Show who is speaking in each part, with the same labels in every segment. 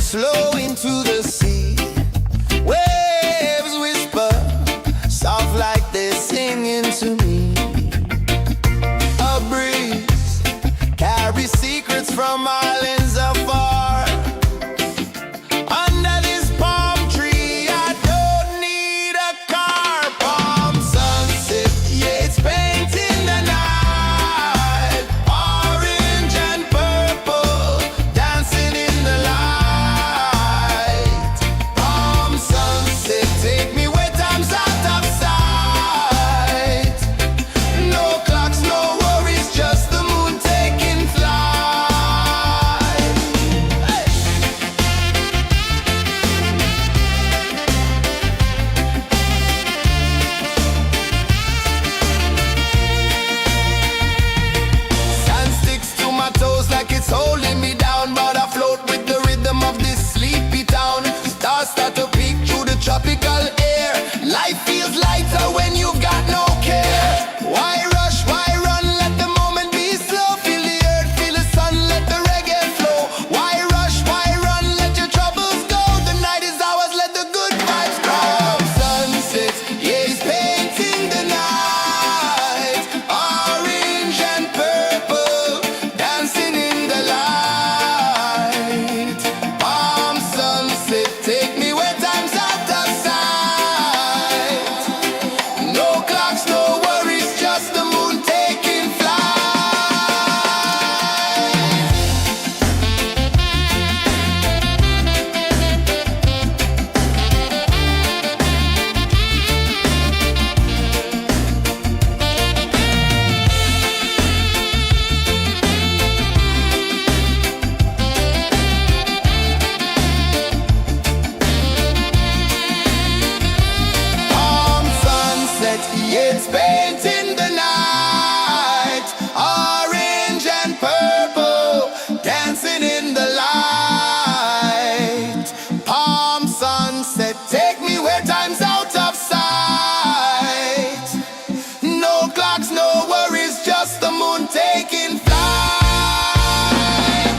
Speaker 1: slow into the sea. Waves whisper, soft like they're singing to me. A breeze carries secrets from islands afar. Under this palm tree, I don't need a car. Palm sunset, yeah, it's painting the night. Orange and purple, dancing in the light. Palm sunset, take me where time's out of sight. No clocks, no worries, just the moon taking flight. Hey! Sand sticks to my toes like it's holding me down, but I float with the rhythm of this sleepy town. Stars start to peek through the tropical air. Life feels lighter when you've got no care. Why rush, why run, let the moment be slow. Feel the earth, feel the sun, let the reggae flow. Why rush, why run, let your troubles go. The night is ours, let the good vibes grow. Sunset, yeah, it's painting the night. Orange and purple, dancing in the light. Palm sunset, take me where time's out of sight. No clocks, no worries, just the moon taking flight. Palm sunset, yeah, it's painting the night. Orange and purple, dancing in the light. Palm sunset, take me where time's out of sight. No clocks, no worries, just the moon taking flight.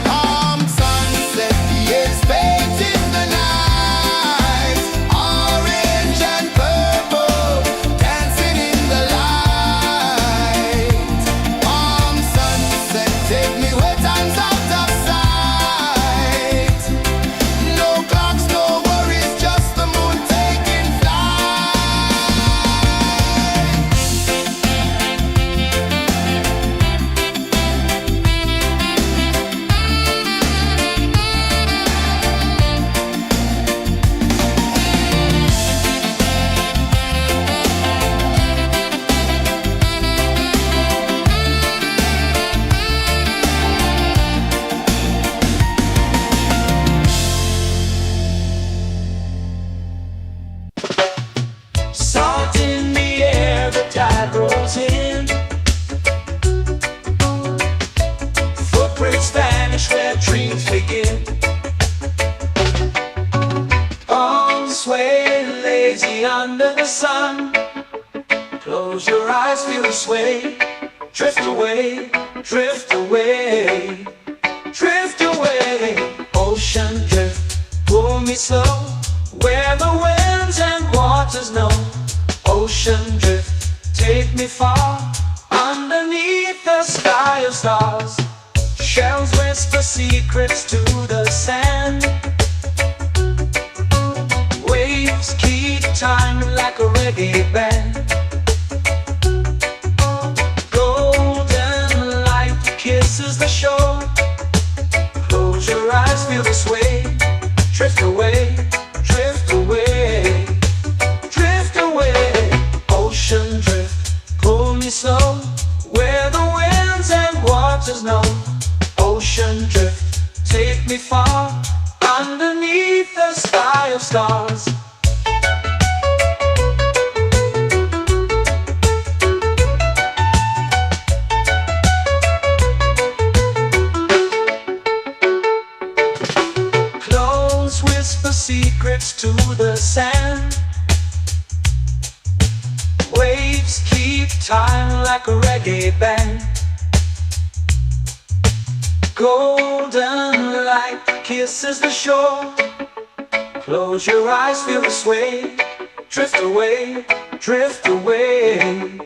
Speaker 1: Palm sunset, yeah, it's painting the night. Orange and purple, dancing in the light. Palm sunset, take me where time's out of sight. No clocks, no worries, just the moon taking flight.
Speaker 2: Salt in the air, the tide rolls in. Footprints vanish where dreams begin. Arms sway lazy under the sun. Close your eyes, feel the sway. Drift away, drift away, drift away. Ocean drift, pull me slow. Where the winds and waters know. Ocean drift, take me far. Underneath the sky of stars. Shells whisper secrets to the sand. Waves keep time like a reggae band. Golden light kisses the shore. Close your eyes, feel the sway. Drift away, drift away, drift away. Ocean drift, pull me slow. Where the winds and waters know. Ocean drift, take me far. Underneath the sky of stars. Close whisper secrets to the sand. Waves keep time like a reggae band. Golden light light kisses the shore. Close your eyes, feel the sway. Drift away, drift away,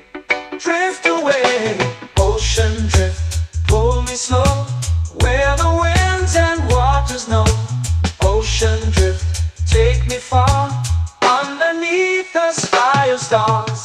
Speaker 2: drift away. Ocean drift, pull me slow, where the winds and waters know. Ocean drift, take me far, underneath the sky of stars.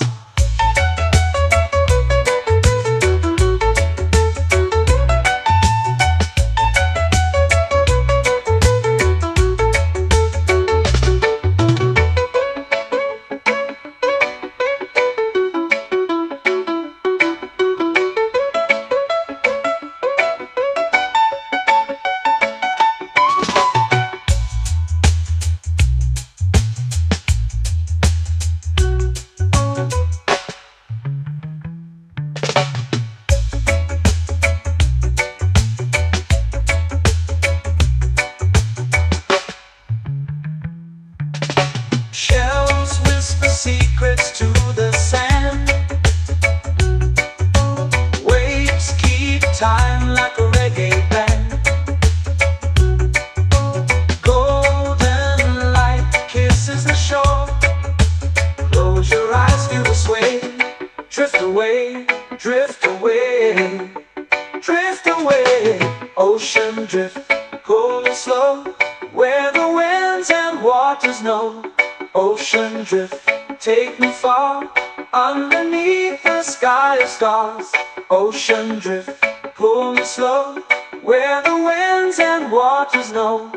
Speaker 2: Shells whisper secrets to the sand. Waves keep time like a reggae band. Golden light kisses the shore. Close your eyes, feel the sway. Drift away, drift away, drift away. Ocean drift, pull me slow, where the winds and waters know. Ocean drift, take me far, underneath the sky of stars. Ocean drift, pull me slow, where the winds and waters know.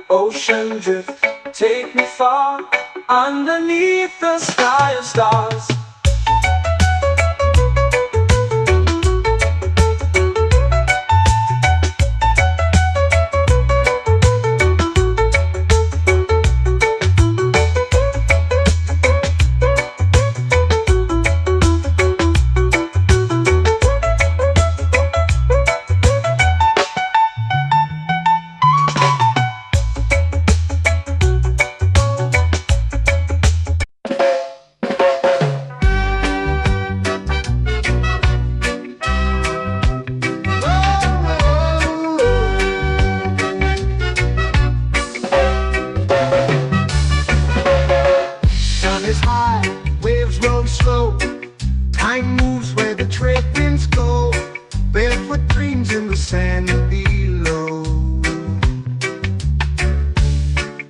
Speaker 2: Ocean drift, take me far, underneath the sky of stars.
Speaker 1: Time moves where the trade winds go. Barefoot dreams in the sand below.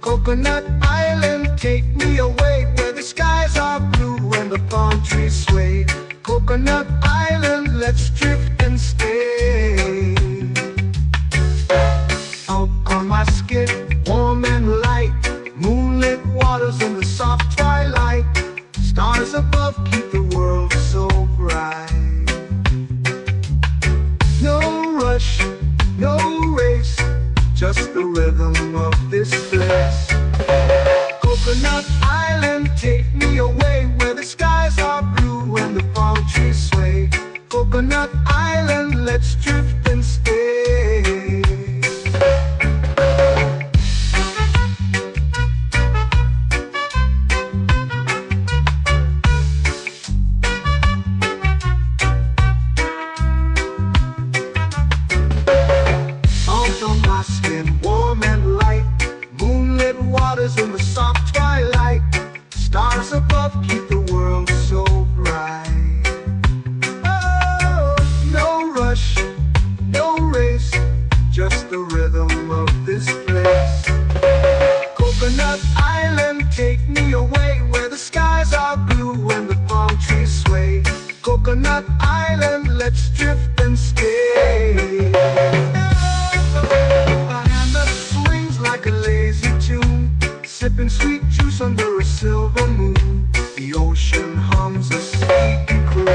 Speaker 1: Coconut Island, take me away, where the skies are blue and the palm trees sway. Coconut Island, let's drift and stay. Out on my skin, warm and light, moonlit waters in the soft twilight. Stars above keep the world so bright. No rush, no race, just the rhythm of this place. Coconut Island, take me away, where the skies are blue and the palm trees sway. Coconut Island, let's drift and stay. In the soft twilight, stars above keep the world so bright. Oh, no rush, no race, just the rhythm of this place. Coconut Island, take me away, where the skies are blue and the palm trees sway. Coconut Island, let's drift and stay. A hand that swings like a lazy tune, sipping sweet juice under a silver moon. The ocean hums a sleepy croon.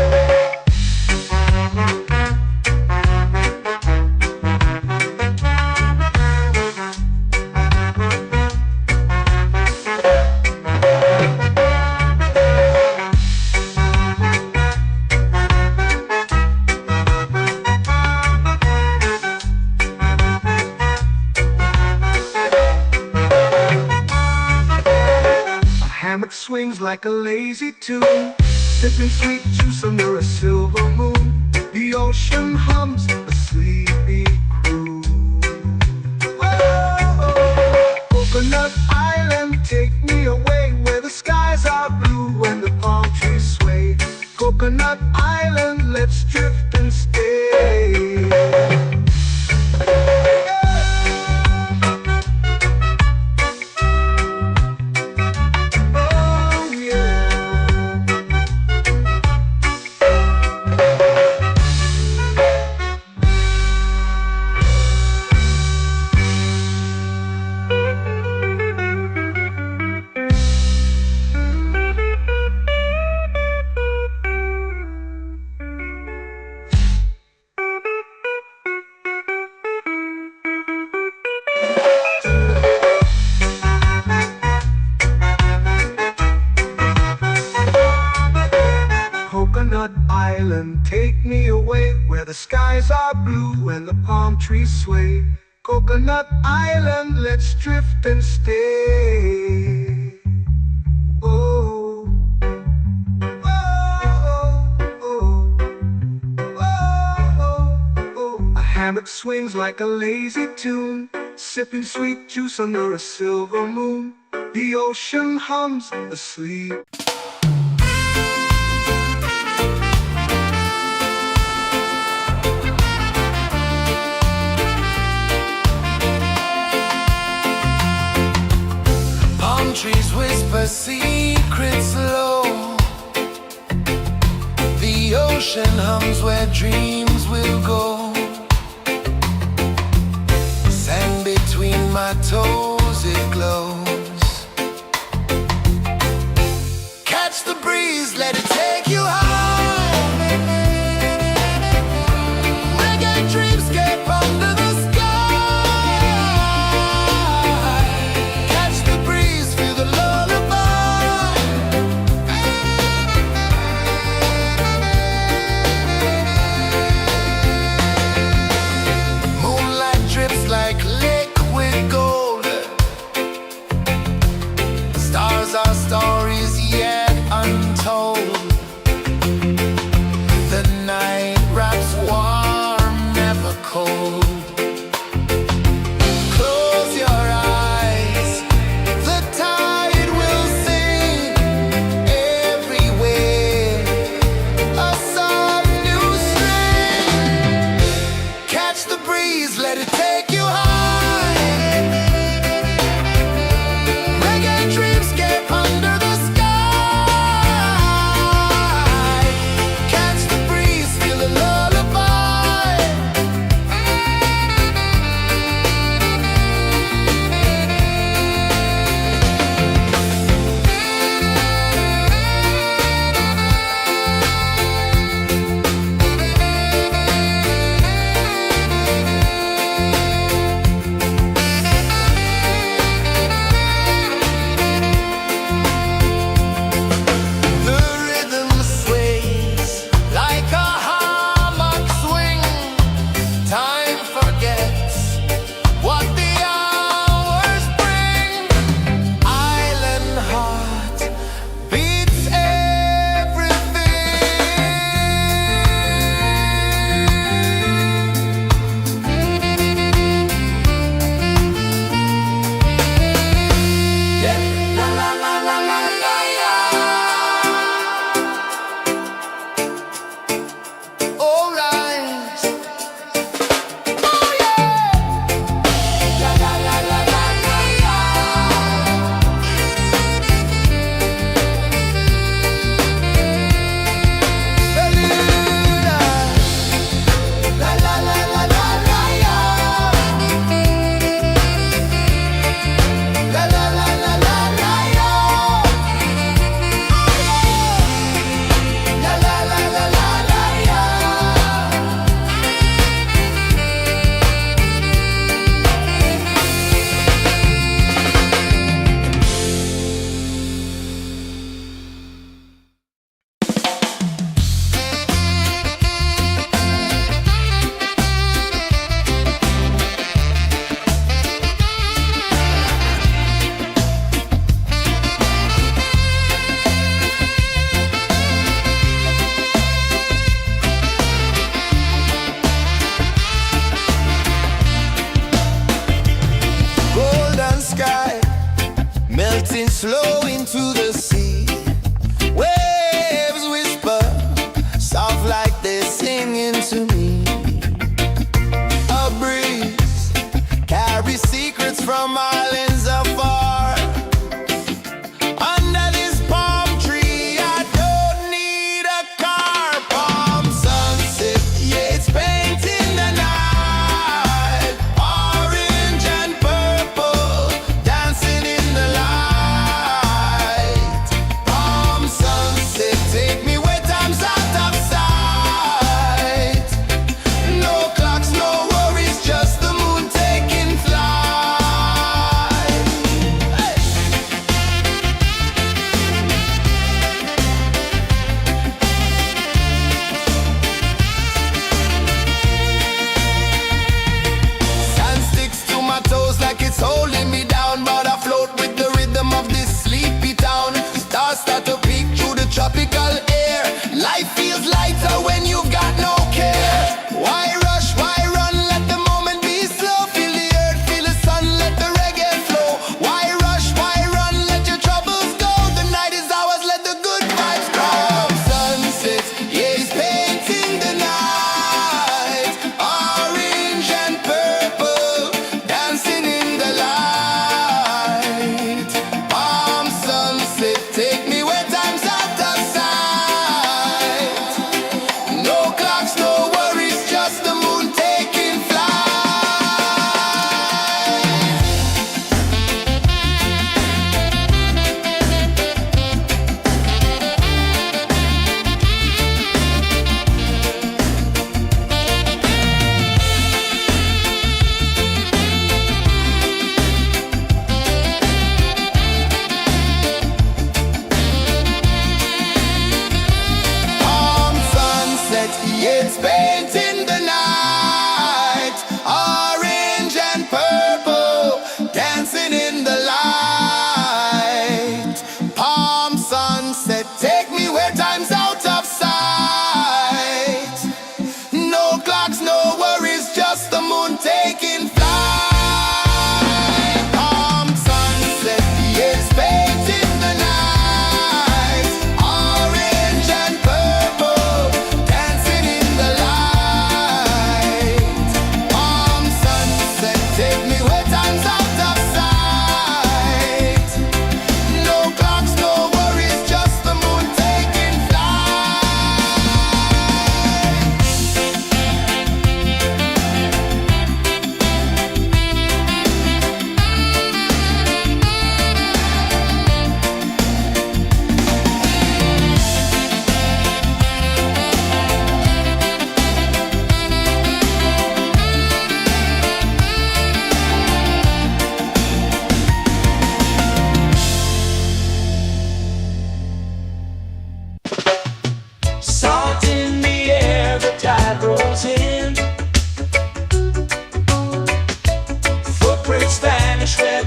Speaker 1: Hammock swings like a lazy tune, sipping sweet juice under a silver moon. The ocean hums a sleepy croon. Whoa!
Speaker 2: the skies are blue and the palm trees sway. Coconut Island, let's drift and stay. Oh, oh, oh, oh, oh, oh. A hammock swings like a lazy tune, sipping sweet juice under a silver moon. The ocean hums asleep.
Speaker 1: Palm trees whisper secrets low. The ocean hums where dreams will go. Sand between my toes, it glows. Catch the breeze, let it take you high. Reggae dreamscape under the sky. Catch the breeze, feel the lullaby. Moonlight drips like liquid gold. Stars are stories yet untold. The night wraps warm, never cold. Close your eyes, the tide will sing everywhere. A soft new string. Catch the breeze, let it take you high. Reggae dreamscape under the sky. Catch the breeze, feel the lullaby. The rhythm sways like a hammock swing. Time forgets what the hours bring. Island heart beats everything. Yeah. La la la la la la la. All right. Oh yeah. La la la la la la la. Beluga. La la la la la la la. La la la la la la la. La la la la la la la. Golden sky melting slow into the sea. Waves whisper soft like they're singing to me. A breeze carries secrets from islands afar. Under this palm tree, I don't need a car. Palm sunset, yeah, it's painting the night. Orange and purple dancing in the light.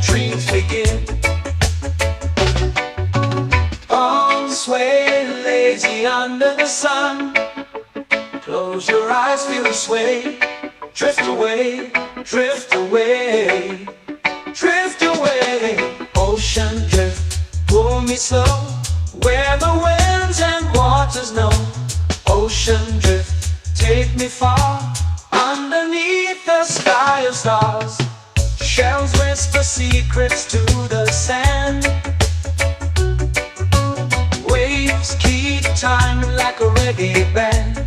Speaker 2: dreams begin. Arms sway lazy under the sun. Close your eyes, feel the sway. Drift away, drift away, drift away. Ocean drift, pull me slow, where the winds and waters know. Ocean drift, take me far, underneath the sky of stars. Shells whisper secrets to the sand. Waves keep time like a reggae band.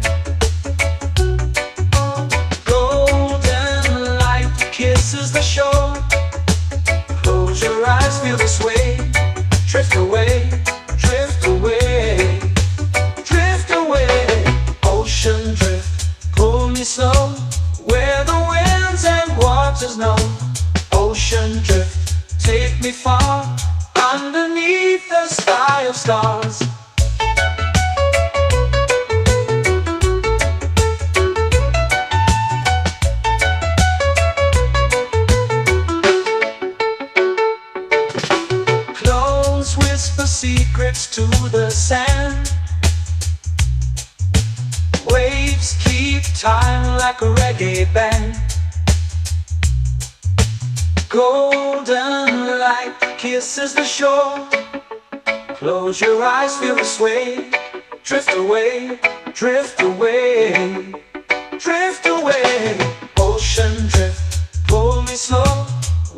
Speaker 2: Golden light kisses the shore. Close your eyes, feel the sway. Drift away, drift away, drift away. Ocean drift, pull me slow, where the winds and waters know. Ocean drift, take me far, underneath the sky of stars. Close whisper secrets to the sand. Waves keep time like a reggae band. Golden light kisses the shore. Close your eyes, feel the sway. Drift away, drift away, drift away. Ocean drift, pull me slow,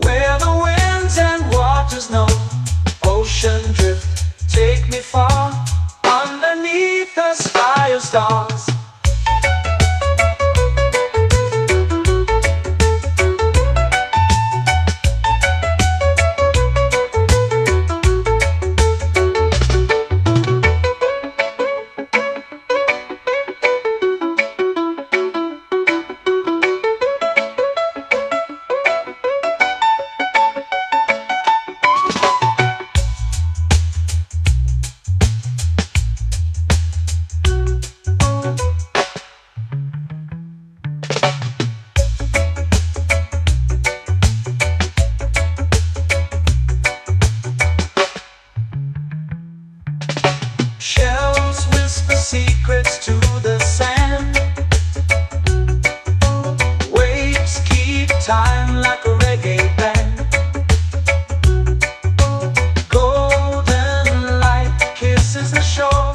Speaker 2: where the winds and waters know. Ocean drift, take me far, underneath the sky of stars. Shells whisper secrets to the sand. Waves keep time like a reggae band. Golden light kisses the shore.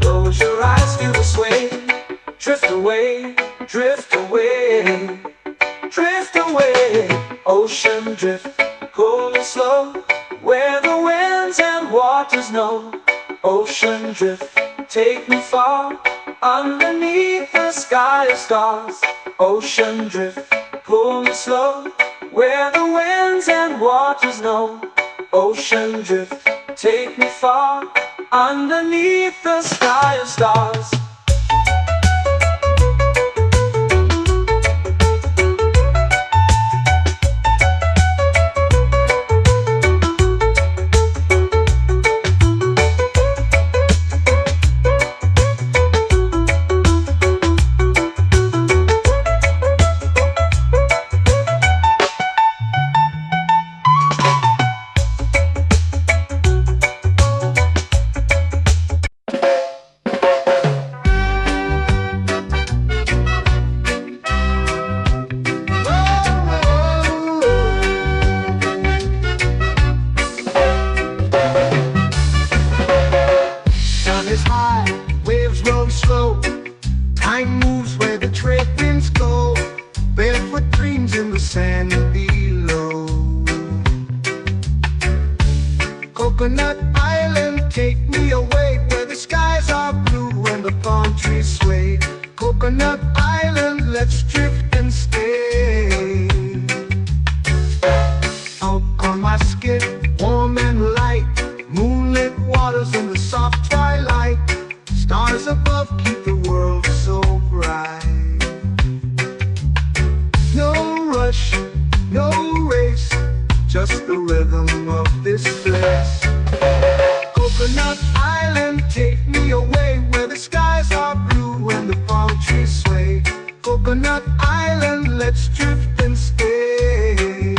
Speaker 2: Close your eyes, feel the sway. Drift away, drift away, drift away. Ocean drift, pull me slow, where the winds and waters know. Ocean drift, take me far, underneath the sky of stars. Ocean drift, pull me slow, where the winds and waters know. Ocean drift, take me far, underneath the sky of stars.
Speaker 1: Time moves where the trade winds go. Barefoot dreams in the sand below. Coconut Island, take me away, where the skies are blue and the palm trees sway. Coconut Island, let's drift and stay. Out on my skin, warm and light, moonlit waters in the soft twilight. Stars above keep the world so bright. No rush, no race, just the rhythm of this place. Coconut Island, take me away, where the skies are blue and the palm trees sway. Coconut Island, let's drift and stay.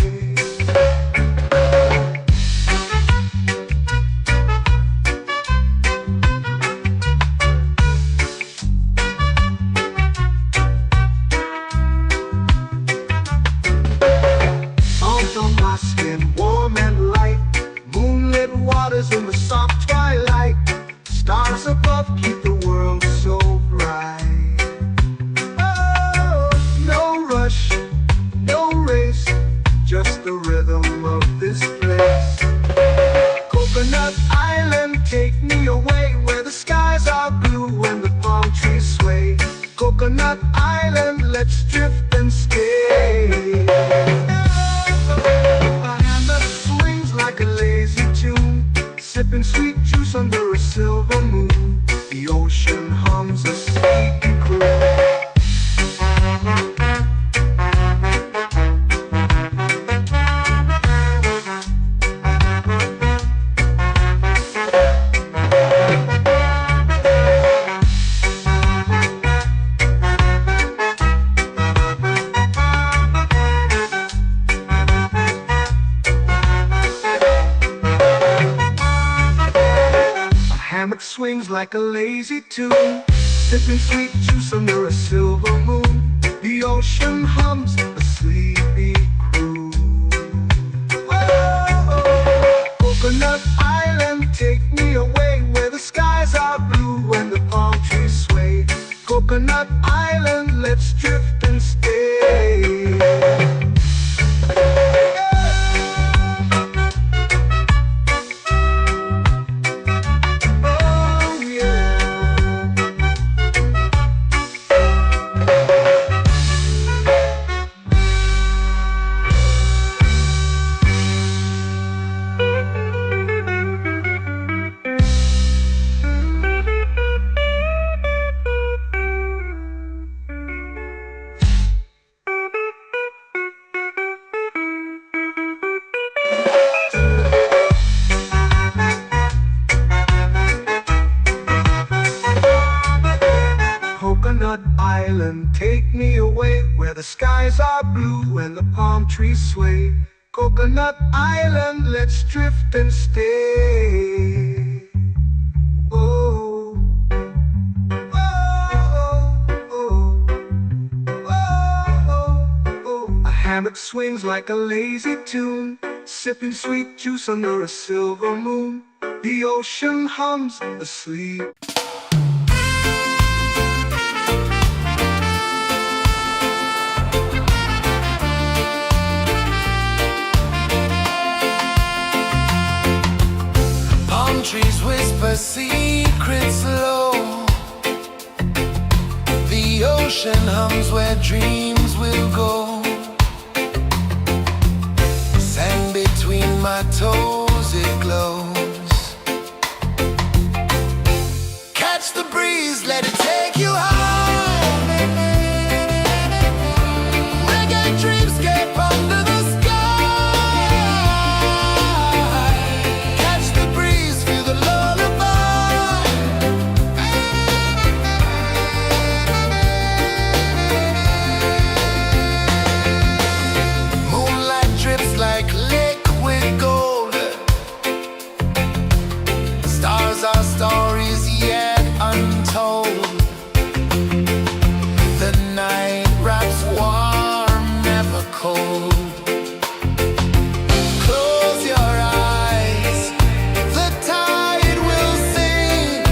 Speaker 2: sipping sweet juice under a silver moon. The ocean hums a sleepy croon. Hammock swings like a lazy tune, sipping sweet juice under a silver moon. The ocean hums a sleepy croon. Whoa. Coconut Island, take me away where the skies are blue and the palm trees sway. Coconut Island, let's drift and stay. Coconut Island, take me away where the skies are blue and the palm trees sway. Coconut Island, let's drift and stay. Oh, oh, oh, oh, oh. A hammock swings like a lazy tune, sipping sweet juice under a silver moon. The ocean hums asleep.
Speaker 1: Trees whisper secrets low. The ocean hums where dreams will go. Sand between my toes, it glows. Catch the breeze, let it take you high. Reggae dreamscape under the sky. Our stories yet untold. The night wraps warm, never cold. Close your eyes, the tide will sing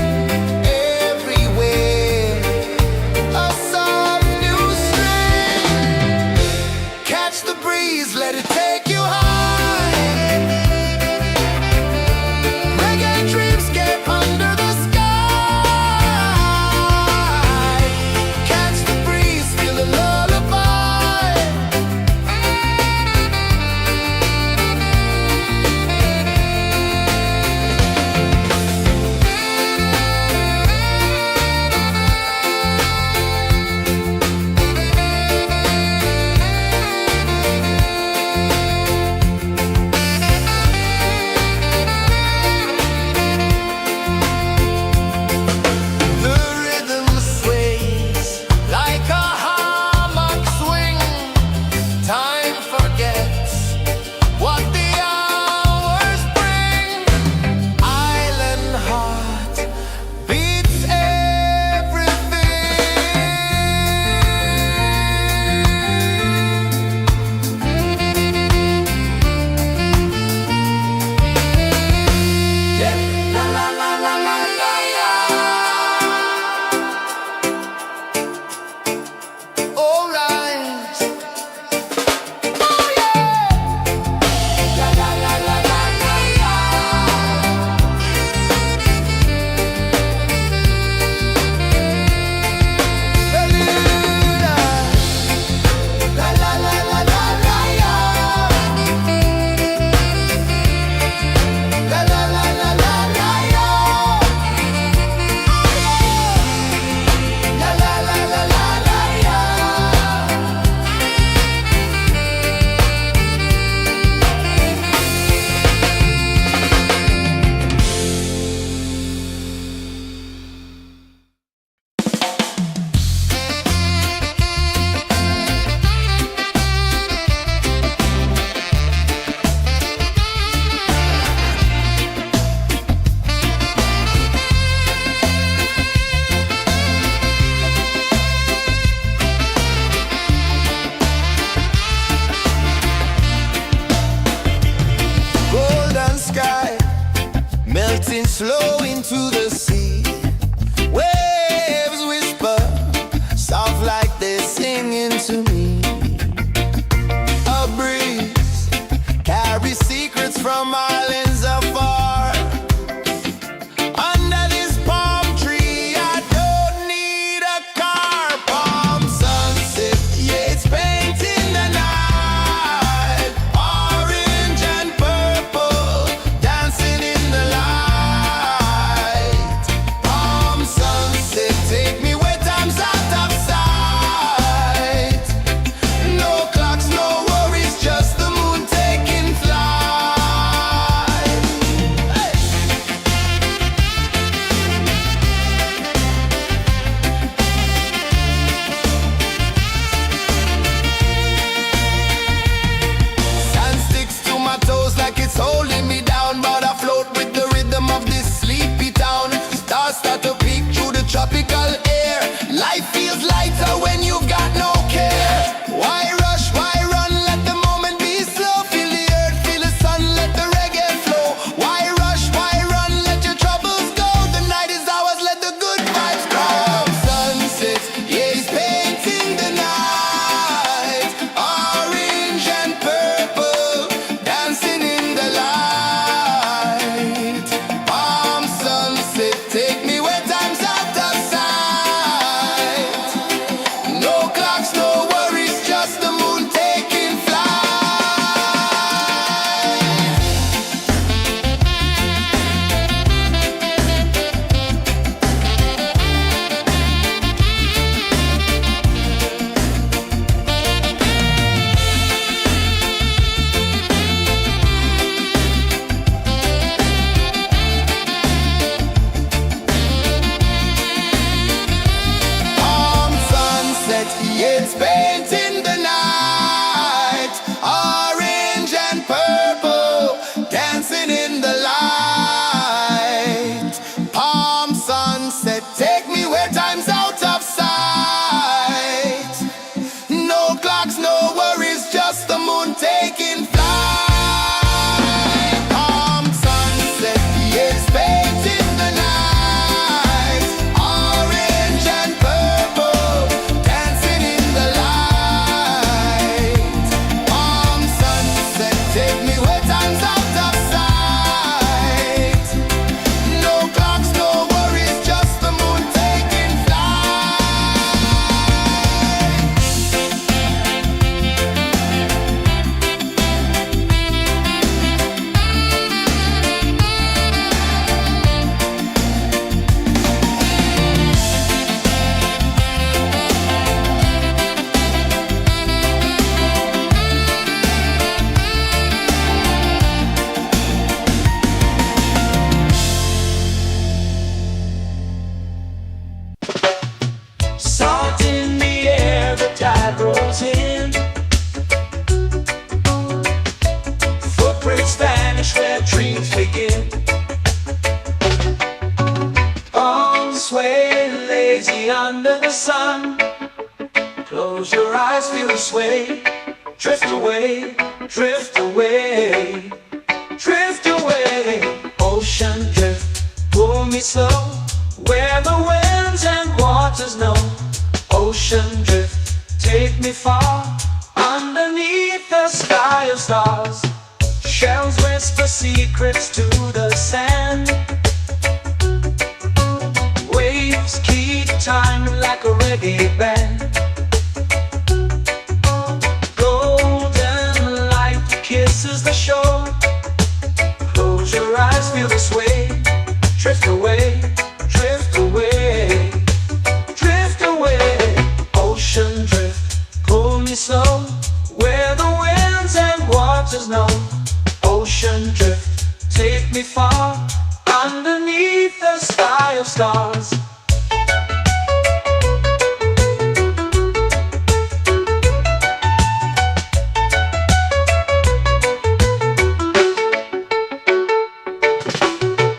Speaker 1: everywhere. A soft new string. Catch the breeze, let it take you high. flow into the sea. Waves whisper, soft like they're singing to me. A breeze carries secrets from islands afar. Under this palm tree, I don't need a car. Palm sunset, yeah, it's painting the night. Orange and purple, dancing in the light. Palm sunset, take me where time's out of sight. No clocks, no worries, just the moon taking flight. Hey! Sand sticks to my toes like it's holding me down, but I float with the rhythm of this sleepy town. Stars start to peek through the tropical air. Life feels lighter when you've got no care. Why rush, why run, let the moment be slow. Feel the earth, feel the sun, let the reggae flow. Why rush, why run, let your troubles go. The night is ours, let the good vibes come. Sunset, yeah, it's painting the night. Orange and purple, dancing in the light. Palm sunset, take me where time's out of sight. No clocks, no worries, just the moon taking flight. Palm sunset, yeah, it's painting the night. Orange and purple, dancing in the light. Palm sunset, take me where time's out of sight. No clocks, no worries, just the moon taking flight. Palm sunset, yeah, it's painting the night. Orange and purple, dancing in the light. Palm sunset, take me where time's out of sight. No clocks, no worries, just the moon taking flight.
Speaker 2: Salt in the air, the tide rolls in. Footprints vanish where dreams begin. Arms sway lazy under the sun. Close your eyes, feel the sway. Drift away, drift away, drift away. Ocean drift, pull me slow, where the winds and waters know. Ocean drift, take me far, underneath the sky of stars. Shells whisper secrets to the sand. Waves keep time like a reggae band. Golden light kisses the shore. Close your eyes, feel the sway. Drift away, drift away, drift away. Ocean drift, pull me slow, where the winds and waters know. Ocean drift, take me far, underneath the sky of stars.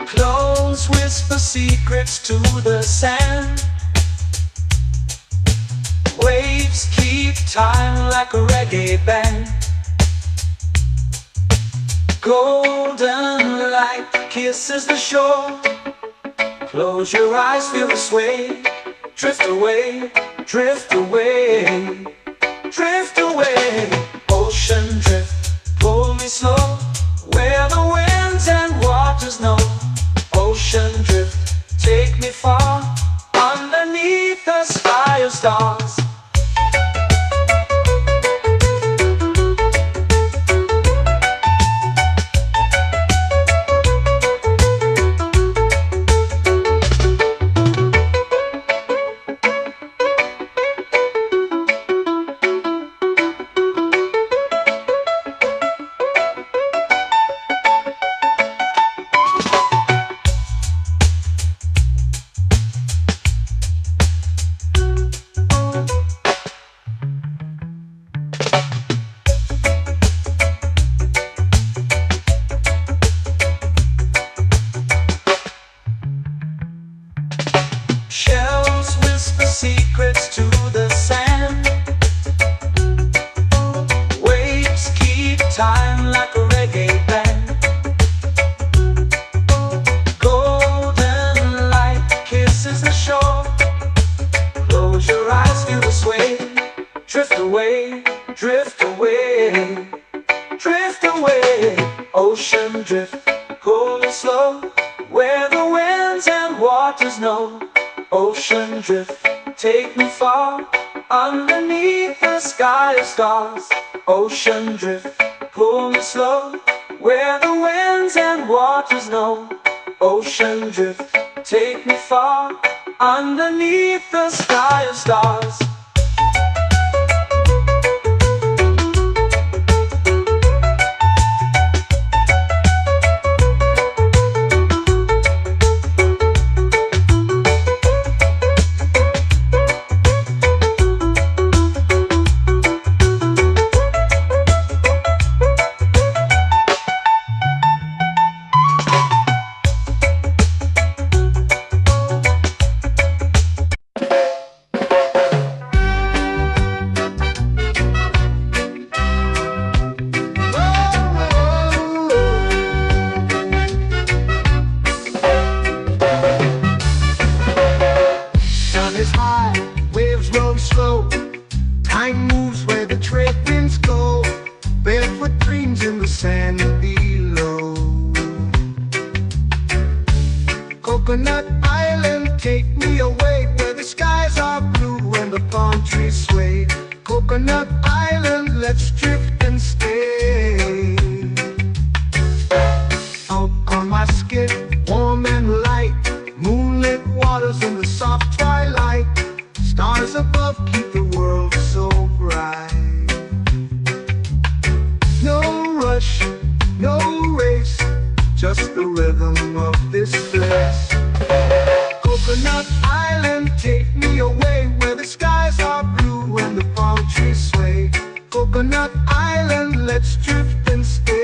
Speaker 2: Close whisper secrets to the sand. Waves keep time like a reggae band. Golden light kisses the shore. Close your eyes, feel the sway. Drift away, drift away, drift away. Ocean drift, pull me slow, where the winds and waters know. Ocean drift, take me far, underneath the sky of stars. Shells whisper secrets to the sand. Waves keep time like a reggae band. Golden light kisses the shore. Close your eyes, feel the sway. Drift away, drift away, drift away. Ocean drift, cool and slow, where the winds and waters know. Ocean drift, take me far, underneath the sky of stars. Ocean drift, pull me slow, where the winds and waters know. Ocean drift, take me far, underneath the sky of stars.
Speaker 1: Is high, waves roll slow. Time moves where the trade winds go. Barefoot dreams in the sand below. Coconut Island, take me away, where the skies are blue and the palm trees sway. Coconut Island, let's drift and stay. Out on my skin, warm and light, moonlit waters in the soft twilight. Stars above keep the world so bright. No rush, no race, just the rhythm of this place. Coconut Island, take me away, where the skies are blue and the palm trees sway. Coconut Island, let's drift and stay.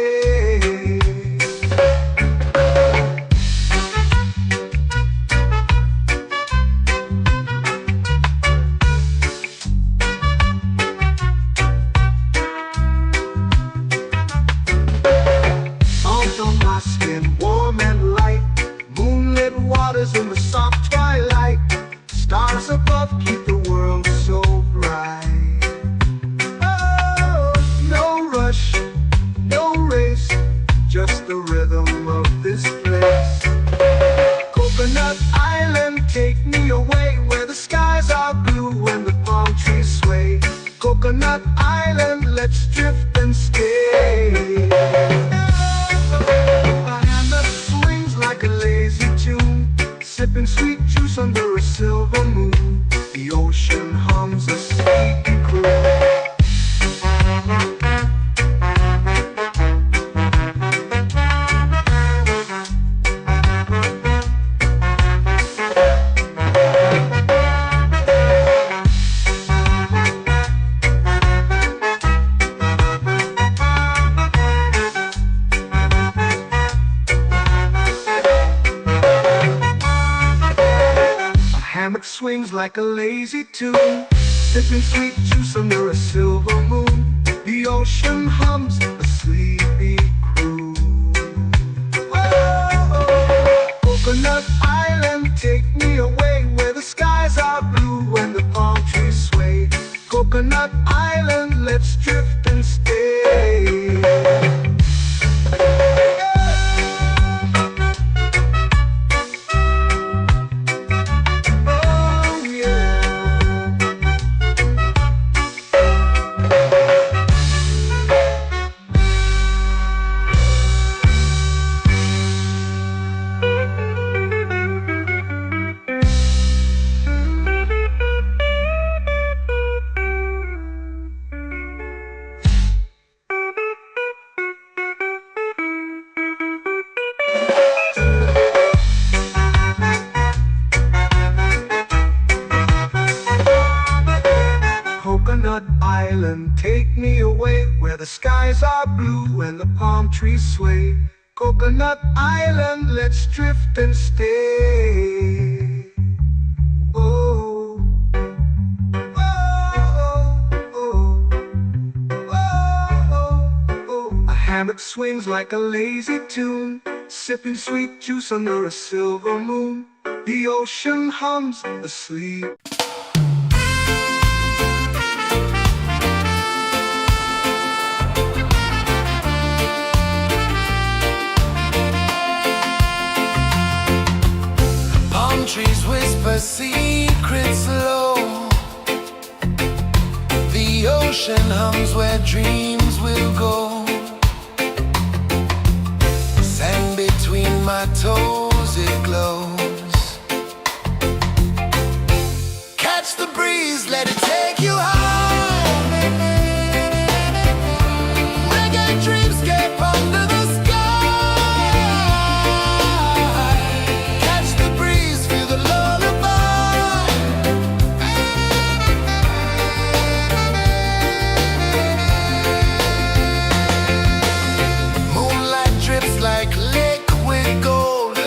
Speaker 1: In the soft twilight, stars above keep the world so bright. Oh, no rush, no race, just the rhythm of this place. Coconut Island, take me away, where the skies are blue and the palm trees sway. Coconut Island, let's drift and stay. A hand that swings like a lazy tune, sipping sweet juice under a silver moon. The ocean hums a sleepy croon. Swings like a lazy tune, sipping sweet juice under a silver moon. The ocean hums a sleepy croon.
Speaker 2: where the skies are blue and the palm trees sway. Coconut Island, let's drift and stay. Oh, oh, oh, oh, oh. A hammock swings like a lazy tune, sipping sweet juice under a silver moon. The ocean hums asleep.
Speaker 1: Palm trees whisper secrets low. The ocean hums where dreams will go. Sand between my toes, it glows. Catch the breeze, let it take you high. Reggae dreamscape under the sky. Catch the breeze, feel the lullaby. Moonlight drips like liquid gold.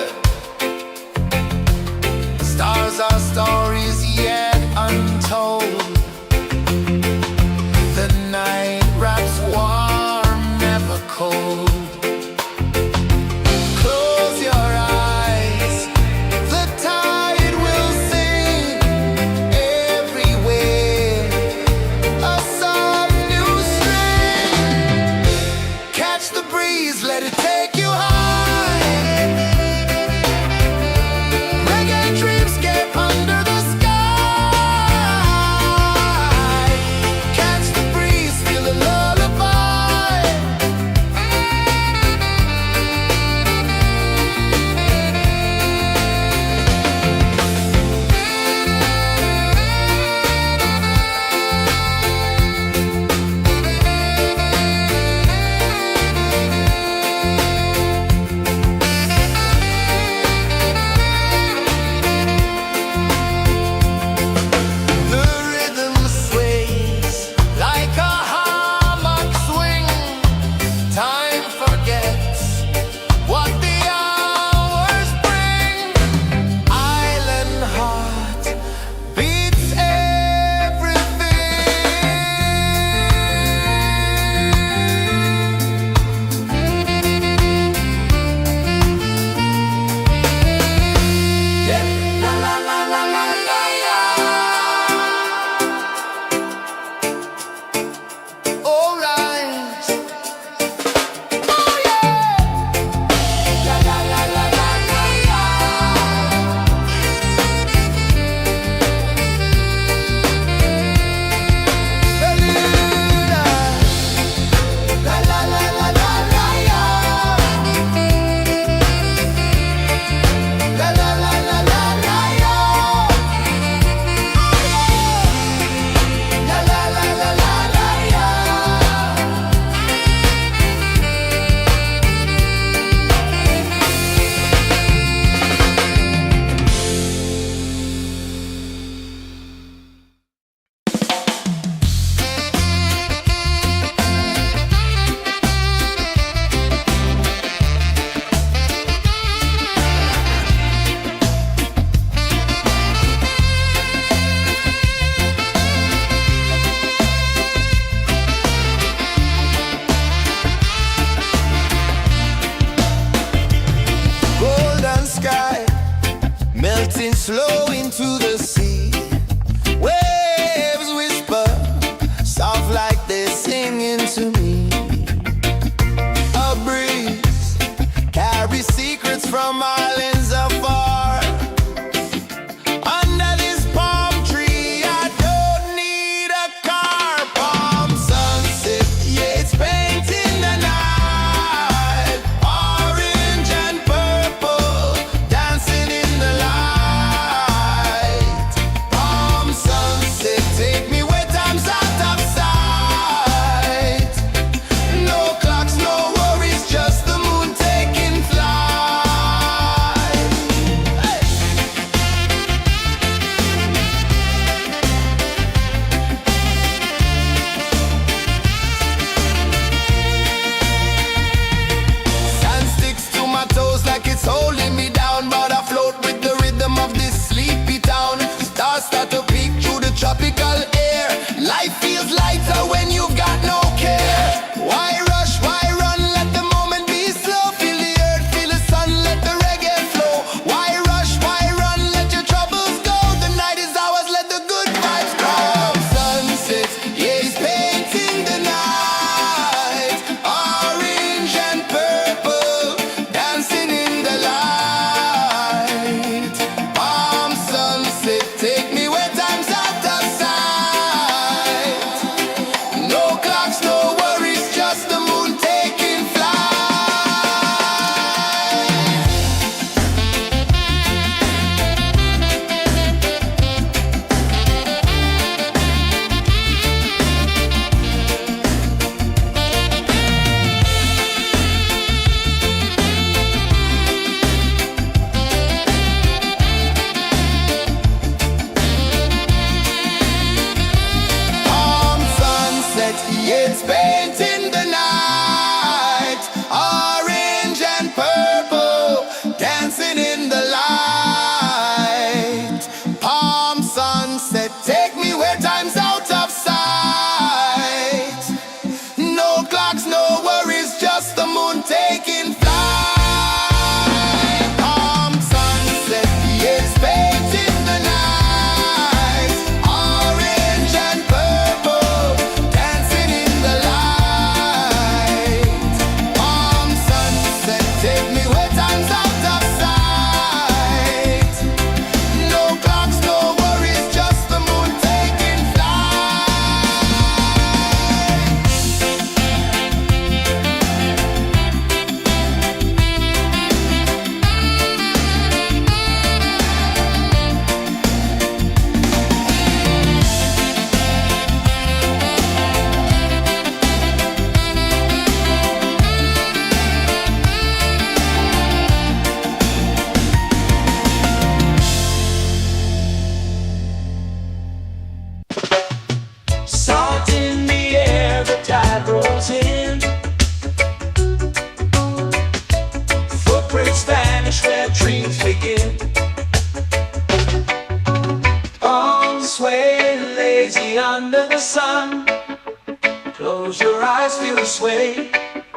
Speaker 2: feel the sway.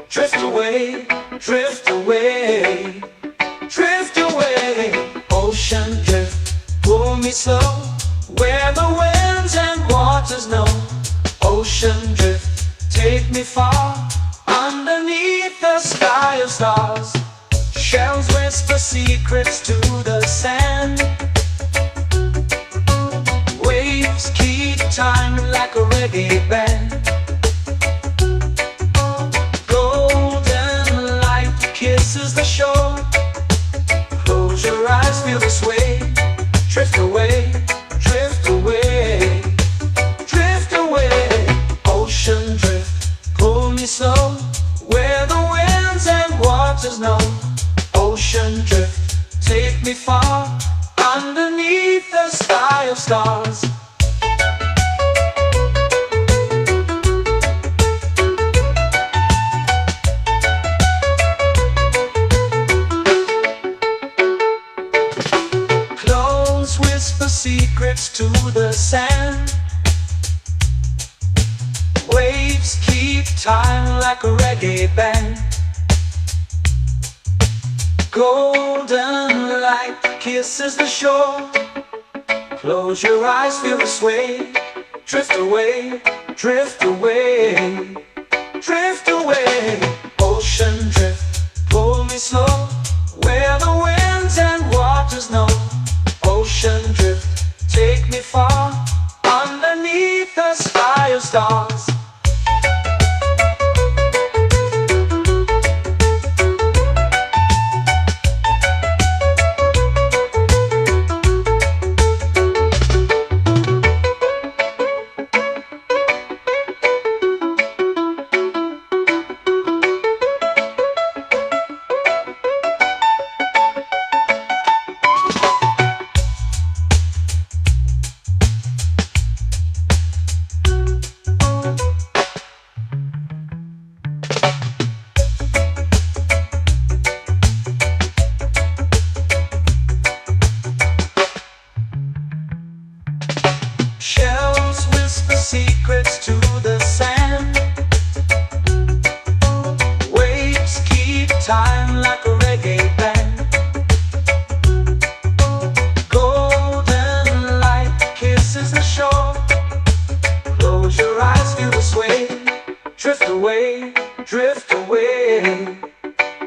Speaker 2: Drift away, drift away, drift away. Ocean drift, pull me slow, where the winds and waters know. Ocean drift, take me far, underneath the sky of stars. Shells whisper secrets to the sand. Waves keep time like a reggae band. Golden light kisses the shore. Close your eyes, feel the sway. Drift away, drift away, drift away. Ocean drift, pull me slow, where the winds and waters know. Ocean drift, take me far, underneath the sky of stars. Clones whisper secrets to the sand. Waves keep time like a reggae band. Golden light kisses the shore. Close your eyes, feel the sway. Drift away, drift away, drift away. Ocean drift, pull me slow, where the winds and waters know. Ocean drift, take me far, underneath the sky of stars. Shells whisper secrets to the sand. Waves keep time like a reggae band. Golden light kisses the shore. Close your eyes, feel the sway. Drift away, drift away,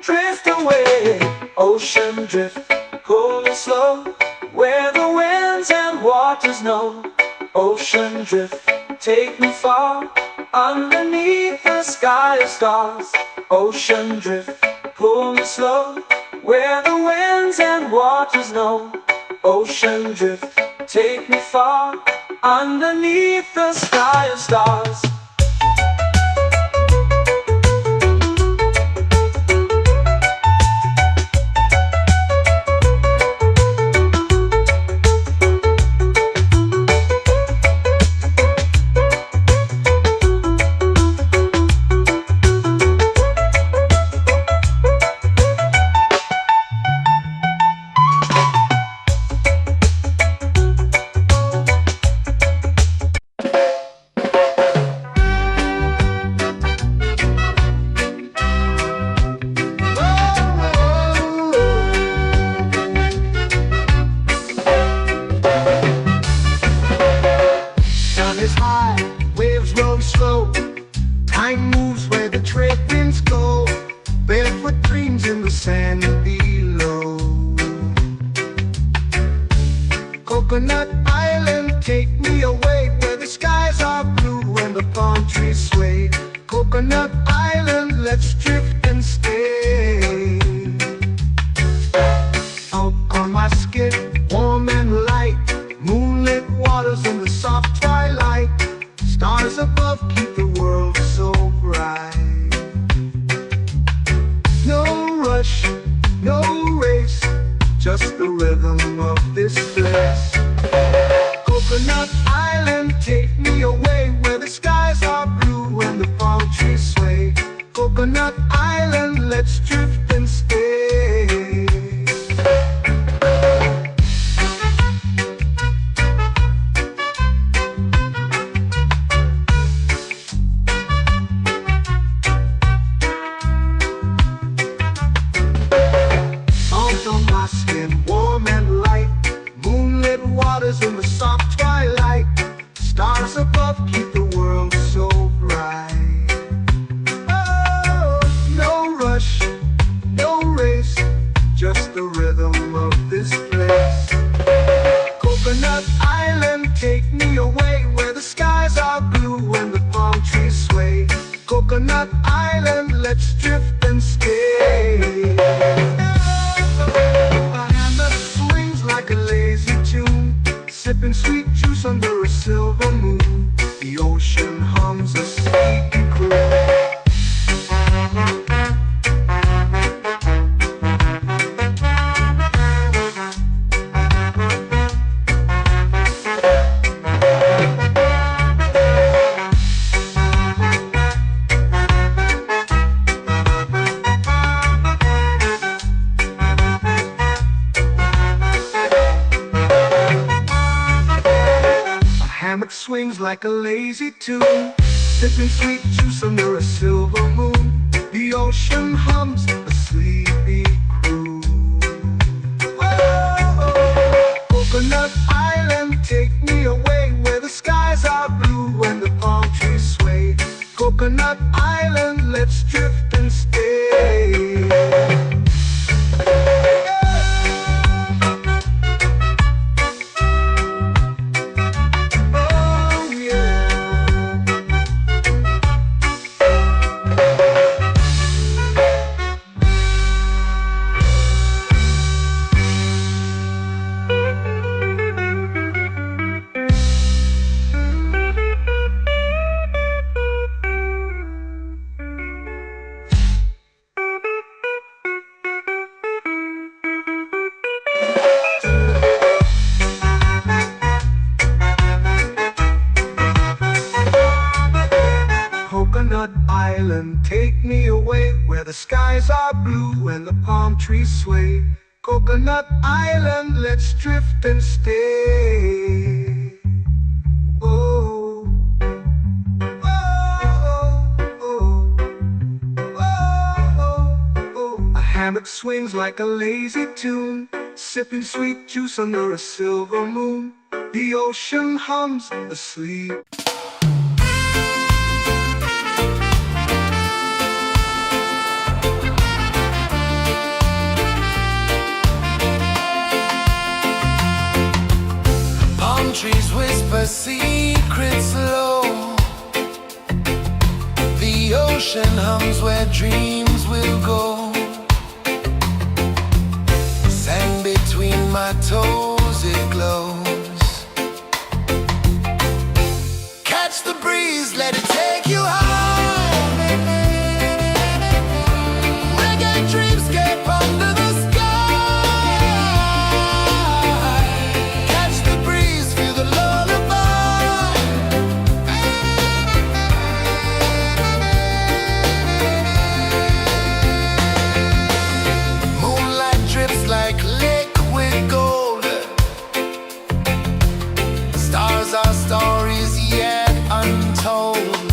Speaker 2: drift away. Ocean drift, pull me slow, where the winds and waters know. Ocean drift, take me far, underneath the sky of stars. Ocean drift, pull me slow, where the winds and waters know. Ocean drift, take me far, underneath the sky of stars.
Speaker 1: Time moves where the trade winds go. Barefoot dreams in the sand below. Coconut Island, take me away, where the skies are blue and the palm trees sway. Coconut Island, let's drift and stay. Out on my skip, warm and light, moonlit waters in the soft twilight. Stars above keep the world so bright. No rush, no race, just the rhythm of this place. Coconut Island, take me away, where the skies are blue and the palm trees sway. Coconut Island, let's drift and stay.
Speaker 2: let's drift and stay. A hand that swings like a lazy tune, sipping sweet juice under a silver moon. The ocean hums a sleepy croon. Hammock swings like a lazy tune, sipping sweet juice under a silver moon. The ocean hums a sleepy croon. Oh, Coconut Island, take me away where the skies are blue and the palm trees sway. Coconut Island, let's drift and stay. Coconut Island, take me away where the skies are blue and the palm trees sway. Coconut Island, let's drift and stay. Oh, oh, oh, oh, oh. A hammock swings like a lazy tune, sipping sweet juice under a silver moon. The ocean hums asleep.
Speaker 1: Trees whisper secrets low. The ocean hums where dreams will go. Sand between my toes, it glows. Catch the breeze, let it take you high. Reggae dreamscape under the sky. Our stories yet untold.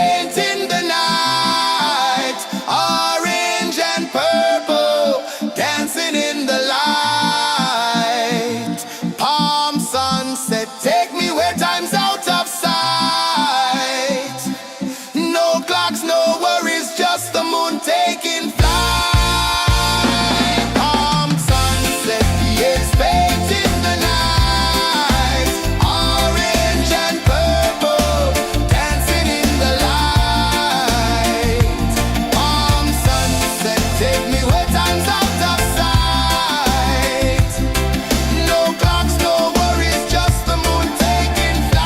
Speaker 1: paint in the night, orange and purple, dancing in the light. Palm sunset, take me where time's out of sight. No clocks, no worries, just the moon taking flight. Palm sunset, yes, paint in the night, orange and purple, dancing in the light. Palm sunset, take me where time's out of sight. No clocks, no worries, just the moon taking flight.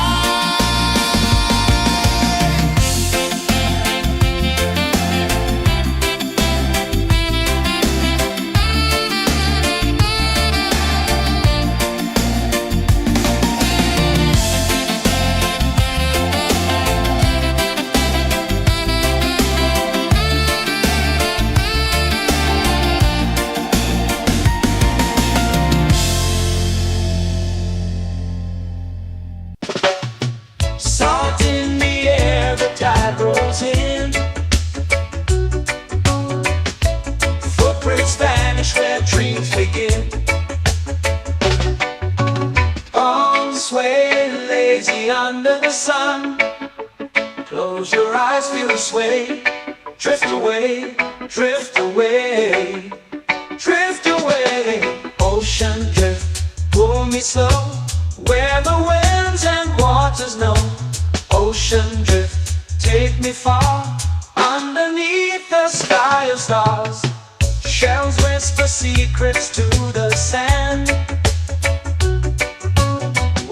Speaker 2: Salt in the air, the tide rolls in. Footprints vanish where dreams begin. Arms sway lazy under the sun. Close your eyes, feel the sway. Drift away, drift away, drift away. Ocean drift, pull me slow, where the winds and waters know. Ocean drift, take me far, underneath the sky of stars. Shells whisper secrets to the sand.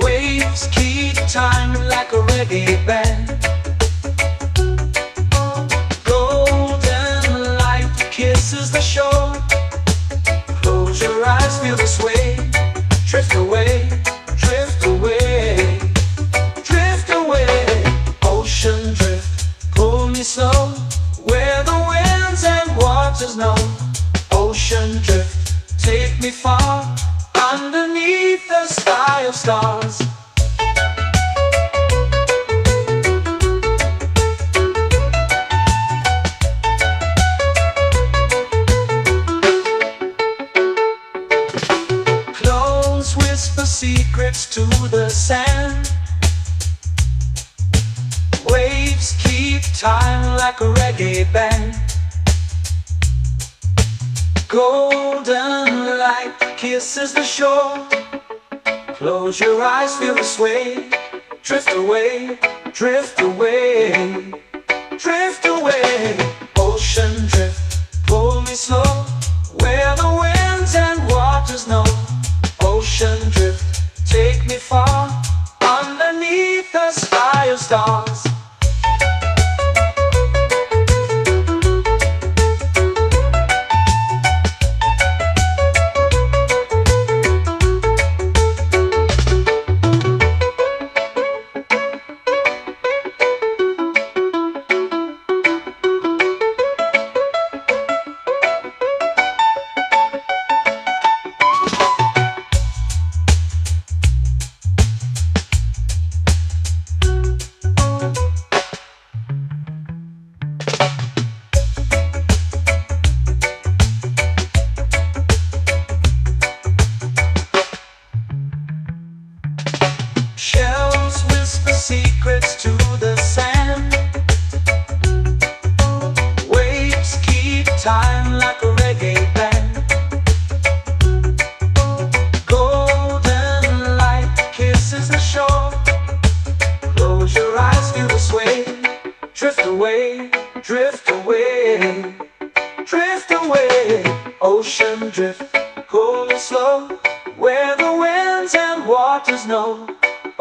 Speaker 2: Waves keep time like a reggae band. Golden light kisses the shore. Close your eyes, feel the sway. Drift away, drift away, drift away. Ocean drift, pull me slow, where the winds and waters know. Ocean drift, take me far, underneath the sky of stars. Clones whisper secrets to the sand. Waves keep time like a reggae band. Golden light kisses the shore. Close your eyes, feel the sway. Drift away, drift away, drift away. Ocean drift, pull me slow, where the winds and waters know. Ocean drift, take me far, underneath the sky of stars. Shells whisper secrets to the sand. Waves keep time like a reggae band. Golden light kisses the shore. Close your eyes, feel the sway. Drift away, drift away, drift away. Ocean drift, pull me slow, where the winds and waters know.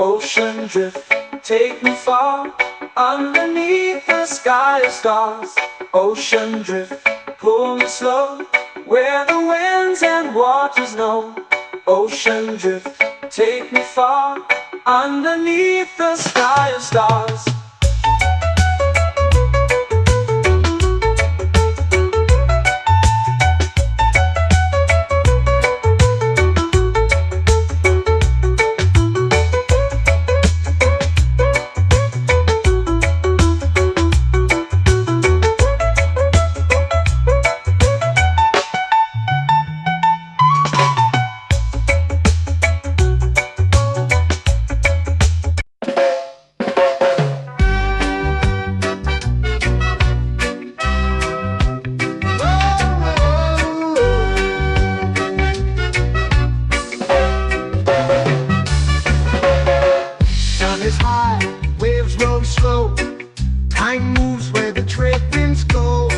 Speaker 2: Ocean drift, take me far, underneath the sky of stars. Ocean drift, pull me slow, where the winds and waters know. Ocean drift, take me far, underneath the sky of stars.
Speaker 1: Mind moves where the trade winds go,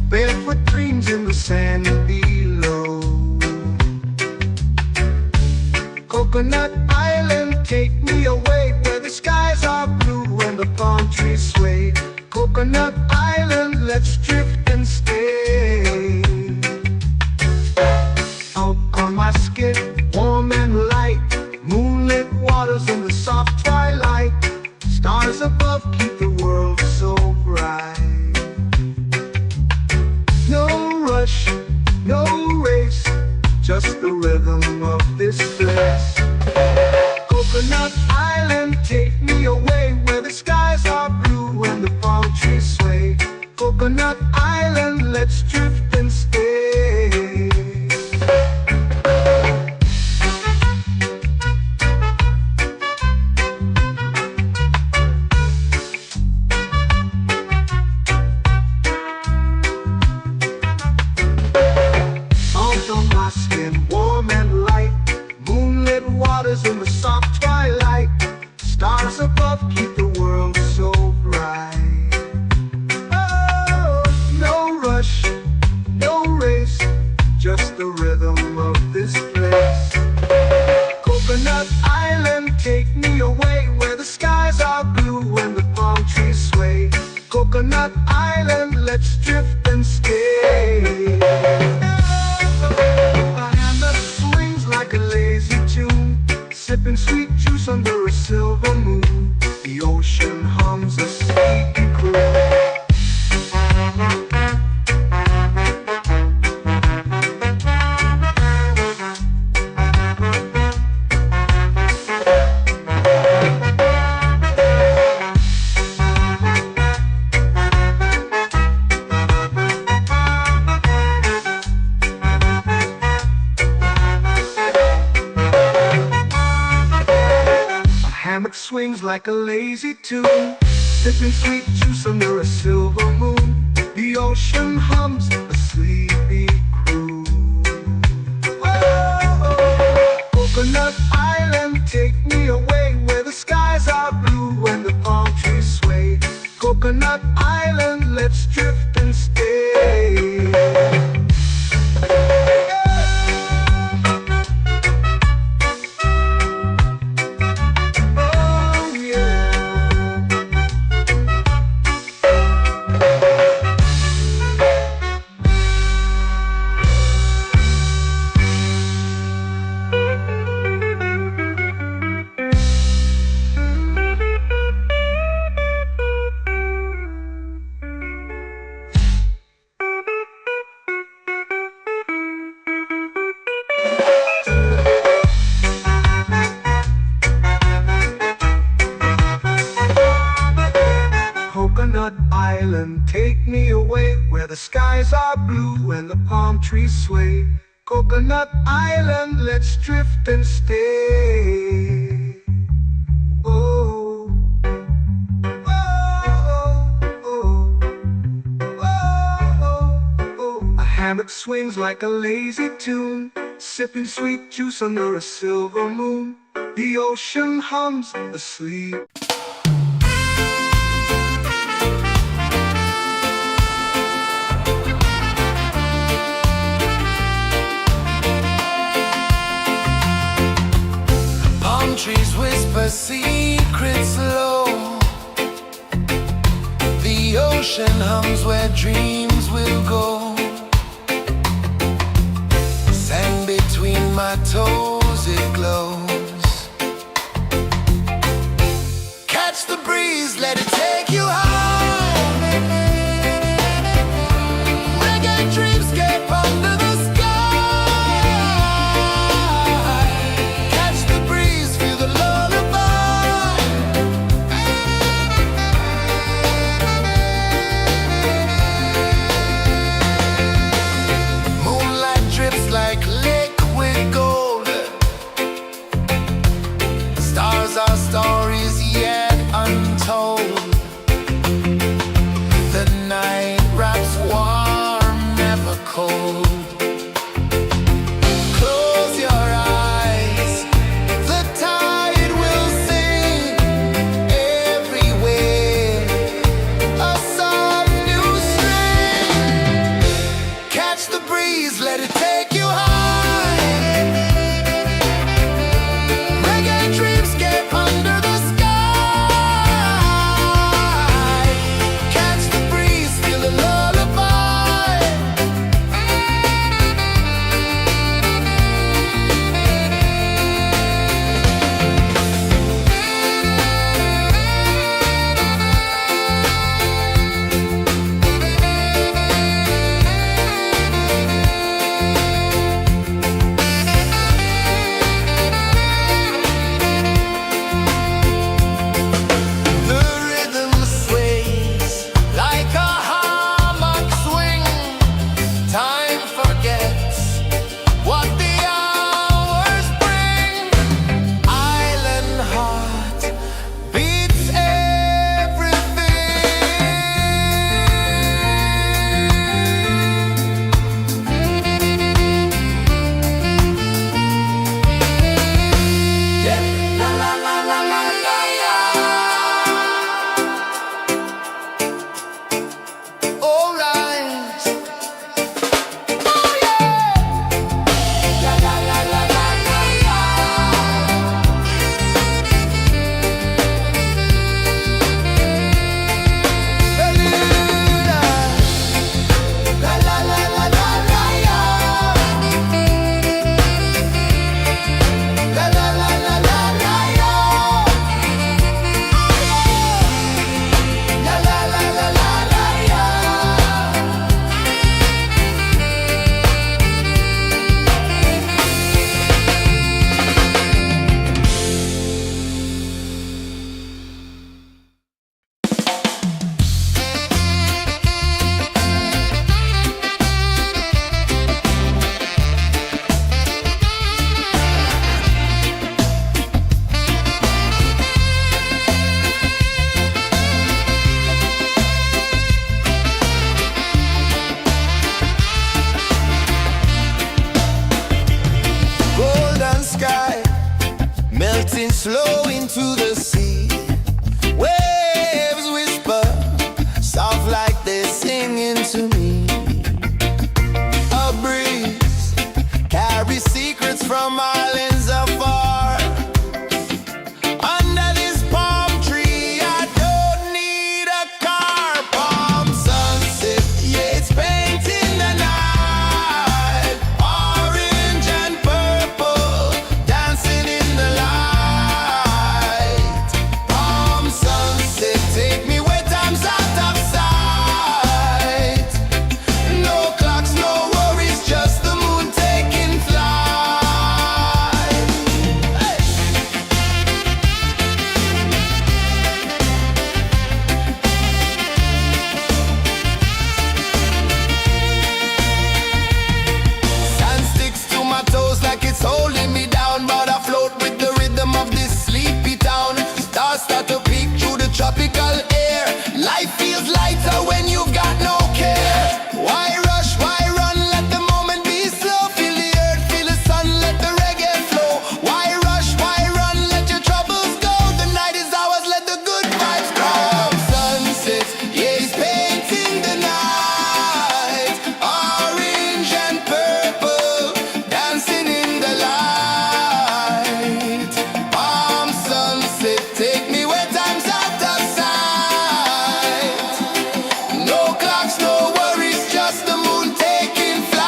Speaker 1: barefoot dreams in the sand below. Coconut Island, take me away where the skies are blue and the palm trees sway. Coconut Island, let's drift and stay. Out on my skin, warm and light, moonlit waters in the soft twilight. Stars above keep the world so bright. No rush, no race, just the rhythm of this place. Coconut Island, take me away where the skies are blue and the palm trees sway. Coconut Island, let's drift and stay. Out on my skin, warm and light, moonlit waters in the soft twilight. Stars above keep the world so bright. Oh, no rush, no race, just the rhythm of this place. Coconut Island, take me away where the skies are blue and the palm trees sway. Coconut Island, let's drift and stay. A hand that swings like a lazy tune, sipping sweet juice under a silver moon. The ocean hums a sleepy croon. Hammock swings like a lazy tune, sipping sweet juice under a silver moon. The ocean hums a sleepy croon. Whoa, Coconut Island, take me away where the skies are blue and the palm trees sway. Coconut Island, let's drift and stay. Coconut Island, take me away where the skies are blue and the palm trees sway. Coconut Island, let's drift and stay. Oh, oh, oh, oh, oh. A hammock swings like a lazy tune, sipping sweet juice under a silver moon. The ocean hums asleep.
Speaker 2: Trees whisper secrets low. The ocean hums where dreams will go. Sand between my toes, it glows. Catch the breeze, let it take you high. Reggae dreamscape under the sky.
Speaker 1: they're singing to me. A breeze carries secrets from islands afar. Under this palm tree, I don't need a car. Palm sunset, yeah, it's painting the night. Orange and purple, dancing in the light. Palm sunset, take me where time's out of sight. No clocks, no worries, just the moon taking flight. Hey! Sand sticks to my toes like it's holding me down, but I float with the rhythm of this sleepy town. Stars start to peek through the tropical air. Life feels lighter when you've got no care. Why rush, why run, let the moment be slow. Feel the earth, feel the sun, let the reggae flow. Why rush, why run, let your troubles go. The night is ours, let the good vibes grow. Sunset, yeah, it's painting the night. Orange and purple, dancing in the light. Palm sunset, take me where time's out of sight. No clocks, no worries, just the moon taking flight.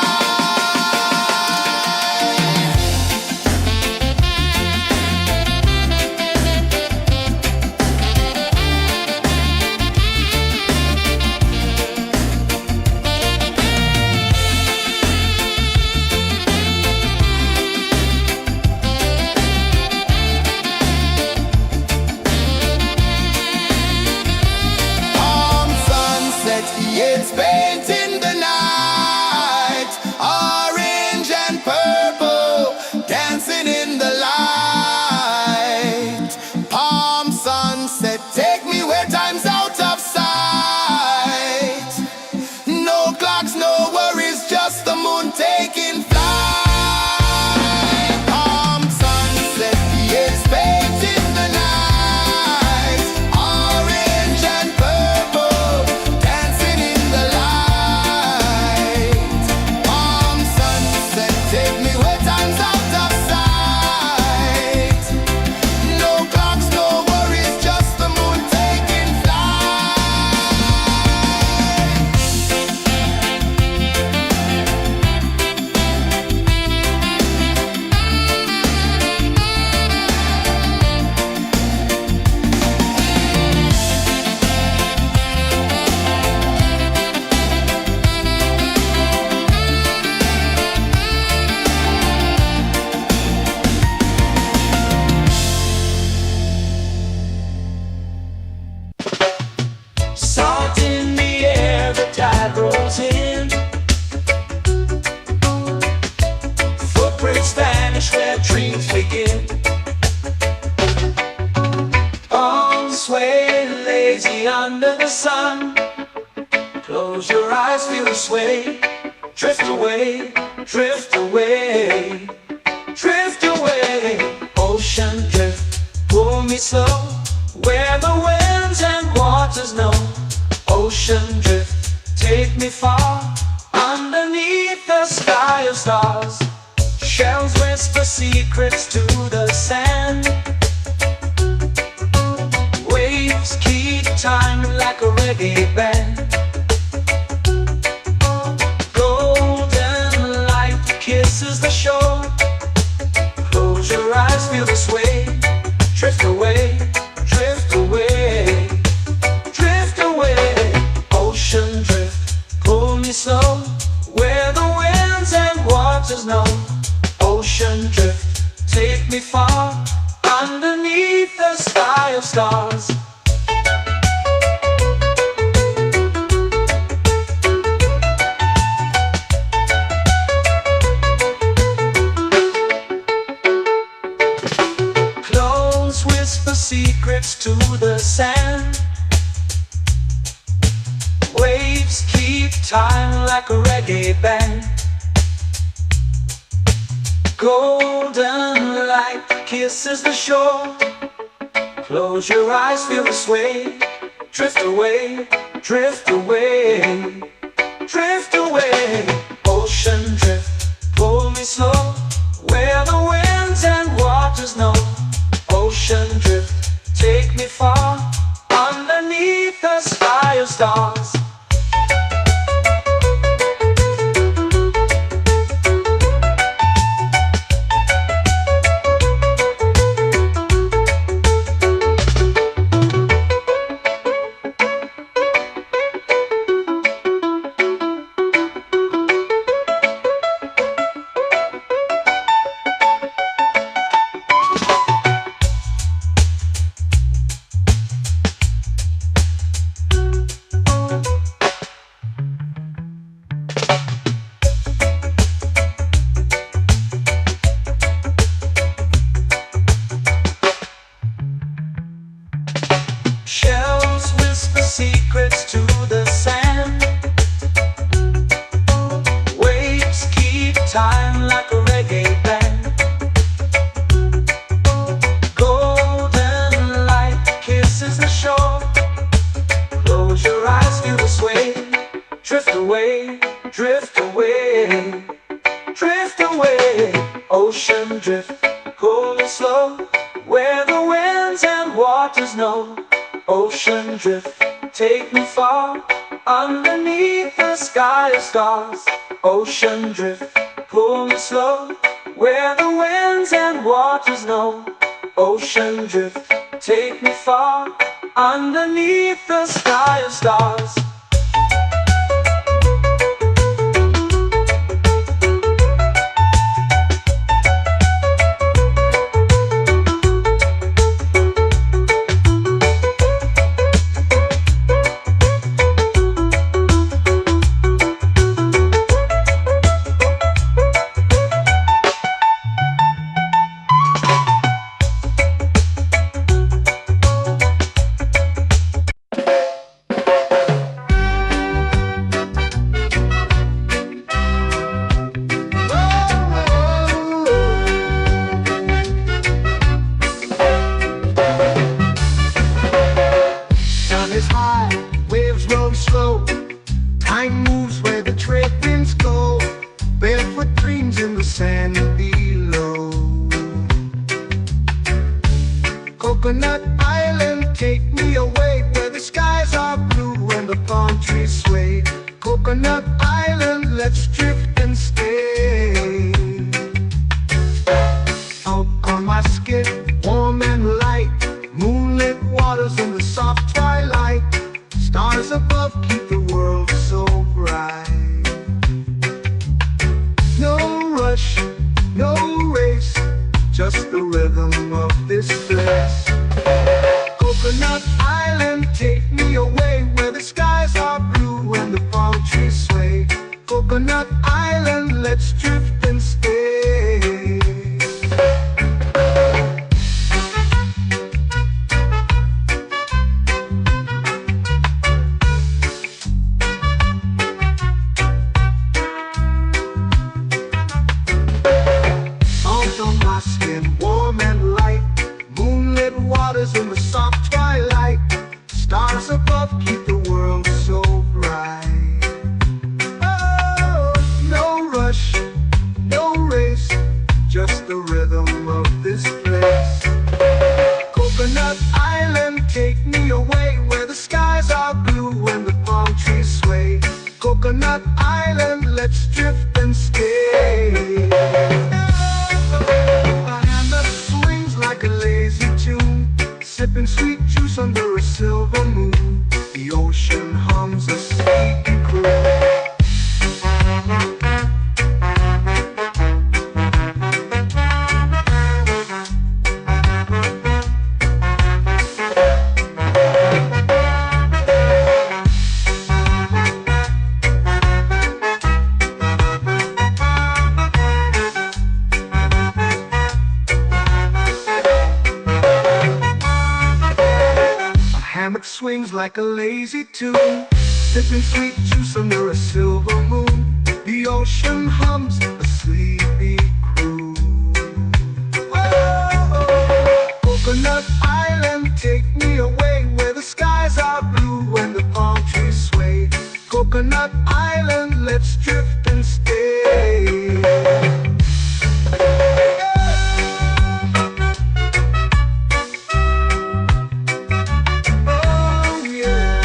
Speaker 1: Palm sunset, yeah, it's painting the night. Orange and purple, dancing in the light. Palm sunset, take me where time's out of sight. No clocks, no worries, just the moon taking flight. Palm sunset, yeah, it's painting the night. Orange and purple, dancing in the light. Palm sunset, take me where time's out of sight. No clocks, no worries, just the moon taking flight.
Speaker 2: Salt in the air, the tide rolls in. Footprints vanish where dreams begin. Arms sway lazy under the sun. Close your eyes, feel the sway. Drift away, drift away, drift away. Ocean drift, pull me slow, where the winds and waters know. Ocean drift, take me far, underneath the sky of stars. Shells whisper secrets to the sand. Waves keep time like a reggae band. Golden light kisses the shore. Close your eyes, feel the sway. Drift away, drift away, drift away. Ocean drift, pull me slow, where the winds and waters know. Ocean drift, take me far, underneath the sky of stars. Close whisper secrets to the sand. Waves keep time like a reggae band. Golden light kisses the shore. Close your eyes, feel the sway. Drift away, drift away, drift away. Ocean drift, pull me slow, where the winds and waters know. Ocean drift, take me far, underneath the sky of stars. Shells whisper secrets to the sand. Waves keep time like a reggae band. Golden light kisses the shore. Close your eyes, feel the sway. Drift away, drift away, drift away. Ocean drift, pull me slow, where the winds and waters know. Ocean drift, take me far, underneath the sky of stars. Ocean drift, pull me slow, where the winds and waters know. Ocean drift, take me far, underneath the sky of stars.
Speaker 1: Time moves where the trade winds go, barefoot dreams in the sand below. Coconut Island, take me away, where the skies are blue and the palm trees sway. Coconut Island, let's drift and stay. Out on my skin, warm and light, moonlit waters in the soft twilight. Stars above keep the world so bright. No rush, no race, just the rhythm of this place. Coconut Island, take me away, where the skies are blue and the palm trees sway. Coconut Island, let's drift and stay. Warm and light, moonlit waters in the soft twilight. Stars above keep the world so bright. Oh, no rush, no race, just the rhythm of this place. Coconut Island, take me away, where the skies are blue and the palm trees sway. Coconut Island, let's drift and stay. Like a lazy tune, sipping sweet juice under a silver moon. The ocean hums a sleepy croon. Hammock swings like a lazy tune, sipping sweet juice under a silver moon. The ocean hums a sleepy croon. Oh, Coconut Island, take me away, where the skies are blue and the palm trees
Speaker 2: Coconut Island, let's drift and stay. Oh yeah.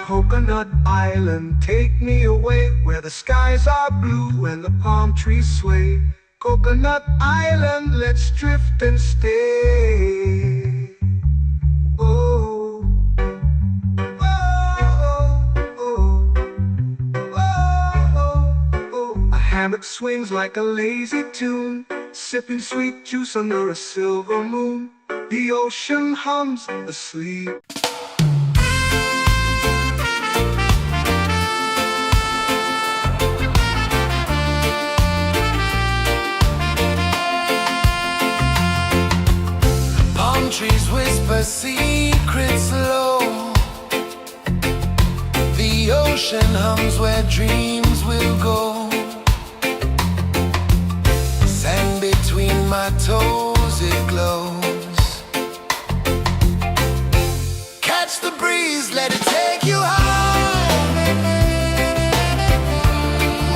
Speaker 2: Coconut Island, take me away where the skies are blue and the palm trees sway. Coconut Island, let's drift and stay. Oh, oh, oh, oh, oh. A hammock swings like a lazy tune, sipping sweet juice under a silver moon. The ocean hums asleep.
Speaker 1: Trees whisper secrets low. The ocean hums where dreams will go. Sand between my toes, it glows. Catch the breeze, let it take you high.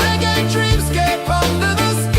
Speaker 1: Reggae dreamscape under the sky.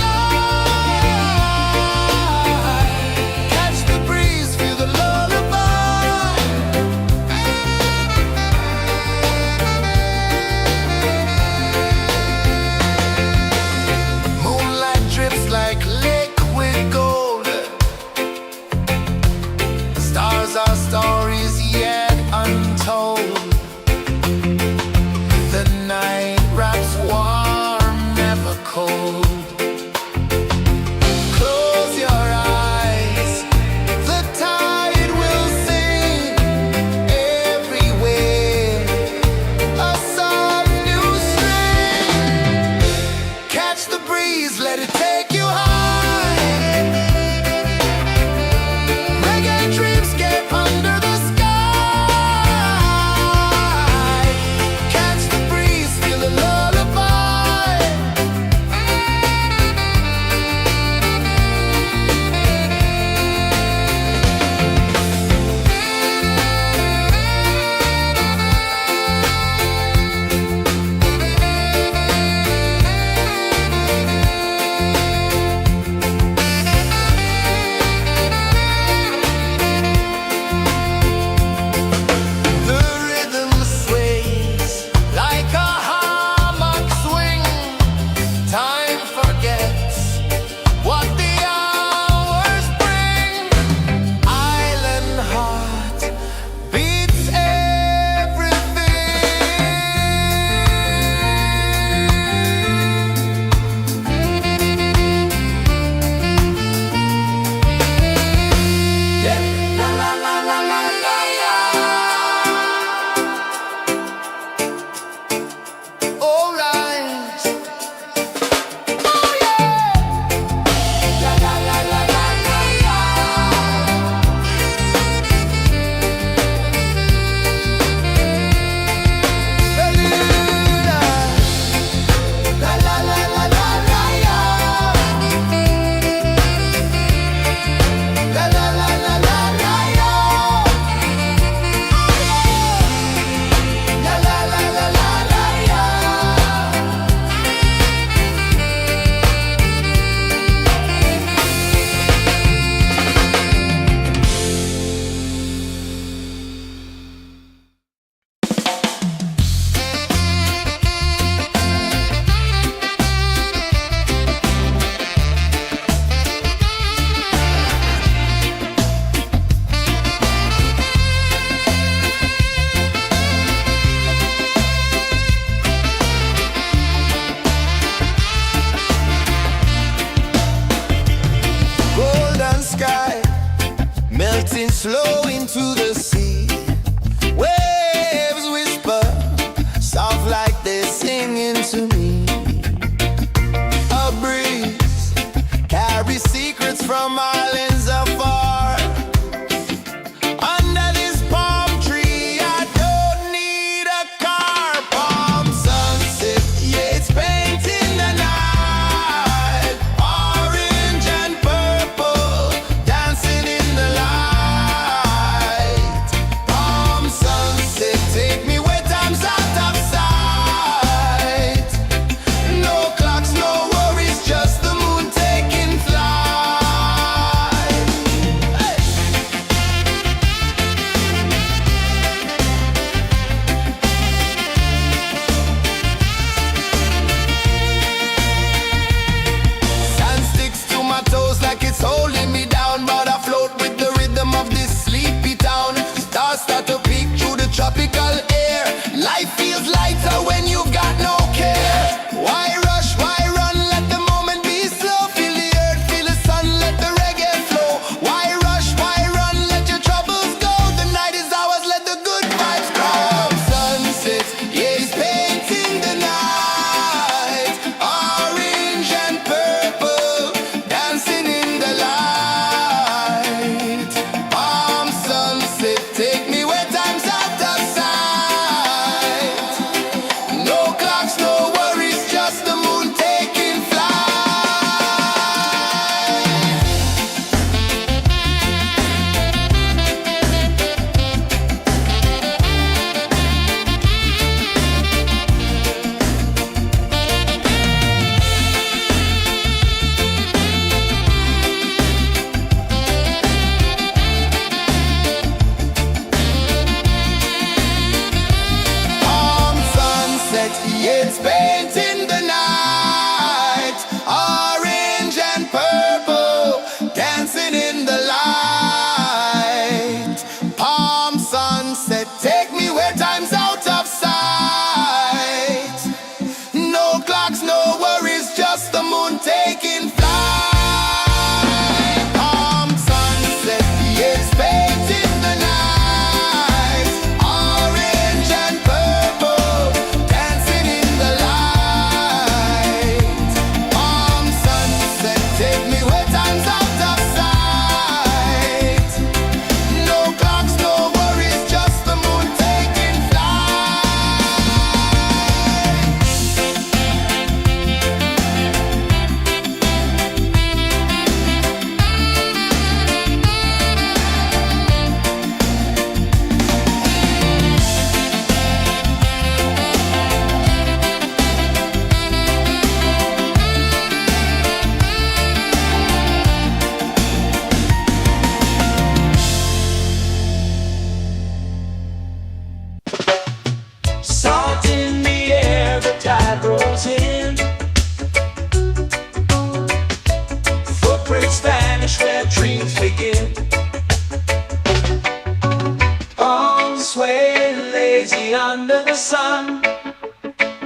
Speaker 2: sun.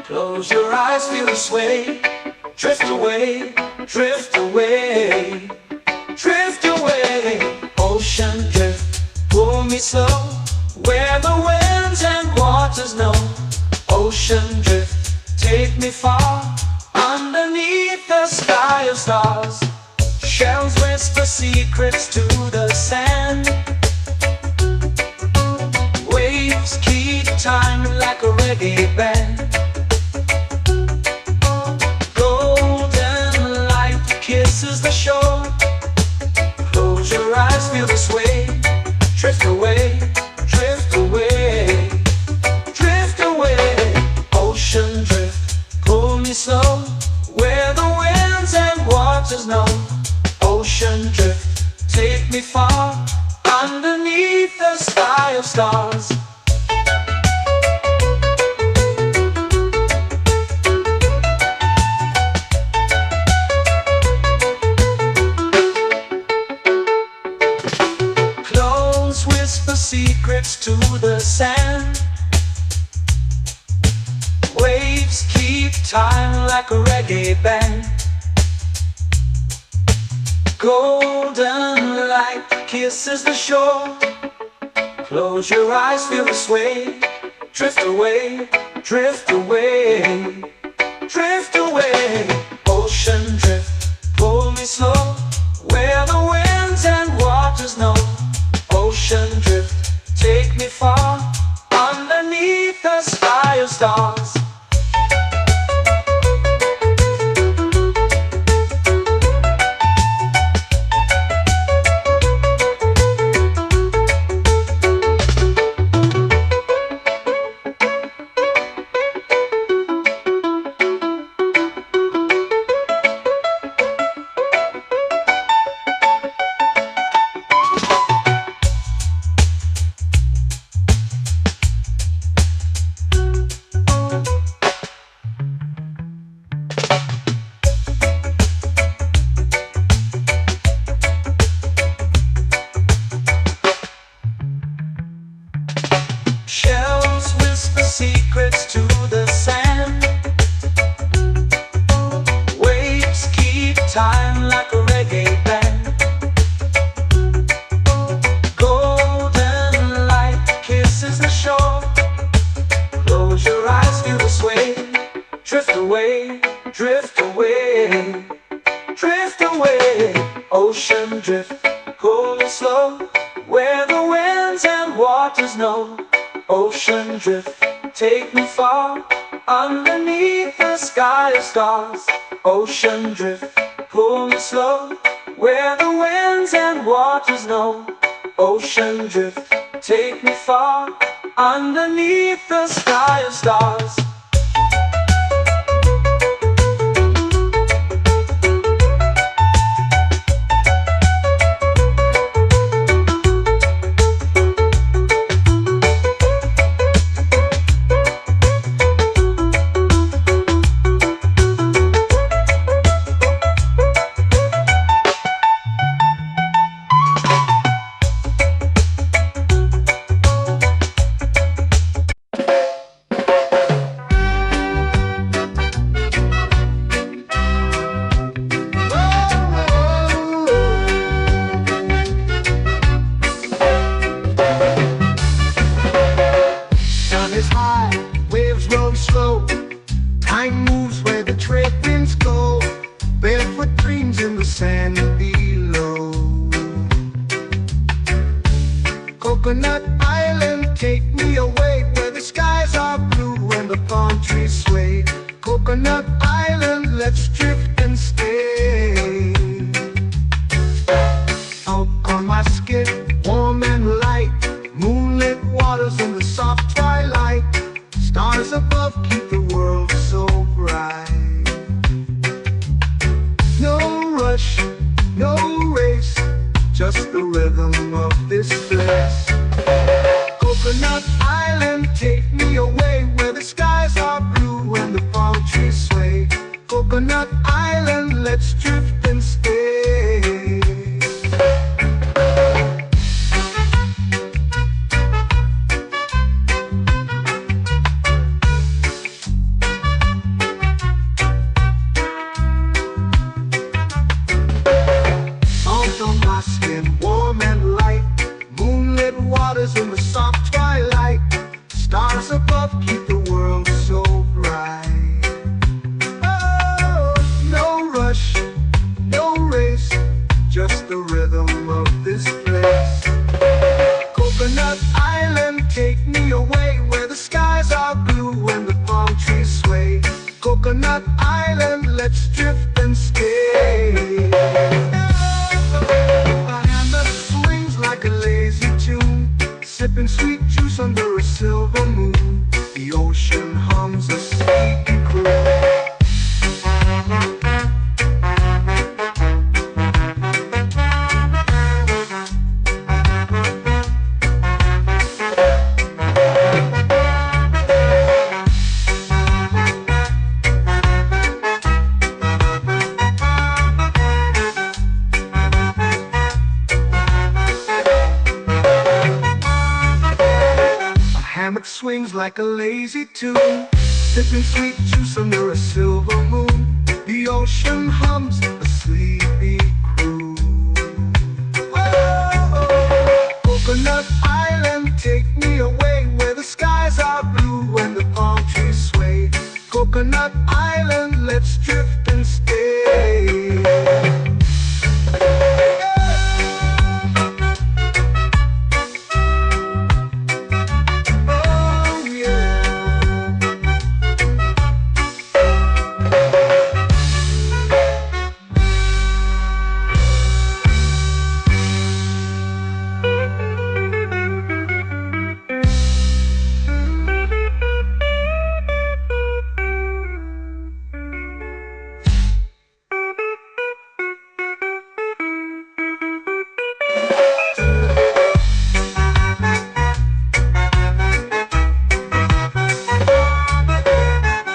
Speaker 2: Close your eyes, feel the sway. Drift away, drift away, drift away. Ocean drift, pull me slow, where the winds and waters know. Ocean drift, take me far, underneath the sky of stars. Shells whisper secrets to the sand. Waves keep time like a reggae band. Golden light kisses the shore. Close your eyes, feel the sway. Drift away, drift away, drift away. Ocean drift, pull me slow, where the winds and waters know. Ocean drift, take me far, underneath the sky of stars. Close whisper secrets to the sand. Waves keep time like a reggae band. Golden light kisses the shore. Close your eyes, feel the sway. Drift away, drift away, drift away. Ocean drift, pull me slow, where the winds and waters know. Ocean drift, take me far, underneath the sky of stars. Shells whisper secrets to the sand. Waves keep time like a reggae band. Golden light kisses the shore. Close your eyes, feel the sway. Drift away, drift away, drift away. Ocean drift, pull me slow, where the winds and waters know. Ocean drift, take me far, underneath the sky of stars. Ocean drift, pull me slow, where the winds and waters know. Ocean drift, take me far, underneath the sky of stars.
Speaker 1: Time moves where the trade winds go. Barefoot dreams in the sand below. Coconut Island, take me away, where the skies are blue and the palm trees sway. Coconut Island, let's drift and stay. Out on my skin, warm and light, moonlit waters in the soft twilight. Stars above keep the world so bright. No rush, no race, just the rhythm of this place. Coconut Island, take me away, where the skies are blue and the palm trees sway. Coconut Island, let's drift and stay.
Speaker 2: Coconut Island, let's drift and stay. A hand that swings like a lazy tune, sipping sweet juice under a silver moon. The ocean hums a sleepy croon. Hammock swings like a lazy tune, sipping sweet juice under a silver moon. The ocean hums a sleepy croon. Whoa, Coconut Island, take me away where the skies are blue and the palm trees sway. Coconut Island, let's drift and stay.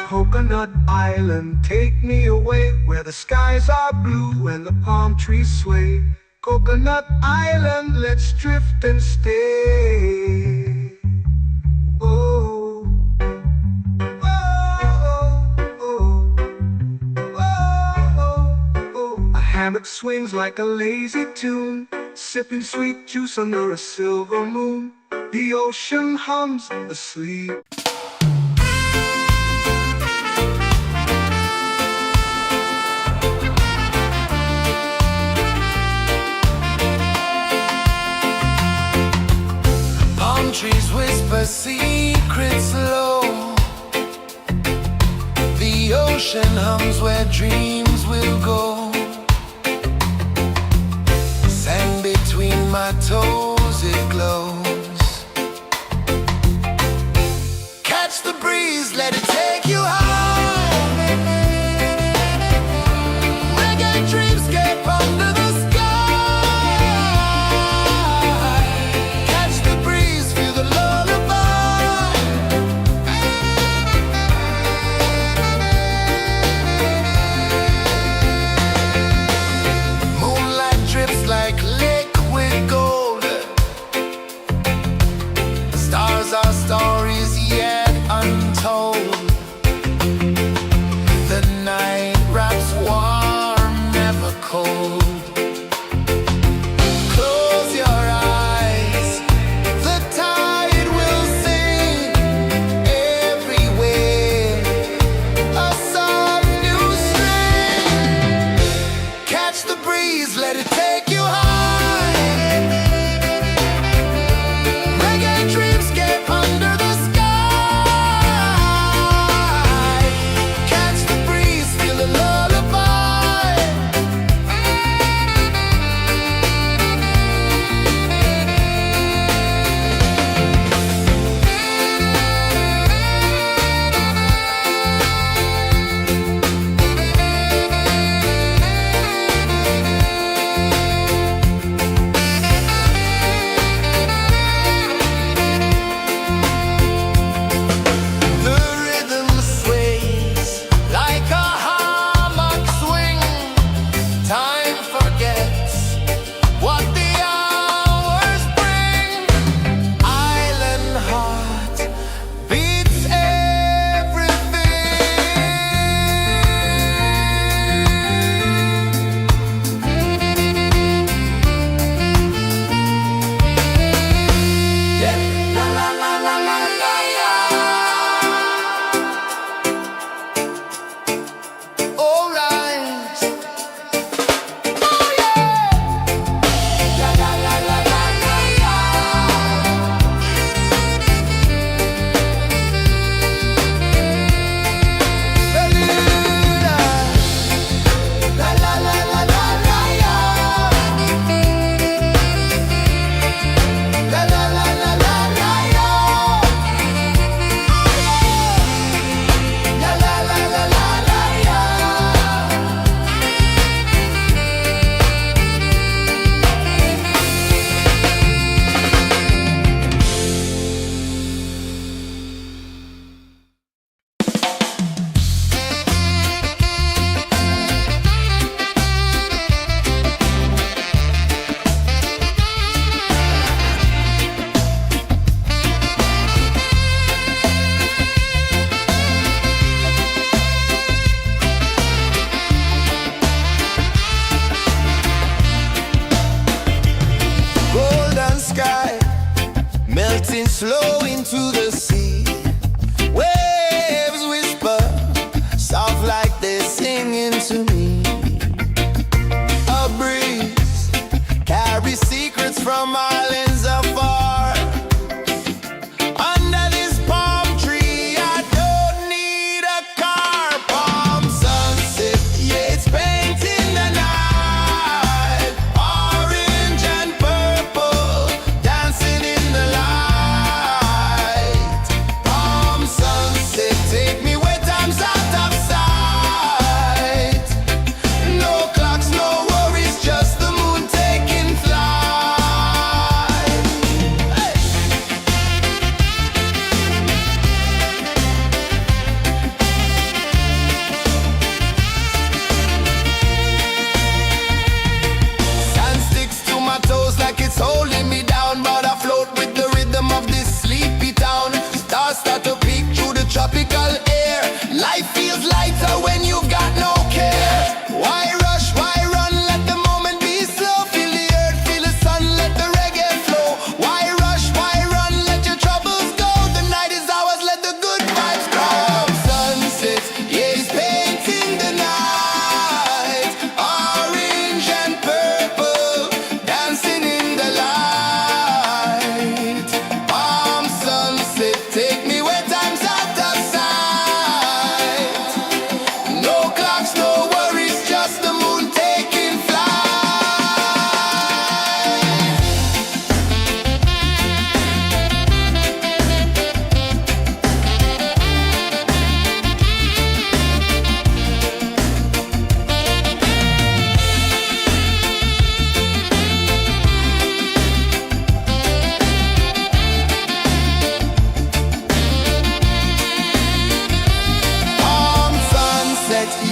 Speaker 2: Coconut Island, take me away where the skies are blue and the palm trees sway. Coconut Island, let's drift and stay. Oh, oh, oh, oh, oh. A hammock swings like a lazy tune, sipping sweet juice under a silver moon. The ocean hums asleep.
Speaker 1: Trees whisper secrets low. The ocean hums where dreams will go. Sand between my toes, it glows. Catch the breeze, let it take you high. Reggae dreamscape under the sky. Our stories yet untold.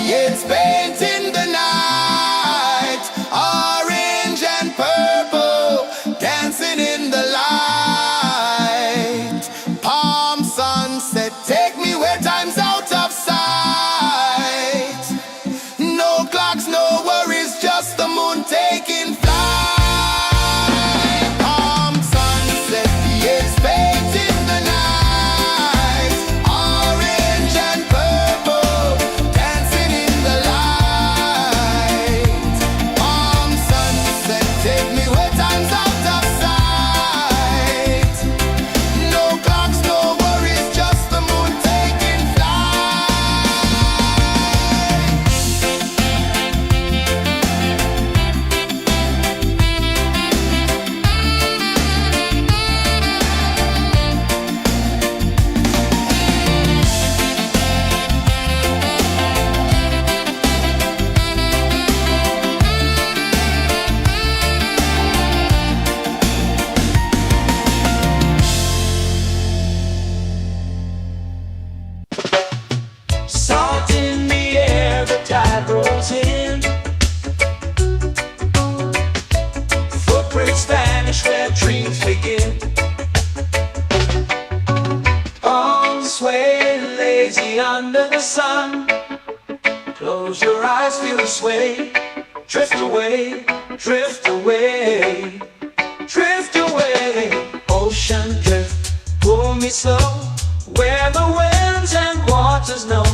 Speaker 1: It's painting the night, orange and purple, dancing in the light. Palm sunset, take me where time's out of sight. No clocks, no worries, just the moon taking flight. Palm sunset, it's painting the night, orange and purple, dancing in the light. Palm sunset, take me where time's out of sight. No clocks, no worries, just the moon taking
Speaker 2: Salt in the air, the tide rolls in. Footprints vanish where dreams begin. Arms sway lazy under the sun. Close your eyes, feel the sway. Drift away, drift away, drift away. Ocean drift, pull me slow, where the winds and waters know.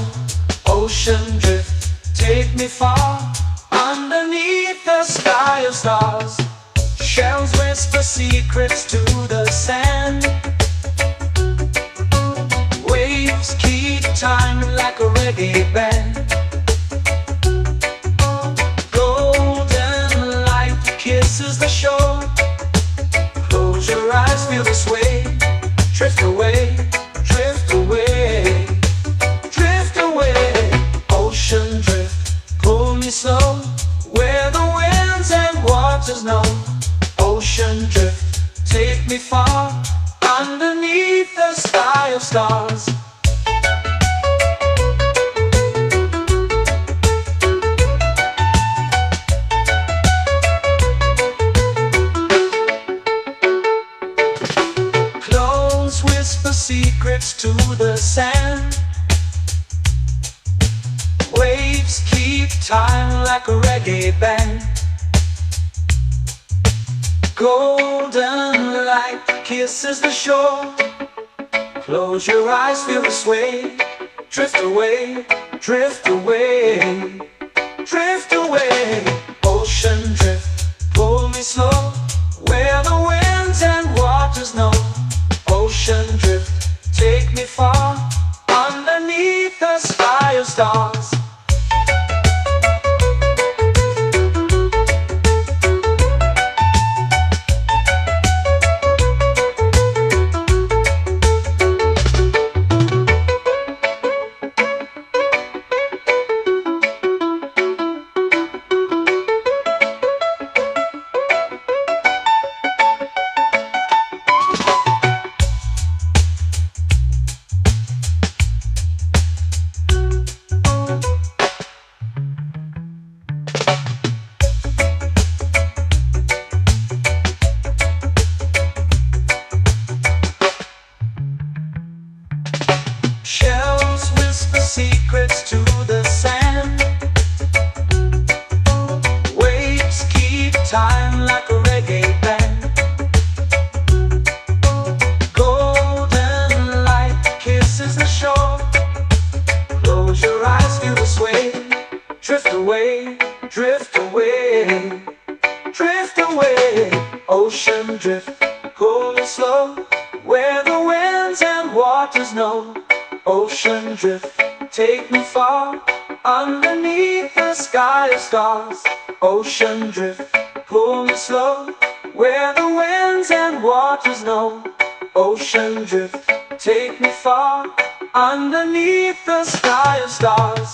Speaker 2: Ocean drift, take me far, underneath the sky of stars. Shells whisper secrets to the sand. Waves keep time like a reggae band. Golden light kisses the shore. Close your eyes, feel the sway. Drift away, drift away, drift away. Ocean drift, pull me slow, where the winds and waters know. Ocean drift, take me far, underneath the sky of stars. Close whisper secrets to the sand. Waves keep time like a reggae band. Golden light kisses the shore. Close your eyes, feel the sway. Drift away, drift away, drift away. Ocean drift, pull me slow, where the winds and waters know. Ocean drift, take me far, underneath the sky of stars. Shells whisper secrets to the sand. Waves keep time like a reggae band. Golden light kisses the shore. Close your eyes, feel the sway. Drift away, drift away, drift away. Ocean drift, pull me slow, where the winds and waters know. Ocean drift, take me far, underneath the sky of stars. Ocean drift, pull me slow, where the winds and waters know. Ocean drift, take me far, underneath the sky of stars.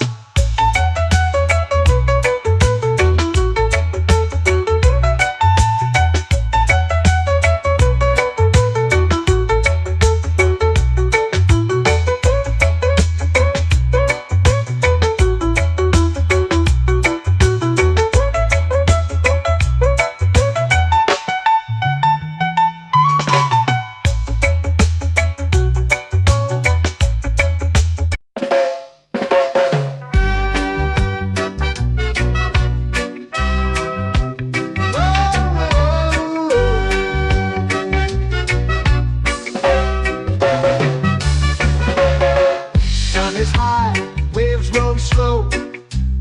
Speaker 1: is high, waves roll slow.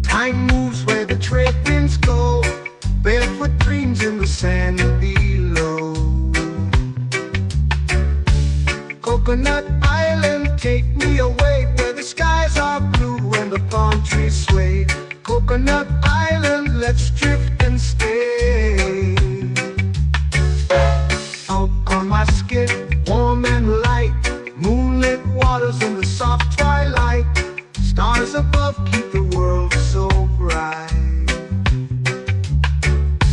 Speaker 1: Time moves where the trade winds go. Barefoot dreams in the sand below. Coconut Island, take me away where the skies are blue and the palm trees sway. Coconut Island, let's drift and stay. Out on my skin, warm and light, moonlit waters in the soft twilight. Stars above keep the world so bright.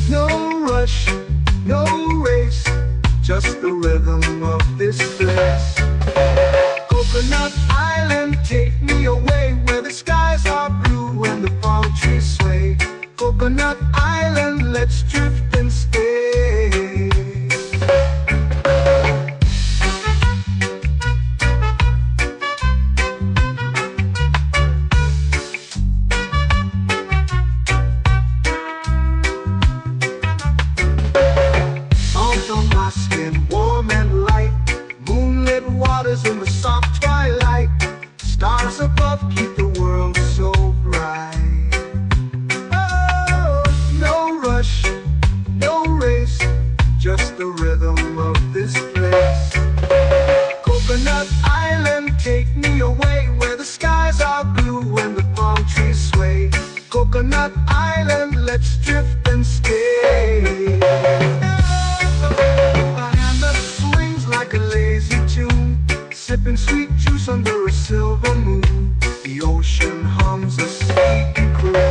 Speaker 1: No rush, no race, just the rhythm of this place. Coconut Island, take me away where the skies are blue and the palm trees sway. Coconut Island, let's drift and stay. Salt on my skin, warm and light, moonlit waters in the soft twilight. Stars above keep the world so bright. Oh, no rush, no race, just the rhythm of this place. Coconut Island, take me away where the skies are blue and the palm trees sway. Coconut Island, let's drift and stay. A hand that swings like a lazy tune, sipping sweet juice under a silver moon. The ocean hums a sleepy croon.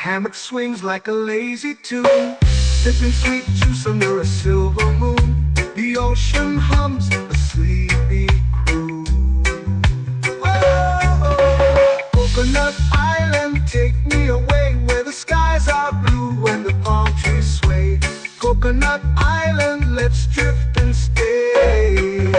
Speaker 1: Hammock swings like a lazy tune, sipping sweet juice under a silver moon. The ocean hums a sleepy croon. Oh, Coconut Island, take me away where the skies are blue and the palm trees sway. Coconut Island, let's drift and stay.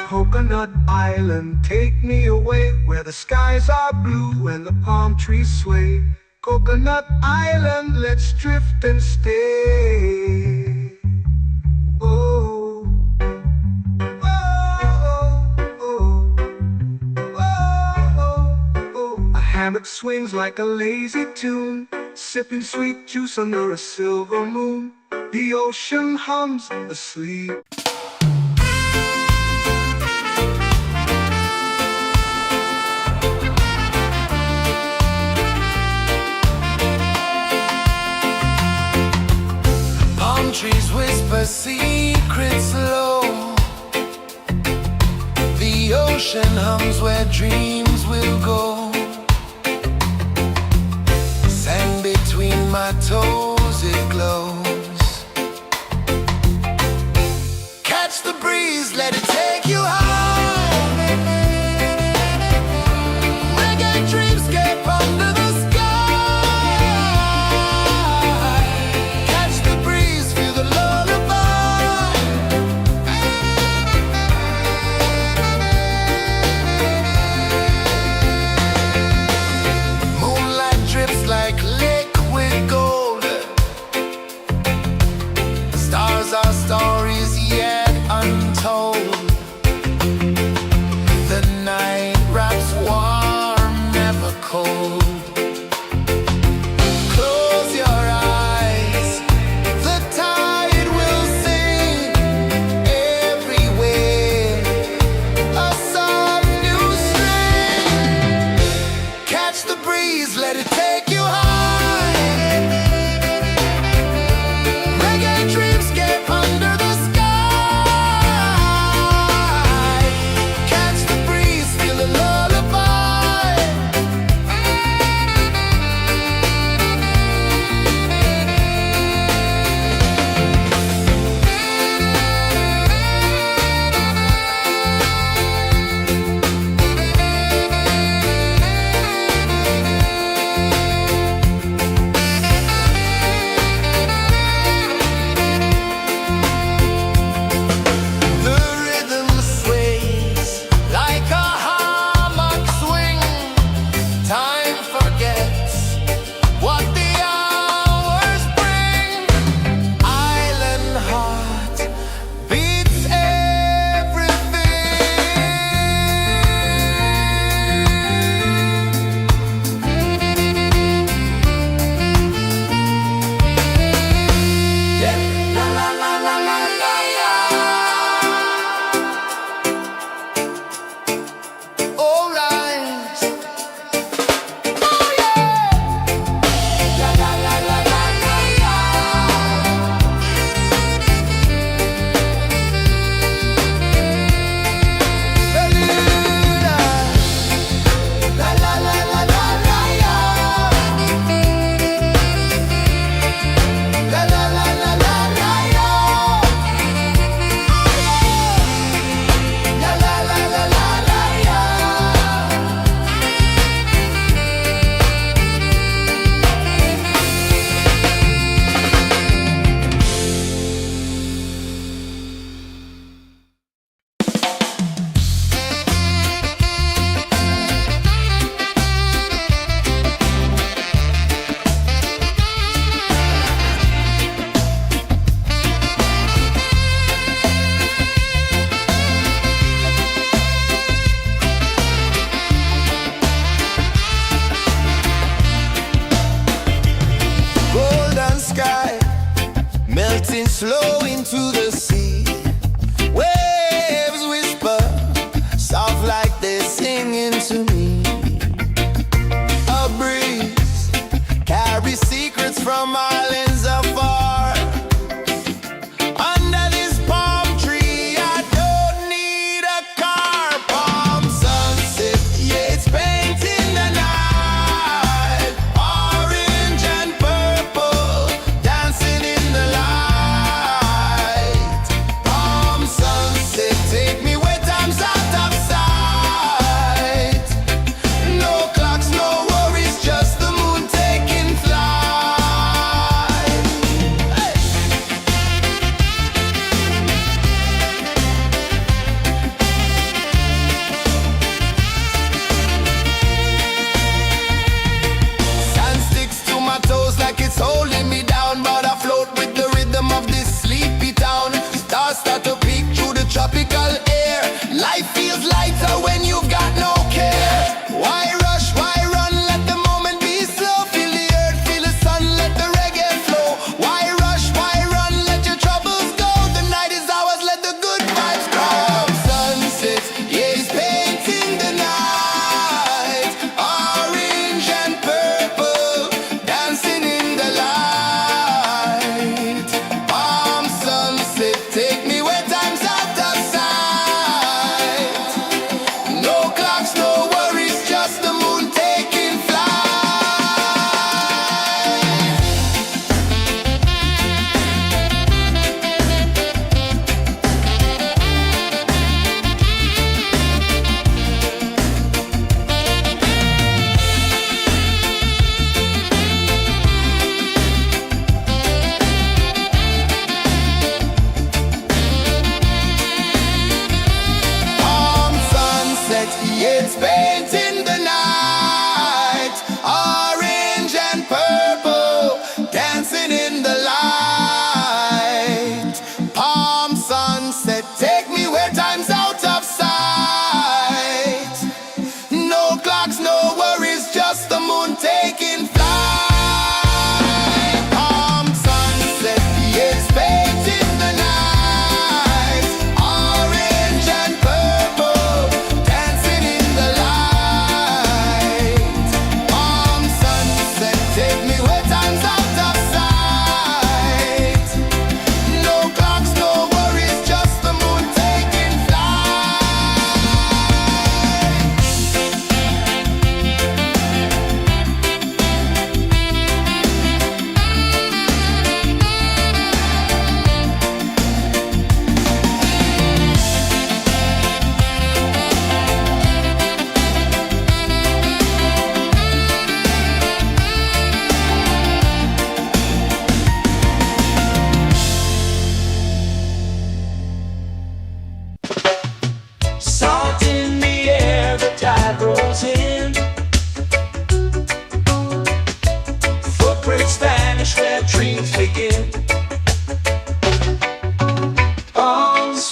Speaker 1: Coconut Island, take me away where the skies are blue and the palm trees sway. Coconut Island, let's drift and stay. Oh, oh, oh, oh, oh. A hammock swings like a lazy tune, sipping sweet juice under a silver moon. The ocean hums asleep.
Speaker 2: Trees whisper secrets low. The ocean hums where dreams will go. Sand between my toes, it glows. Catch the breeze, let it take you high. Reggae dreamscape under the stories yet untold.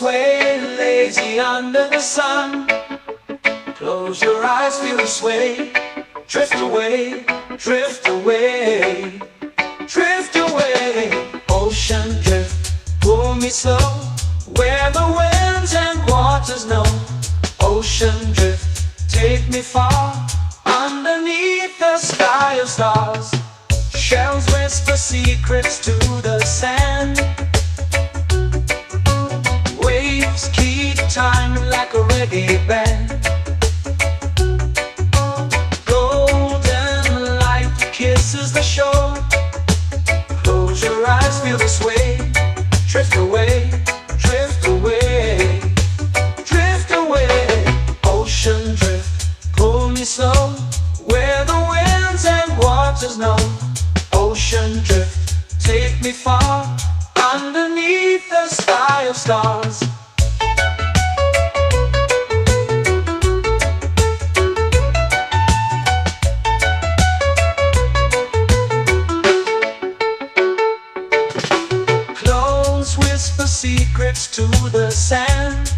Speaker 2: sway lazy under the sun. Close your eyes, feel the sway. Drift away, drift away, drift away. Ocean drift, pull me slow, where the winds and waters know. Ocean drift, take me far, underneath the sky of stars. Shells whisper secrets to the sand. Waves keep time like a reggae band. Golden light kisses the shore. Close your eyes, feel the sway. Drift away, drift away, drift away. Ocean drift, pull me slow, where the winds and waters know. Ocean drift, take me far, underneath the sky of stars. Clones whisper secrets to the sand.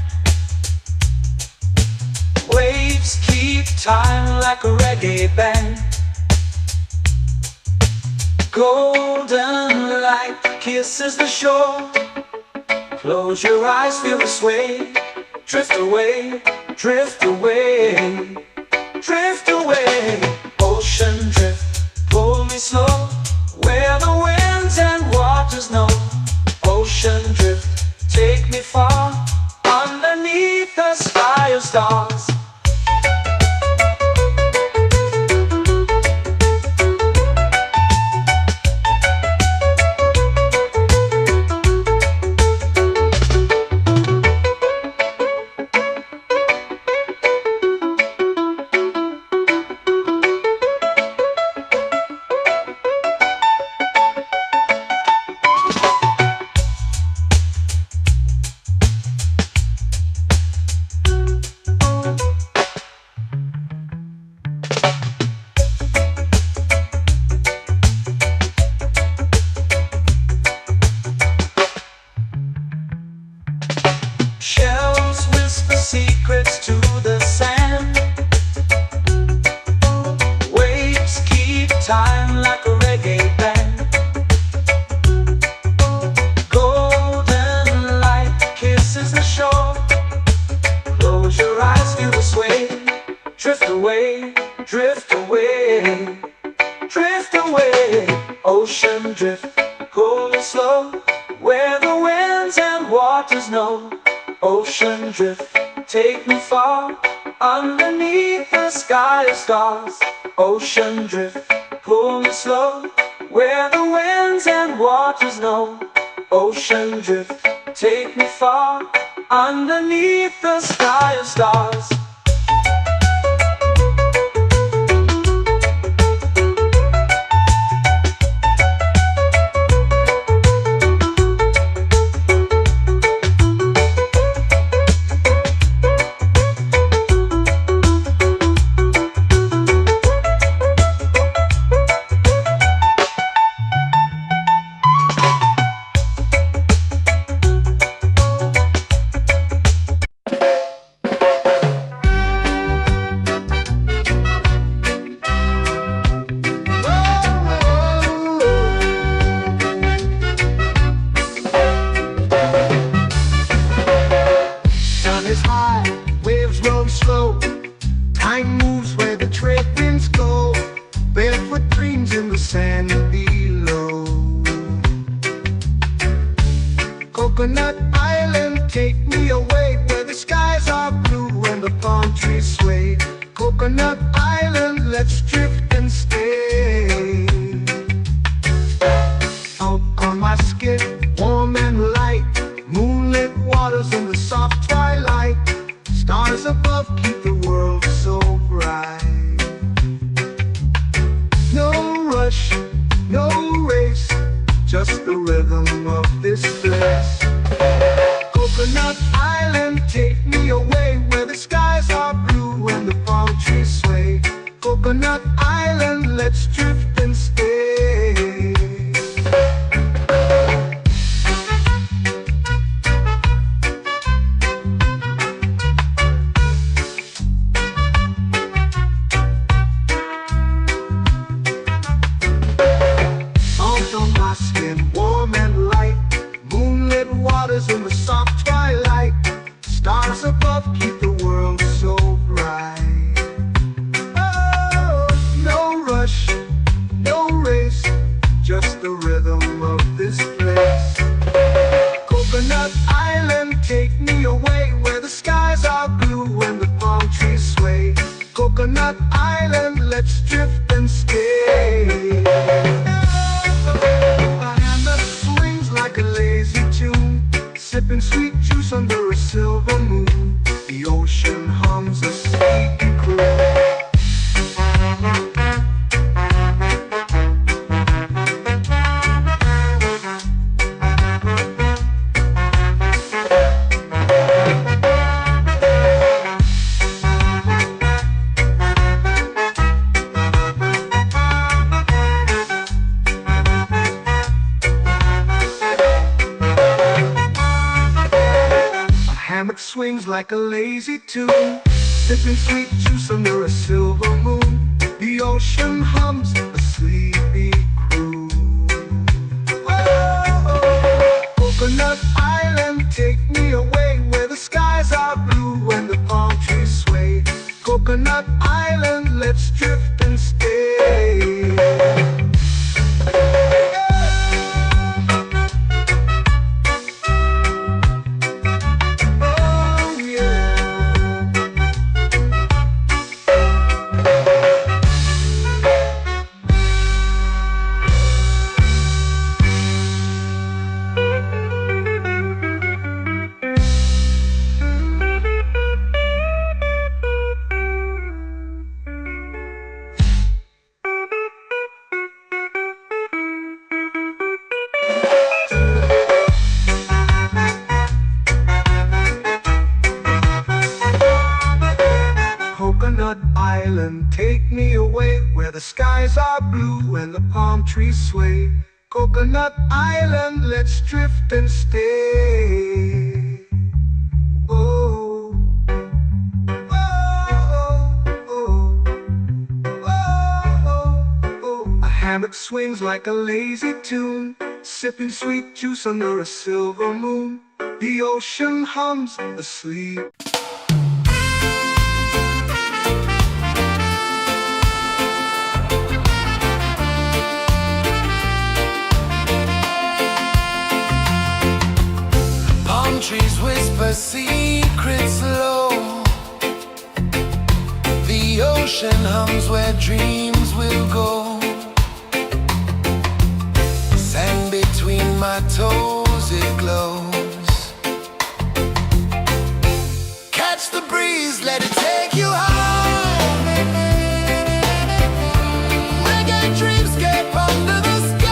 Speaker 2: Waves keep time like a reggae band. Golden light kisses the shore. Close your eyes, feel the sway. Drift away, drift away, drift away. Ocean drift, pull me slow, where the winds and waters know. Ocean drift, take me far, underneath the sky of stars. Shells whisper secrets to the sand. Waves keep time like a reggae band. Golden light kisses the shore. Close your eyes, feel the sway. Drift away, drift away, drift away. Ocean drift, pull me slow, where the winds and waters know. Ocean drift, take me far, underneath the sky of stars. Ocean drift, pull me slow, where the winds and waters know. Ocean drift, take me far, underneath the sky of stars.
Speaker 1: Time moves where the trade winds go. Barefoot dreams in the sand below. Coconut Island, take me away, where the skies are blue and the palm trees sway. Coconut Island, let's drift and stay. Out on my skin, warm and light, moonlit waters in the soft twilight. Stars above keep the world so bright. No rush, no race, just the rhythm of this place. Coconut Island, take me away, where the skies are blue and the palm trees sway. Coconut Island, let's drift and stay.
Speaker 2: silver moon. The ocean hums a sleepy croon. Hammock swings like a lazy tune, sipping sweet juice under a silver moon. The ocean hums a sleepy croon. Oh, Coconut Island, take me away where the skies are blue and the palm trees sway. Coconut Island, let's drift and stay. Coconut Island, take me away where the skies are blue and the palm trees sway. Coconut Island, let's drift and stay. Oh, oh, oh, oh, oh. A hammock swings like a lazy tune, sipping sweet juice under a silver moon. The ocean hums asleep.
Speaker 1: Trees whisper secrets low. The ocean hums where dreams will go. Sand between my toes, it glows. Catch the breeze, let it take you high. Reggae dreamscape under the sky.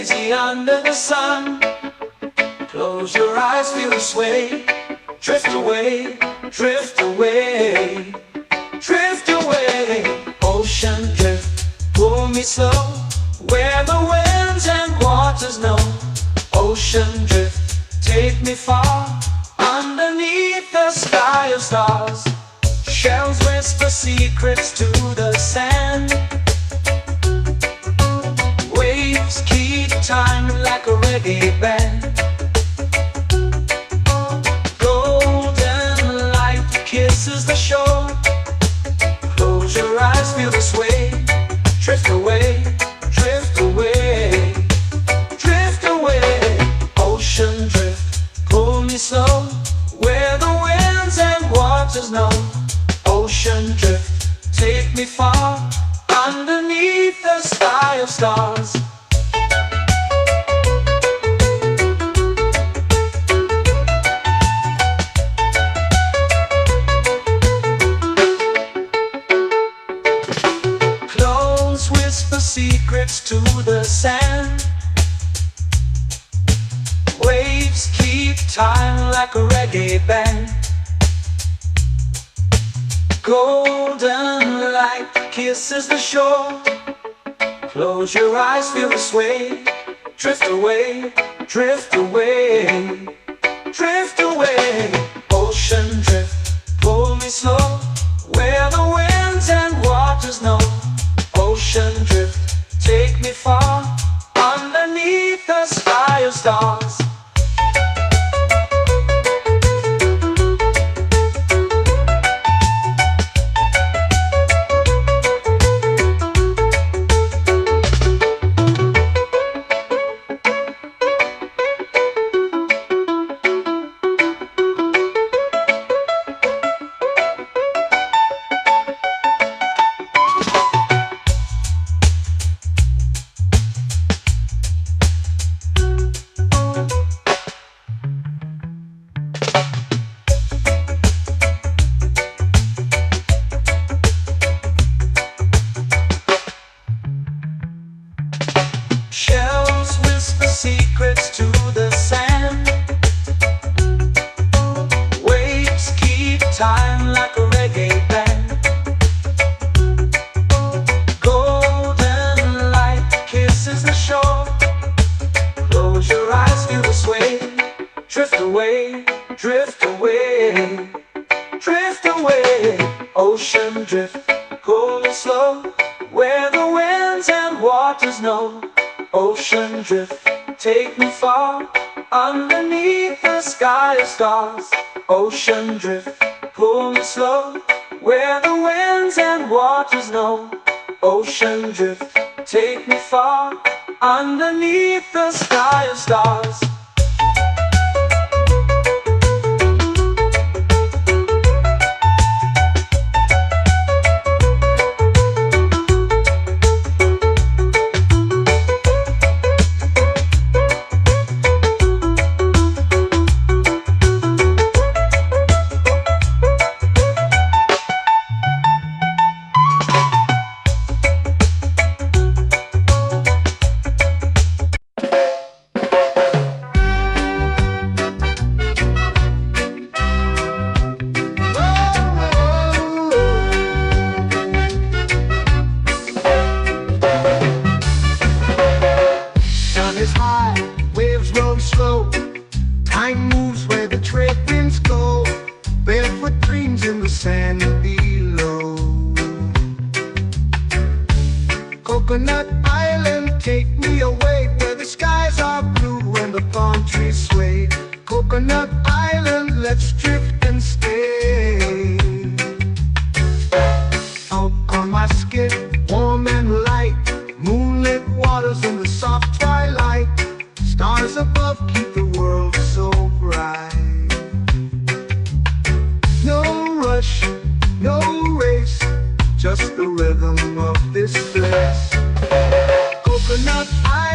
Speaker 2: lazy under the sun. Close your eyes, feel the sway. Drift away, drift away, drift away. Ocean drift, pull me slow, where the winds and waters know. Ocean drift, take me far, underneath the sky of stars. Shells whisper secrets to the sand. Waves keep time like a reggae band. Golden light kisses the shore. Close your eyes, feel the sway. Drift away, drift away, drift away. Ocean drift, pull me slow, where the winds and waters know. Ocean drift, take me far, underneath the sky of stars. Clones whisper secrets to the sand. Waves keep time like a reggae band. Golden light kisses the shore. Close your eyes, feel the sway. Drift away, drift away, drift away. Ocean drift, pull me slow, where the winds and waters know. Ocean drift, take me far, underneath the sky of stars. Shells whisper secrets to the sand. Waves keep time like a reggae band. Golden light kisses the shore. Close your eyes, feel the sway. Drift away, drift away, drift away. Ocean drift, pull me slow, where the winds and waters know. Ocean drift, take me far, underneath the sky of stars. Ocean drift, pull me slow, where the winds and waters know. Ocean drift, take me far, underneath the sky of stars.
Speaker 1: Time moves where the trade winds go. Barefoot dreams in the sand below. Coconut Island, take me away, where the skies are blue and the palm trees sway. Coconut Island, let's drift and stay. Out on my skin, warm and light, moonlit waters in the soft twilight. Stars above keep the world so bright. No rush, no race, just the rhythm of this place. Coconut Island.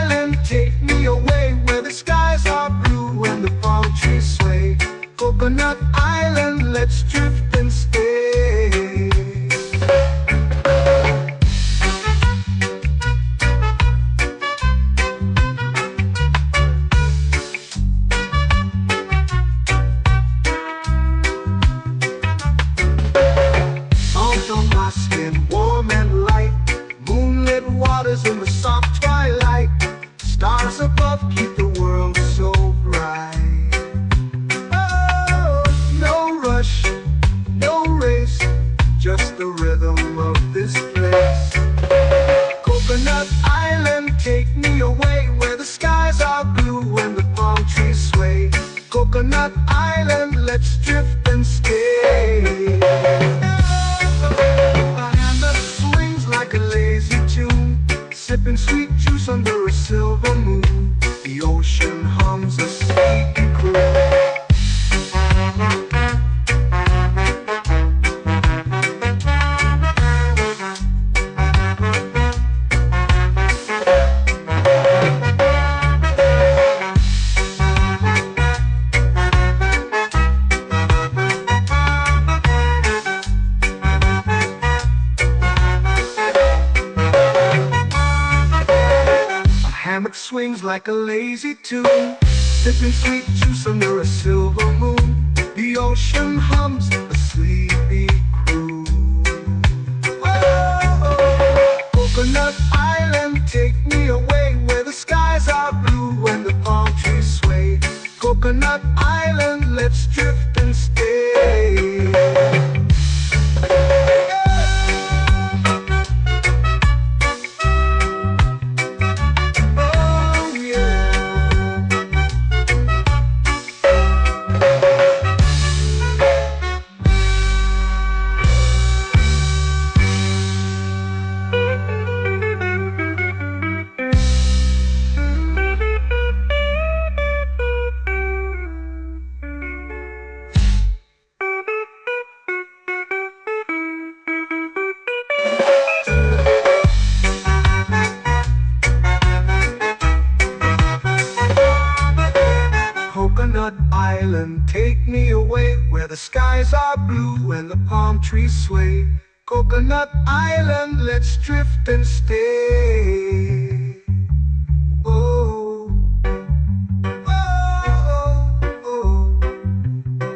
Speaker 2: sweet juice under a silver moon. The ocean hums a sleepy croon. Hammock swings like a lazy tune, sipping sweet juice under a silver moon. The ocean hums a sleepy croon. Whoa, Coconut Island, take me away where the skies are blue and the palm trees sway. Coconut Island, let's drift and stay. Coconut Island, take me away where the skies are blue and the palm trees sway. Coconut Island, let's drift and stay. Oh, oh, oh,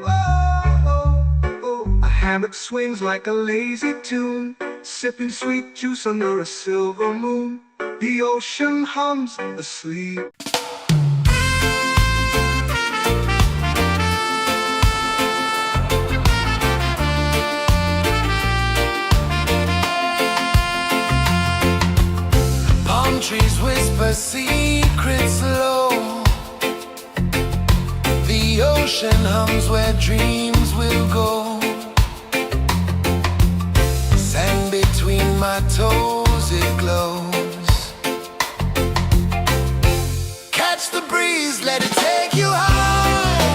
Speaker 2: oh, oh. A hammock swings like a lazy tune, sipping sweet juice under a silver moon. The ocean hums asleep.
Speaker 1: Trees whisper secrets low. The ocean hums where dreams will go. Sand between my toes, it glows. Catch the breeze, let it take you high.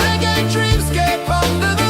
Speaker 1: Reggae dreamscape under the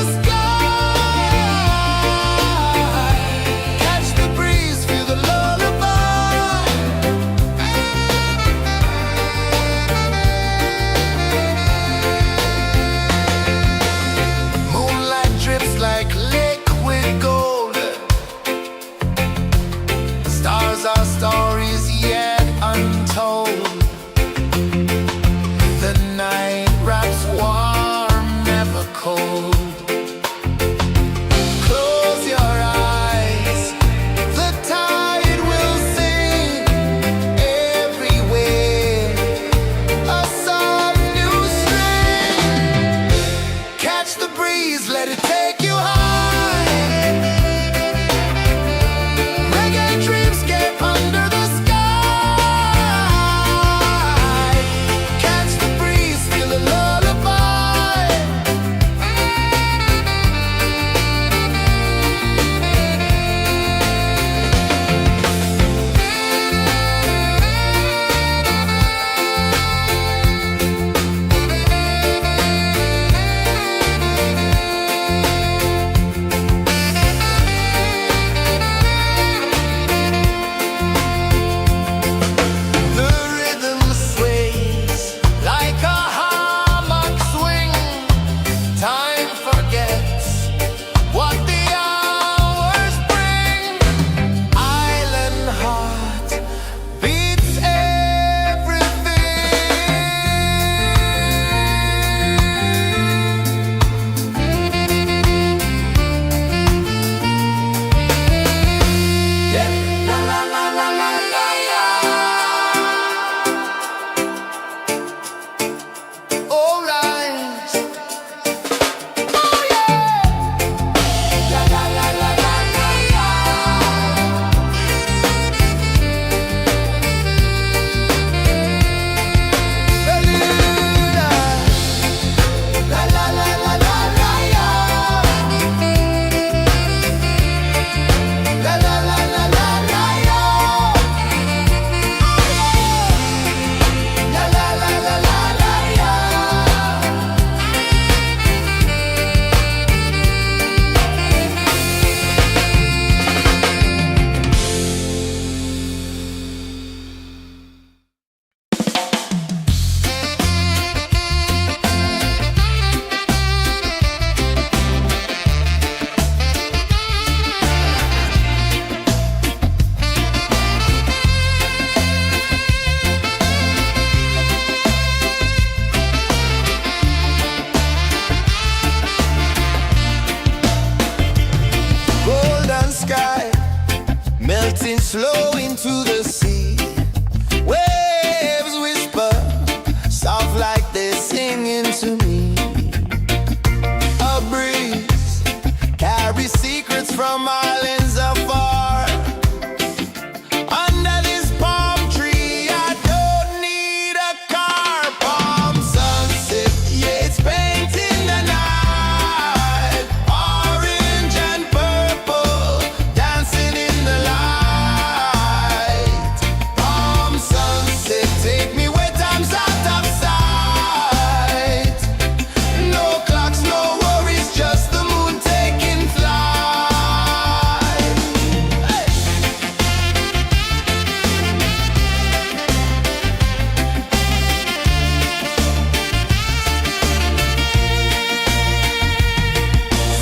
Speaker 1: into the sea. Waves whisper, soft like they're singing to me. A breeze carries secrets from islands afar. Under this palm tree, I don't need a car. Palm sunset, yeah, it's painting the night. Orange and purple, dancing in the light. Palm sunset, take me where time's out of sight. No clocks, no worries, just the moon taking flight. Hey!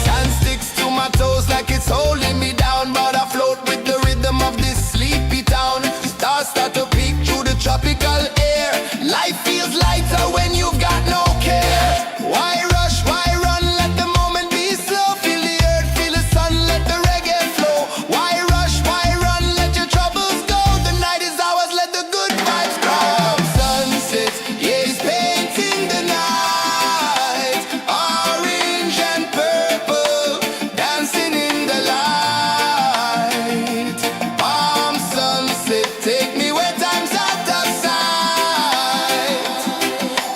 Speaker 1: Sand sticks to my toes like it's holding me down, but I float with the rhythm of this sleepy town. Stars start to peek through the tropical air. Life feels lighter when you've got no care. Why rush, why run, let the moment be slow. Feel the earth, feel the sun, let the reggae flow. Why rush, why run, let your troubles go. The night is ours, let the good vibes grow. Sunset, yeah, it's painting the night. Orange and purple, dancing in the light. Palm sunset, take me where time's out of sight.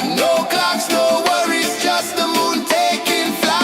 Speaker 1: No clocks, no worries, just the moon taking flight.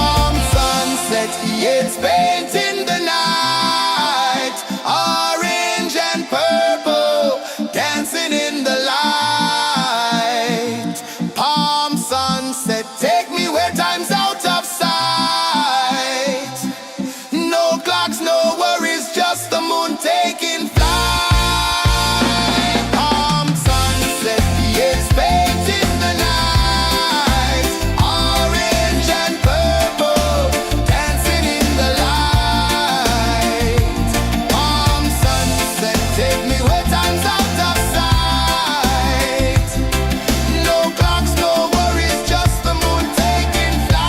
Speaker 1: Palm sunset, yeah, it's painting the night. Orange and purple, dancing in the light. Palm sunset, take me where time's out of sight. No clocks, no worries, just the moon taking flight. Palm sunset, yeah, it's painting the night. Orange and purple, dancing in the light. Palm sunset, take me where time's out of sight. No clocks, no worries, just the moon taking flight.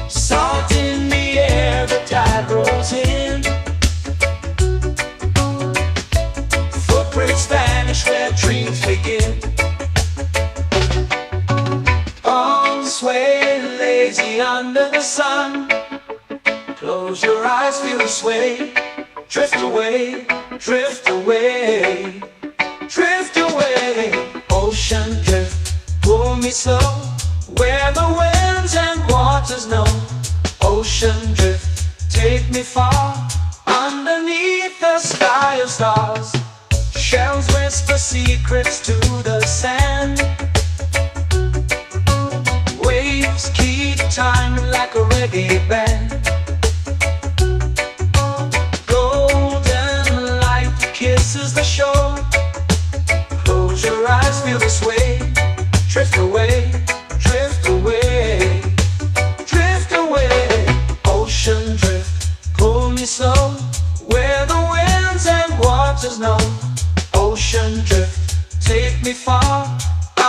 Speaker 2: Salt in the air, the tide rolls in. Footprints vanish where dreams begin. Arms sway lazy under the sun. Close your eyes, feel the sway. Drift away, drift away, drift away. Ocean drift, pull me slow, where the winds and waters know. Ocean drift, take me far, underneath the sky of stars. Shells whisper secrets to the sand. Waves keep time like a reggae band. Golden light kisses the shore. Close your eyes, feel the sway. Drift away, drift away, drift away. Ocean drift, pull me slow, where the winds and waters know. Ocean drift, take me far,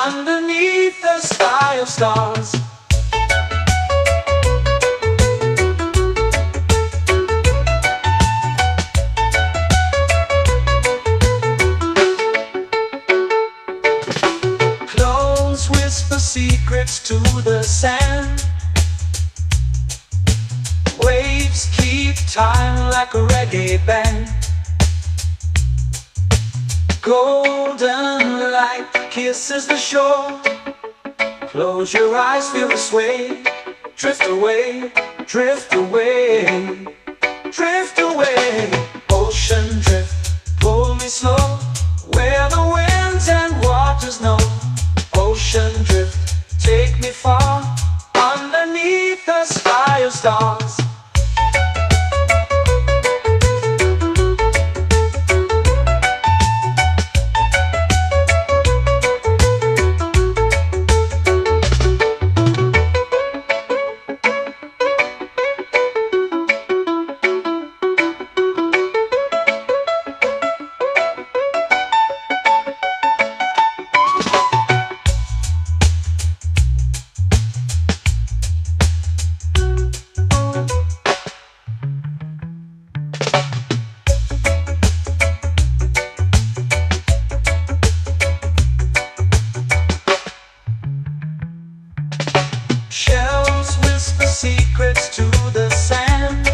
Speaker 2: underneath the sky of stars. Close whisper secrets to the sand. Waves keep time like a reggae band. Golden light kisses the shore. Close your eyes, feel the sway. Drift away, drift away, drift away. Ocean drift, pull me slow, where the winds and waters know. Ocean drift, take me far, underneath the sky of stars. Shells whisper secrets to the sand.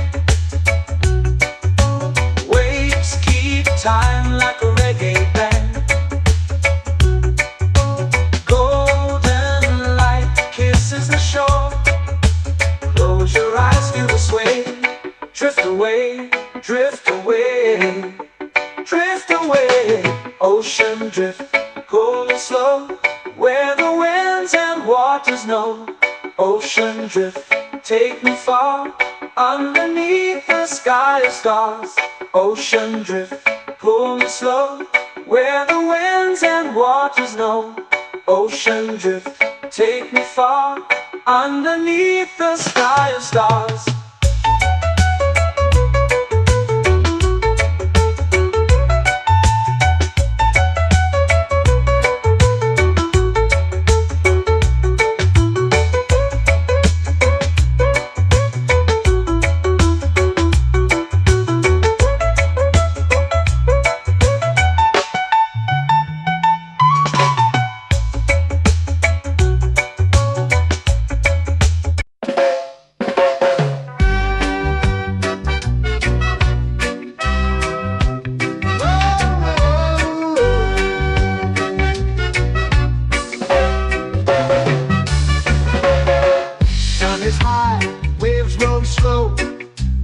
Speaker 2: Waves keep time like a reggae band. Golden light kisses the shore. Close your eyes, feel the sway. Drift away, drift away, drift away. Ocean drift, cool and slow, where the winds and waters know. Ocean drift, take me far, underneath the sky of stars. Ocean drift, pull me slow, where the winds and waters know. Ocean drift, take me far, underneath the sky of stars.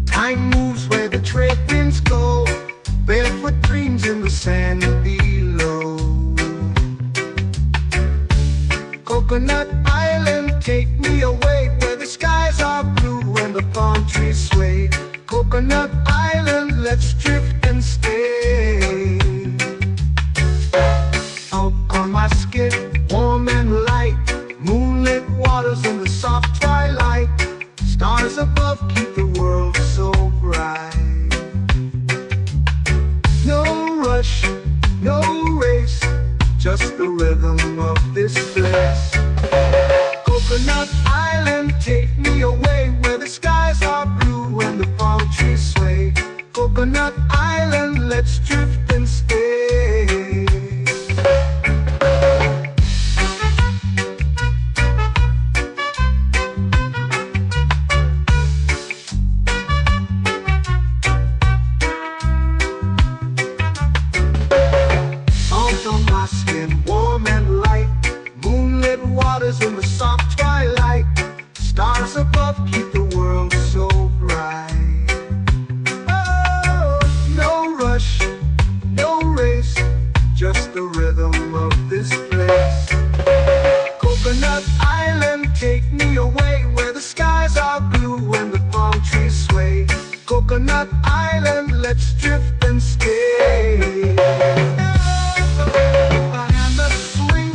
Speaker 1: Time moves where the trade winds go. Barefoot dreams in the sand below. Coconut Island, take me away, where the skies are blue and the palm trees sway. Coconut Island, let's drift and stay. Out on my skin, warm and light, moonlit waters in the soft twilight. Stars above keep the world so bright. No rush, no race, just the rhythm of this place. Coconut Island, take me away, where the skies are blue and the palm trees sway. Coconut Island, let's drift and stay. Warm and light, moonlit waters in the soft twilight. Stars above keep the world so bright. Oh, no rush, no race, just the rhythm of this place. Coconut Island, take me away, where the skies are blue and the palm trees sway. Coconut Island, let's drift and stay.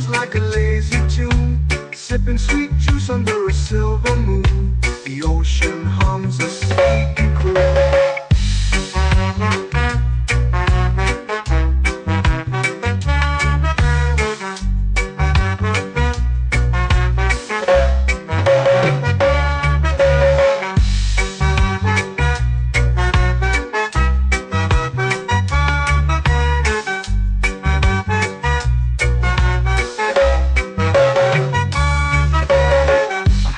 Speaker 1: Like a lazy tune, sipping sweet juice under a silver moon. The ocean hums a sleepy croon.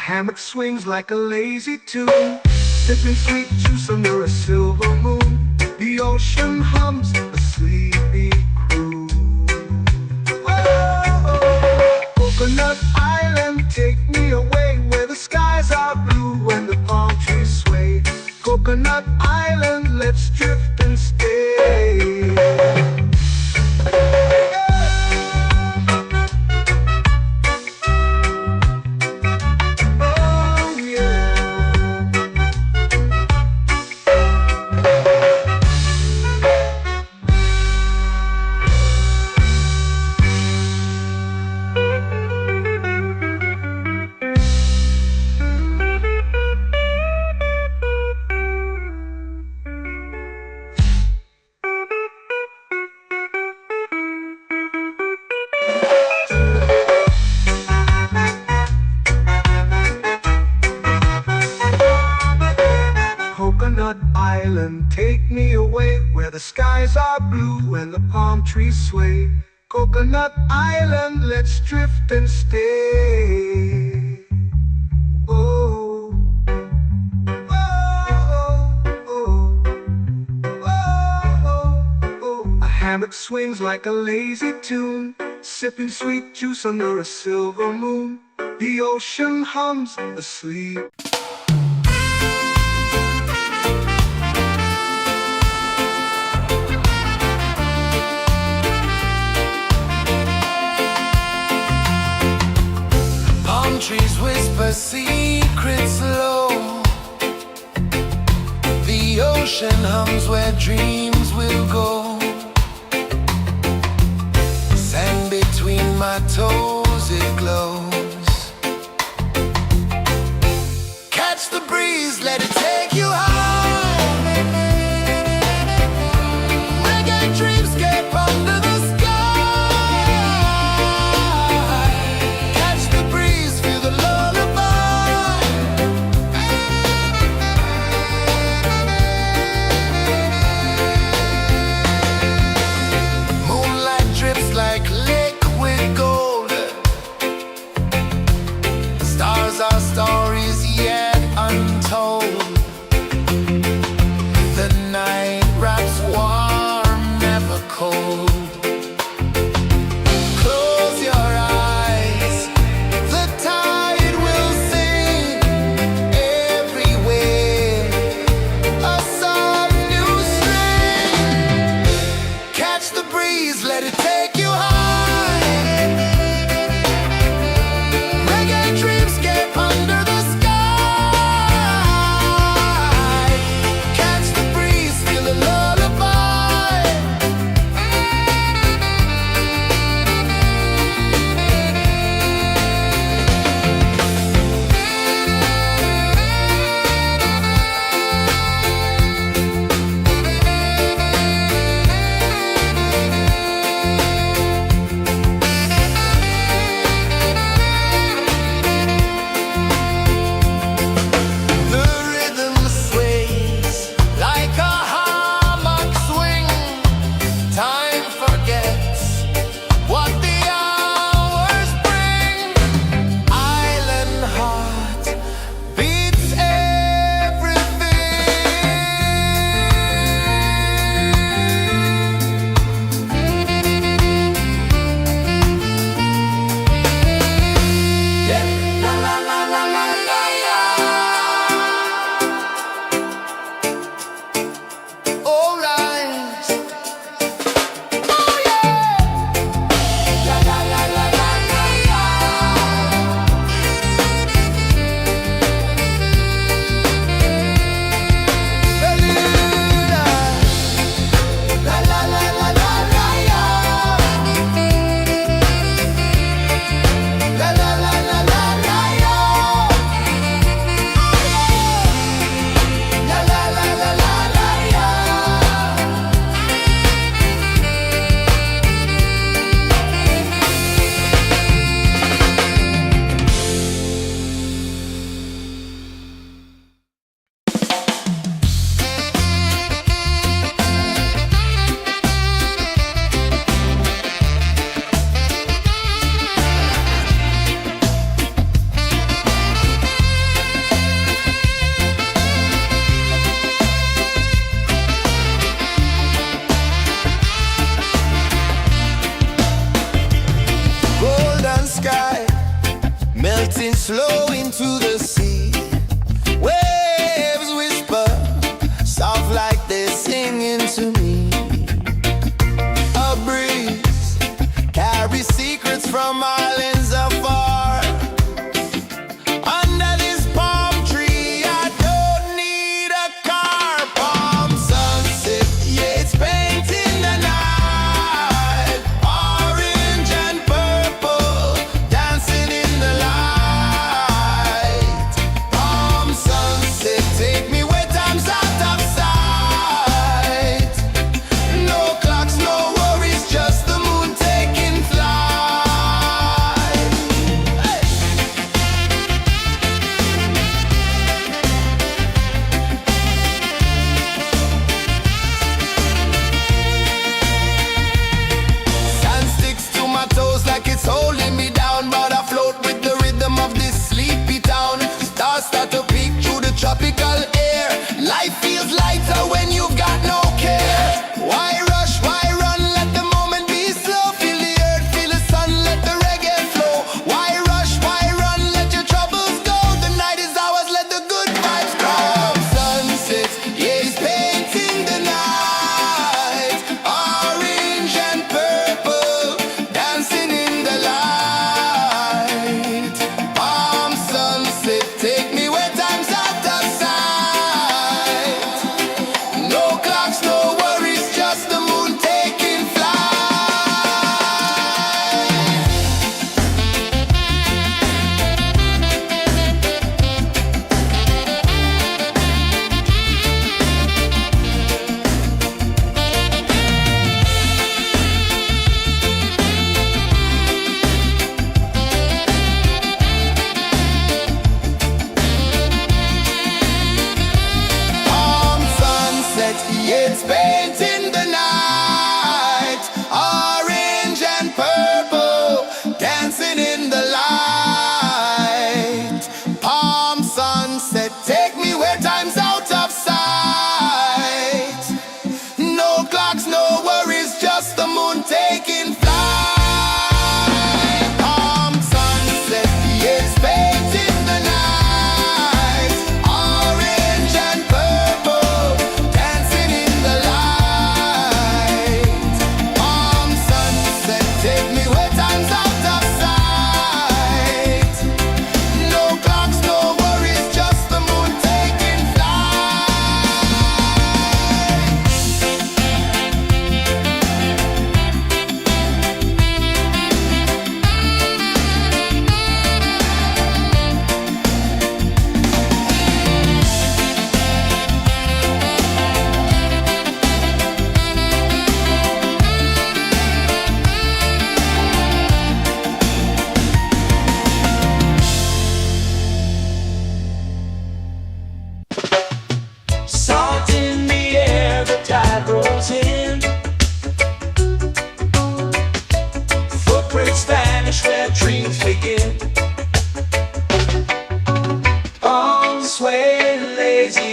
Speaker 1: Hammock swings like a lazy tune, sipping sweet juice under a silver moon. The ocean hums a sleepy croon. Oh, Coconut Island.
Speaker 2: island, take me away where the skies are blue and the palm trees sway. Coconut Island, let's drift and stay. Oh, oh, oh, oh, oh. A hammock swings like a lazy tune, sipping sweet juice under a silver moon. The ocean hums asleep.
Speaker 1: Palm trees whisper secrets low. The ocean hums where dreams will go. Sand between my toes, it glows. Catch the breeze, let it take you high. Reggae dreamscape under the sky. Catch the breeze, feel the lullaby. Moonlight drips like liquid gold. Stars are stories yet untold. The night wraps warm, never cold. Close your eyes, the tide will sing everywhere. A soft new string. Catch the breeze, let it take you high. Reggae dreamscape under the sky. Catch the breeze, feel the lullaby. The rhythm sways like a hammock swing. Time forgets what the hours bring. Island heart beats everything. Yeah. La la la la la la la. All right. Oh yeah. La la la la la la la. Beluga. La la la la la la la. La la la la la la la. La la la la la la la. Golden sky melting slow into the sea. Waves whisper soft like they're singing to me. A breeze carries secrets from islands afar. Under this palm tree, I don't need a car. Palm sunset, yeah, it's painting the night. Orange and purple, dancing in the light. Palm sunset, take me where time's out of sight. No clocks, no worries, just the moon taking flight.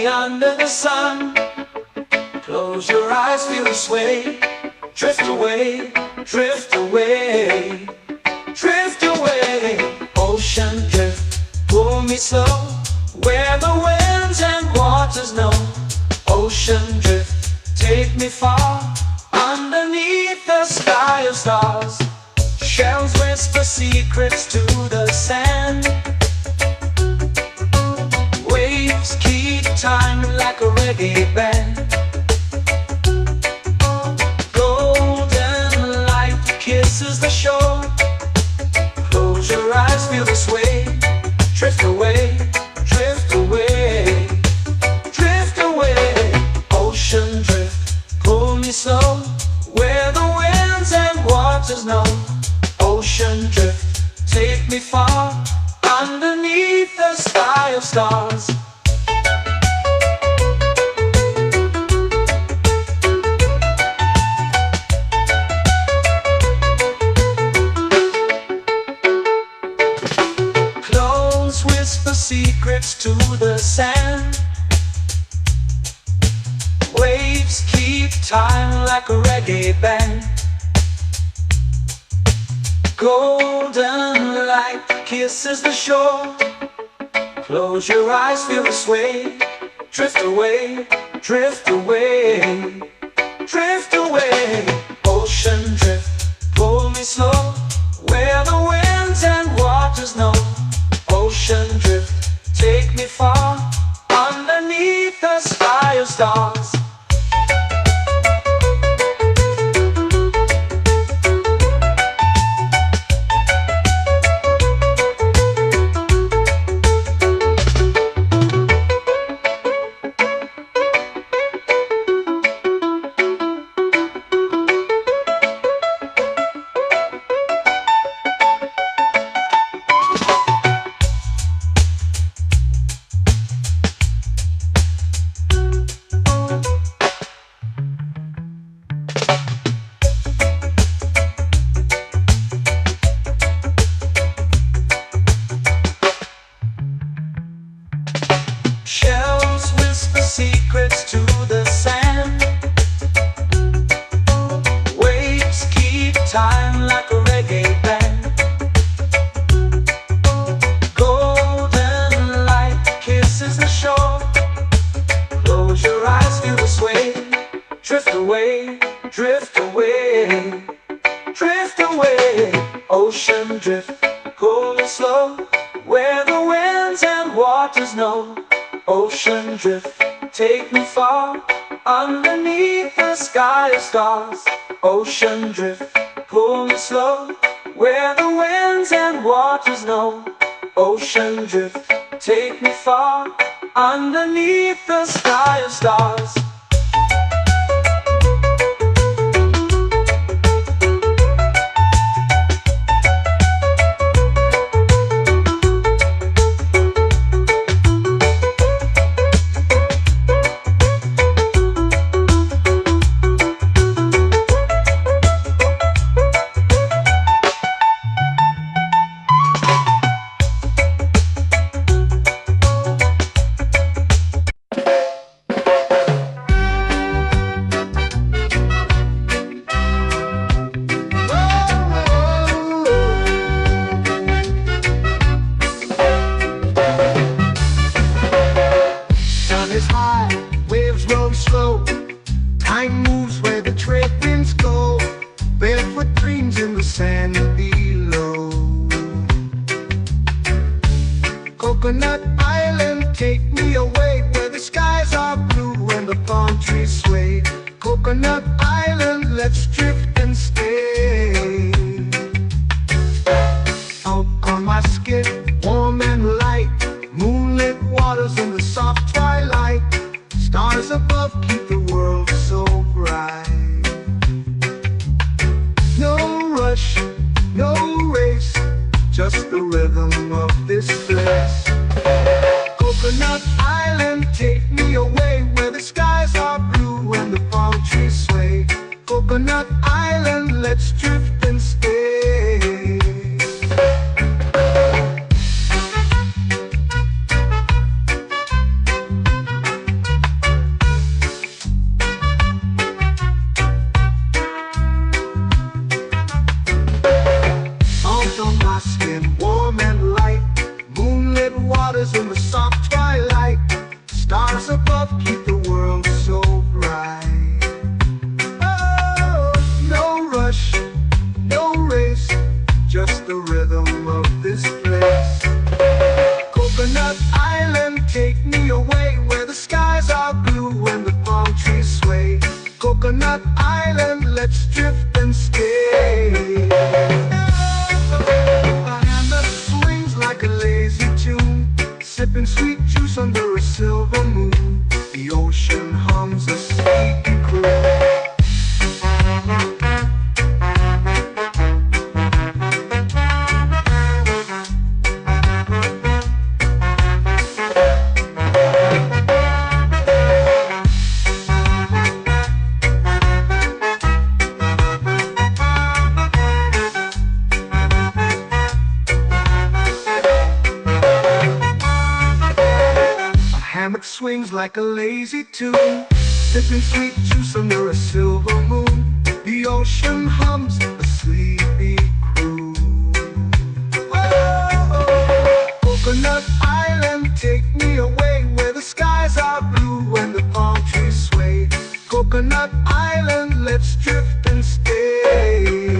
Speaker 2: lazy under the sun. Close your eyes, feel the sway. Drift away, drift away, drift away. Ocean drift, pull me slow, where the winds and waters know. Ocean drift, take me far, underneath the sky of stars. Shells whisper secrets to the sand. Waves keep time like a reggae band. Golden light kisses the shore. Close your eyes, feel the sway. Drift away, drift away, drift away. Ocean drift, pull me slow, where the winds and waters know. Ocean drift, take me far, underneath the sky of stars. Close whisper secrets to the sand. Waves keep time like a reggae band. Golden light kisses the shore. Close your eyes, feel the sway. Drift away, drift away, drift away. Ocean drift, pull me slow, where the winds and waters know. Ocean drift, take me far, underneath the sky of stars. Shells whisper secrets to the sand. Waves keep time like a reggae band. Golden light kisses the shore. Close your eyes, feel the sway. Drift away, drift away, drift away. Ocean drift, pull me slow, where the winds and waters know. Ocean drift, take me far, underneath the sky of stars. Ocean drift, pull me slow, where the winds and waters know. Ocean drift, take me far, underneath the sky of stars.
Speaker 1: Time moves where the trade winds go. Barefoot dreams in the sand below. Coconut Island, take me away, where the skies are blue and the palm trees sway. Coconut Island, let's drift and stay. Out on my skin, warm and light, moonlit waters in the soft twilight. Stars above keep the world so bright. No rush, no race, just the rhythm of this place. Coconut Island, take me away, where the skies are blue and the palm trees sway. Coconut Island.
Speaker 2: Coconut Island, take me away where the skies are blue and the palm trees sway. Coconut Island, let's drift and stay. A hand that swings like a lazy tune, sipping sweet juice under a silver moon. The ocean hums a sleepy croon. Hammock swings like a lazy tune, sipping sweet juice under a silver moon. The ocean hums a sleepy croon. Whoa. Coconut Island, take me away where the skies are blue and the palm trees sway. Coconut Island, let's drift and stay.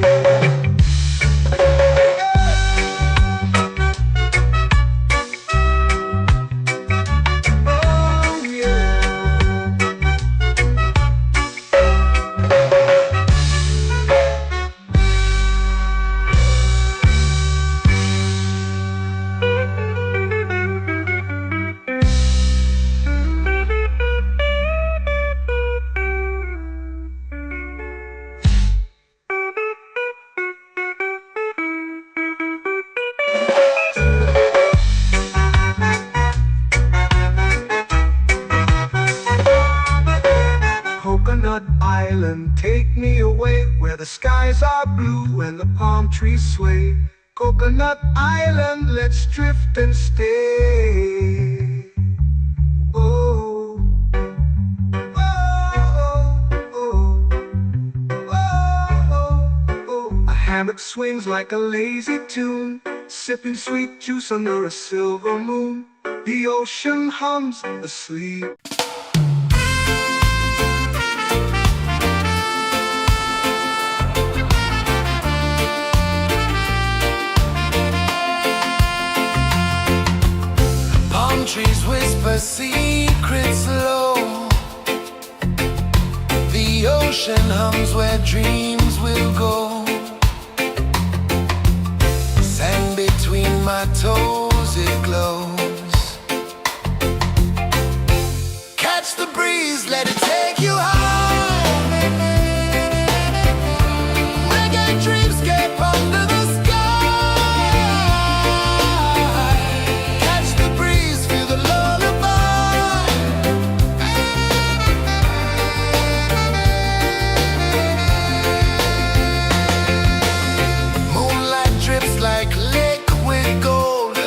Speaker 2: Coconut Island, take me away where the skies are blue and the palm trees sway. Coconut Island, let's drift and stay. Oh, oh, oh, oh, oh. A hammock swings like a lazy tune, sipping sweet juice under a silver moon. The ocean hums asleep.
Speaker 1: Trees whisper secrets low. The ocean hums where dreams will go. Sand between my toes, it glows. Catch the breeze, let it take you high. Reggae dreamscape under the sky. Like liquid gold,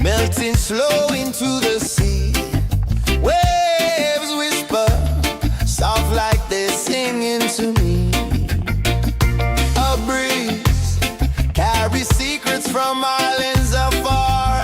Speaker 1: melting slow into the sea. Waves whisper, soft like they're singing to me. A breeze carries secrets from islands afar.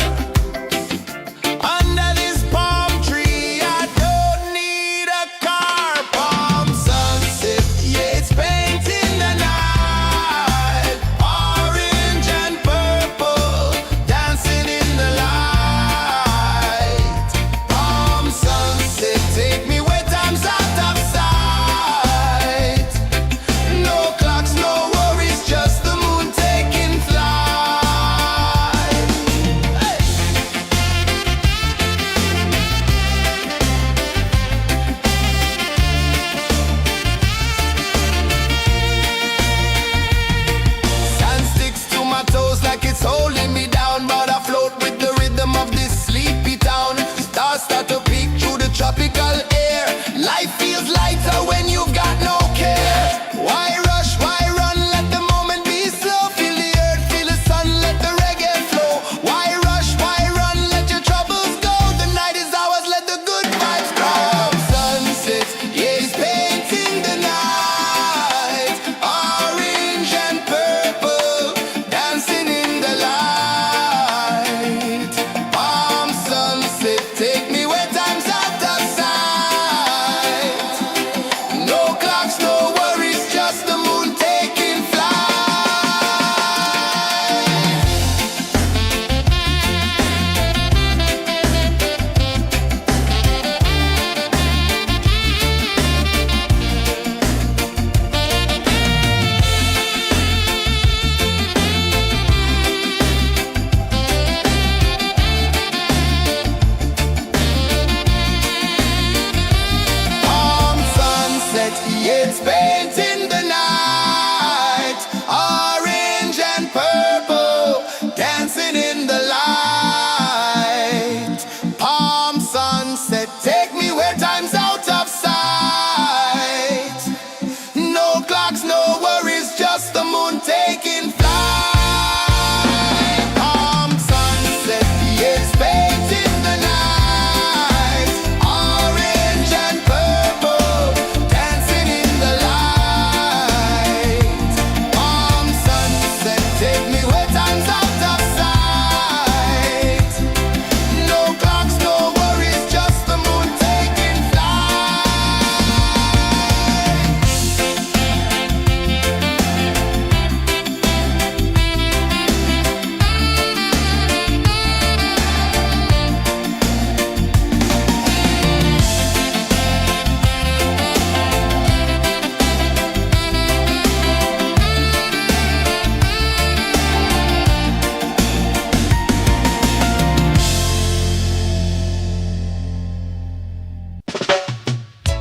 Speaker 1: Under this palm tree, I don't need a car. Palm sunset, yeah, it's painting the night. Orange and purple, dancing in the light. Palm sunset, take me where time's out of sight. No clocks, no worries, just the moon taking flight. Hey! Sand sticks to my toes like it's holding me down, but I float with the rhythm of this sleepy town. Stars start to peek through the tropical air. Life feels lighter when you've got no care. Why rush, why run, let the moment be slow. Feel the earth, feel the sun, let the reggae flow. Why rush, why run, let your troubles go. The night is ours, let the good vibes come. Sunset, yeah, it's painting the night. Orange and purple, dancing in the light. Palm sunset, take me where time's out of sight. No clocks, no worries, just the moon taking flight. Palm sunset, yeah, it's painting the night. Orange and purple, dancing in the light. Palm sunset, take me where time's out of sight. No clocks, no worries, just the moon taking flight. Palm sunset, yeah, it's painting the night. Orange and purple, dancing in the light. Palm sunset, take me where time's out of sight. No clocks, no worries, just the moon taking flight.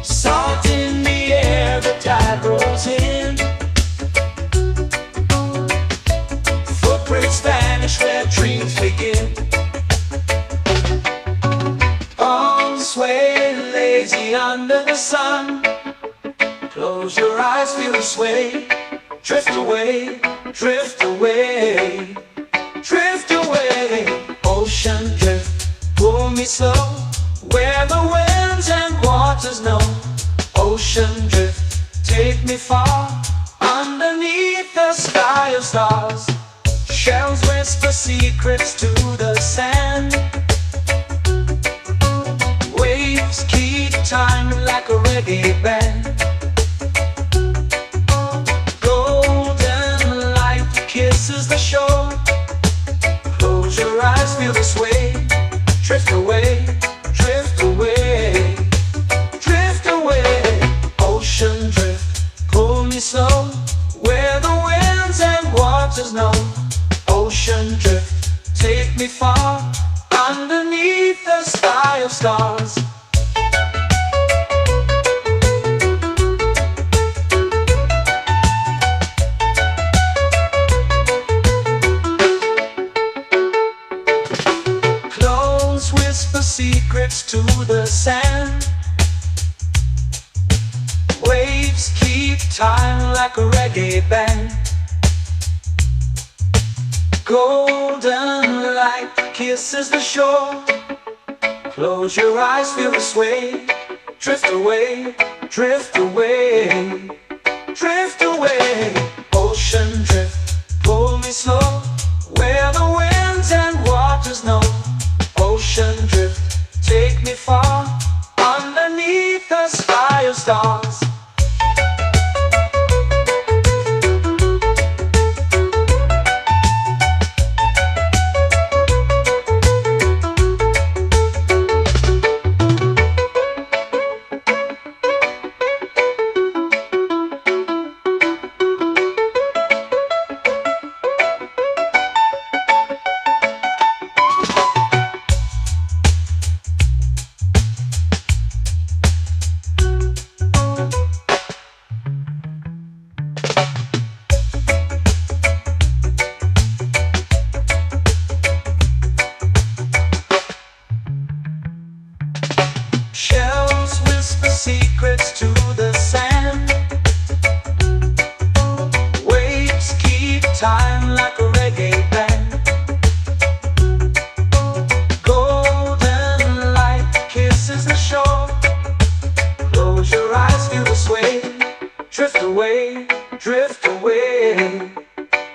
Speaker 2: Salt in the air, the tide rolls in. Footprints vanish where dreams begin. Arms sway lazy under the sun. Close your eyes, feel the sway. Drift away, drift away, drift away. Ocean drift, pull me slow, where the winds and waters know. Ocean drift, take me far, underneath the sky of stars. Shells whisper secrets to the sand. Waves keep time like a reggae band. Golden light kisses the shore. Close your eyes, feel the sway. Drift away, drift away, drift away. Ocean drift, pull me slow, where the winds and waters know. Ocean drift, take me far, underneath the sky of stars. Close whisper secrets to the sand. Waves keep time like a reggae band. Golden light kisses the shore. Close your eyes, feel the sway. Drift away, drift away, drift away. Ocean drift, pull me slow, where the winds and waters know. Ocean drift, take me far, underneath the sky of stars. Shells whisper secrets to the sand. Waves keep time like a reggae band. Golden light kisses the shore. Close your eyes, feel the sway. Drift away, drift away,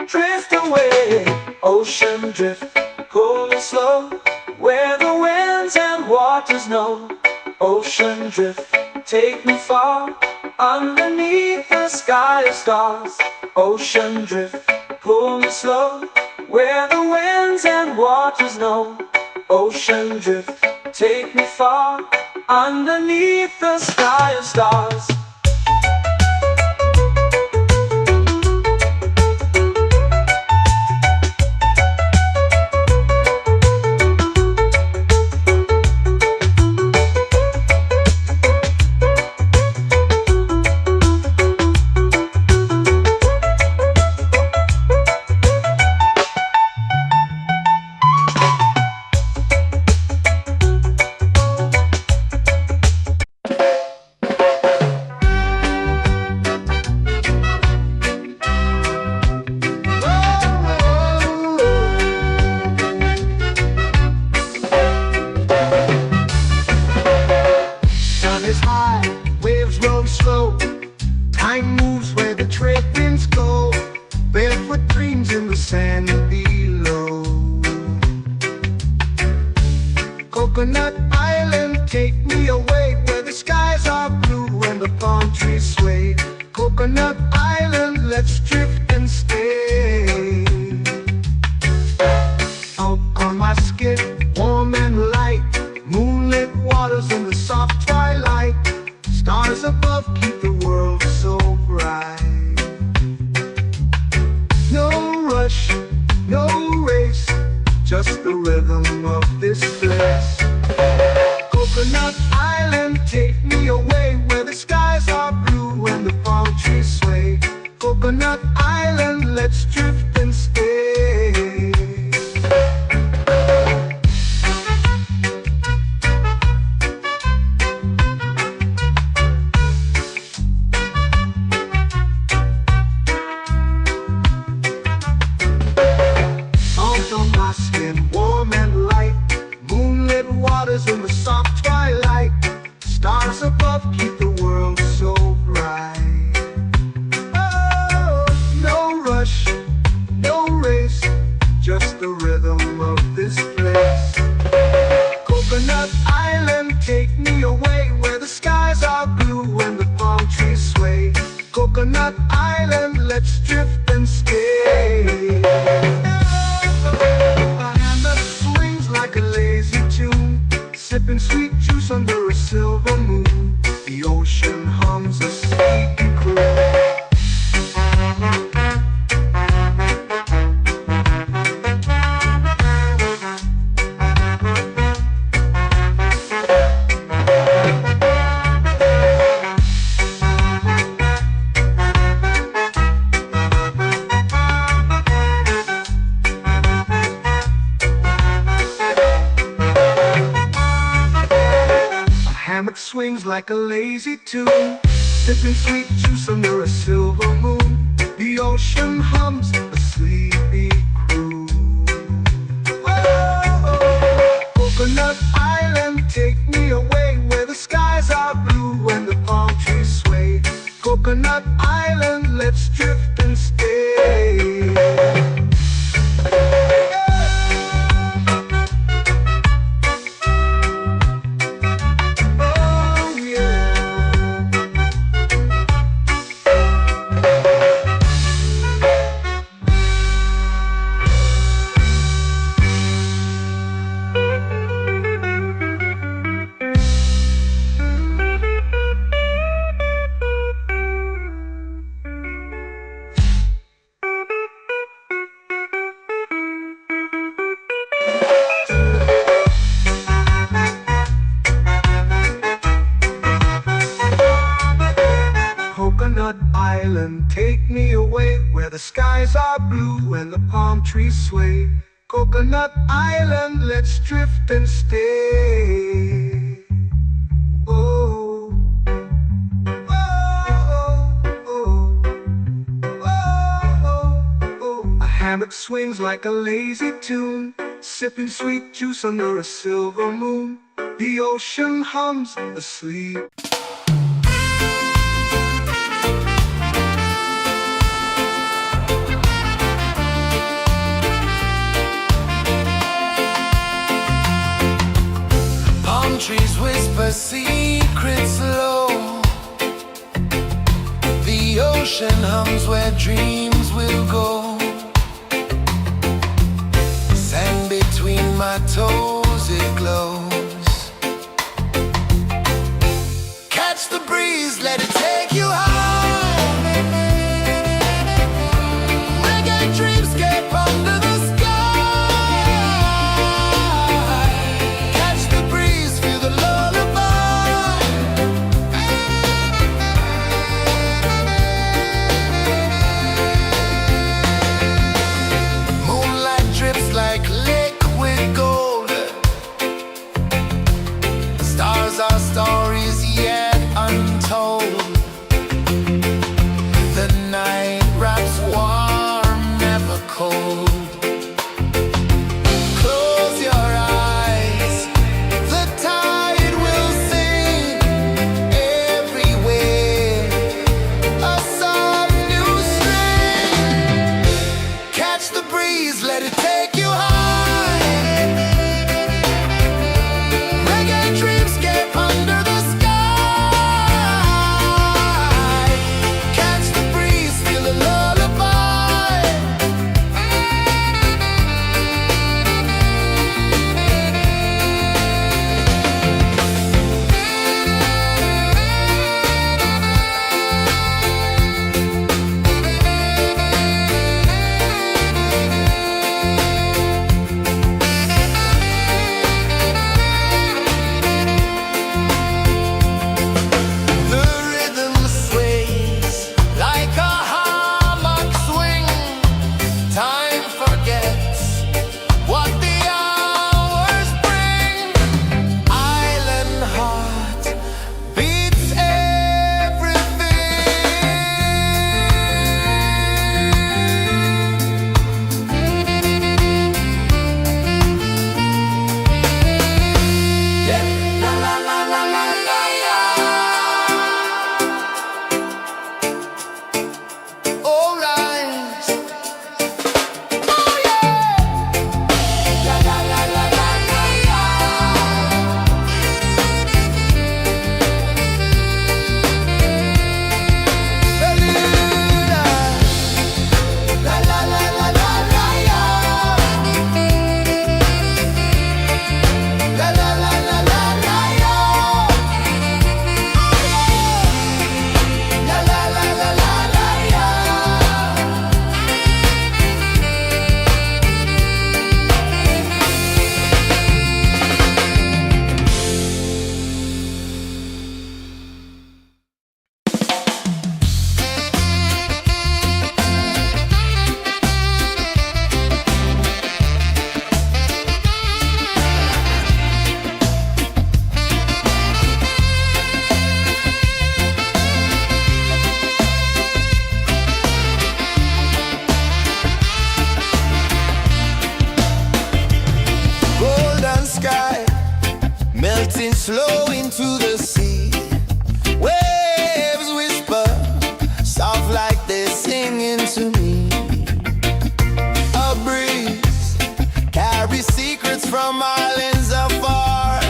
Speaker 2: drift away. Ocean drift, cool and slow, where the winds and waters know. Ocean drift, take me far, underneath the sky of stars. Ocean drift, pull me slow, where the winds and waters know. Ocean drift, take me far, underneath the sky of stars.
Speaker 1: Is high, waves roll slow. Time moves where the trade winds go. Barefoot dreams in the sand below. Coconut Island, take me away, where the skies are blue and the palm trees sway. Coconut Island, let's drift and stay. Out on my skin, warm and light, moonlit waters in the soft twilight. Stars above keep the world so bright. No rush, no race, just the rhythm of this place. Coconut Island, take me away, where the skies are blue and the palm trees sway. Coconut Island, let's drift and stay. Warm and light, moonlit waters in the soft twilight. Stars above keep the world so bright. Oh, no rush, no race, just the rhythm of this place. Coconut Island, take me away, where the skies are blue and the palm trees sway. Coconut Island, let's drift and stay. Like a lazy tune, sipping sweet juice under a silver moon. The ocean hums a sleepy croon. Swings like a lazy tune, sipping sweet juice under a silver moon. The ocean hums a sleepy croon.
Speaker 2: island, take me away, where the skies are blue and the palm trees sway. Coconut Island, let's drift and stay. Oh, oh, oh, oh, oh. A hammock swings like a lazy tune, sipping sweet juice under a silver moon. The ocean hums asleep.
Speaker 1: Palm trees whisper secrets low. The ocean hums where dreams will go. Sand between my toes, it glows. Catch the breeze, let it take you high. Reggae dreamscape under the sky. Catch the breeze, feel the lullaby. Moonlight drips like liquid gold. Stars are stories yet untold. The night wraps warm, never cold. Close your eyes, the tide will sing everywhere. A soft new string. Catch the breeze, let it take you high. Reggae dreamscape under the sky. Catch the breeze, feel the lullaby. The rhythm sways like a hammock swing. Time forgets what the hours bring. Island heart beats everything. Yeah. La la la la la la la. All rise. Oh yeah. La la la la la la la. Beluga. La la la la la la la. La la la la la la la. La la la la la la la. Golden sky melting slow into the sea. Waves whisper soft like they're singing to me. A breeze carries secrets from islands afar.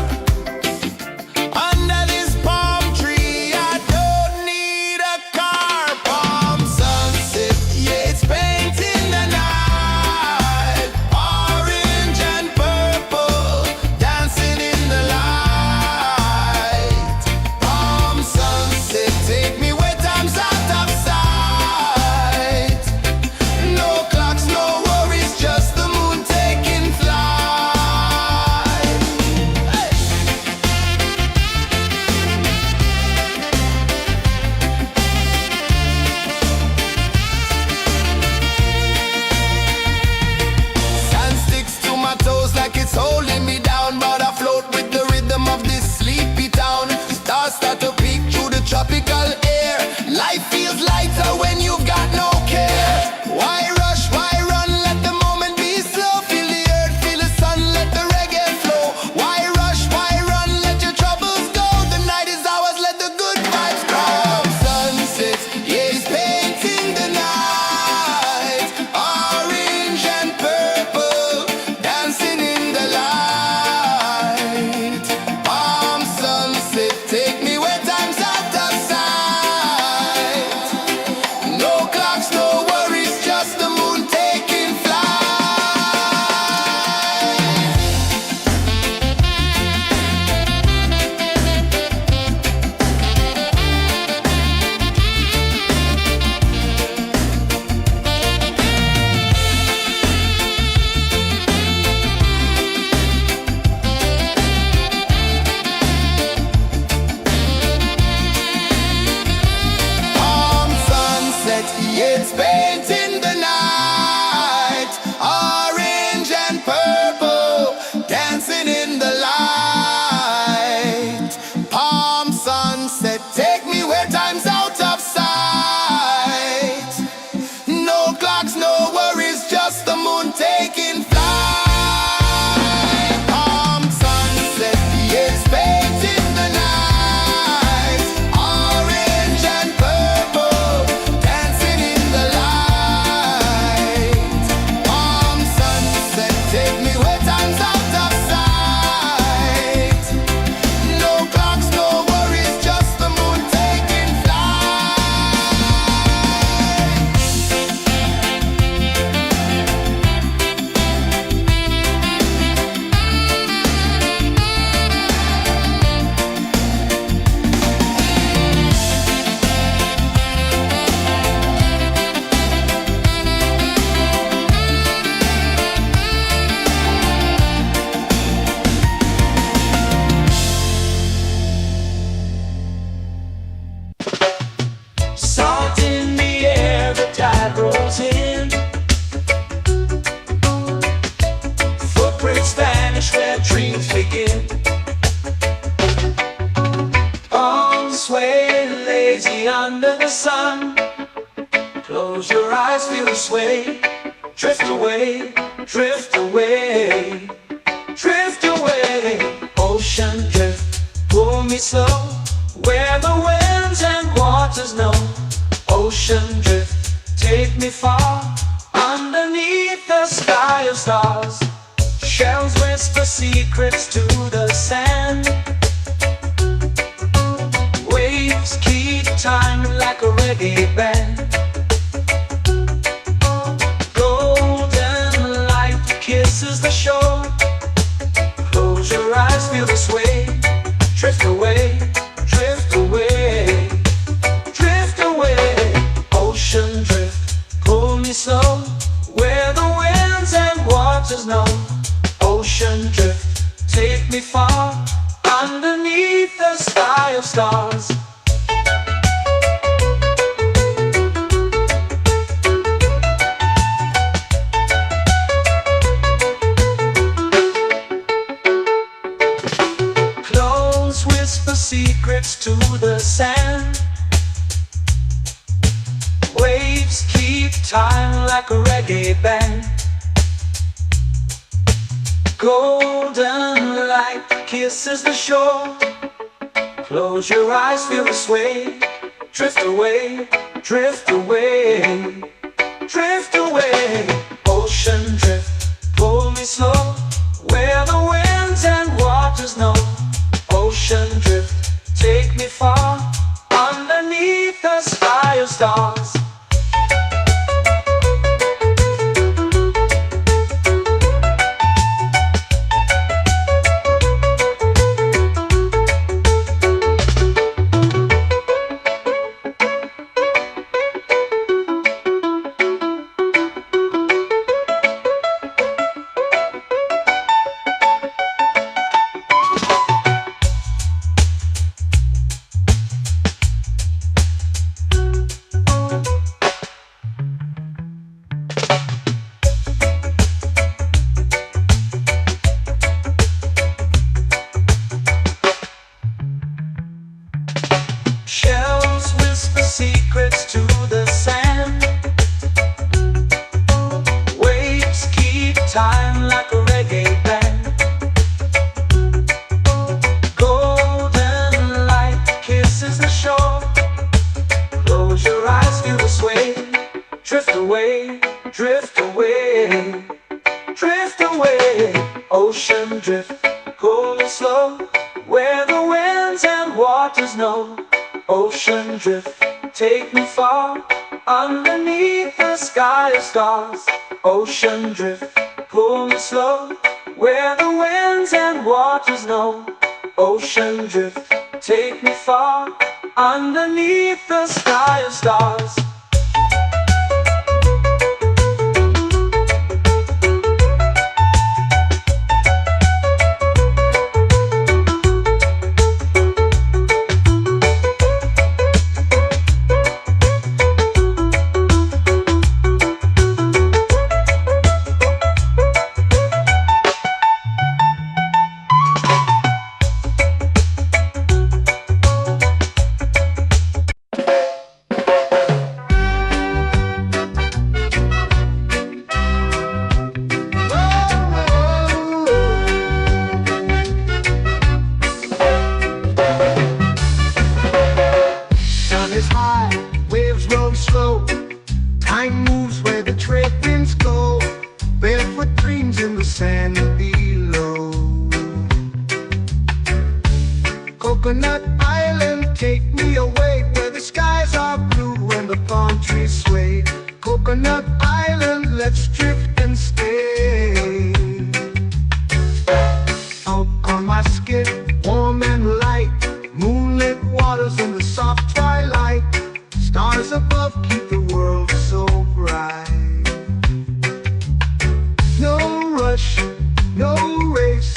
Speaker 1: Under this palm tree, I don't need a car. Palm sunset, yeah, it's painting the night. Orange and purple, dancing in the light. Palm sunset, take me where time's out of sight. No clocks, no worries, just the moon taking flight.
Speaker 2: eyes feel the sway. Drift away, drift away, drift away. Ocean drift, pull me slow, where the winds and waters know. Ocean drift, take me far, underneath the sky of stars. Shells whisper secrets to the sand. Waves keep time like a reggae band. Golden light kisses the shore. Close your eyes, feel the sway. Drift away, drift away, drift away. Ocean drift, pull me slow, where the winds and waters know. Ocean drift, take me far, underneath the sky of stars. Close whisper secrets to the sand. Waves keep time like a reggae band. Golden light kisses the shore. Close your eyes, feel the sway. Drift away, drift away, drift away. Ocean drift, pull me slow, where the winds and waters know. Ocean drift, take me far, underneath the sky of stars. Shells whisper secrets to the sand. Waves keep time like a reggae band. Golden light kisses the shore. Close your eyes, feel the sway. Drift away, drift away, drift away. Ocean drift, pull me slow, where the winds and waters know. Ocean drift, take me far, underneath the sky of stars. Ocean drift, pull me slow, where the winds and waters know. Ocean drift, take me far, underneath the sky of stars.
Speaker 1: Is high, waves roll slow. Time moves where the trade winds go. Barefoot dreams in the sand below. Coconut Island, take me away, where the skies are blue and the palm trees sway. Coconut Island, let's drift and stay. Out on my skin, warm and light, moonlit waters in the soft twilight. Stars above keep the world so bright. No rush, no race,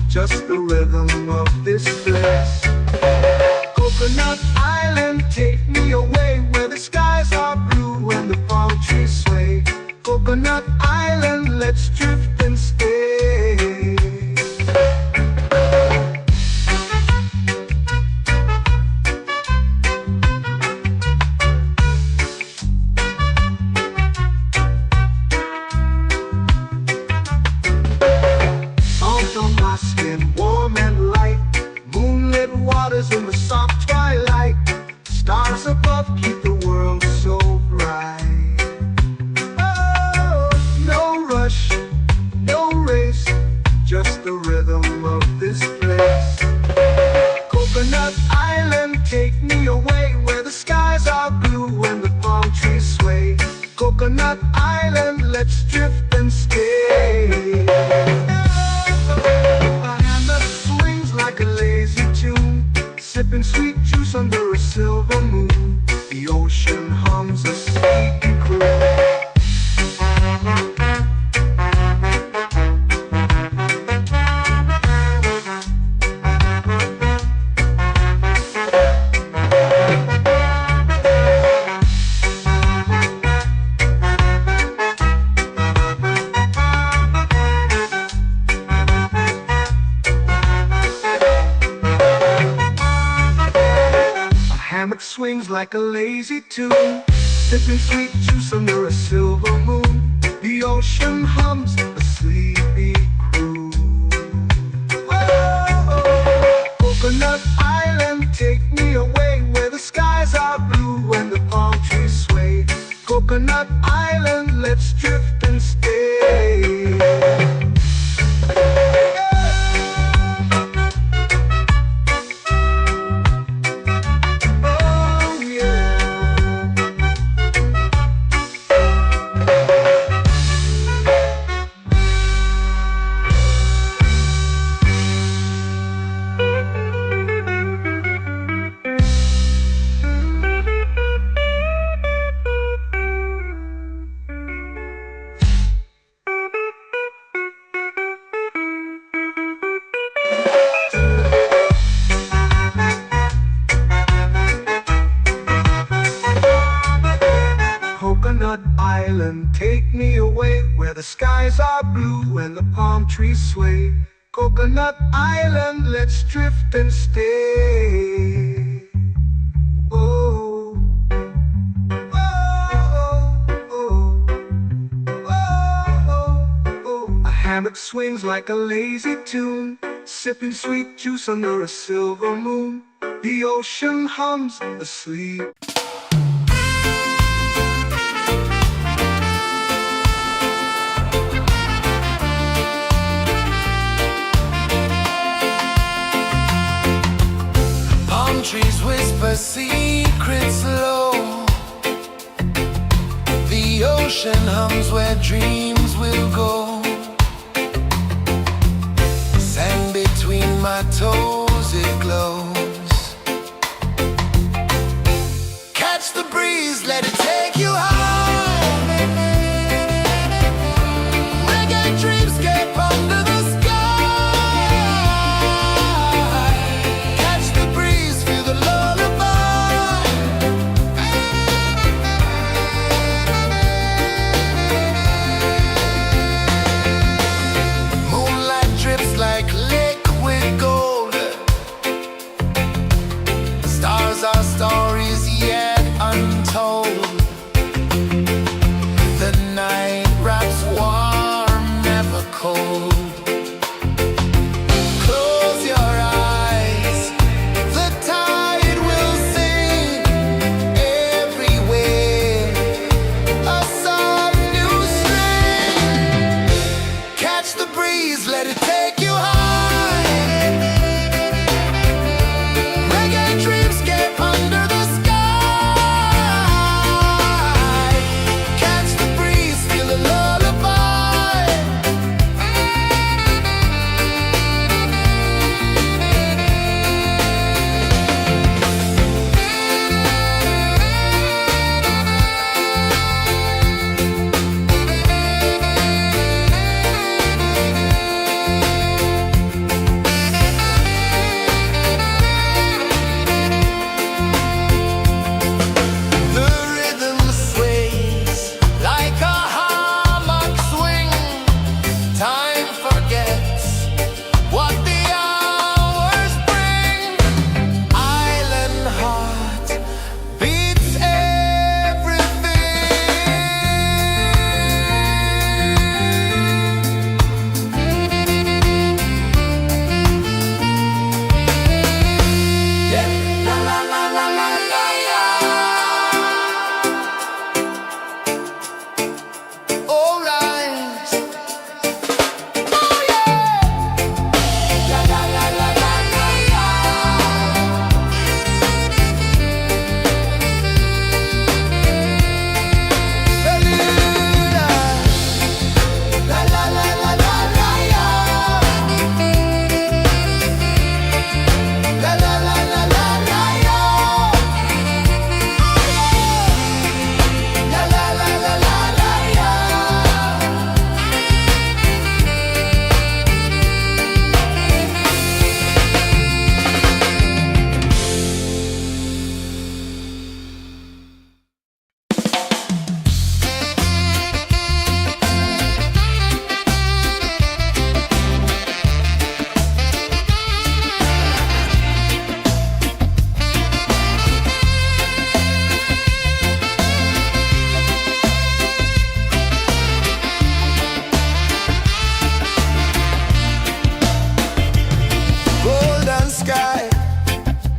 Speaker 1: just the rhythm of this place. Coconut Island, take me away, where the skies are blue and the palm trees sway. Coconut Island, let's drift and stay.
Speaker 2: swings like a lazy tune, sipping sweet juice under a silver moon. The ocean hums a sleepy crew. Whoa, Coconut Island, take me away where the skies are blue and the palm trees sway. Coconut Island, let's drift and stay. Coconut Island, take me away where the skies are blue and the palm trees sway. Coconut Island, let's drift and stay. Oh, oh, oh, oh, oh. A hammock swings like a lazy tune, sipping sweet juice under a silver moon. The ocean hums asleep.
Speaker 1: Trees whisper secrets low. The ocean hums where dreams will go. Sand between my toes, it glows. Catch the breeze, let it take you high. Reggae dreamscape under the sky.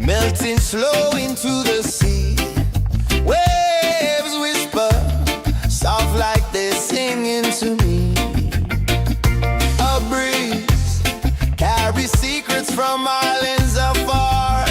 Speaker 1: melting slow into the sea. Waves whisper, soft like they're singing to me. A breeze carries secrets from islands afar.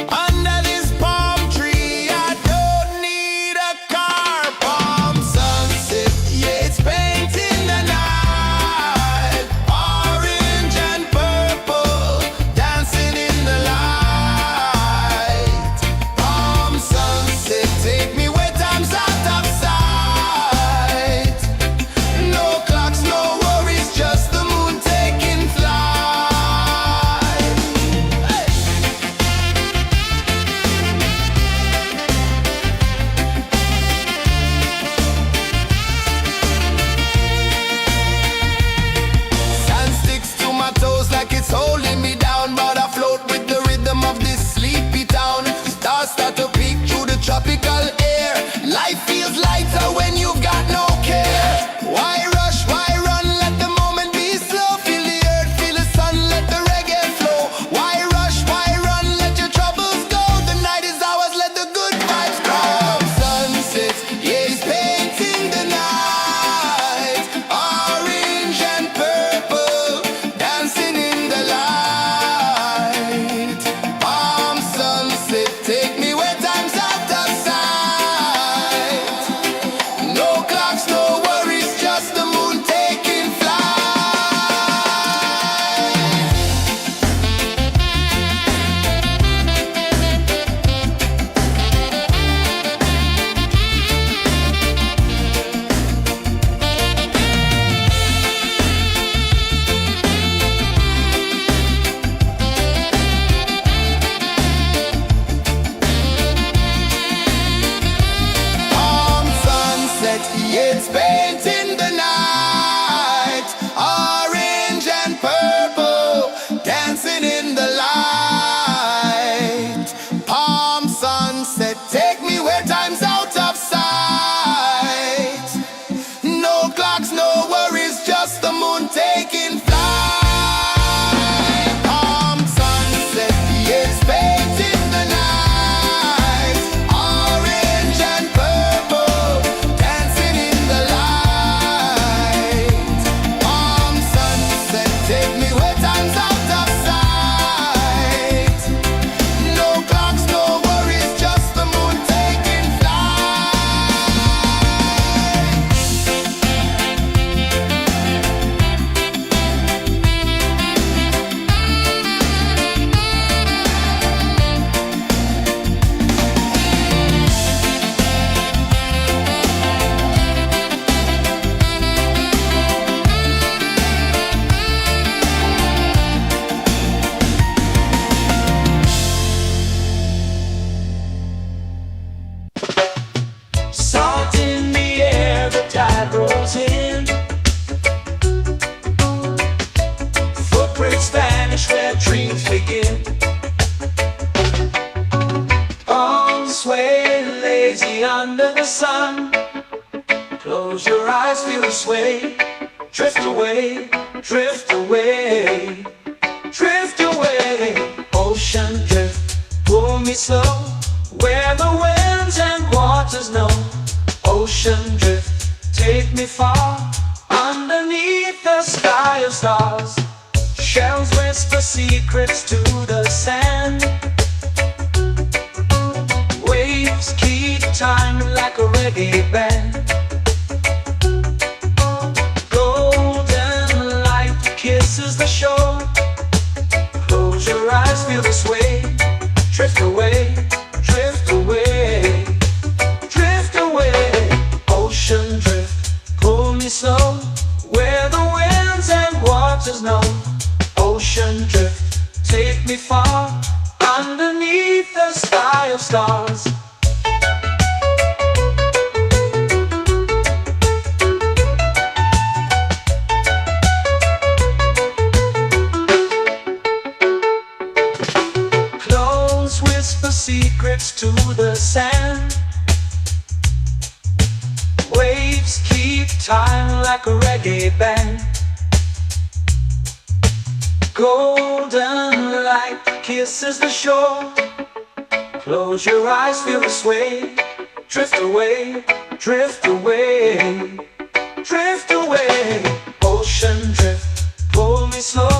Speaker 1: Under this palm tree, I don't need a car. Palm sunset, yeah, it's painting the night. Orange and purple, dancing in the light. Palm sunset, take me where time's out of sight. No clocks, no worries, just the moon taking flight. Hey! Sand sticks to my toes like it's holding me down, but I float with the rhythm of this sleepy town. Stars start to peek through the tropical air. Life feels lighter when you've got no care. Why rush, why run, let the moment be slow. Feel the earth, feel the sun, let the reggae flow. Why rush, why run, let your troubles go. The night is ours, let the good vibes grow. Sunset, yeah, it's painting the night. Orange and purple, dancing in the light. Palm sunset, take me where time's out of sight. No clocks, no worries, just the moon taking flight. Palm sunset, yeah, it's painting the night. Orange and purple, dancing in the light. Palm sunset, take me where time's out of sight. No clocks, no worries, just the moon taking flight. Palm sunset, yeah, it's painting the night. Orange and purple, dancing in the light. Palm sunset, take me where time's out of sight. No clocks, no worries, just the moon taking flight.
Speaker 2: Salt in the air, the tide rolls in. Footprints vanish where dreams begin. Arms sway lazy under the sun. Close your eyes, feel the sway. Drift away, drift away, drift away. Ocean drift, pull me slow, where the winds and waters know. Ocean drift, take me far, underneath the sky of stars. Shells whisper secrets to the sand. Waves keep time like a reggae band. Golden light kisses the shore. Close your eyes, feel the sway. Drift away, drift away, drift away. Ocean drift, pull me slow, where the winds and waters know. Ocean drift, take me far, underneath the sky of stars. Clones whisper secrets to the sand. Waves keep time like a reggae band. Golden light light kisses the shore. Close your eyes, feel the sway. Drift away, drift away, drift away. Ocean drift, pull me slow,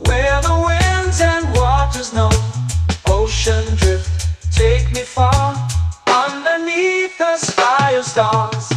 Speaker 2: where the winds and waters know. Ocean drift, take me far, underneath the sky of stars.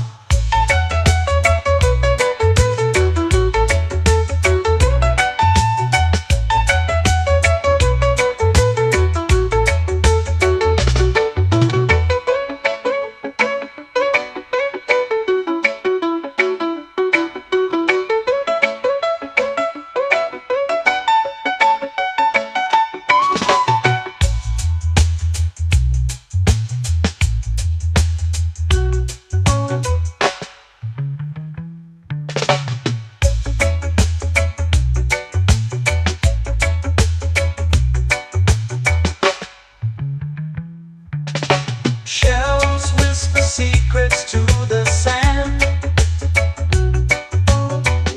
Speaker 2: Shells whisper secrets to the sand.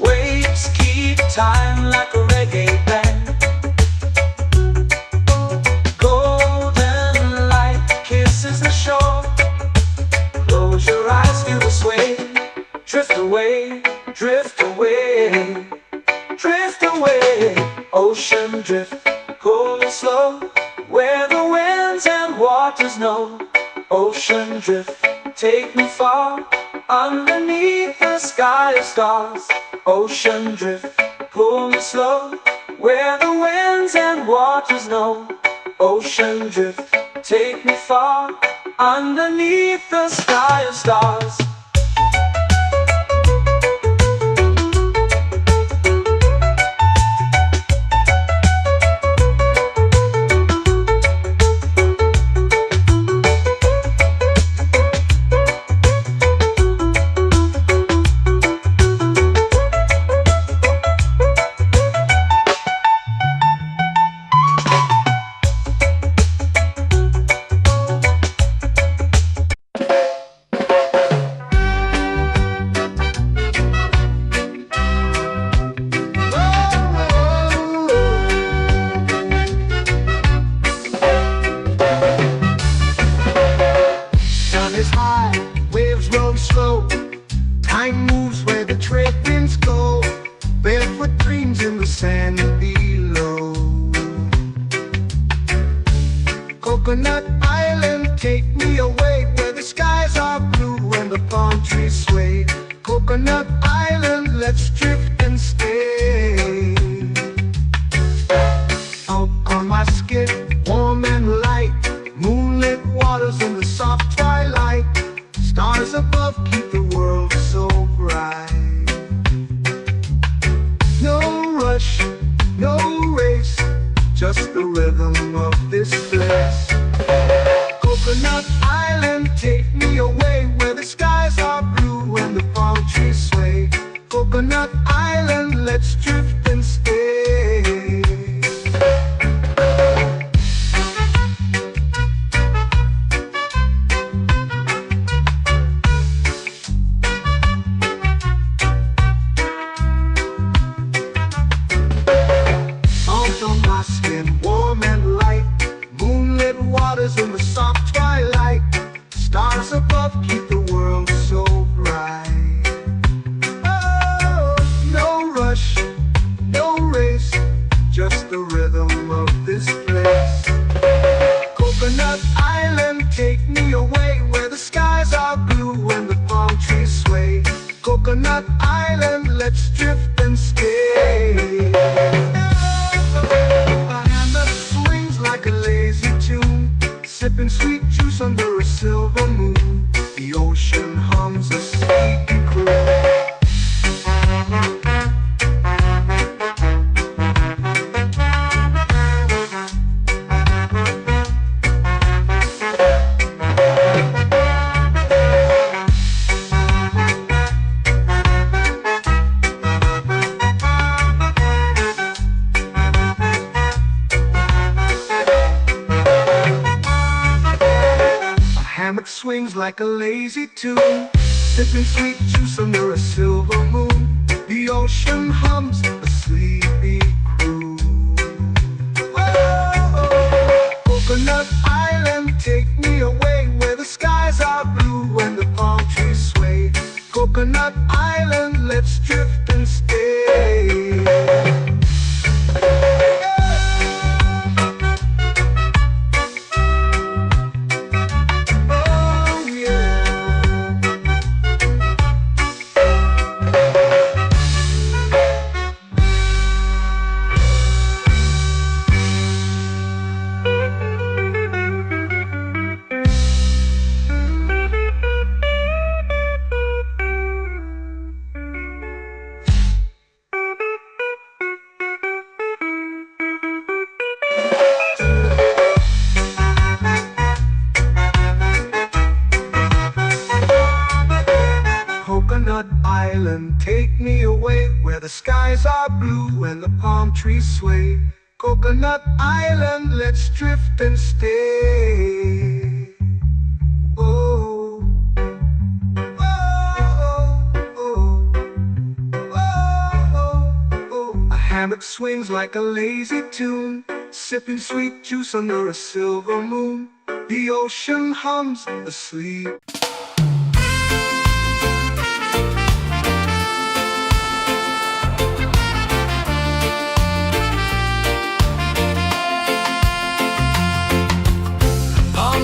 Speaker 2: Waves keep time like a reggae band. Golden light kisses the shore. Close your eyes, feel the sway. Drift away, drift away, drift away. Ocean drift, cool and slow, where the winds and waters know. Ocean drift, take me far, underneath the sky of stars. Ocean drift, pull me slow, where the winds and waters know. Ocean drift, take me far, underneath the sky of stars.
Speaker 1: Time moves where the trade winds go. Barefoot dreams in the sand below. Coconut Island, take me away, where the skies are blue and the palm trees sway. Coconut Island, let's drift and stay. Out on my skin, warm and light, moonlit waters in the soft twilight. Stars above keep the world so bright. No rush, no race, just the rhythm of this place. Coconut Island, take me away, where the skies are blue and the palm trees sway. Coconut Island, let's drift and stay. Warm and light, moonlit waters in the soft twilight. Stars above keep the world so bright. Oh, no rush, no race, just the rhythm of this place. Coconut Island, take me away, where the skies are blue and the palm trees sway. Coconut Island, let's drift and stay. Like a lazy tune, sipping sweet juice under a silver moon. The ocean hums a sleepy croon. Swings like a lazy tune, sipping sweet juice under a silver moon. The ocean hums a sleepy croon. Whoa!
Speaker 2: where the skies are blue and the palm trees sway. Coconut Island, let's drift and stay. Oh, oh, oh, oh, oh. A hammock swings like a lazy tune, sipping sweet juice under a silver moon. The ocean hums asleep.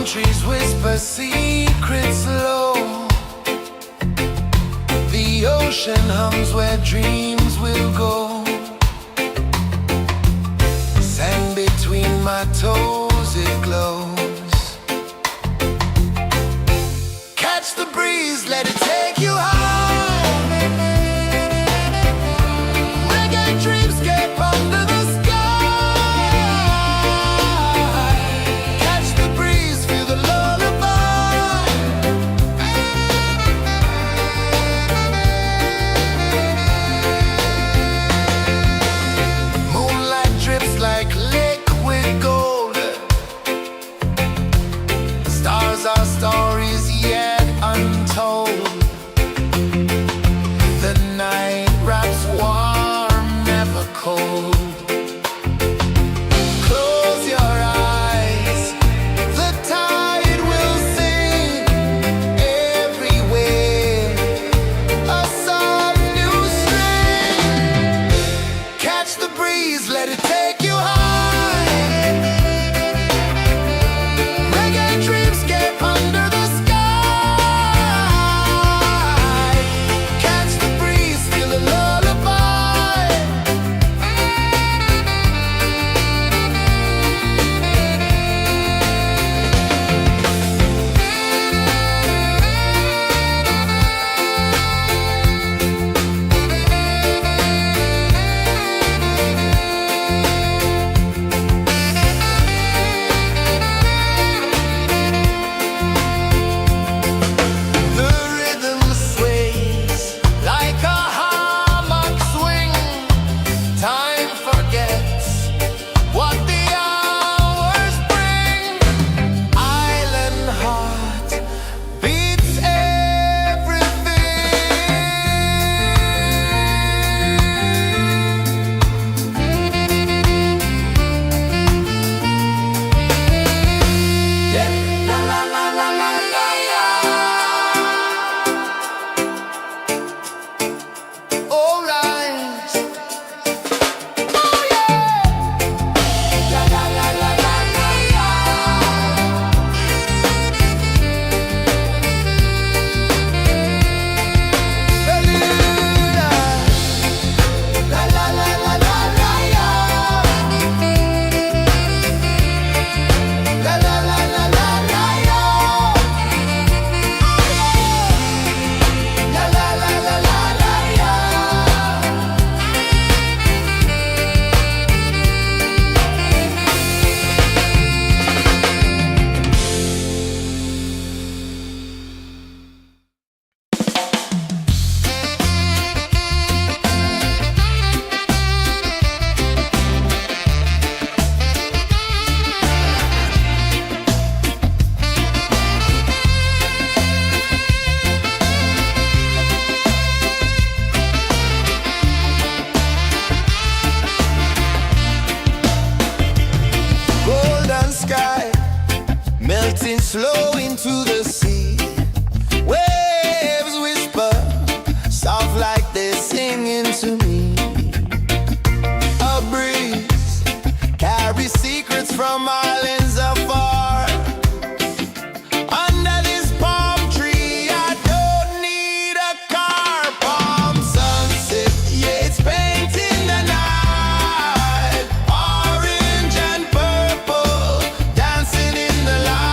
Speaker 1: Trees whisper secrets low. The ocean hums where dreams will go. Sand between my toes, it glows. Catch the breeze, let it take you high. Reggae dreamscape under the sky. Our stories yet untold. The night wraps warm, never cold. Close your eyes, the tide will sing everywhere. A soft new string. Catch the breeze, let it take you high. Slow into the sea. Waves whisper, soft like they're singing to me. A breeze carries secrets from islands afar. Under this palm tree, I don't need a car. Palm sunset, yeah, it's painting the night. Orange and purple, dancing in the light.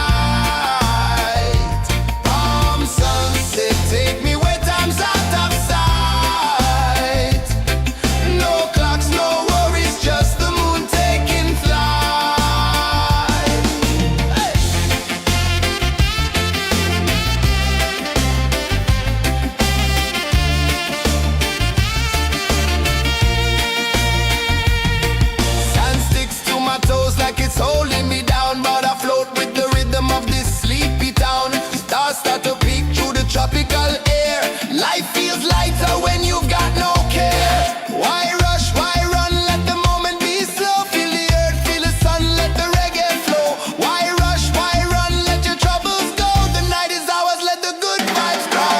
Speaker 1: holding me down, but I float with the rhythm of this sleepy town. Stars start to peek through the tropical air. Life feels lighter when you've got no care. Why rush, why run, let the moment be slow. Feel the earth, feel the sun, let the reggae flow. Why rush, why run, let your troubles go. The night is ours, let the good vibes grow.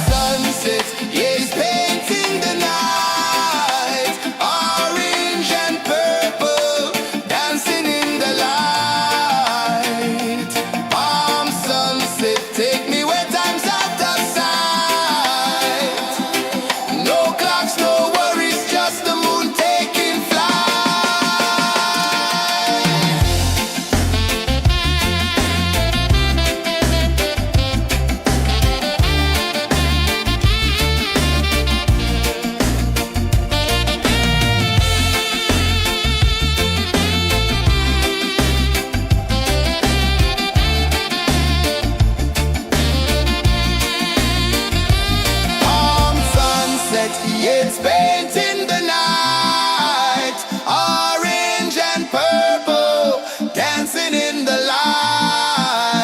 Speaker 1: Sunset, yeah, it's painting the night. Orange and purple, dancing in the light. Palm sunset, take me where time's out of sight. No clocks, no worries, just the moon taking flight. Palm sunset, it's painting the night. Orange and purple, dancing in the light.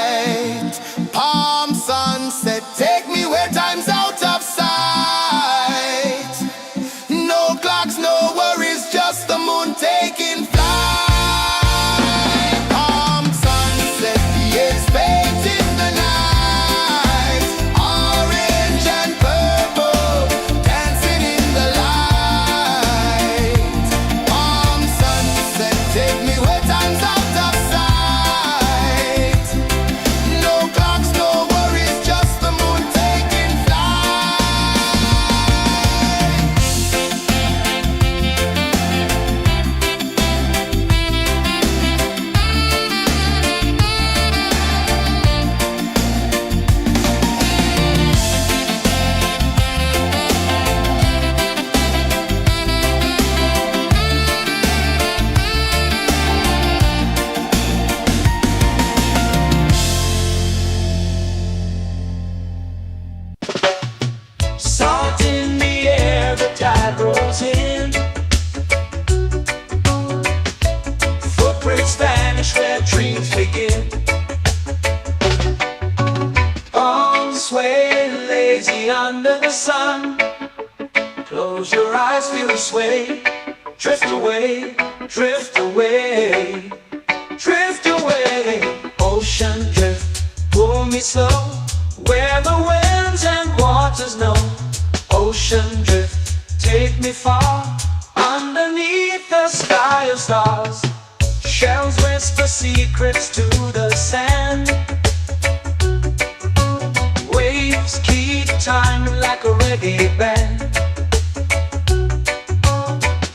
Speaker 1: Palm sunset, take me where time's out of sight. No clocks, no worries, just the moon taking flight. Palm sunset, it's painting the night. Orange and purple, dancing in the light. Palm sunset, take me where time's out of sight. No clocks, no worries, just the moon taking flight.
Speaker 2: Salt in the air, the tide rolls in. Footprints vanish where dreams begin. Arms sway lazy under the sun. Close your eyes, feel the sway. Drift away, drift away, drift away. Ocean drift, pull me slow, where the winds and waters know. Ocean drift, take me far, underneath the sky of stars. Shells whisper secrets to the sand. Waves keep time like a reggae band.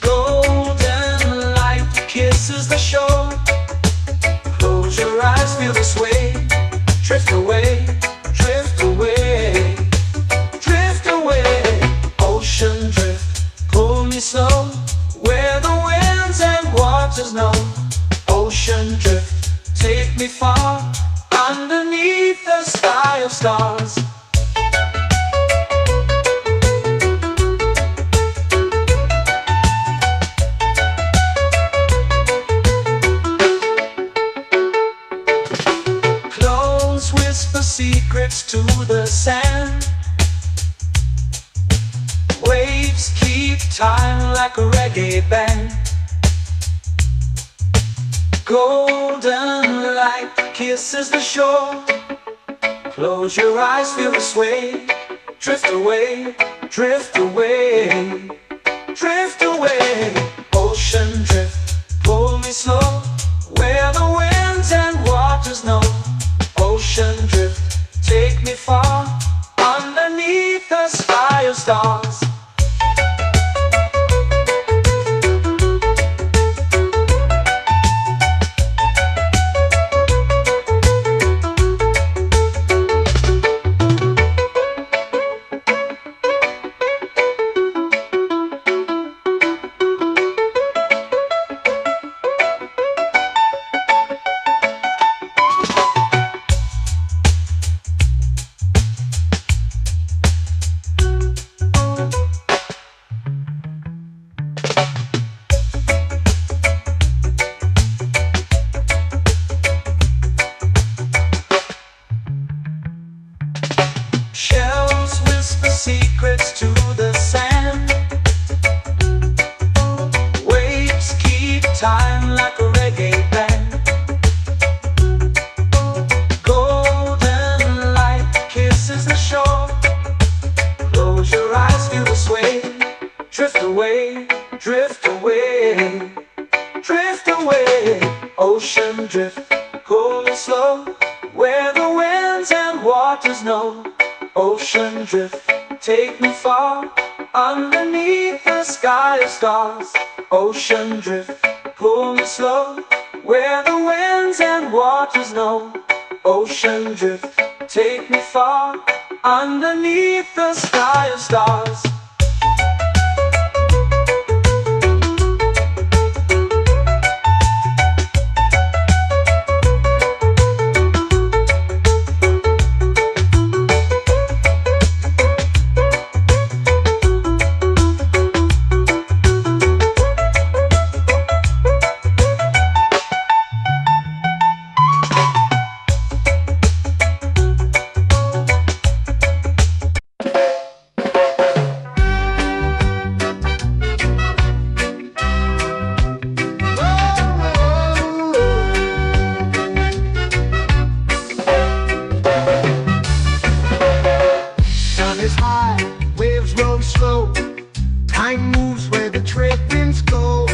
Speaker 2: Golden light kisses the shore. Close your eyes, feel the sway. Drift away, drift away, drift away. Ocean drift, pull me slow, where the winds and waters know. Ocean drift, take me far, underneath the sky of stars. Close whisper secrets to the sand. Waves keep time like a reggae band. Golden light kisses the shore. Close your eyes, feel the sway. Drift away, drift away, drift away. Ocean drift, pull me slow, where the winds and waters know. Ocean drift, take me far, underneath the sky of stars. shine like a reggae band. Golden light kisses the shore. Close your eyes, feel the sway. Drift away, drift away, drift away. Ocean drift, cool and slow, where the winds and waters know. Ocean drift, take me far, underneath the sky of stars. Ocean drift, pull me slow, where the winds and waters know. Ocean drift, take me far, underneath the sky of stars.
Speaker 1: Time moves where the trade winds go,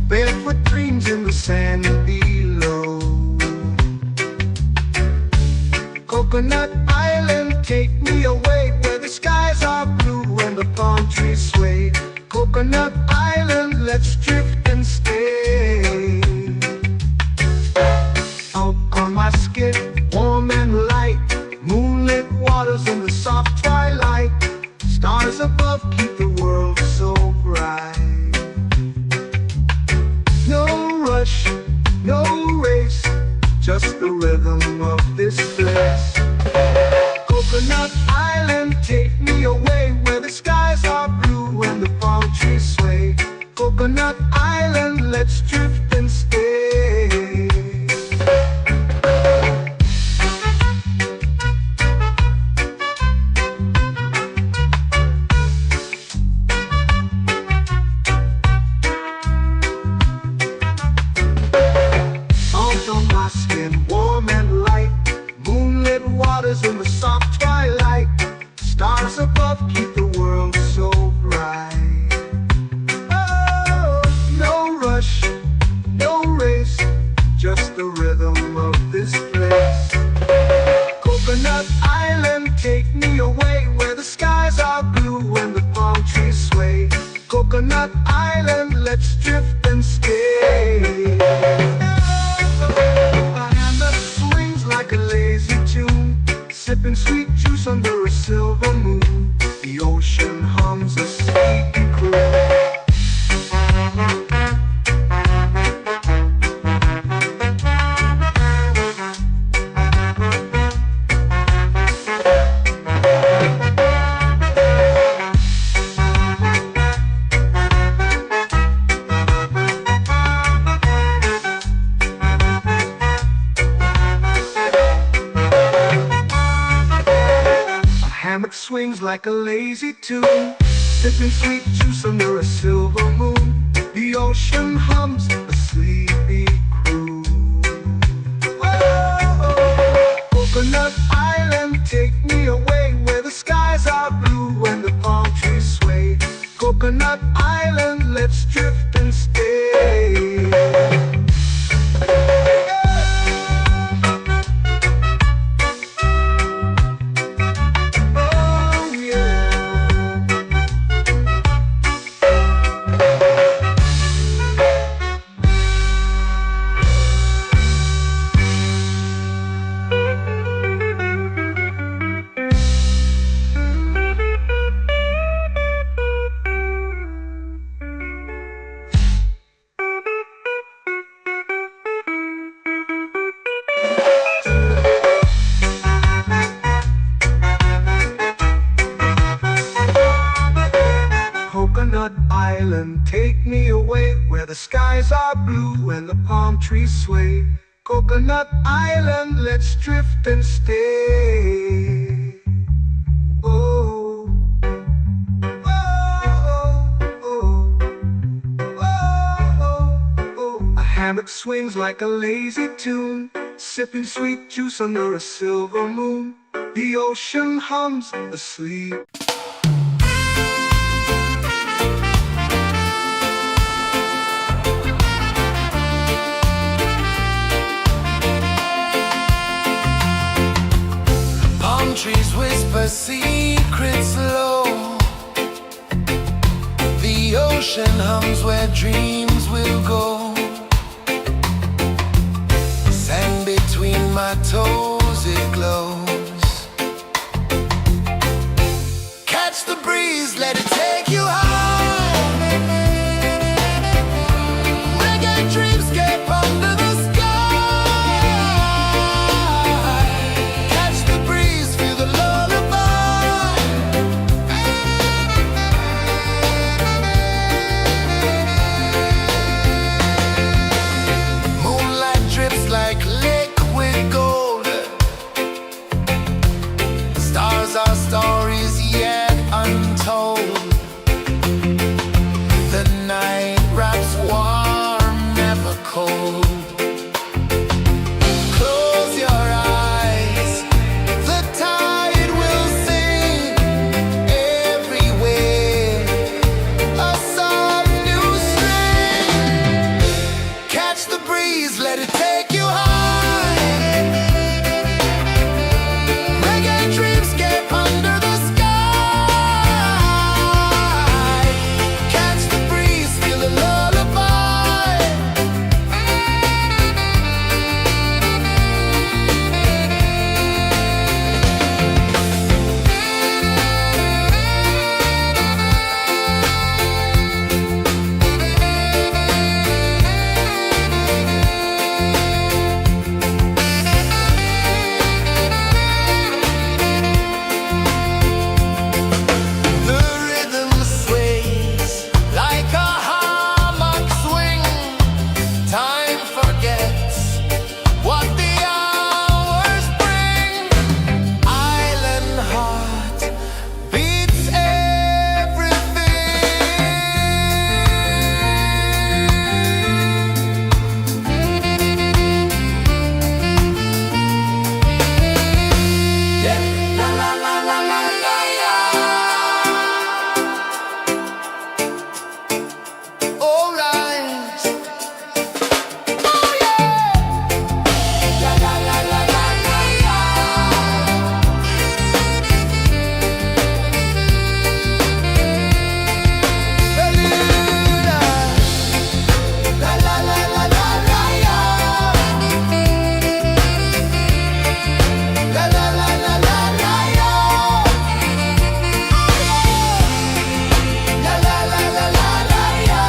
Speaker 1: barefoot dreams in the sand below. Coconut Island, take me away, where the skies are blue and the palm trees sway. Coconut Island, let's drift and stay. Out on my skin, warm and light, moonlit waters in the soft twilight. Stars above keep the world so bright. No rush, no race, just the rhythm of this place. Coconut Island, take me away, where the skies are blue and the palm trees sway. Coconut Island, let's drift and stay. Warm and light, moonlit waters in the soft twilight. Stars above keep the world so bright. Oh, no rush, no race, just the rhythm of this place. Coconut Island, take me away, where the skies are blue and the palm trees sway. Coconut Island, let's drift and stay. Like a lazy tune, sipping sweet juice under a silver moon. The ocean hums a sleepy croon. Hammock swings like a lazy tune, sipping sweet juice under a silver moon. The ocean hums a sleepy croon. Whoa, Coconut Island, take me away, where the skies are blue and the palm trees sway. Coconut Island, let's drift and stay. Coconut Island, take me away, where the skies are blue and the palm trees sway. Coconut Island, let's drift and stay. Oh, oh, oh, oh, oh, oh, oh.
Speaker 2: hammock swings like a lazy tune, sipping sweet juice under a silver moon. The ocean hums asleep.
Speaker 1: Palm trees whisper secrets low. The ocean hums where dreams will go. Sand between my toes, it glows. Catch the breeze, let it take you high. Reggae dreamscape under the sky. Catch the breeze, feel the lullaby. Moonlight drips like liquid gold. Stars are stories yet untold. The night wraps warm, never cold. Close your eyes, the tide will sing everywhere. A soft new string. Catch the breeze, let it take you high. Reggae dreamscape under the sky. Catch the breeze, feel the lullaby. The rhythm sways like a hammock swing. Time forgets what the hours bring. Island heart beats everything. Yeah. La la la la la la la. All right. Oh yeah. La la la la la la la. Beluga. La la la la la la la. La la la la la la la. La la la la la la la.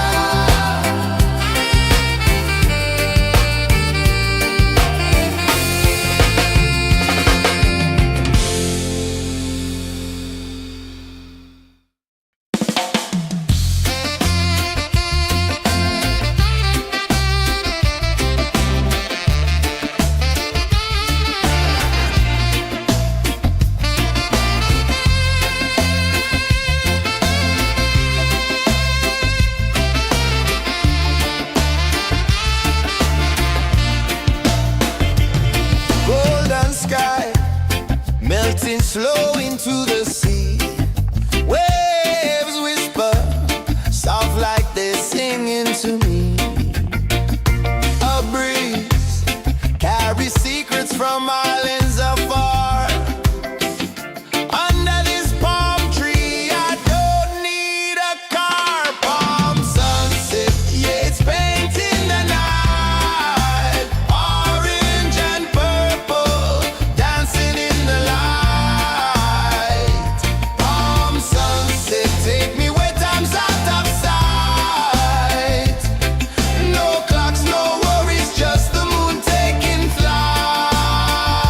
Speaker 1: Golden sky melting slow into the sea. Waves whisper soft like they're singing to me. A breeze carries secrets from islands afar. Under this palm tree, I don't need a car. Palm sunset, yeah, it's painting the night. Orange and purple, dancing in the light. Palm sunset, take me where time's out of sight. No clocks, no worries, just the moon taking flight.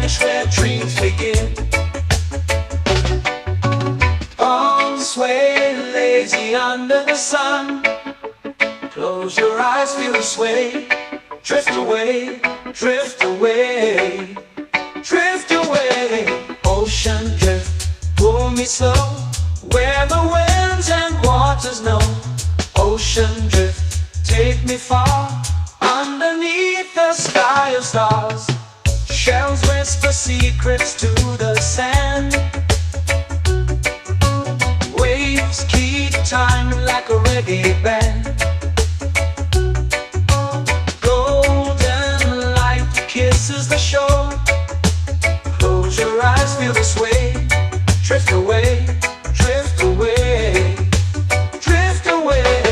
Speaker 2: vanish where dreams begin. Arms sway lazy under the sun. Close your eyes, feel the sway. Drift away, drift away, drift away. Ocean drift, pull me slow, where the winds and waters know. Ocean drift, take me far, underneath the sky of stars. Shells whisper secrets to the sand. Waves keep time like a reggae band. Golden light kisses the shore. Close your eyes, feel the sway. Drift away, drift away, drift away.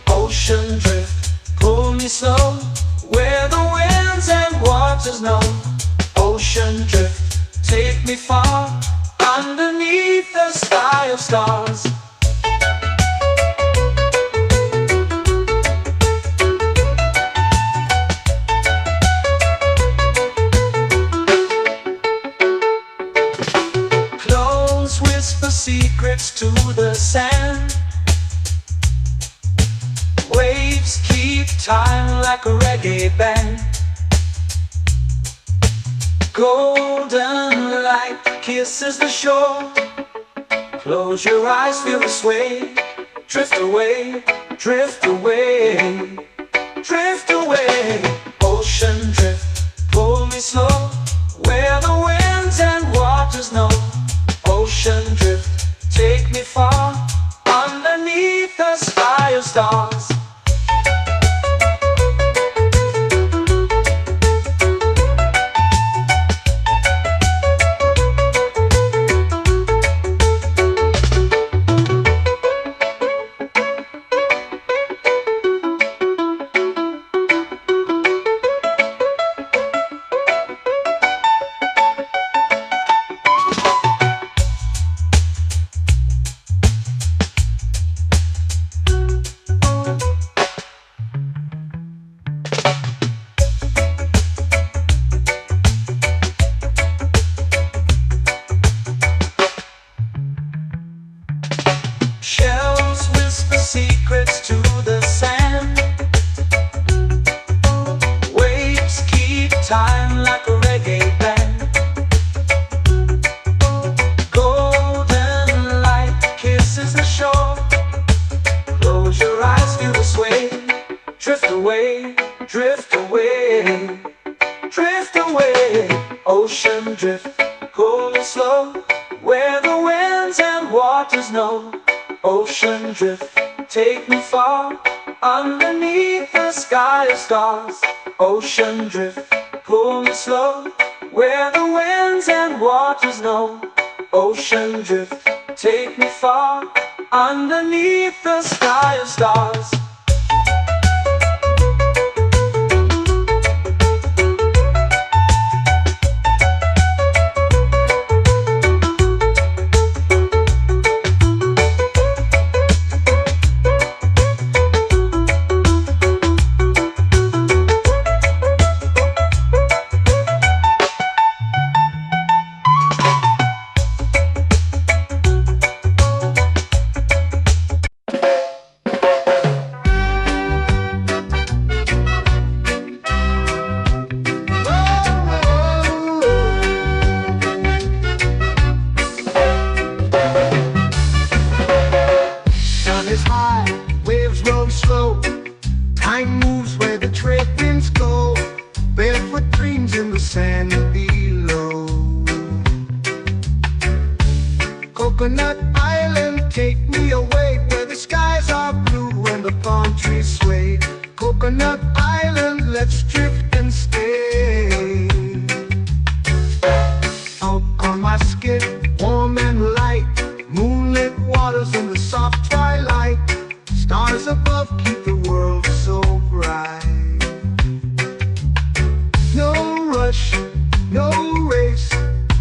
Speaker 2: Ocean drift, pull me slow, where the winds and waters know. Ocean drift, take me far, underneath the sky of stars. Close whisper secrets to the sand. Waves keep time like a reggae band. Golden light kisses the shore. Close your eyes, feel the sway. Drift away, drift away, drift away. Ocean drift, pull me slow, where the winds and waters know. Ocean drift, take me far, underneath the sky of stars. Shells whisper secrets to the sand. Waves keep time like a reggae band. Golden light kisses the shore. Close your eyes, feel the sway. Drift away, drift away, drift away. Ocean drift, pull me slow, where the winds and waters know. Ocean drift, take me far, underneath the sky of stars. Ocean drift, pull me slow, where the winds and waters know. Ocean drift, take me far, underneath the sky of stars.
Speaker 1: Time moves where the trade winds go. Barefoot dreams in the sand below. Coconut Island, take me away, where the skies are blue and the palm trees sway. Coconut Island, let's drift and stay. Out on my skin, warm and light, moonlit waters in the soft twilight. Stars above keep the world so bright. No rush, no race,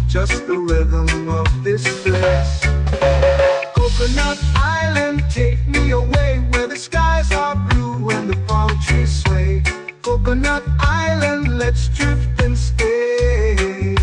Speaker 1: just the rhythm of this place. Coconut Island, take me away, where the skies are blue and the palm trees sway. Coconut Island, let's drift and stay.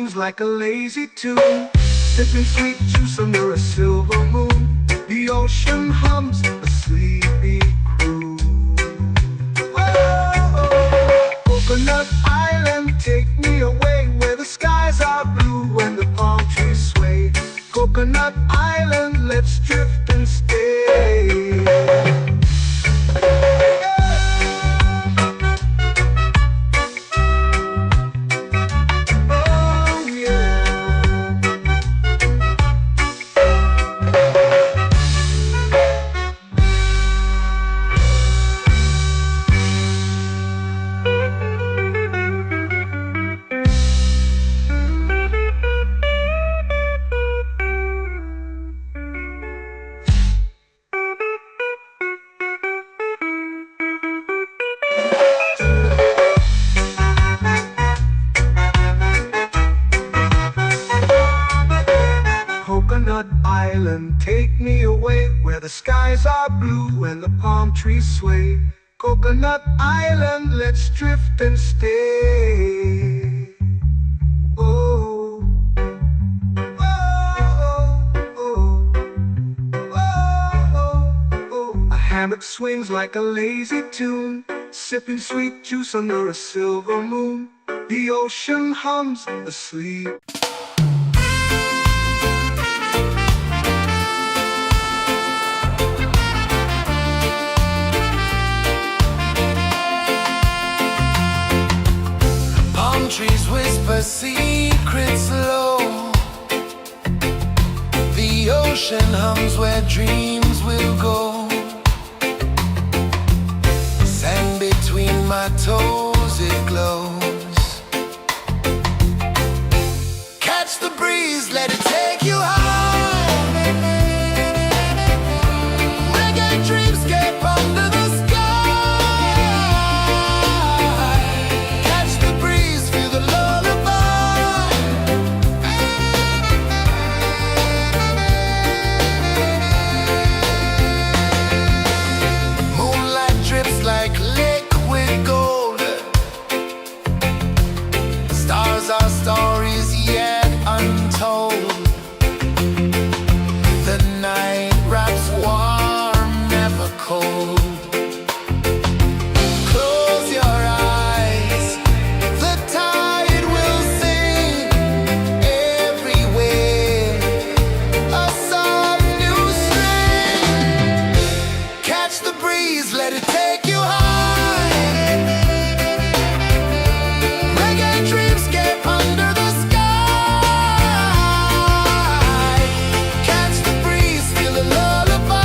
Speaker 2: swings like a lazy tune, sipping sweet juice under a silver moon. The ocean hums a sleepy groove. Whoa, Coconut Island, take me away where the skies are blue and the palm trees sway. Coconut Island, let's drift and stay. Coconut Island, take me away where the skies are blue and the palm trees sway. Coconut Island, let's drift and stay. Oh, oh, oh, oh, oh. A hammock swings like a lazy tune, sipping sweet juice under a silver moon. The ocean hums asleep.
Speaker 1: Trees whisper secrets low. The ocean hums where dreams will go. Sand between my toes, it glows. Catch the breeze, let it take you high. Reggae dreamscape under the sky. Like liquid gold, stars are stories yet untold. The night wraps warm, never cold. Close your eyes, the tide will sing everywhere. A soft new string. Catch the breeze, let it take you high. Reggae dreamscape under the sky. Catch the breeze, feel a lullaby.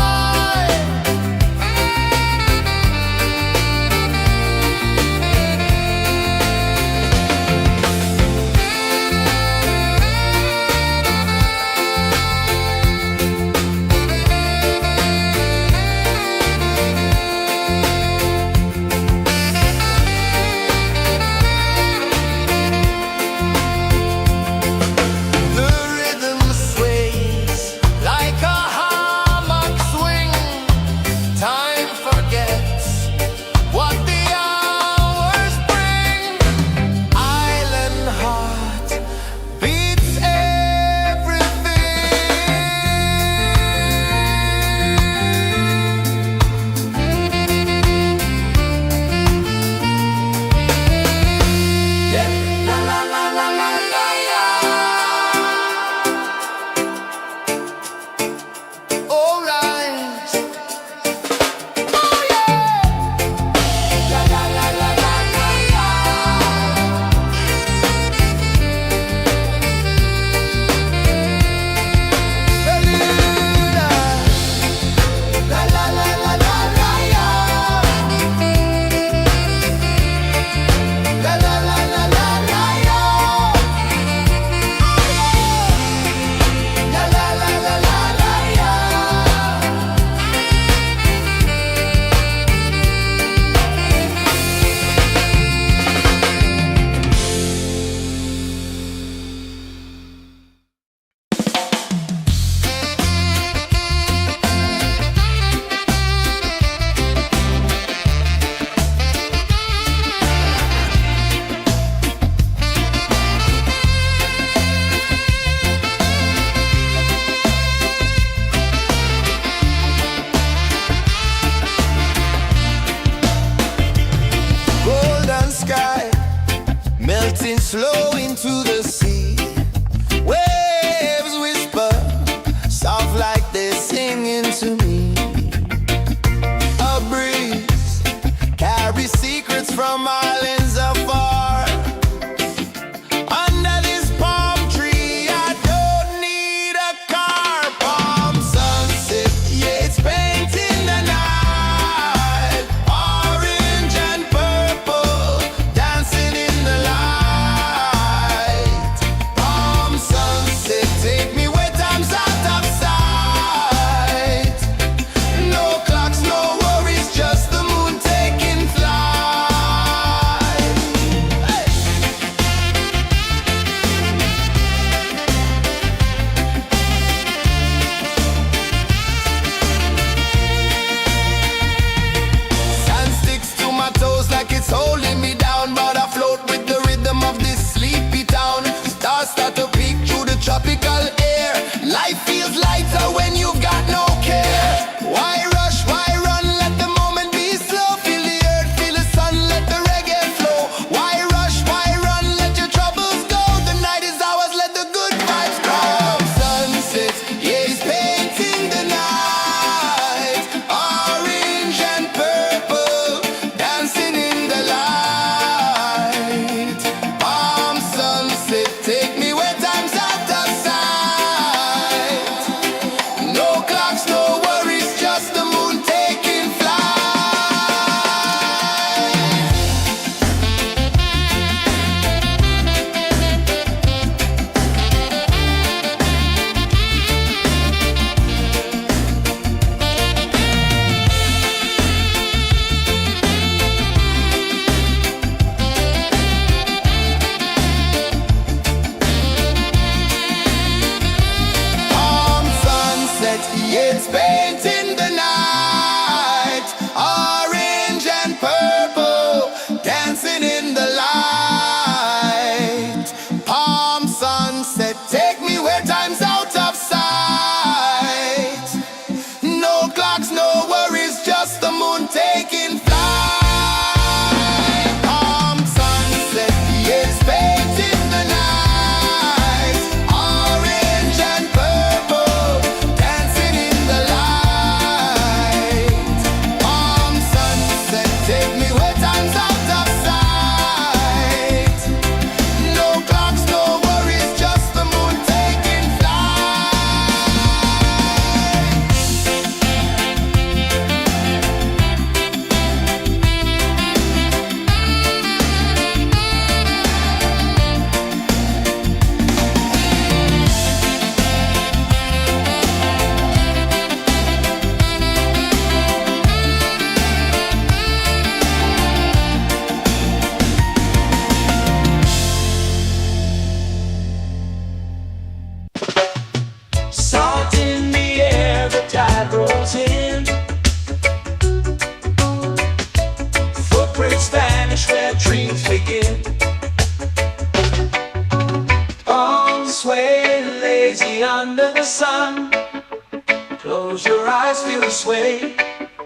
Speaker 2: eyes feel the sway.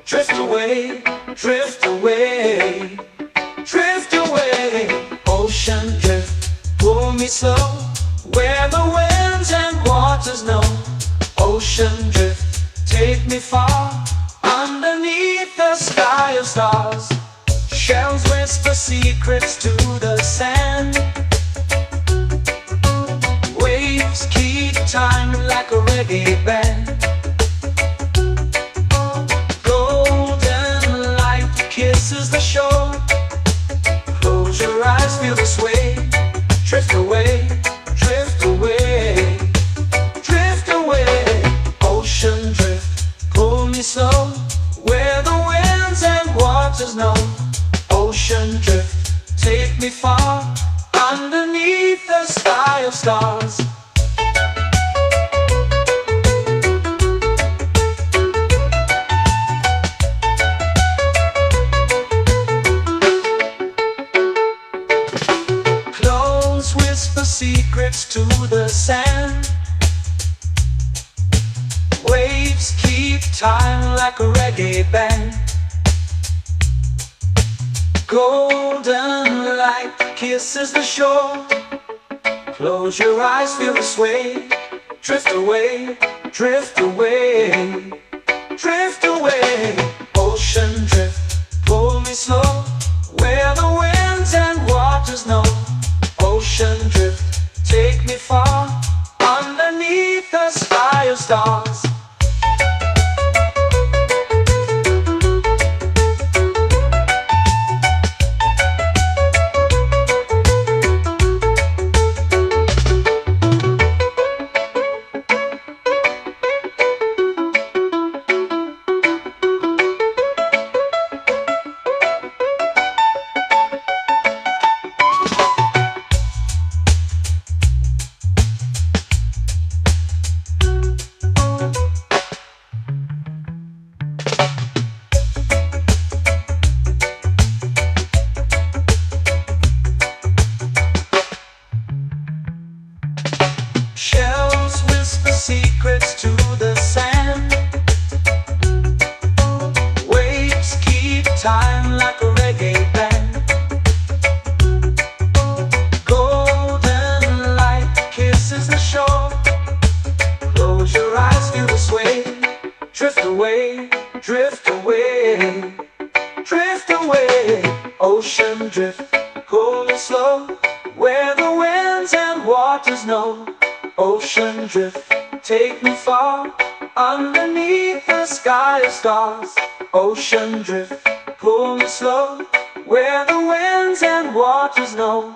Speaker 2: Drift away, drift away, drift away. Ocean drift, pull me slow, where the winds and waters know. Ocean drift, take me far, underneath the sky of stars. Shells whisper secrets to the sand. Waves keep time like a reggae band. Golden light kisses the shore. Close your eyes, feel the sway. Drift away, drift away, drift away. Ocean drift, pull me slow, where the winds and waters know. Ocean drift, take me far, underneath the sky of stars. Close whisper secrets to the sand. Waves keep time like a reggae band. Golden light kisses the shore. Close your eyes, feel the sway. Drift away, drift away, drift away. Ocean drift, pull me slow, where the winds and waters know. Ocean drift, take me far, underneath the sky of stars. Shells whisper secrets to the sand. Waves keep time like a reggae band. Golden light kisses the shore. Close your eyes, feel the sway. Drift away, drift away, drift away. Ocean drift, pull me slow, where the winds and waters know. Ocean drift, take me far, underneath the sky of stars. Ocean drift, pull me slow, where the winds and waters know.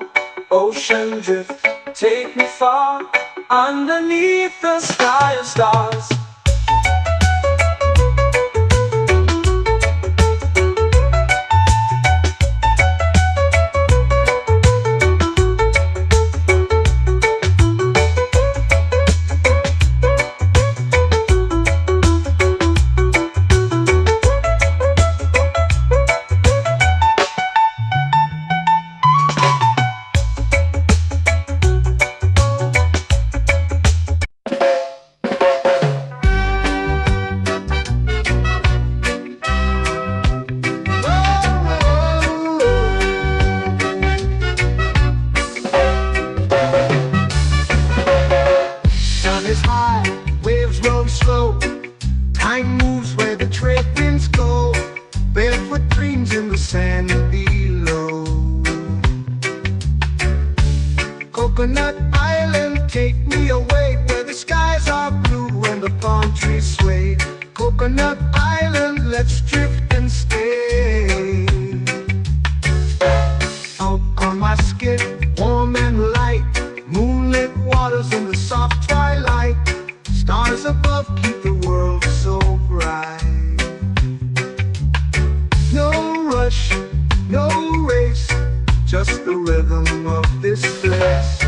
Speaker 2: Ocean drift, take me far, underneath the sky of stars.
Speaker 1: Is high, waves roll slow. Time moves where the trade winds go. Barefoot dreams in the sand below. Coconut Island, take me away, where the skies are blue and the palm trees sway. Coconut Island, let's drift and stay. Out on my skin, warm and light, moonlit waters in the soft twilight. Stars above keep the world so bright. No rush, no race, just the rhythm of this place.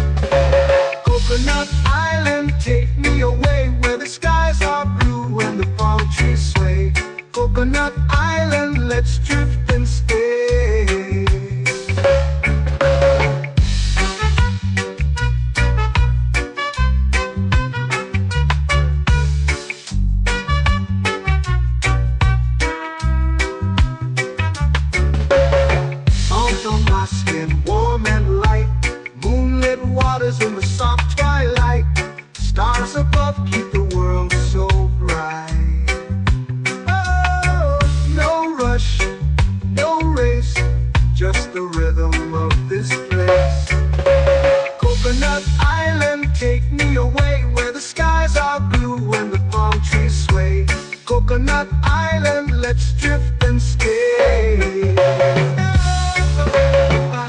Speaker 1: Coconut Island, take me away, where the skies are blue and the palm trees sway. Coconut Island, let's drift and stay.
Speaker 2: drift and stay. A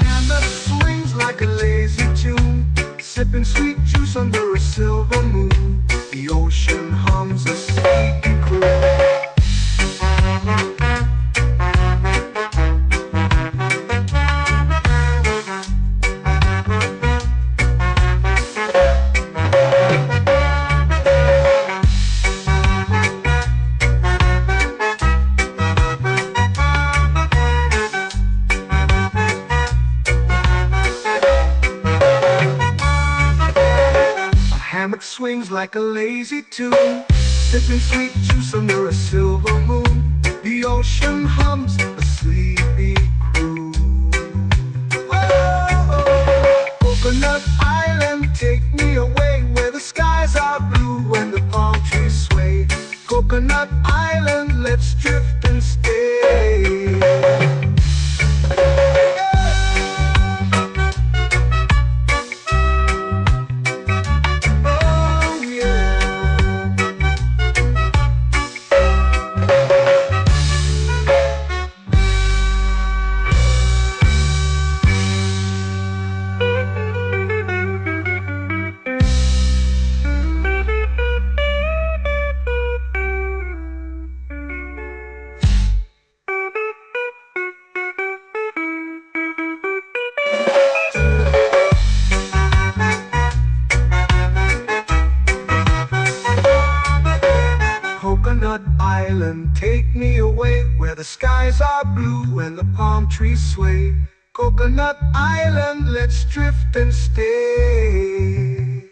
Speaker 2: hand that swings like a lazy tune, sipping sweet juice under a silver moon. The ocean hums a sleepy croon. Hammock swings like a lazy tune, sipping sweet juice under a silver moon. The ocean hums a sleepy croon. Oh, Coconut Island, take me away where the skies are blue and the palm trees sway. Coconut Island, let's drift and stay. Coconut Island, take me away where the skies are blue and the palm trees sway. Coconut Island, let's drift and stay.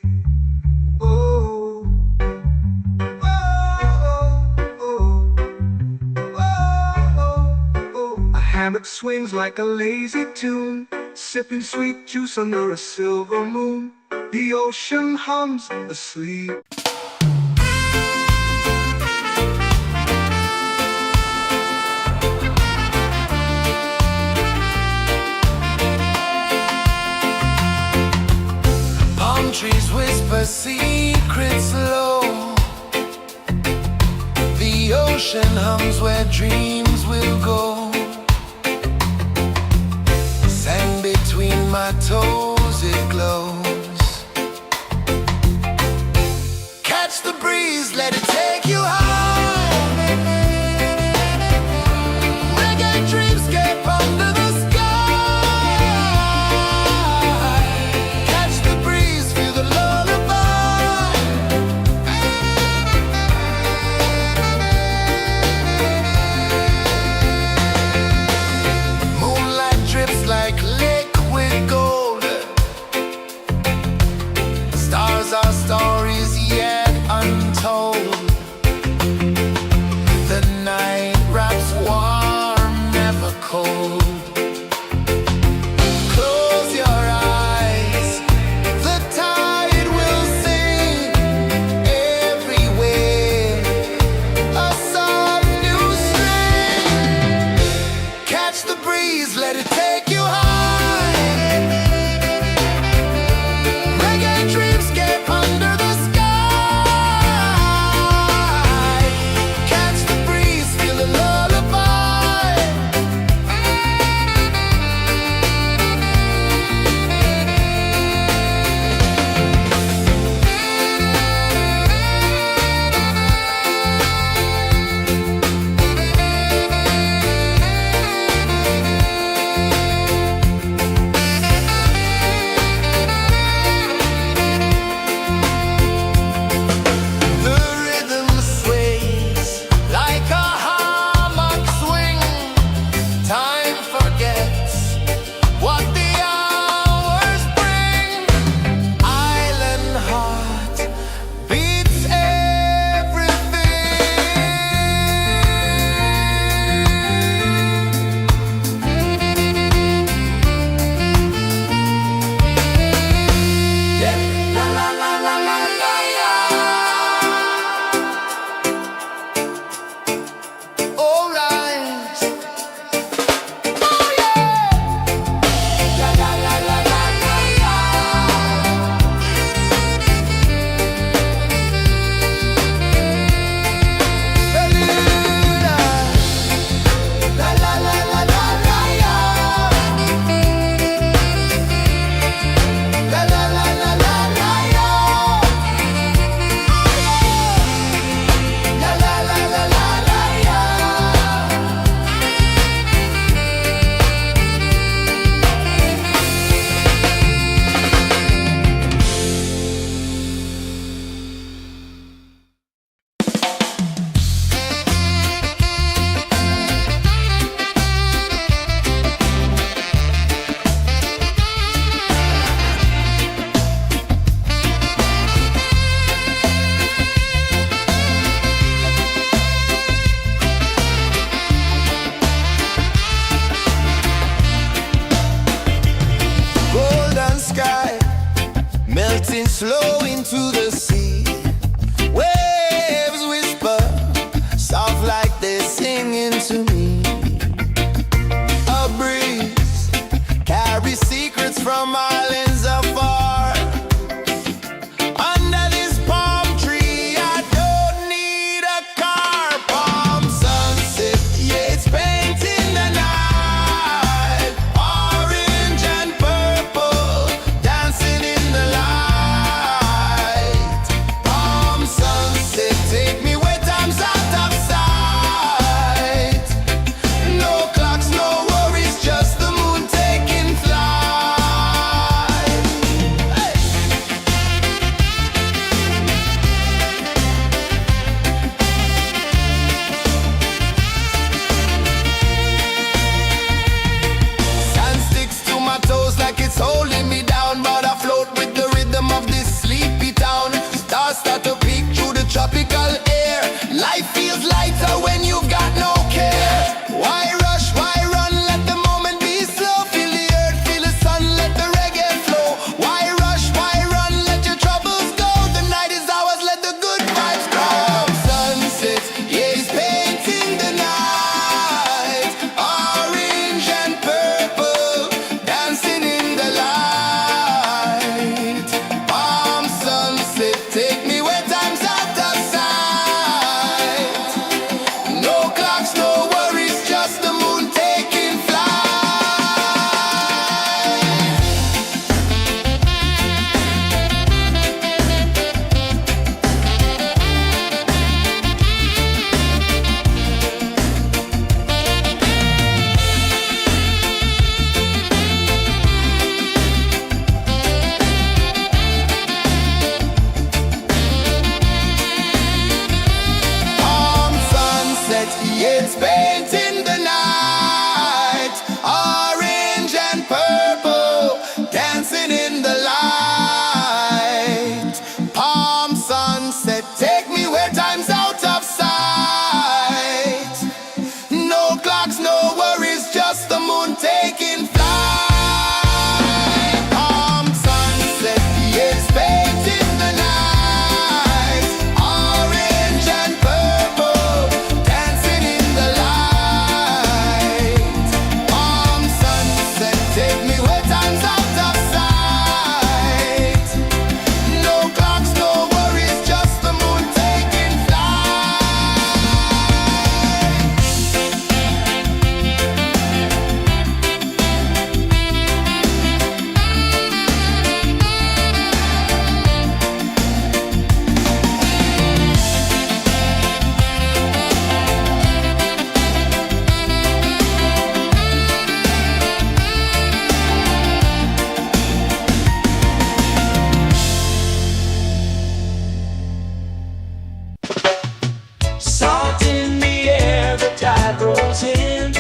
Speaker 2: Oh, oh, oh, oh, oh. A hammock swings like a lazy tune, sipping sweet juice under a silver moon. The ocean hums asleep.
Speaker 1: Trees whisper secrets low. The ocean hums where dreams will go. Sand between my toes, it glows. Catch the breeze, let it take you high. Reggae dreamscape under the our stories yet untold. The night wraps warm, never cold. Close your eyes, the tide will sing everywhere. A soft new string. Catch the breeze, let it take you high. flow into the sea. Waves whisper, soft like they're singing to me. A breeze carries secrets from islands afar. Under this palm tree, I don't need a car. Palm sunset, yeah, it's painting the night. Orange and purple, dancing in the light. Palm sunset, take me where time's out of sight. No clocks, no worries, just the moon taking flight. Hey! Sand sticks to my toes like it's holding me down, but I float with the rhythm of this sleepy town. Stars start to peek through the tropical air. Life feels lighter when you've got no care. Why rush, why run, let the moment be slow. Feel the earth, feel the sun, let the reggae flow. Why rush, why run, let your troubles go. The night is ours, let the good vibes grow. Sunset, yeah, it's painting the night. Orange and purple, dancing in the light. Palm sunset, take me where time's out of sight. No clocks, no worries, just the moon taking flight. Palm sunset, yeah, it's painting the night. Orange and purple, dancing in the light. Palm sunset, take me where time's out of sight. No clocks, no worries, just the moon taking flight. Palm sunset, yeah, it's painting the night. Orange and purple, dancing in the light. Palm sunset, take me where time's out of sight. No clocks, no worries, just the moon taking flight.
Speaker 2: Salt in the air, the tide rolls in.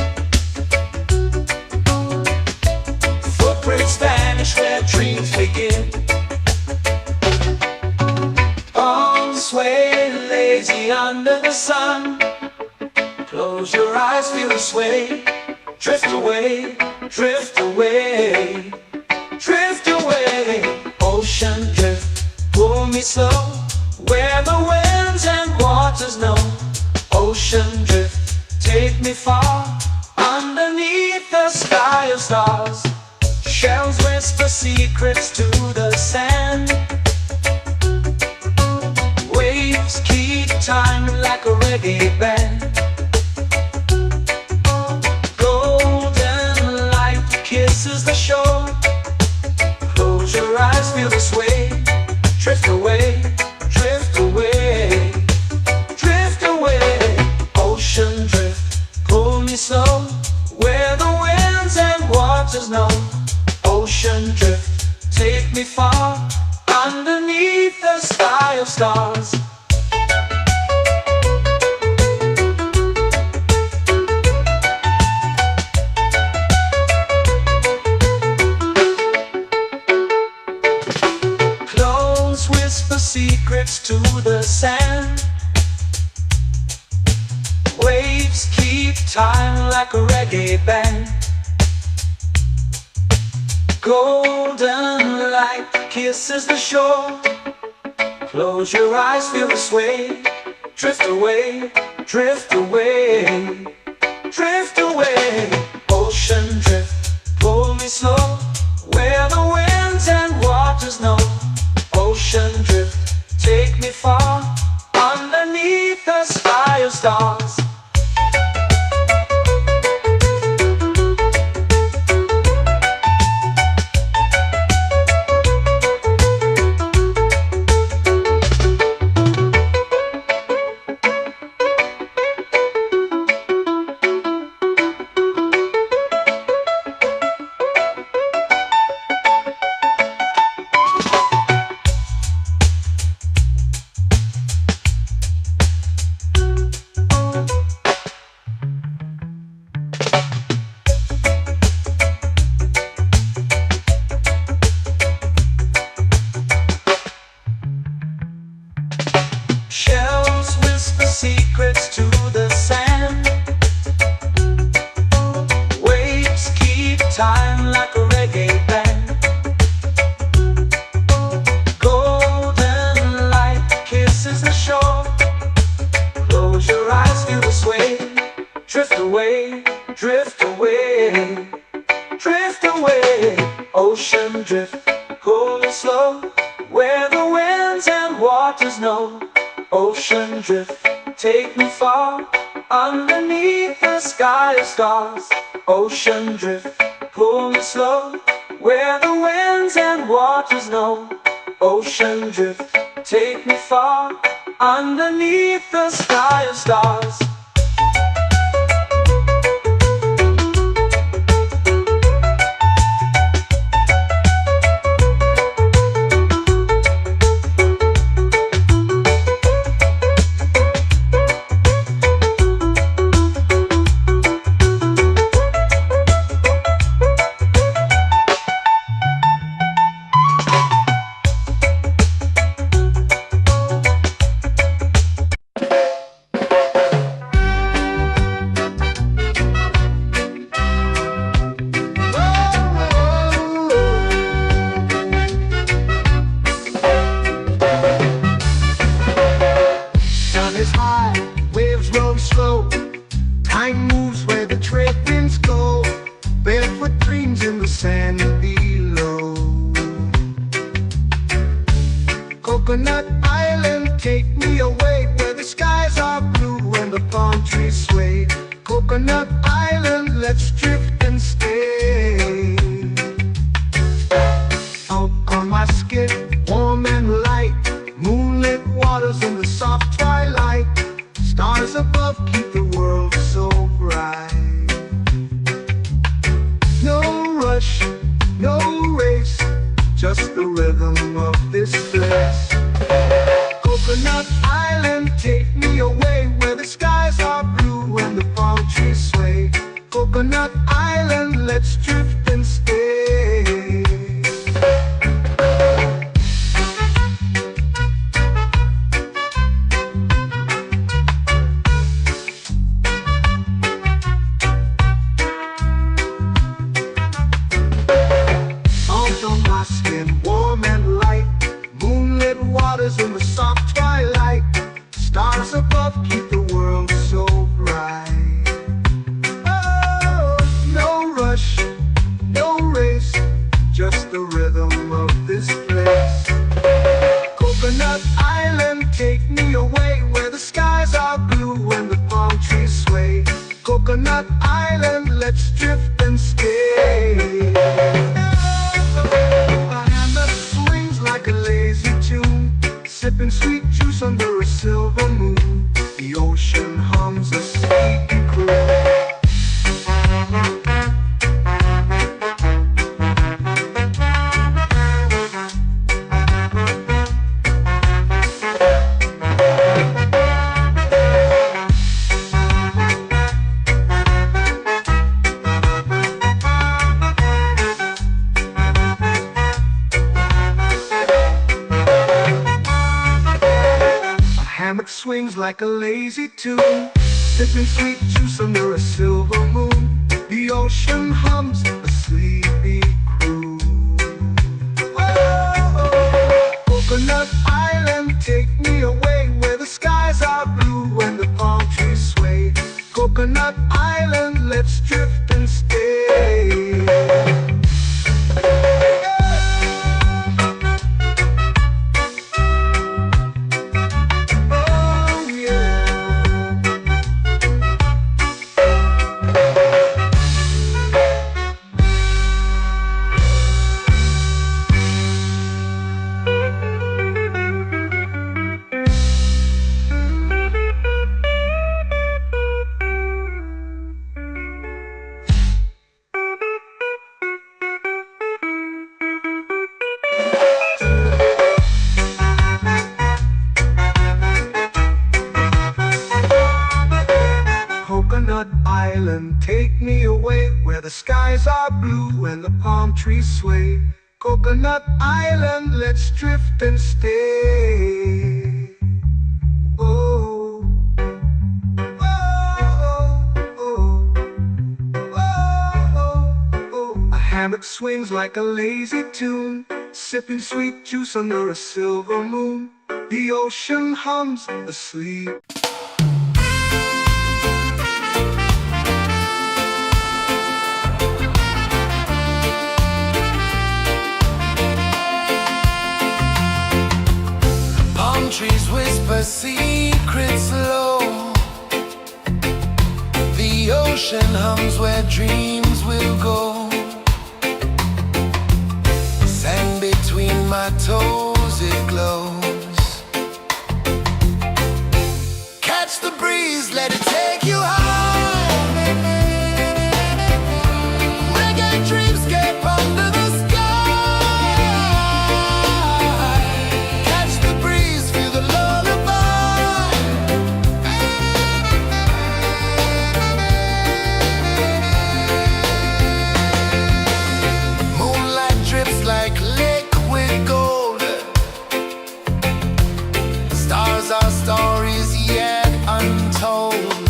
Speaker 2: Footprints vanish where dreams begin. Arms sway lazy under the sun. Close your eyes, feel the sway. Drift away, drift away, drift away. Ocean drift, pull me slow, where the winds and waters know. Ocean drift, take me far, underneath the sky of stars. Shells whisper secrets to the sand. Waves keep time like a reggae band. Golden light kisses the shore. Close your eyes, feel the sway. Drift away, drift away, drift away. Ocean drift, pull me slow, where the winds and waters know. Ocean drift, take me far, underneath the sky of stars. Clones whisper secrets to the sand. Waves keep time like a reggae band. Golden light kisses the shore. Close your eyes, feel the sway. Drift away, drift away, drift away. Ocean drift, pull me slow, where the winds and waters know. Ocean drift, take me far, underneath the sky of stars. Shells whisper secrets to the sand. Waves keep time like a reggae band. Golden light kisses the shore. Close your eyes, feel the sway. Drift away, drift away, drift away. Ocean drift, cool and slow, where the winds and waters know. Ocean drift, take me far, underneath the sky of stars. Ocean drift, pull me slow, where the winds and waters know. Ocean drift, take me far, underneath the sky of stars.
Speaker 1: Is high, waves roll slow. Time moves where the trade winds go. Barefoot dreams in the sand below. Coconut Island, take me away, where the skies are blue and the palm trees sway. Coconut Island, let's drift and stay. Out on my skin, warm and light, moonlit waters in the soft twilight. Stars above keep the world so bright. No rush, no race, just the rhythm of this place. Coconut Island, take me away, where the skies are blue and the palm trees sway. Coconut Island, let's drift and stay. In the soft twilight, stars above keep the world so bright. Oh, no rush, no race, just the rhythm of this place. Coconut Island, take me away, where the skies are blue and the palm trees sway. Coconut Island, let's drift and stay. A hand that swings like a lazy tune, sipping sweet juice under a silver moon. The ocean hums a sleepy croon. Swings like a lazy tune, sipping sweet juice under a silver moon. The ocean hums a sleepy croon. Whoa, Coconut Island,
Speaker 2: let's drift and stay. Oh yeah. Coconut Island, take me away where the skies are blue and the palm trees sway. Coconut Island, let's drift and stay. Oh, oh, oh, oh, oh. A hammock swings like a lazy tune, sipping sweet juice under a silver moon. The ocean hums asleep.
Speaker 1: Trees whisper secrets low. The ocean hums where dreams will go. Sand between my toes, it glows. Catch the breeze, let it take you high. Reggae dreamscape under the sky. Our stories yet untold.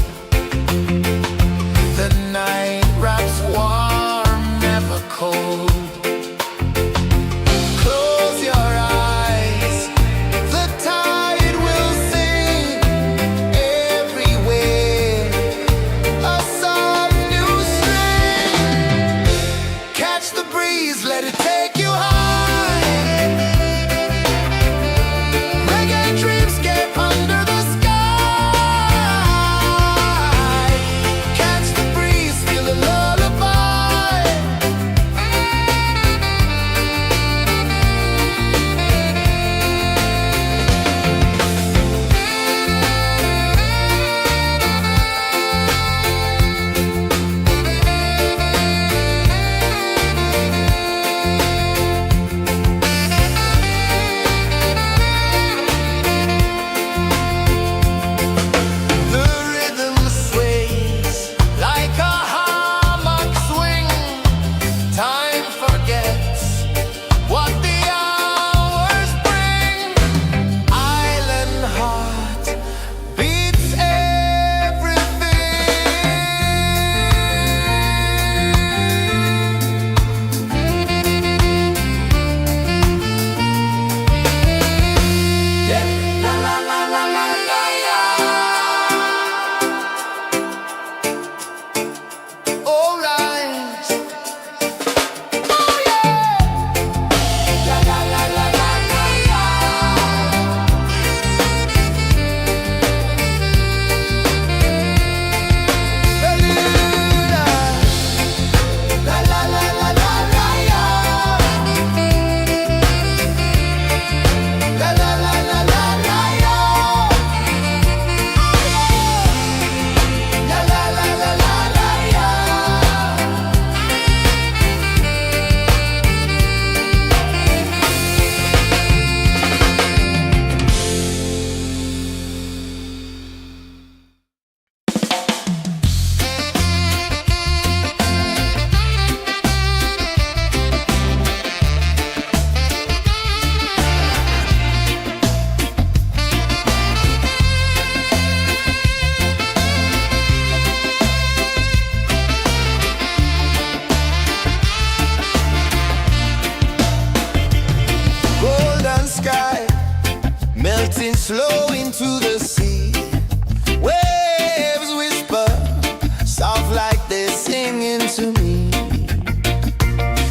Speaker 1: to me.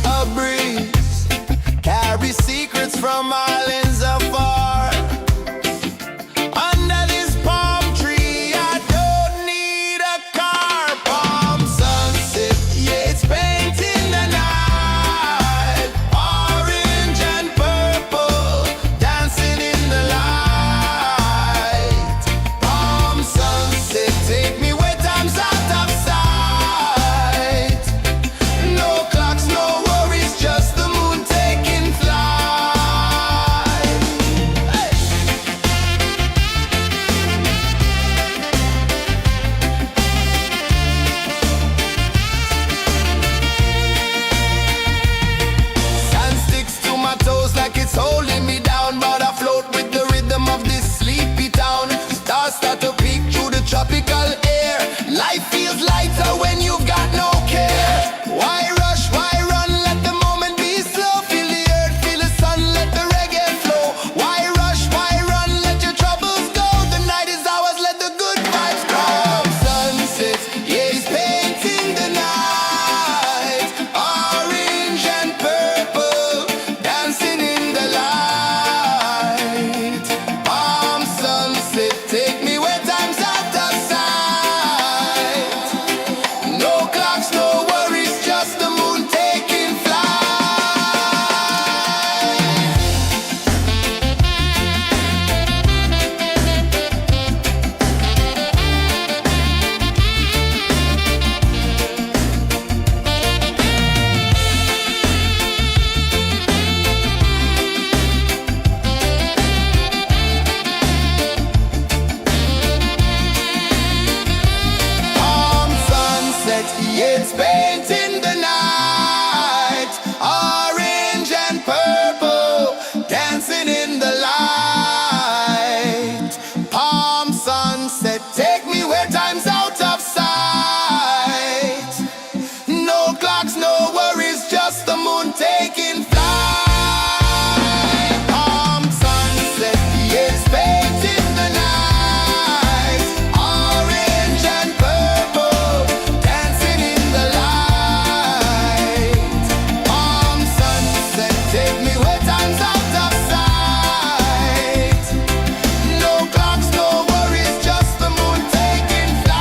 Speaker 1: A breeze carries secrets from islands afar. Under this palm tree, I don't need a car. Palm sunset, yeah, it's painting the night. Orange and purple, dancing in the light. Palm sunset, take me where time's out of sight. No clocks, no worries, just the moon taking flight. Hey! Sand sticks to my toes like it's holding me down, but I float with the rhythm of this sleepy town. Stars start to peek through the tropical air. Life feels lighter when you've got no care. Why rush, why run, let the moment be slow. Feel the earth, feel the sun, let the reggae flow. Why rush, why run, let your troubles go. The night is ours, let the good vibes grow. Sunset, yeah, it's painting the night. Orange and purple, dancing in the light. Palm sunset, take me where time's out of sight. No clocks, no worries, just the moon taking flight. Palm sunset, yeah, it's painting the night. Orange and purple, dancing in the light. Palm sunset, take me where time's out of sight. No clocks, no worries, just the moon taking flight. Palm sunset, yeah, it's painting the night. Orange and purple, dancing in the light. Palm sunset, take me where time's out of sight. No clocks, no worries, just the moon taking flight.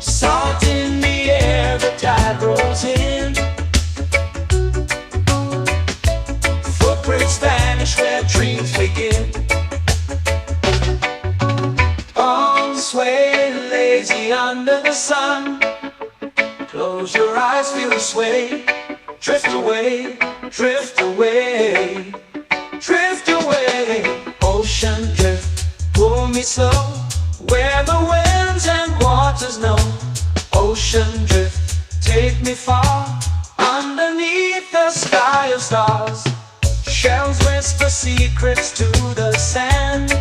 Speaker 2: Salt in the air, the tide rolls in. Footprints vanish where dreams begin. Arms sway lazy under the sun. Close your eyes, feel the sway. Drift away, drift away, drift away. Ocean drift, pull me slow, where the winds and waters know. Ocean drift, take me far, underneath the sky of stars. Shells whisper secrets to the sand.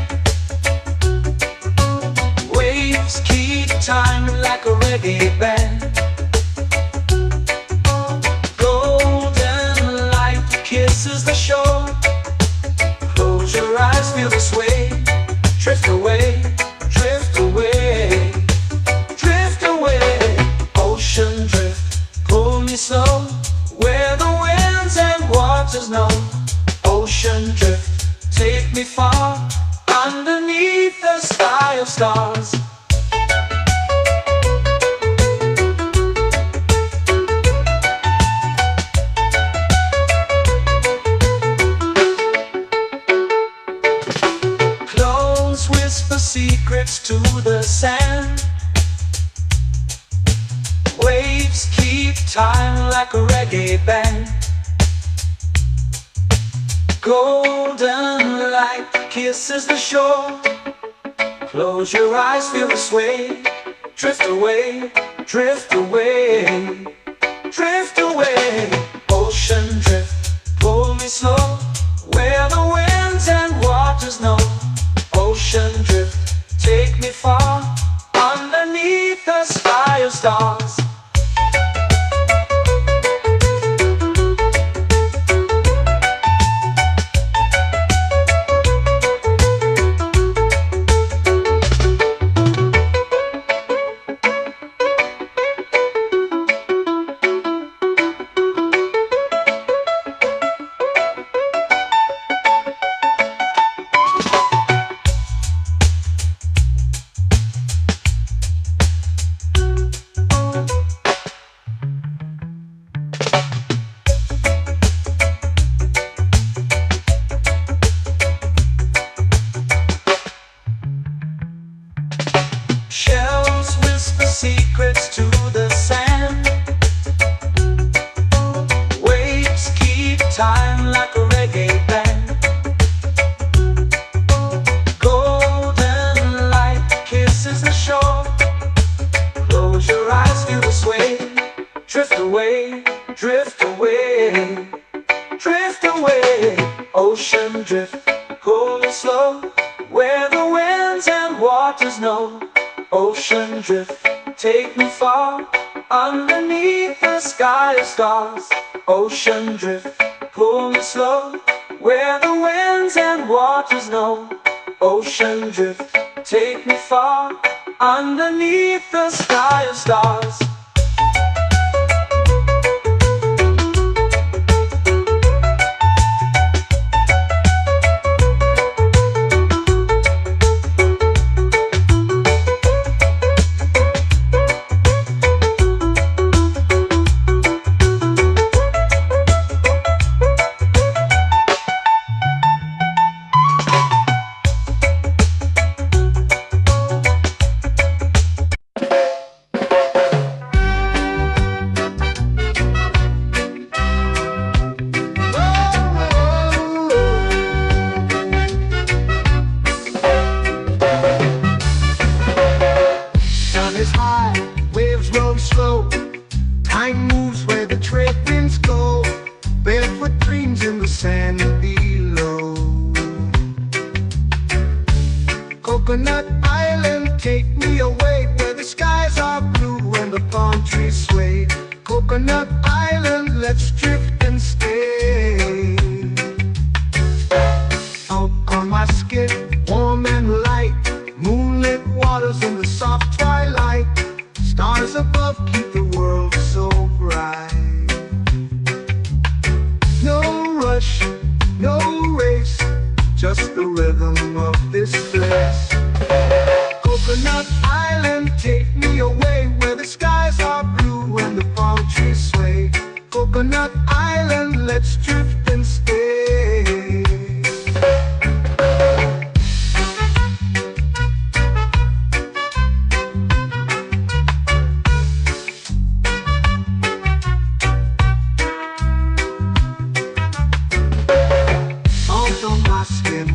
Speaker 2: Waves keep time like a reggae band. Golden light kisses the shore. Close your eyes, feel the sway. Drift away, drift away, drift away. Ocean drift, pull me slow, where the winds and waters know. Ocean drift, take me far, underneath the sky of stars. Clones whisper secrets to the sand. Waves keep time like a reggae band. Golden light kisses the shore. Close your eyes, feel the sway. Drift away, drift away, drift away, drift away, drift away. Ocean drift, pull me slow, where the winds and waters know. Ocean drift, take me far, underneath the sky of stars. Ocean drift, pull me slow, where the winds and waters know. Ocean drift, take me far, underneath the sky of stars.
Speaker 1: Time moves where the trade winds go, barefoot dreams in the sand below. Coconut Island, take me away, where the skies are blue and the palm trees sway. Coconut Island, let's drift and stay. Out on my skin, warm and light, moonlit waters in the soft twilight. Stars above keep the world so bright. No rush, no race, just the rhythm of this place. Coconut Island, take me away, where the skies are blue and the palm trees sway. Coconut Island, let's drift and stay.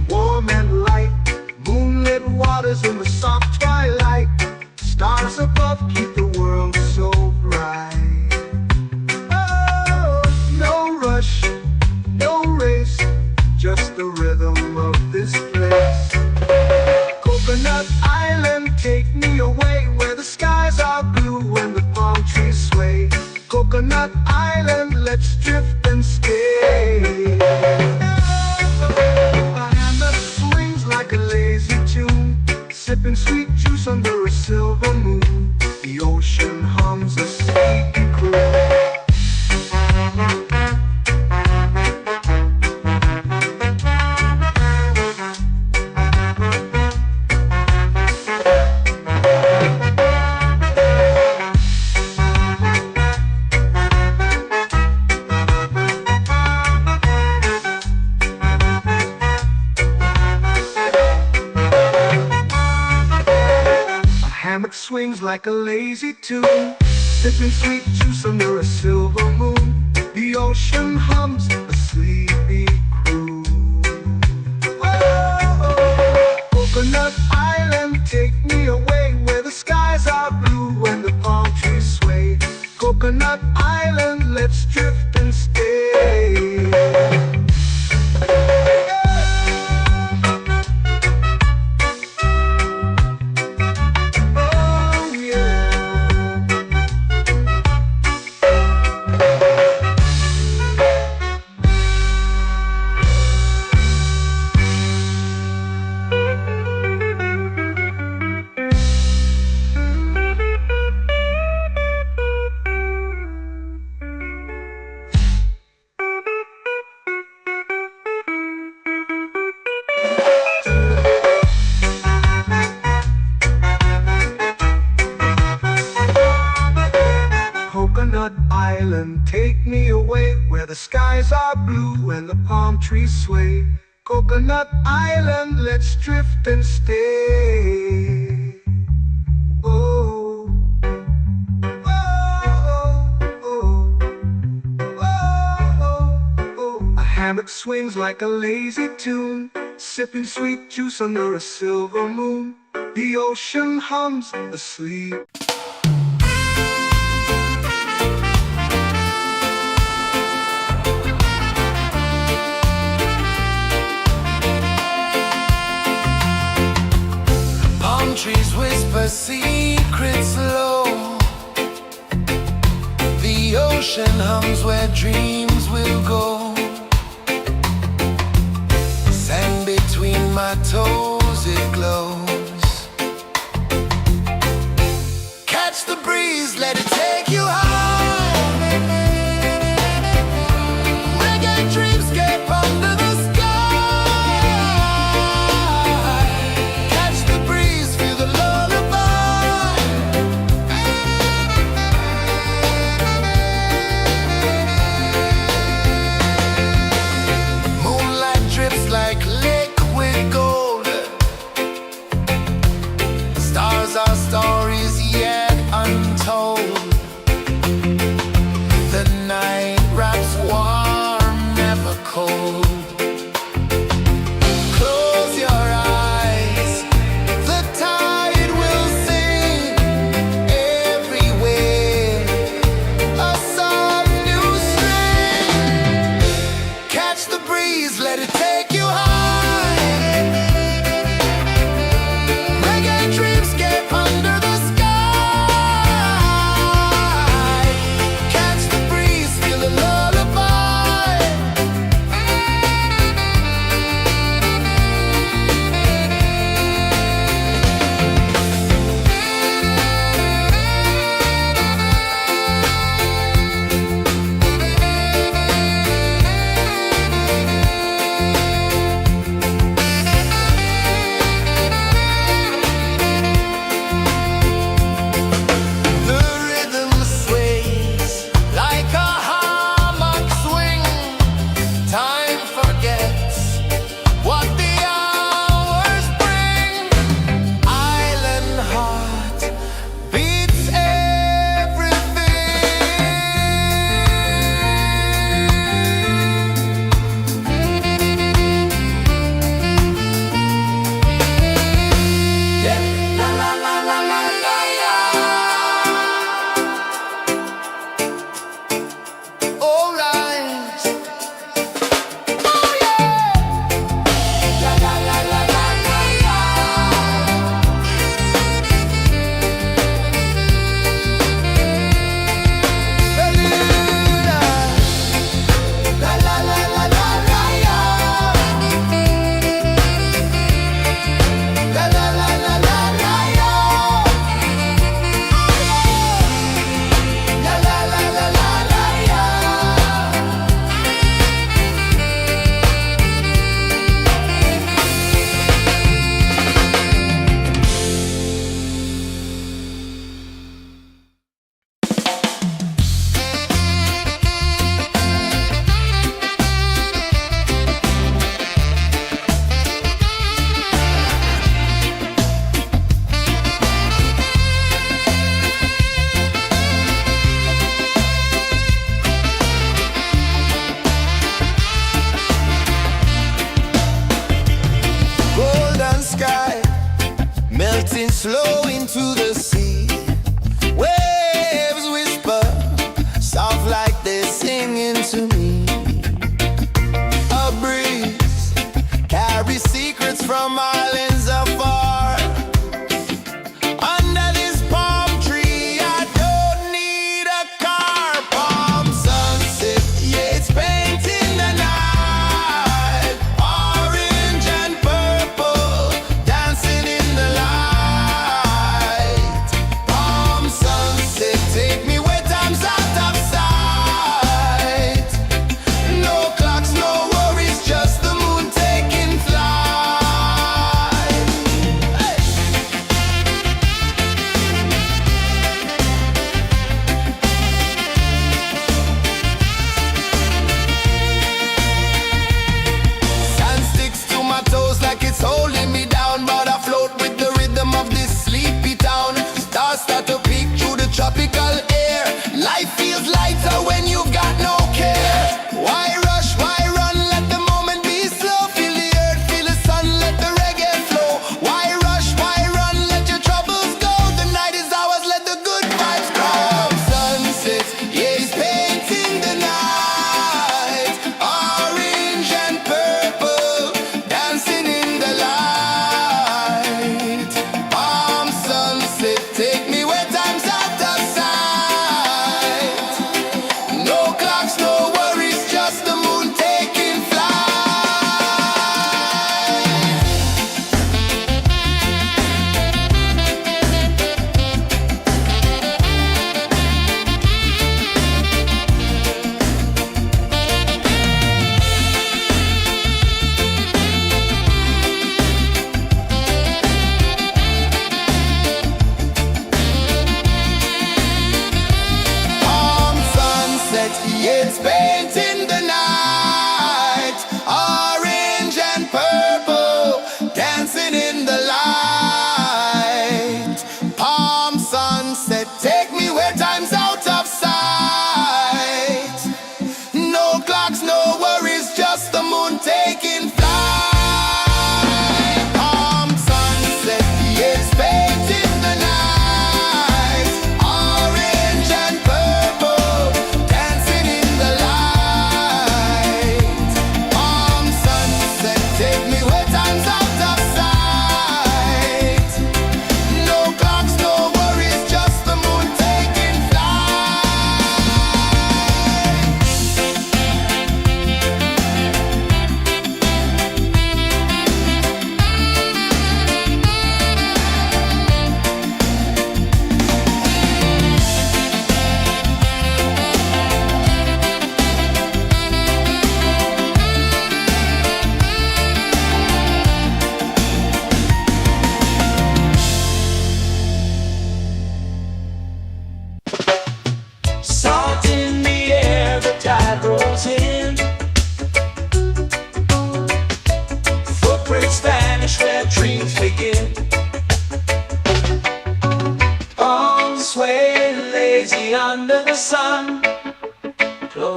Speaker 1: Warm and light, moonlit waters in the soft twilight. Stars above keep the world so bright. Oh, no rush, no race, just the rhythm of this place. Coconut Island, take me away, where the skies are blue and the palm trees sway. Coconut Island, let's drift and stay. Like a lazy tune, sipping sweet juice under a silver moon. The ocean hums a sleepy croon. Hammock swings like a lazy tune, sipping sweet juice under a silver moon. The ocean hums a sleepy croon. Oh, Coconut Island, take me away, where the skies are blue and the palm trees sway. Coconut Island, let's drift and stay. Coconut Island, take me away, where the skies are blue and the palm trees sway. Coconut Island, let's drift and stay. Oh, oh, oh, oh, oh. A hammock swings like a lazy tune, sipping sweet juice under a silver moon. The ocean hums asleep. a secret slow. The ocean hums where dreams will go. Sand between my toes, it glows. Catch the breeze, let it take you high. Reggae dreamscape under the sky. Catch the breeze, feel the lullaby. Moonlight drips like liquid gold. Stars are stories yet untold.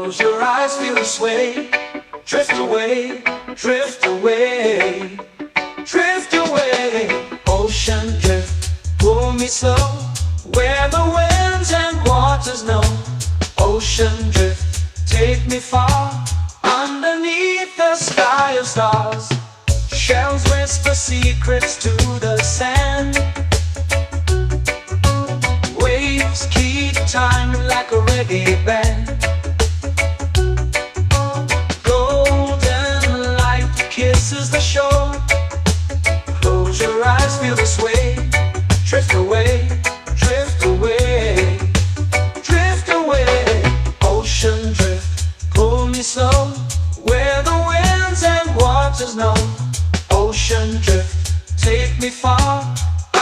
Speaker 2: Close your eyes, feel the sway. Drift away, drift away, drift away. Ocean drift, pull me slow, where the winds and waters know. Ocean drift, take me far, underneath the sky of stars. Shells whisper secrets to the sand. Waves keep time like a reggae band. Golden light kisses the shore. Close your eyes, feel the sway. Drift away, drift away, drift away. Ocean drift, pull me slow, where the winds and waters know. Ocean drift, take me far,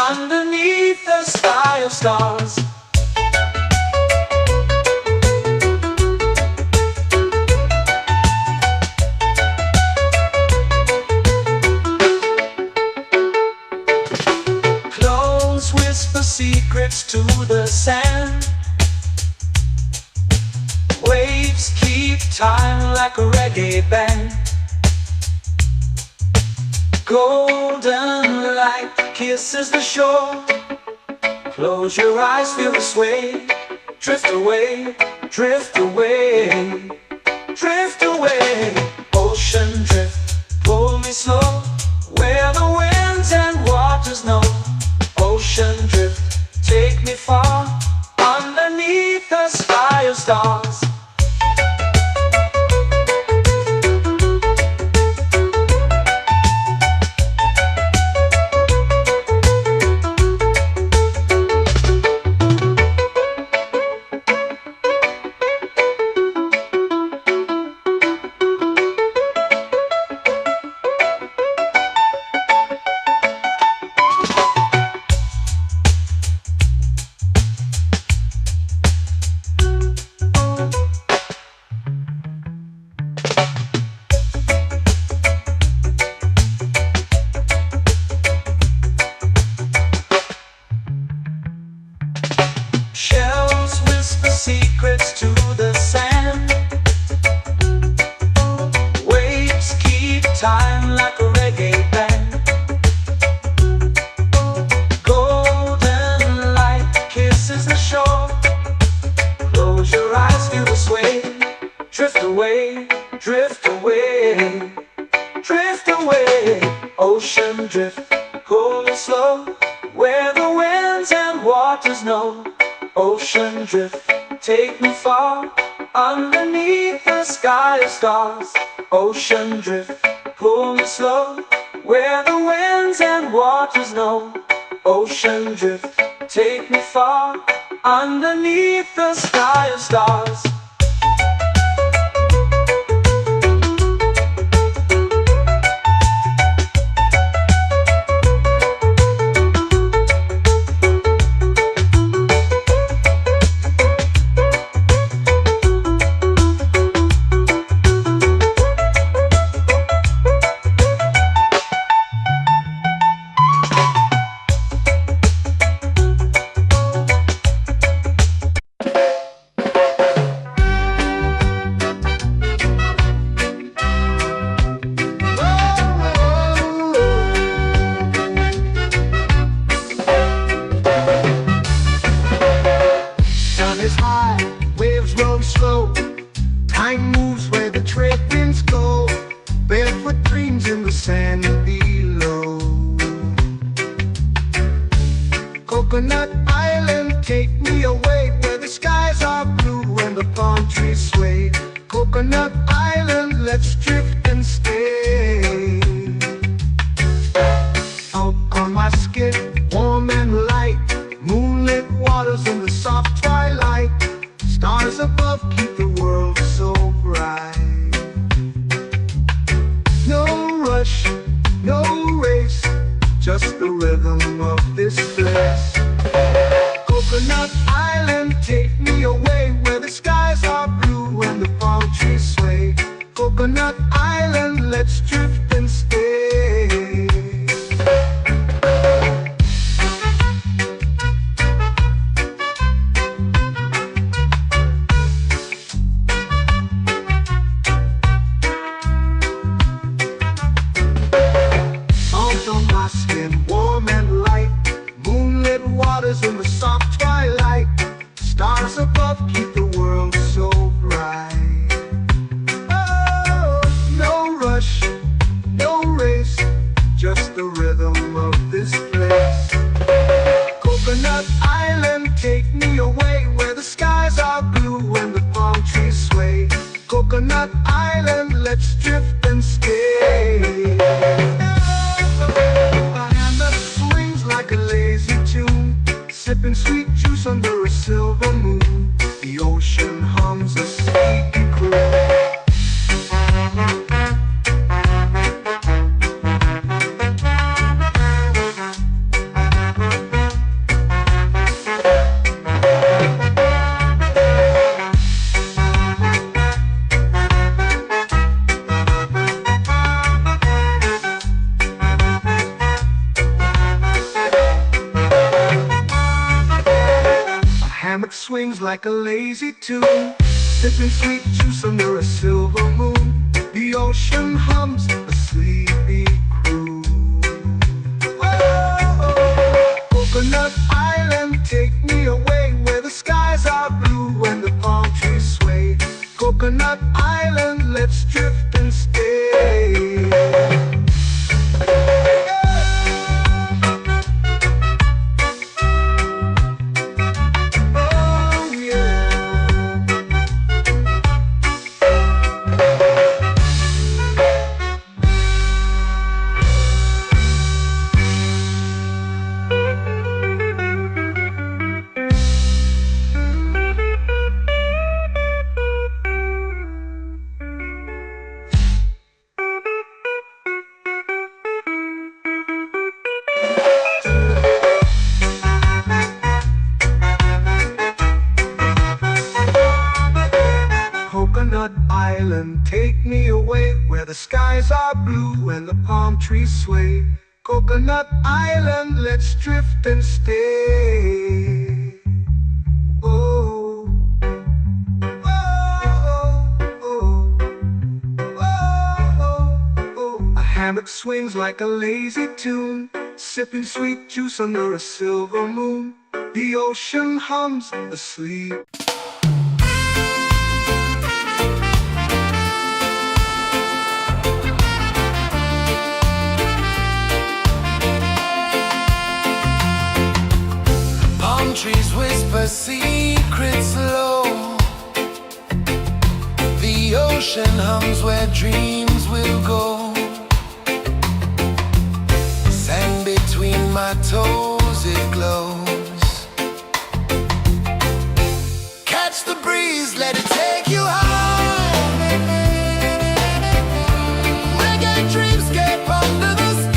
Speaker 2: underneath the sky of stars. Clones whisper secrets to the sand. Waves keep time like a reggae band. Golden light kisses the shore. Close your eyes, feel the sway. Drift away, drift away, drift away. Ocean drift, pull me slow, where the winds and waters know. Ocean drift, take me far, underneath the sky of stars. Shells whisper secrets to the sand. Waves keep time like a reggae band. Golden light kisses the shore. Close your eyes, feel the sway. Drift away, drift away, drift away. Ocean drift, pull me slow, where the winds and waters know. Ocean drift, take me far, underneath the sky of stars. Ocean drift, pull me slow, where the winds and waters know. Ocean drift, take me far, underneath the sky of stars.
Speaker 1: Time moves where the trade winds go. Barefoot dreams in the sand below. Coconut Island, take me away, where the skies are blue and the palm trees sway. Coconut Island, let's drift and stay. Out on my skin, warm and light, moonlit waters in the soft twilight. Stars above keep the world so bright. No rush, no race, just the rhythm of this place. Coconut Island, take me away, where the skies are blue and the palm trees sway. Coconut Island, let's drift
Speaker 2: Coconut Island, let's drift and stay. A hand that swings like a lazy tune, sipping sweet juice under a silver moon. The ocean hums a sleepy croon. Hammock swings like a lazy tune, sipping sweet juice under a silver moon. The ocean hums a sleepy croon. Whoa, Coconut Island, take me away where the skies are blue and the palm trees sway. Coconut Island, let's drift and stay. Coconut Island, take me away where the skies are blue and the palm trees sway. Coconut Island, let's drift and stay. Oh, oh, oh, oh, oh. A hammock swings like a lazy tune, sipping sweet juice under a silver moon. The ocean hums asleep.
Speaker 1: Trees whisper secrets low. The ocean hums where dreams will go. Sand between my toes, it glows. Catch the breeze, let it take you high. Reggae dreamscape under the sky.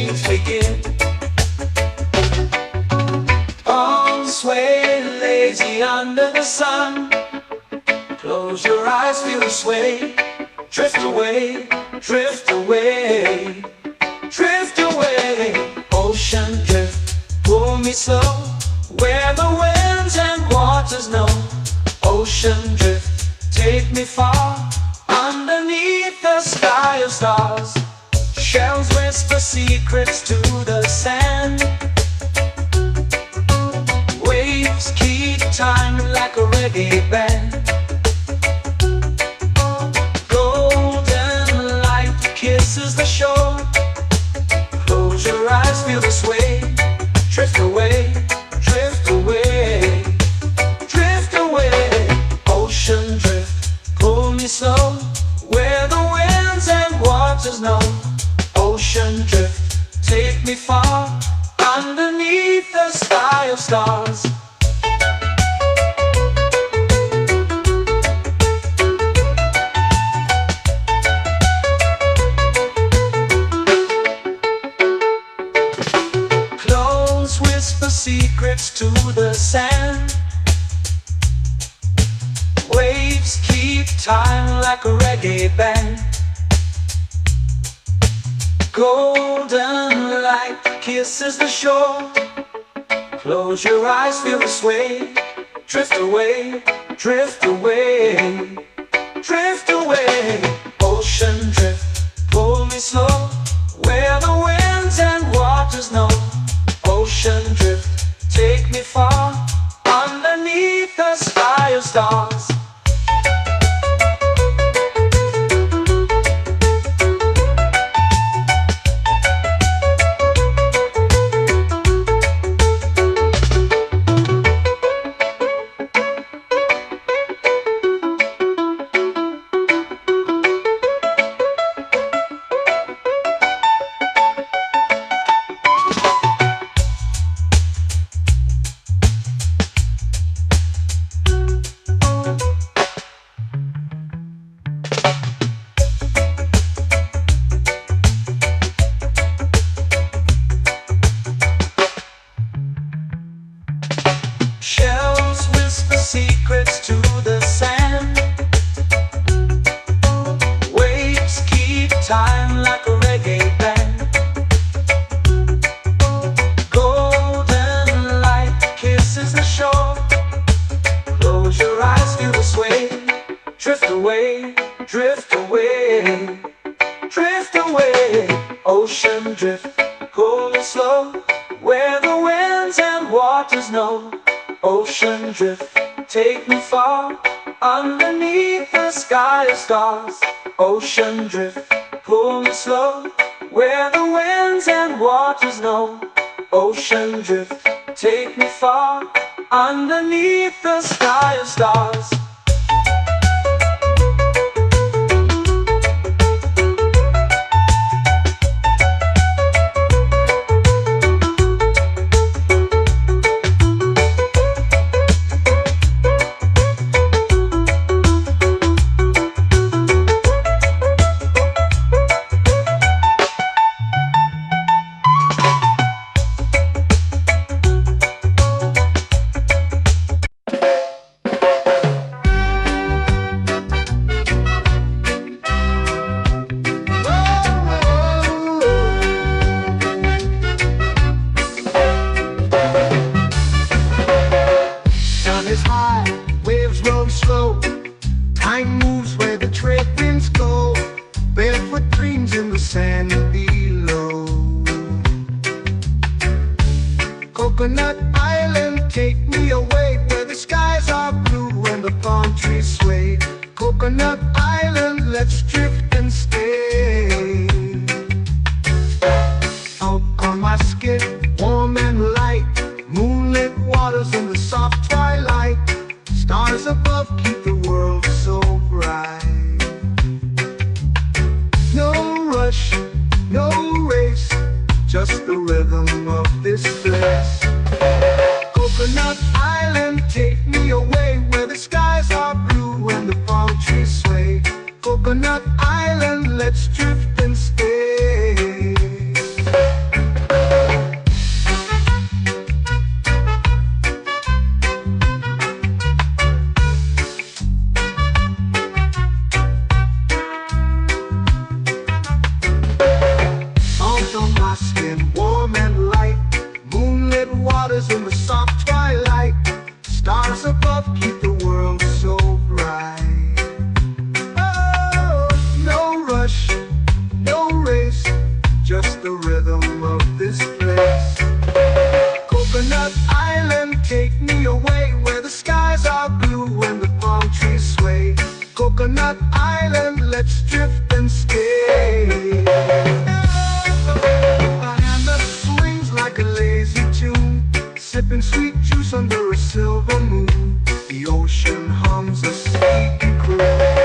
Speaker 2: dreams begin. Arms sway lazy under the sun. Close your eyes, feel the sway. Drift away, drift away, drift away. Ocean drift, pull me slow, where the winds and waters know. Ocean drift, take me far, underneath the sky of stars. Shells whisper secrets to the sand. Waves keep time like a reggae band. Golden light kisses the shore. Close your eyes, feel the sway. Drift away, drift away, drift away. Ocean drift, pull me slow, where the winds and waters know. Ocean drift, take me far, underneath the sky of stars. Close whisper secrets to the sand. Waves keep time like a reggae band. Golden light kisses the shore. Close your eyes, feel the sway. Drift away, drift away, drift away. Ocean drift, pull me slow, where the winds and waters know. Ocean drift, take me far, underneath the sky of stars. Shells whisper secrets to the sand. Waves keep time like a reggae band. Golden light kisses the shore. Close your eyes, feel the sway. Drift away, drift away, drift away. Ocean drift, pull me slow, where the winds and waters know. Ocean drift, take me far, underneath the sky of stars. Ocean drift, pull me slow, where the winds and waters know. Ocean drift, take me far, underneath the sky of stars.
Speaker 1: Time moves where the trade winds go. Barefoot dreams in the sand below. Coconut Island, take me away, where the skies are blue and the palm trees sway. Coconut Island, let's drift and stay. Out on my skin, warm and light, moonlit waters in the soft twilight. Stars above keep the world so bright. No rush, no race, just the rhythm of this place. Coconut Island, take me away, where the skies are blue and the palm trees sway. Coconut Island, let's drift and stay.
Speaker 2: let's drift and stay. A hand that swings like a lazy tune, sipping sweet juice under a silver moon. The ocean hums a sleepy croon.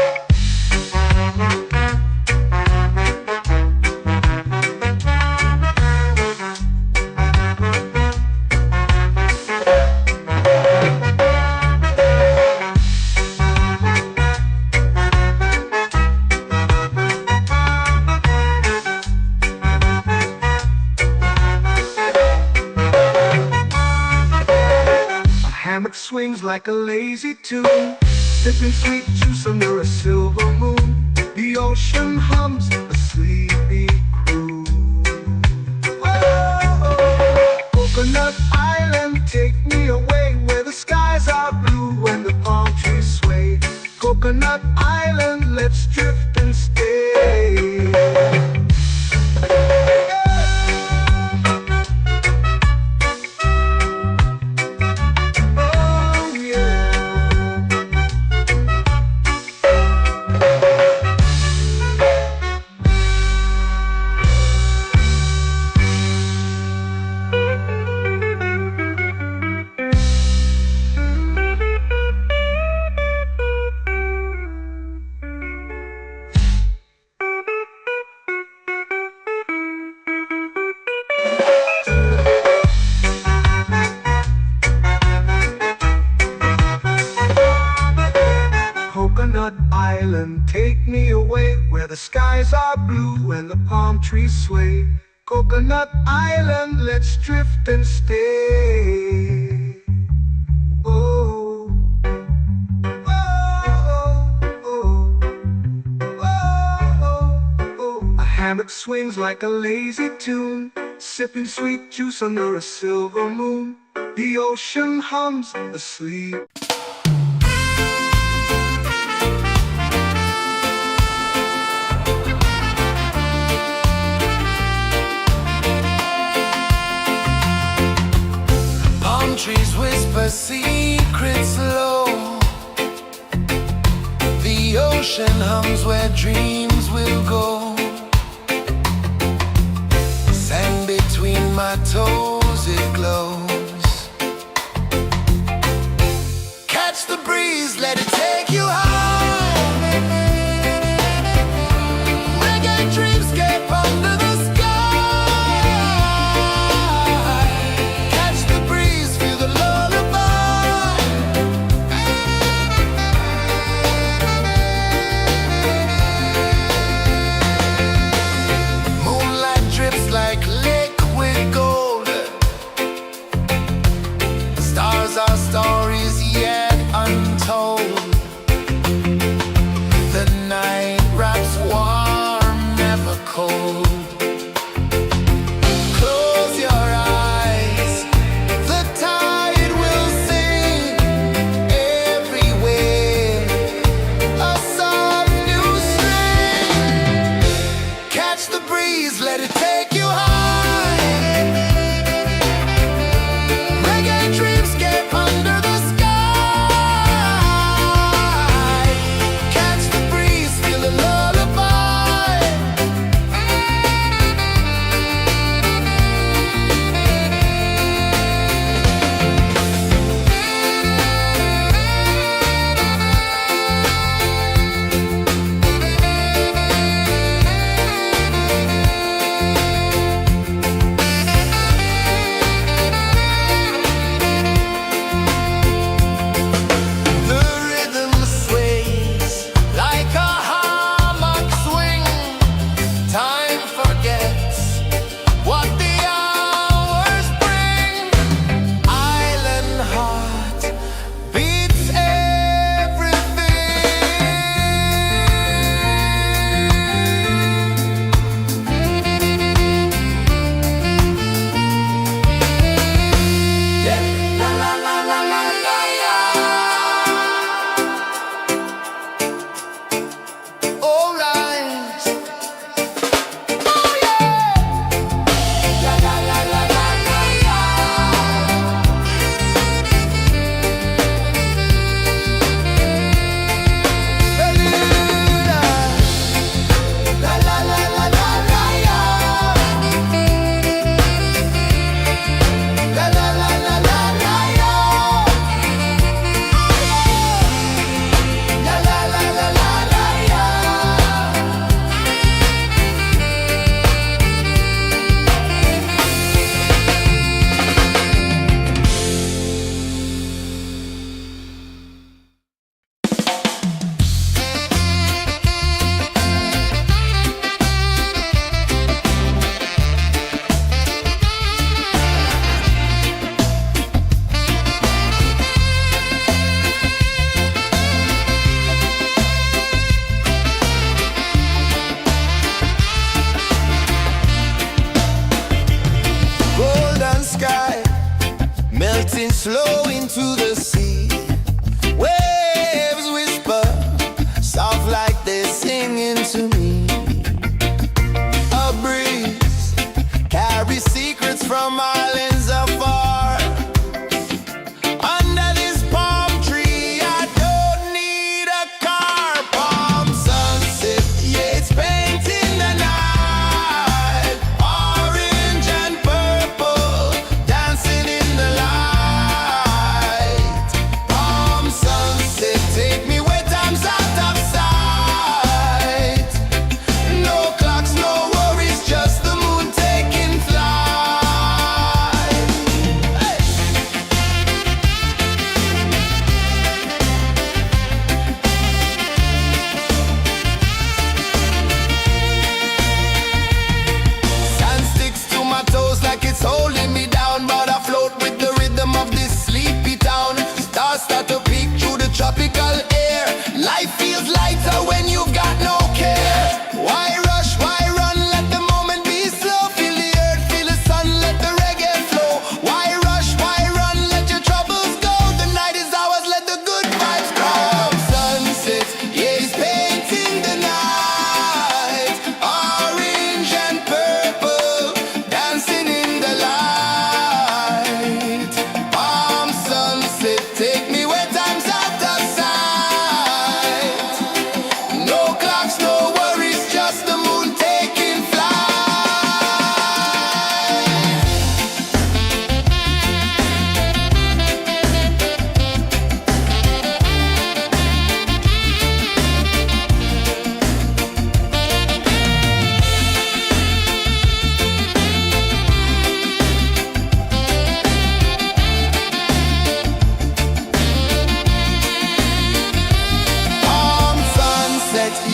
Speaker 2: Hammock swings like a lazy tune, sipping sweet juice under a silver moon. The ocean hums a sleepy croon. Whoa, Coconut Island, take me away where the skies are blue and the palm trees sway. Coconut Island, let's drift and stay. Coconut Island, take me away where the skies are blue and the palm trees sway. Coconut Island, let's drift and stay. Oh, oh, oh, oh, oh. A hammock swings like a lazy tune, sipping sweet juice under a silver moon. The ocean hums asleep.
Speaker 1: Trees whisper secrets low. The ocean hums where dreams will go. Sand between my toes, it glows. Catch the breeze, let it take you high. Reggae dreamscape under the sky.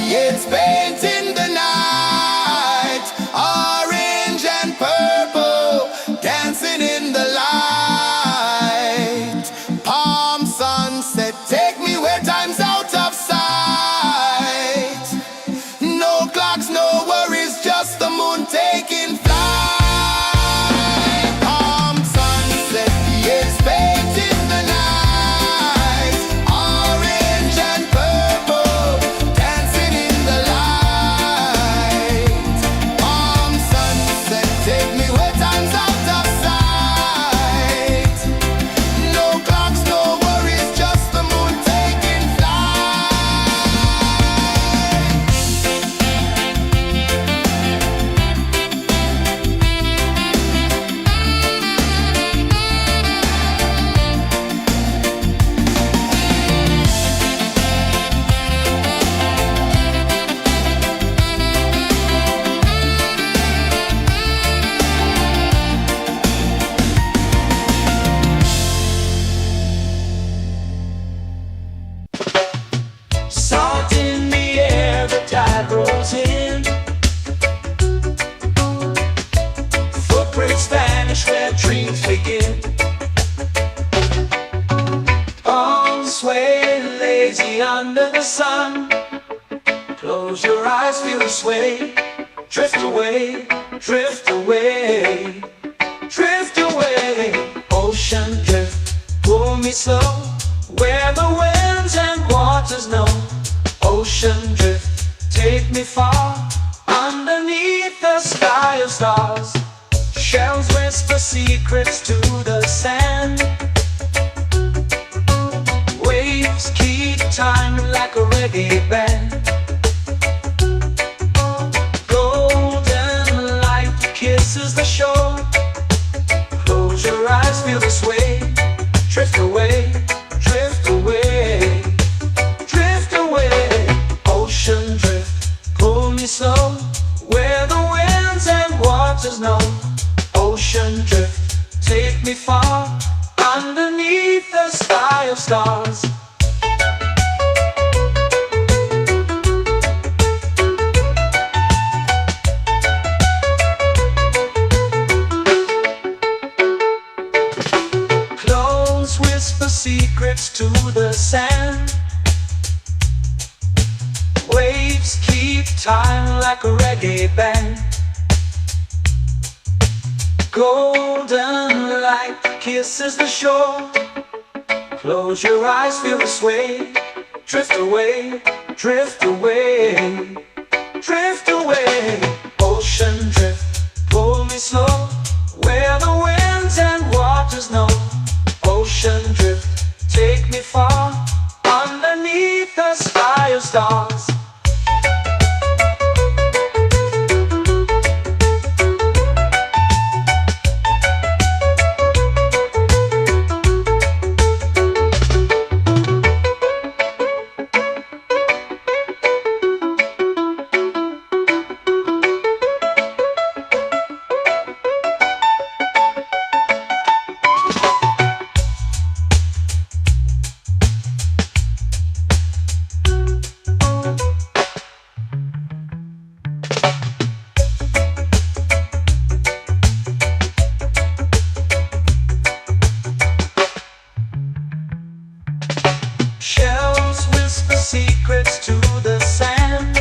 Speaker 1: It's painting the night, orange and purple, dancing in the light. Palm sunset, take me where time's out of sight. No clocks, no worries, just the moon taking flight. Palm sunset, it's painting the night, orange and purple, dancing in the light. Palm sunset, take me where time's out of sight. No clocks, no worries, just the moon taking flight.
Speaker 2: Salt in the air, the tide rolls in. Footprints vanish where dreams begin. Arms sway lazy under the sun. Close your eyes, feel the sway. Drift away, drift away, drift away. Ocean drift, pull me slow, where the winds and waters know. Ocean drift, take me far, underneath the sky of stars. Shells whisper secrets to the sand. Waves keep time like a reggae band. Golden light kisses the shore. Close your eyes, feel the sway. Drift away, drift away, drift away. Ocean drift, pull me slow, where the winds and waters know. Ocean drift, take me far, underneath the sky of stars. Close whisper secrets to the sand. Waves keep time like a reggae band. Golden light kisses the shore. Close your eyes, feel the sway. Drift away, drift away, drift away. Ocean drift, pull me slow, where the winds and waters know. Ocean drift, take me far, underneath the sky of stars. Shells whisper secrets to the sand.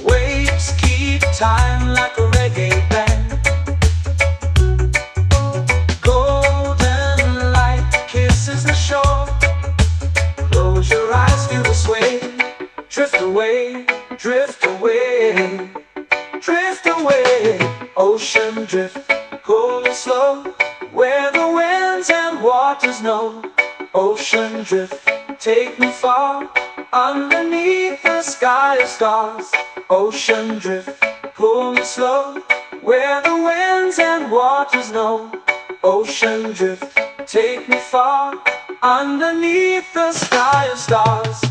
Speaker 2: Waves keep time like a reggae band. Golden light kisses the shore. Close your eyes, feel the sway. Drift away, drift away, drift away. Ocean drift, pull me slow, where the winds and waters know. Ocean drift, take me far, underneath the sky of stars. Ocean drift, pull me slow, where the winds and waters know. Ocean drift, take me far, underneath the sky of stars.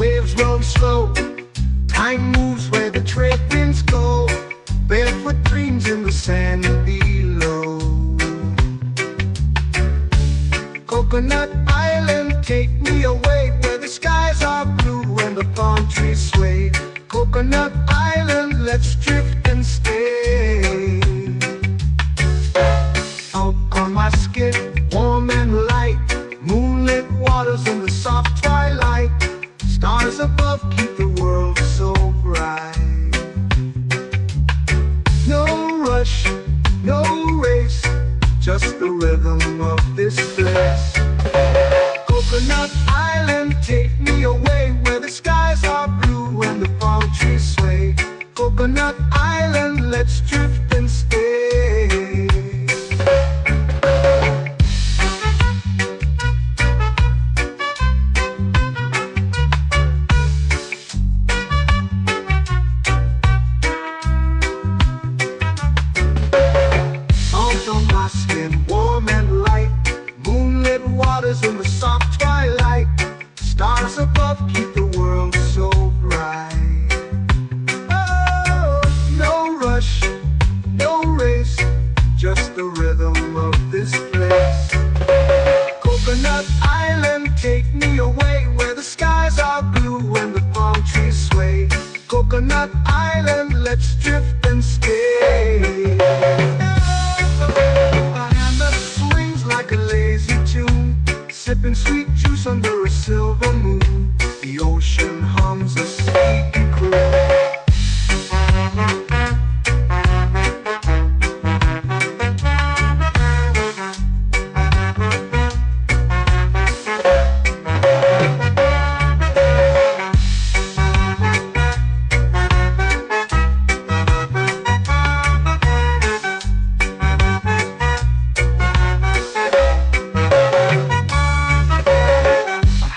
Speaker 1: waves roll slow. Time moves where the trade winds go. Barefoot dreams in the sand below. Coconut Island, take me away where the skies are blue and the palm trees sway. Coconut Island, let's drift and stay. Out on my skin, warm and light, moonlit waters in the soft twilight. Stars above keep the world so bright. No rush, no race, just the rhythm of this place. Coconut Island, take me away where the skies are blue and the palm trees sway. Coconut Island, let's drift and stay. In the soft twilight, stars above keep the world so bright. Oh, no rush, no race, just the rhythm of this place. Coconut Island, take me away where the skies are blue and the palm trees sway. Coconut Island, let's drift and stay. A hand that swings like a lazy tune, sipping sweet juice under a silver moon. The ocean hums a sleepy croon.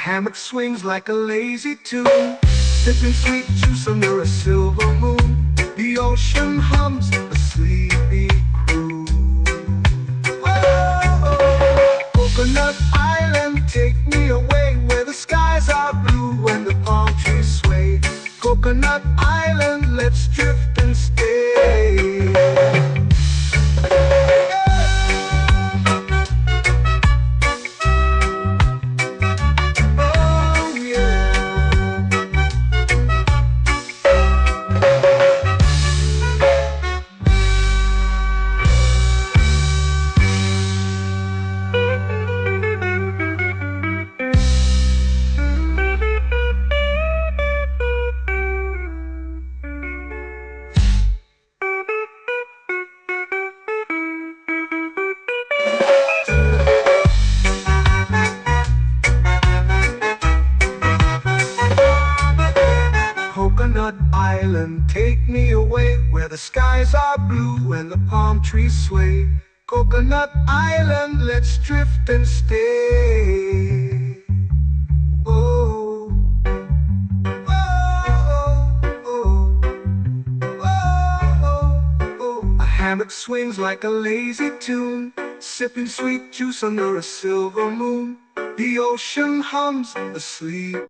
Speaker 1: Hammock swings like a lazy tune, sipping sweet juice under a silver moon. The ocean hums a sleepy croon. Oh, Coconut Island, take me away where the skies are blue and the palm trees sway. Coconut Island, let's drift and stay. Coconut Island, take me away where the skies are blue and the palm trees sway. Coconut Island, let's drift and stay. Oh, oh, oh, oh, oh. A hammock swings like a lazy tune, sipping sweet juice under a silver moon. The ocean hums asleep.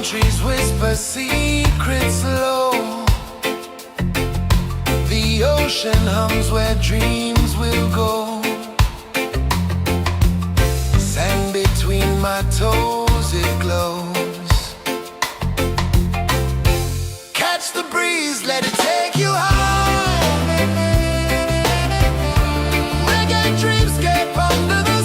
Speaker 2: Trees whisper secrets low. The ocean hums where dreams will go. Sand between my toes, it glows. Catch the breeze, let it take you high. Reggae dreamscape under the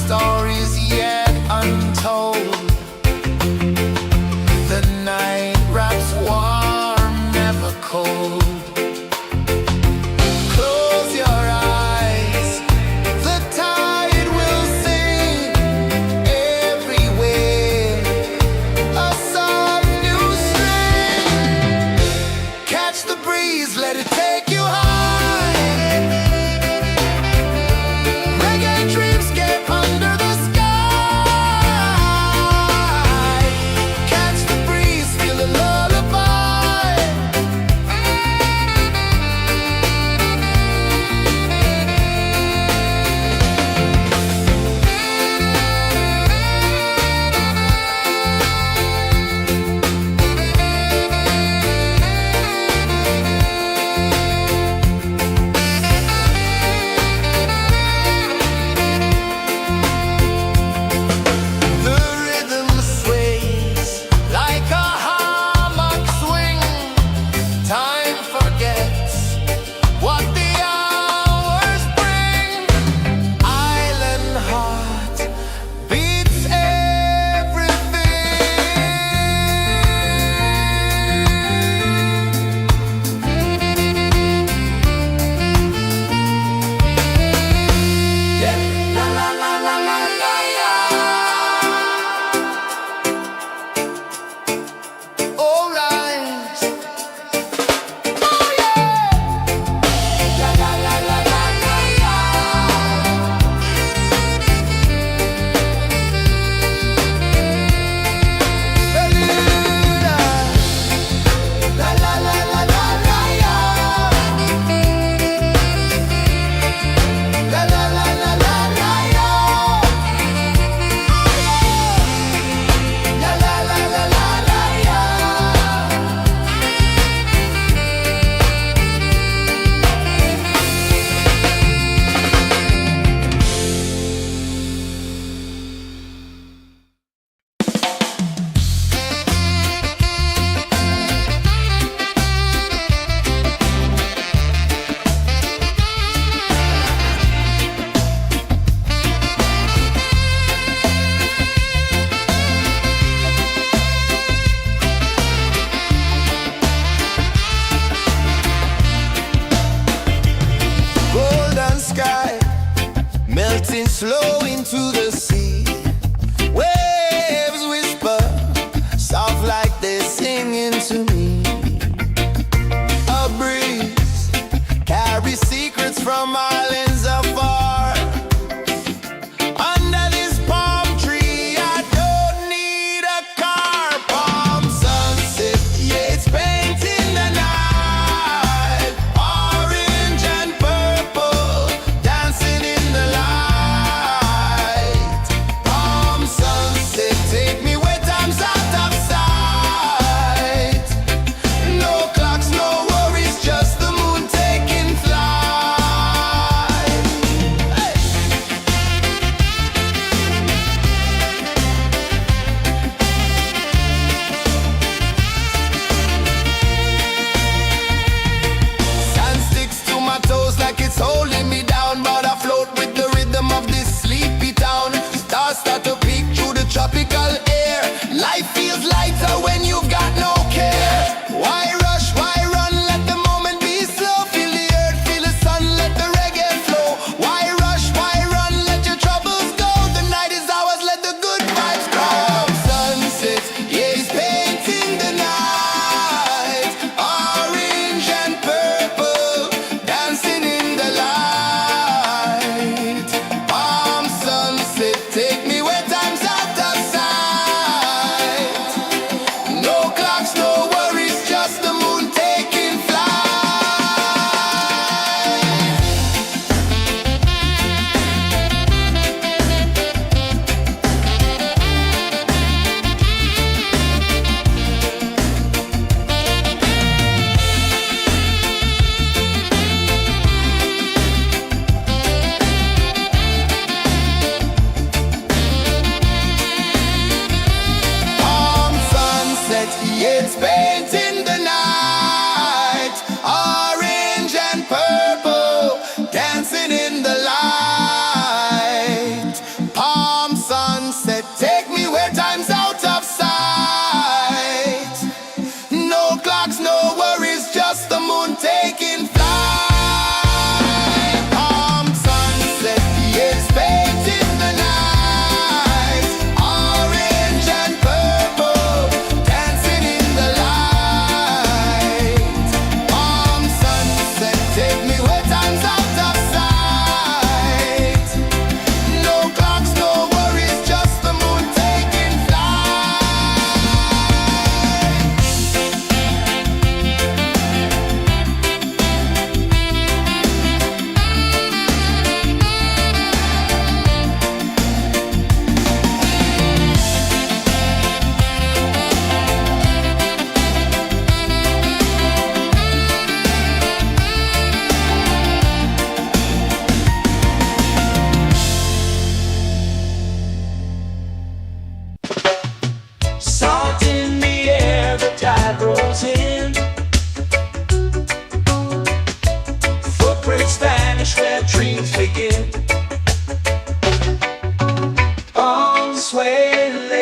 Speaker 2: stories yet untold.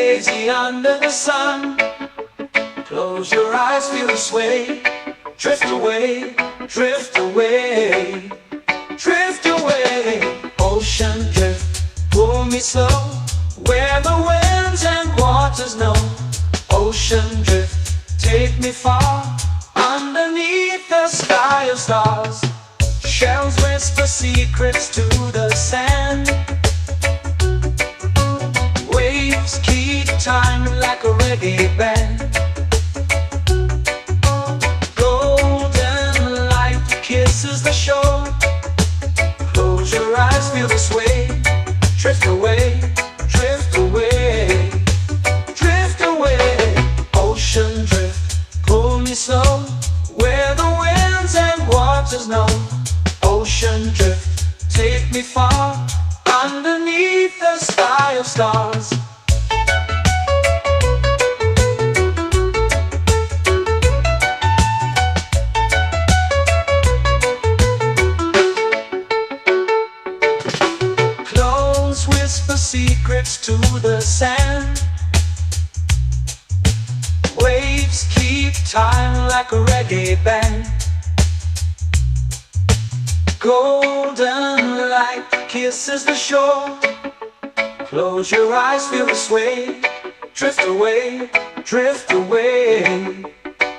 Speaker 2: lazy under the sun. Close your eyes, feel the sway. Drift away, drift away, drift away. Ocean drift, pull me slow, where the winds and waters know. Ocean drift, take me far, underneath the sky of stars. Shells whisper secrets to the sand. Waves keep time like a reggae band. Golden light kisses the shore. Close your eyes, feel the sway. Drift away, drift away, drift away. Ocean drift, pull me slow, where the winds and waters know. Ocean drift, take me far, underneath the sky of stars. Close whisper secrets to the sand. Waves keep time like a reggae band. Golden light kisses the shore. Close your eyes, feel the sway. Drift away, drift away,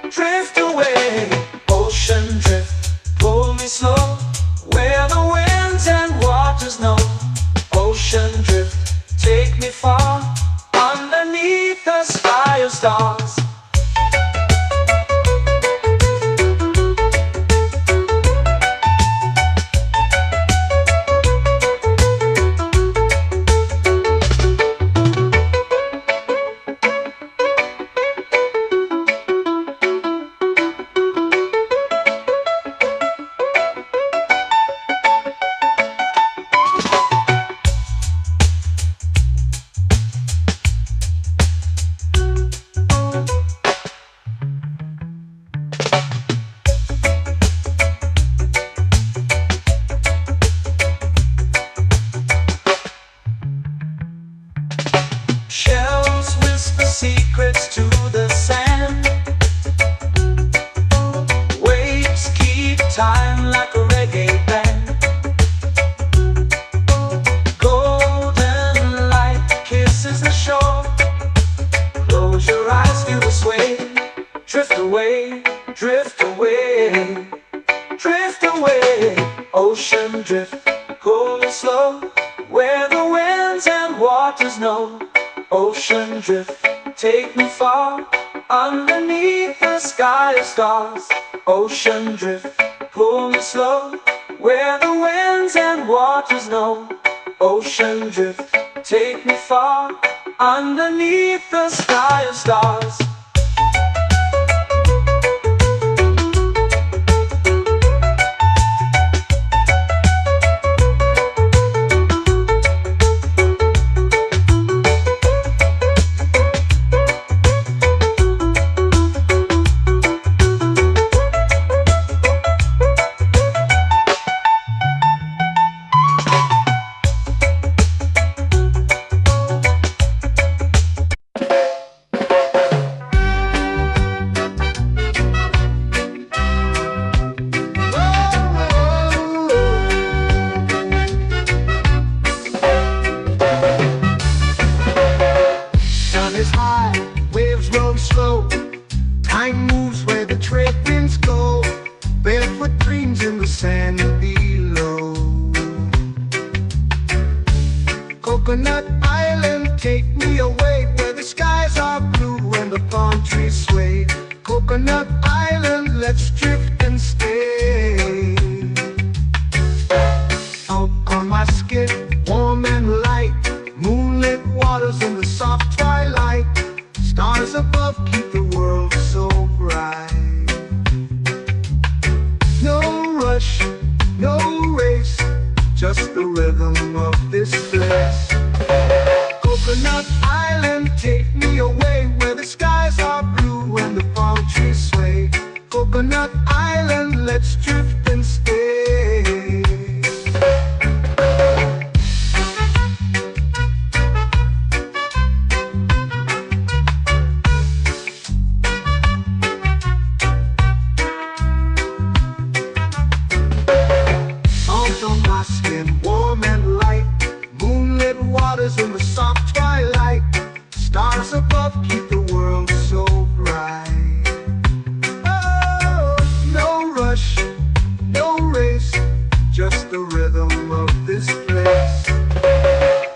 Speaker 2: drift away. Ocean drift, pull me slow, where the winds and waters know. Ocean drift, take me far, underneath the sky of stars. Shells whisper secrets to the sand. Waves keep time like a reggae band. Golden light kisses the shore. Close your eyes, feel the sway. Drift away, drift away, drift away. Ocean drift, pull me slow, where the winds and waters know. Ocean drift, take me far, underneath the sky of stars. Ocean drift, pull me slow, where the winds and waters know. Ocean drift, take me far, underneath the sky of stars.
Speaker 1: Is high, waves roll slow. Time moves where the trade winds go. Barefoot dreams in the sand below. Coconut Island, take me away, where the skies are blue and the palm trees sway. Coconut Island, let's drift and stay. Out on my skin, warm and light, moonlit waters in the soft twilight. Stars above keep the world so bright. No rush, no race, just the rhythm of this place. Coconut Island, take me away, where the skies are blue and the palm trees sway. Coconut Island, let's drift and stay.
Speaker 2: stars above keep the world so bright. Oh, no rush, no race, just the rhythm of this place.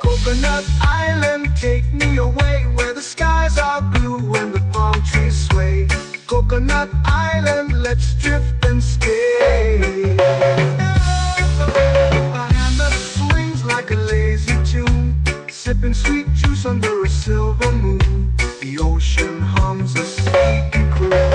Speaker 2: Coconut Island, take me away where the skies are blue and the palm trees sway. Coconut Island, let's drift and stay. A hand that swings like a lazy tune, sipping sweet juice under a silver moon. The ocean hums a sleepy croon.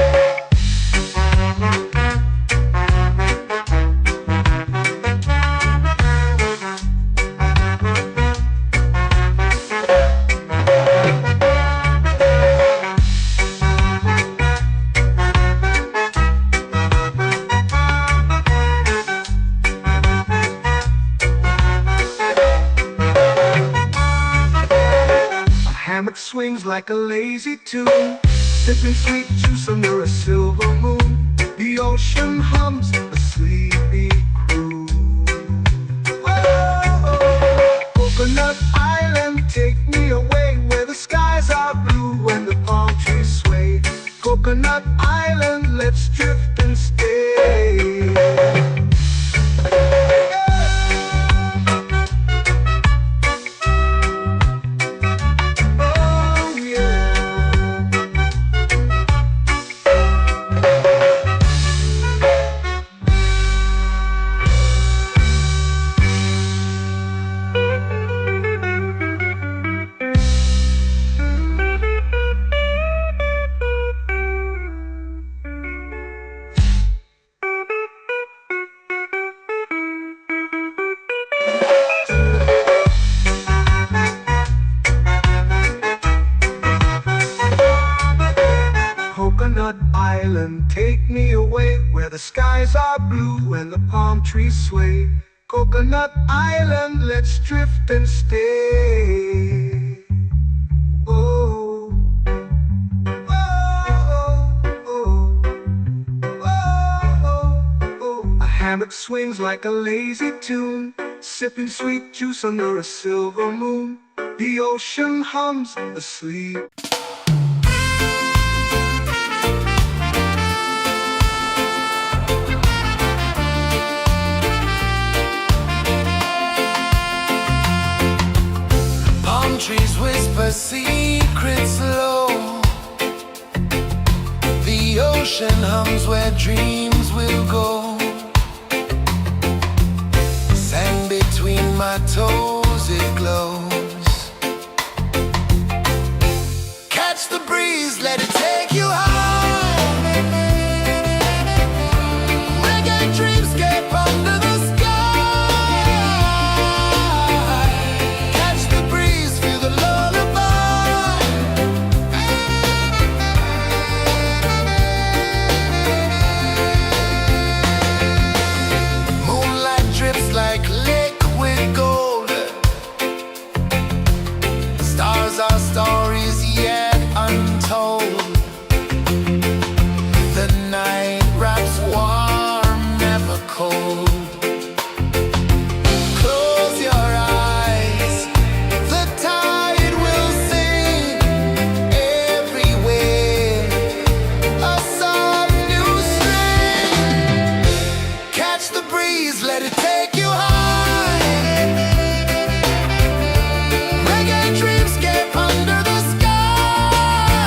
Speaker 2: Hammock swings like a lazy tune, sipping sweet juice under a silver moon. The ocean hums a sleepy croon. Oh, Coconut Island, take me away where the skies are blue and the palm trees sway. Coconut Island, let's drift and stay. Coconut Island, take me away where the skies are blue and the palm trees sway. Coconut Island, let's drift and stay. Oh, oh, oh, oh, oh. A hammock swings like a lazy tune, sipping sweet juice under a silver moon. The ocean hums asleep.
Speaker 1: Trees whisper secrets low. The ocean hums where dreams will go. Sand between my toes, it glows. Catch the breeze, let it take you high. Reggae dreamscape under the sky. Like liquid gold, stars are stories yet untold. The night wraps warm, never cold. Close your eyes, the tide will sing everywhere. A soft new string. Catch the breeze, let it take you high. Reggae dreamscape under the sky.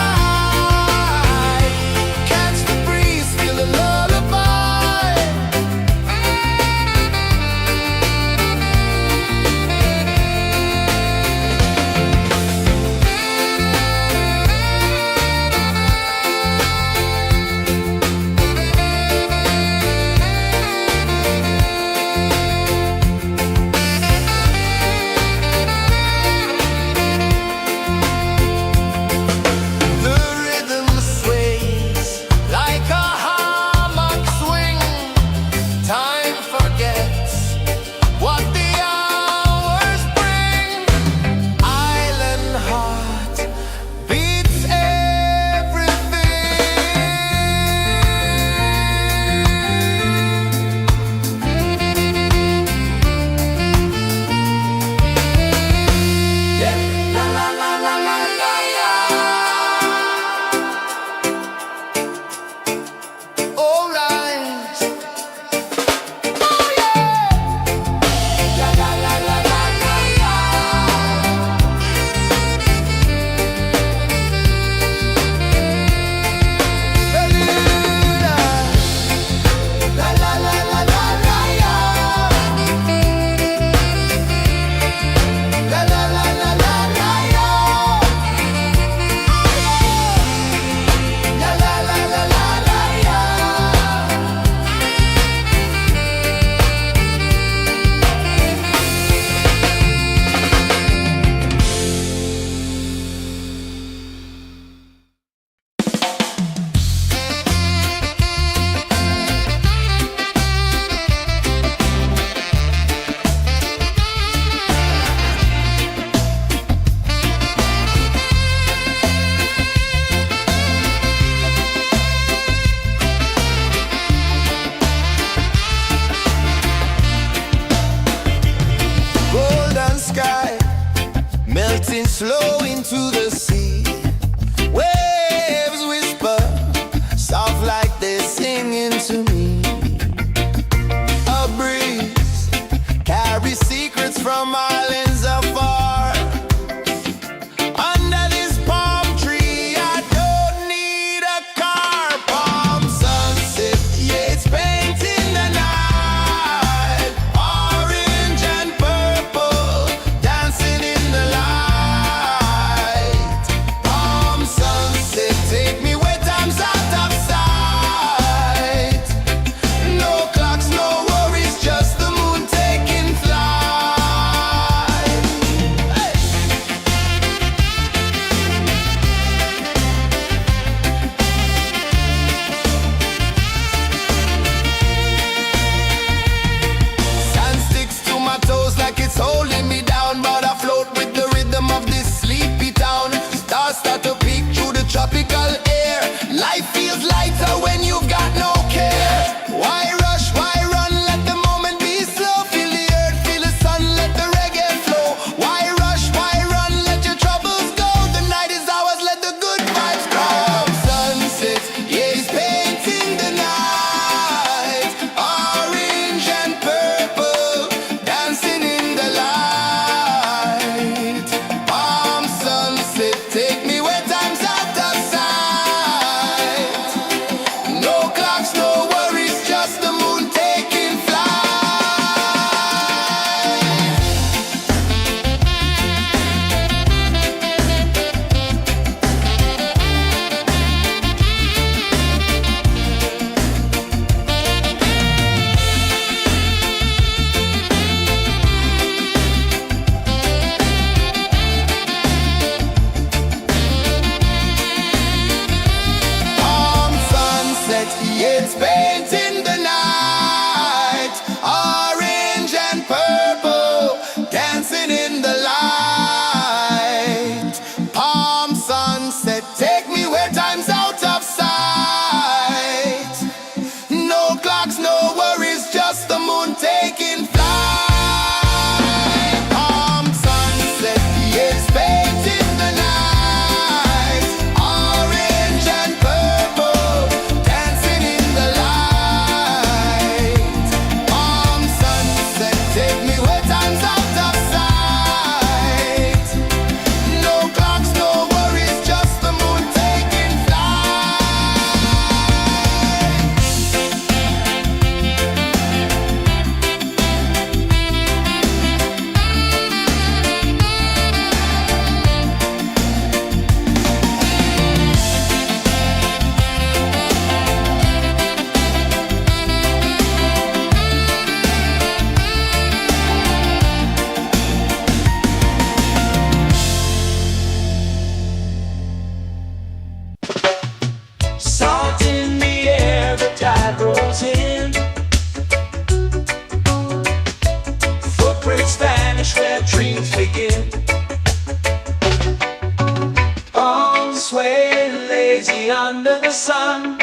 Speaker 2: sway, lazy under the sun.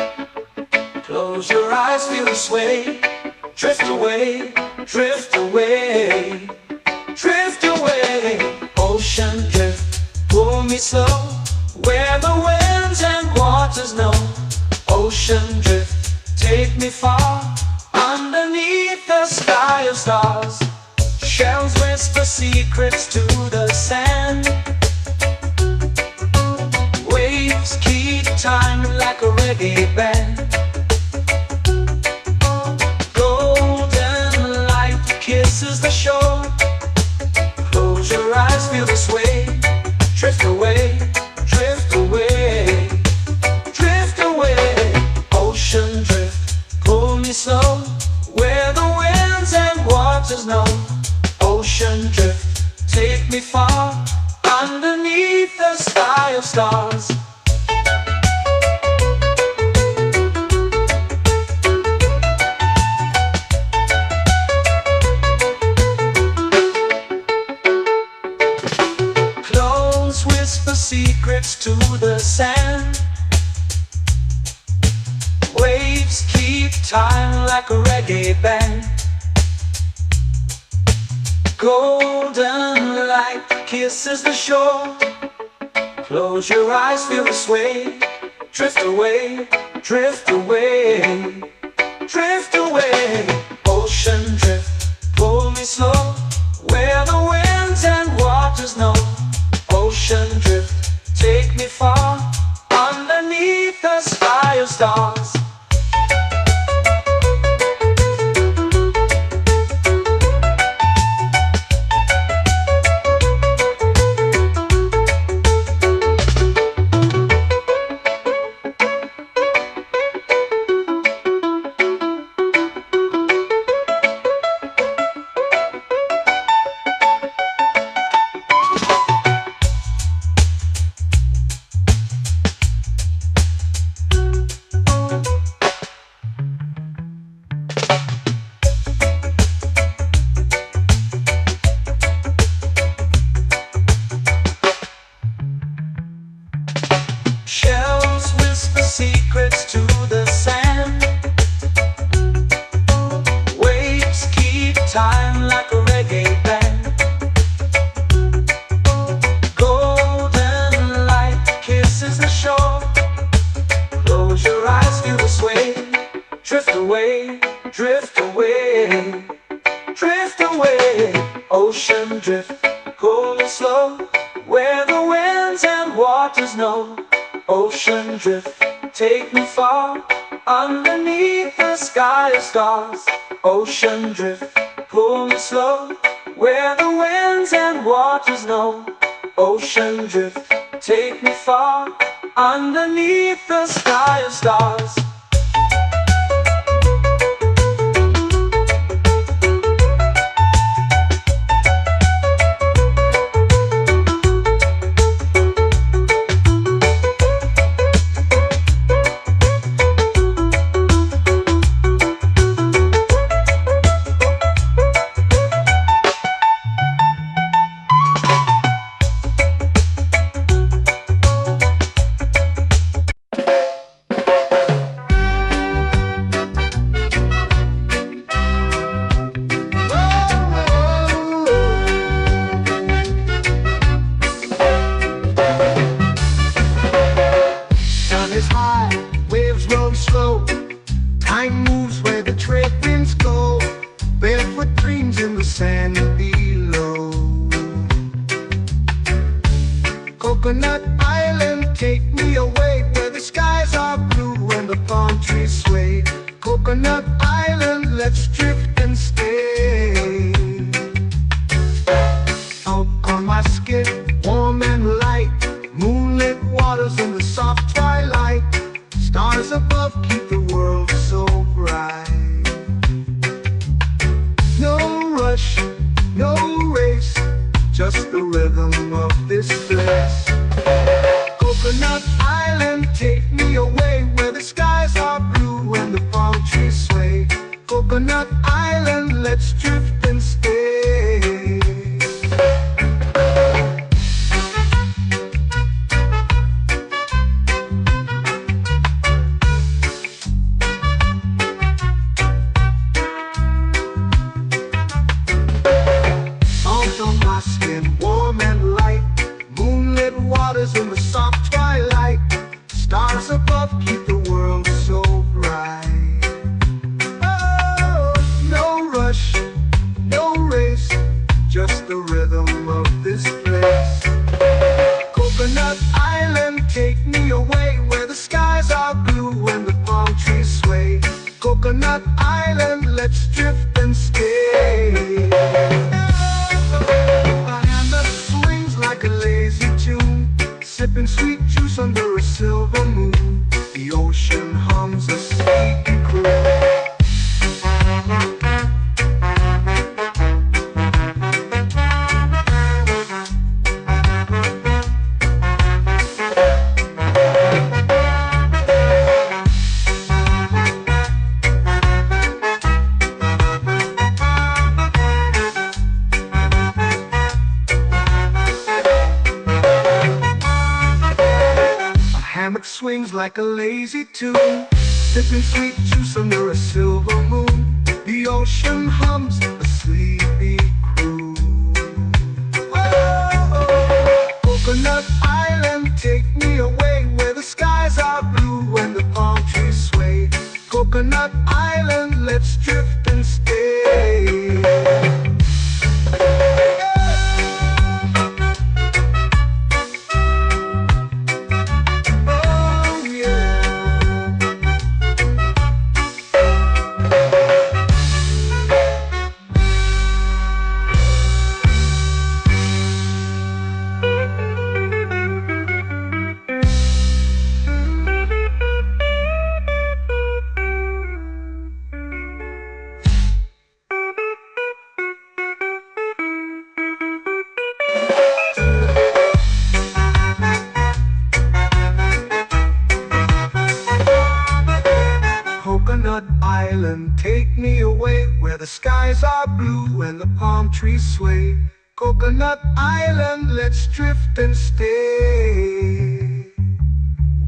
Speaker 2: Close your eyes, feel the sway. Drift away, drift away, drift away. Ocean drift, pull me slow, where the winds and waters know. Ocean drift, take me far, underneath the sky of stars. Shells whisper secrets to the sand. Waves keep time like a reggae band. Golden light kisses the shore. Close your eyes, feel the sway. Drift away, drift away, drift away. Ocean drift, pull me slow, where the winds and waters know. Ocean drift, take me far, underneath the sky of stars. Clones whisper secrets to the sand. Waves keep time like a reggae band. Golden light kisses the shore. Close your eyes, feel the sway. Drift away, drift away, drift away. Ocean drift, pull me slow, where the winds and waters know. Ocean drift, take me far, underneath the sky of stars. Shells whisper secrets to the sand. Waves keep time like a reggae band. Golden light kisses the shore. Close your eyes, feel the sway. Drift away, drift away, drift away. Ocean drift, pull me slow, where the winds and waters know. Ocean drift, take me far, underneath the sky of stars. Ocean drift, pull me slow, where the winds and waters know. Ocean drift, take me far, underneath the sky of stars.
Speaker 1: Time moves where the trade winds go. Barefoot dreams in the sand below. Coconut Island, take me away, where the skies are blue and the palm trees sway. Coconut Island, let's drift and stay. Out on my skin, warm and light, moonlit waters in the soft twilight. Stars above keep the world so bright. No rush, no race, just the rhythm of this place. Coconut Island, take me away, where the skies are blue and the palm trees sway. Coconut Island, let's drift and stay.
Speaker 2: juice under a silver moon. The ocean hums a sleepy crew. Hammock swings like a lazy tune, sipping sweet juice under a silver moon. The ocean hums a sleepy crew. Whoa, Coconut Island, take me away where the skies are blue and the palm trees sway. Coconut Island, let's drift and stay. Coconut Island, take me away where the skies are blue and the palm trees sway. Coconut Island, let's drift and stay.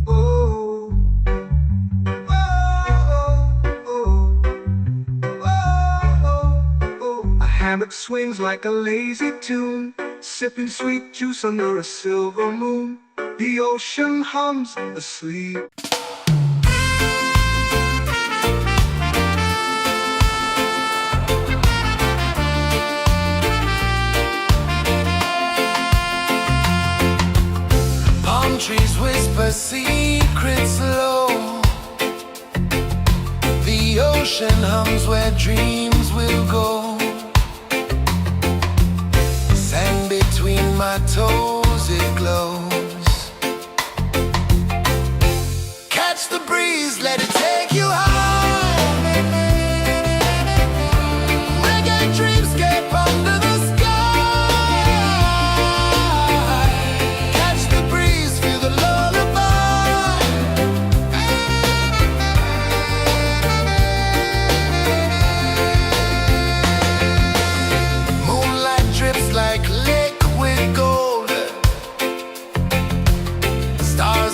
Speaker 2: Oh, oh, oh, oh, oh. A hammock swings like a lazy tune, sipping sweet juice under a silver moon. The ocean hums asleep.
Speaker 1: Trees whisper secrets low. The ocean hums where dreams will go. Sand between my toes, it glows. Catch the breeze, let it take you high. Reggae dreamscape under the sky.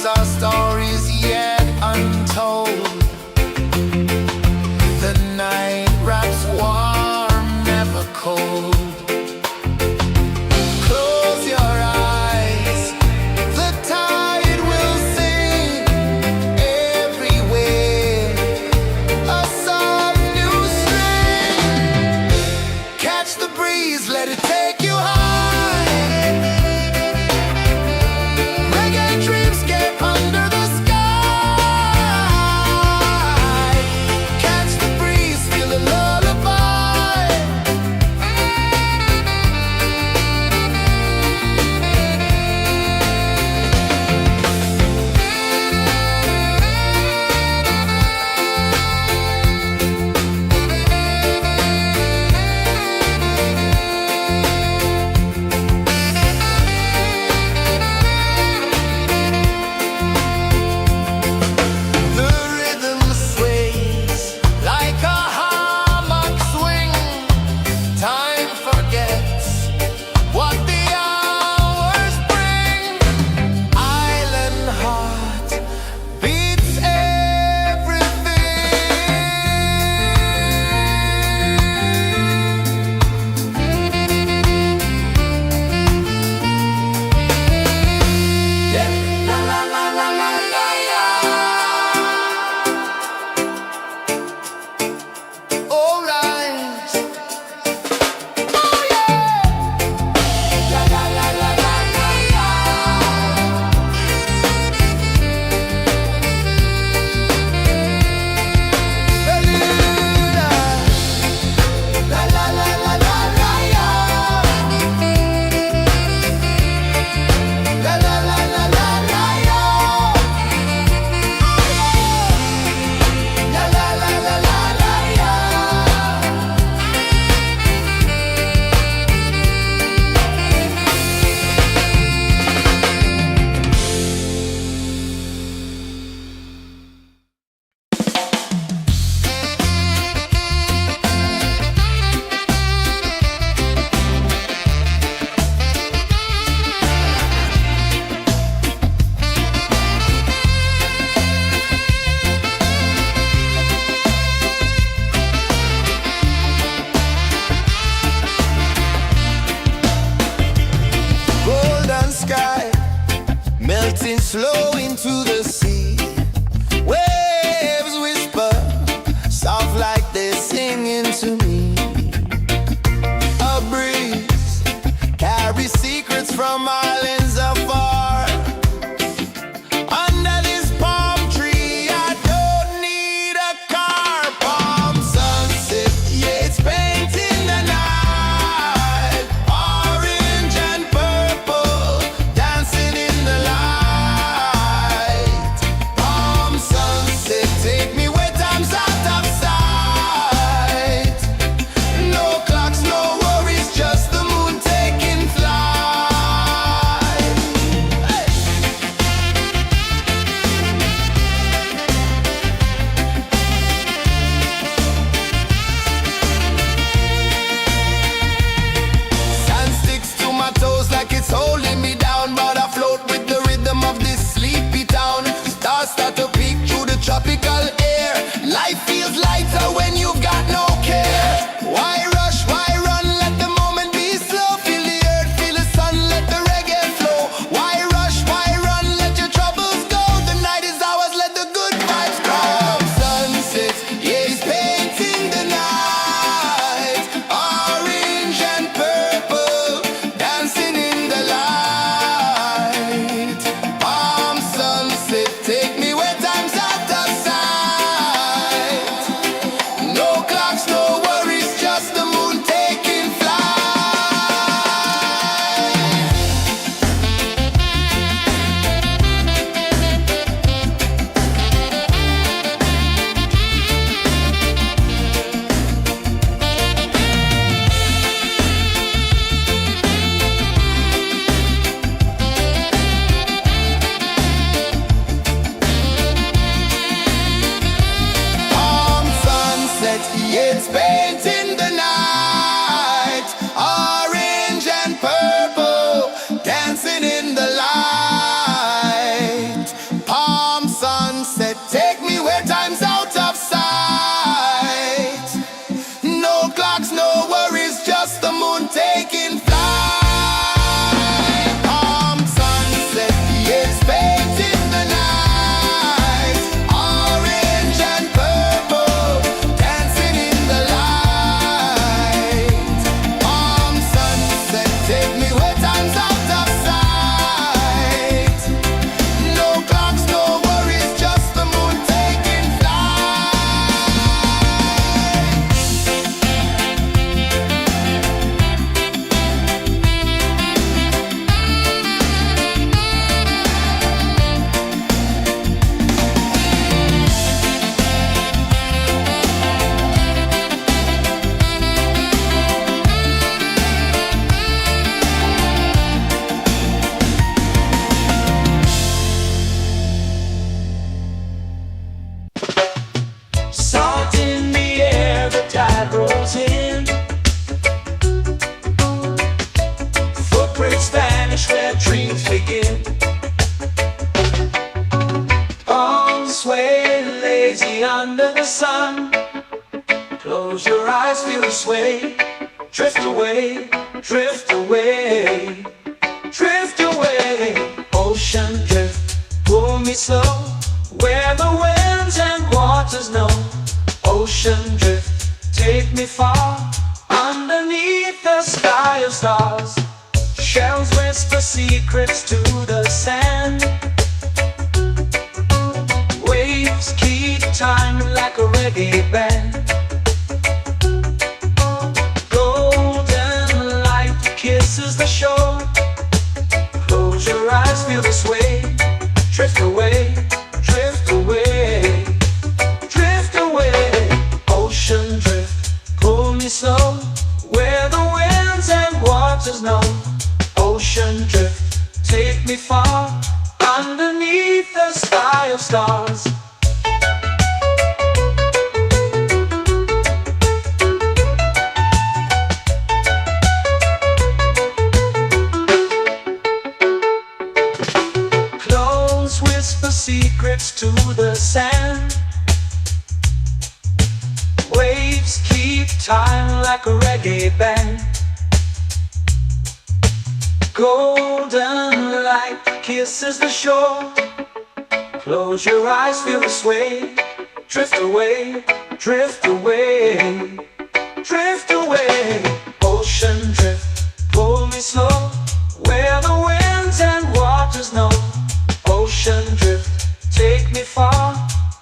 Speaker 1: Our stories yet untold. The night wraps warm, never cold. Close your eyes, the tide will sing everywhere. A soft new string. Catch the breeze, let it take you high. Reggae dreamscape under the flow into the sea. Waves whisper, soft like they're singing to me. A breeze carries secrets from islands afar. Under this palm tree, I don't need a car. Palm sunset, yeah, it's painting the night. Orange and purple, dancing in the light. Palm sunset, take me where time's out of sight. No clocks, no worries, just the moon taking flight. Hey! Sand sticks to my toes like it's holding me down, but I float with the rhythm of this sleepy town. Stars start to peek through the tropical air. Life feels lighter when you've got no care. Why rush, why run, let the moment be slow. Feel the earth, feel the sun, let the reggae flow. Why rush, why run, let your troubles go. The night is ours, let the good vibes grow. Sunset, yeah, it's painting the night. Orange and purple, dancing in the light. Palm sunset, take me where time's out of sight. No clocks, no worries, just the moon taking flight. Palm sunset, yeah, it's painting the night. Orange and purple, dancing in the light. Palm sunset, take me where time's out of sight. No clocks, no worries, just the moon taking flight. Palm sunset, yeah, it's painting the night. Orange and purple, dancing in the light. Palm sunset, take me where time's out of sight. No clocks, no worries, just the moon taking flight.
Speaker 2: Salt in the air, the tide rolls in. Footprints vanish where dreams begin. Palms sway lazy under the sun. Close your eyes, feel the sway. Drift away, drift away, drift away. Ocean drift, pull me slow. Where the winds and waters know. Ocean drift, take me far. Underneath the sky of stars. Shells whisper secrets to the sand. Waves keep time like a reggae band. Golden light kisses the shore. Close your eyes, feel the sway. Drift away, drift away, drift away. Ocean drift, pull me slow. Where the winds and waters know. Ocean drift, take me far. Underneath the sky of stars. Clones whisper secrets to the sand. Waves keep time like a reggae band. Golden light kisses the shore. Close your eyes, feel the sway. Drift away, drift away, drift away. Ocean drift, pull me slow, where the winds and waters know. Ocean drift, take me far,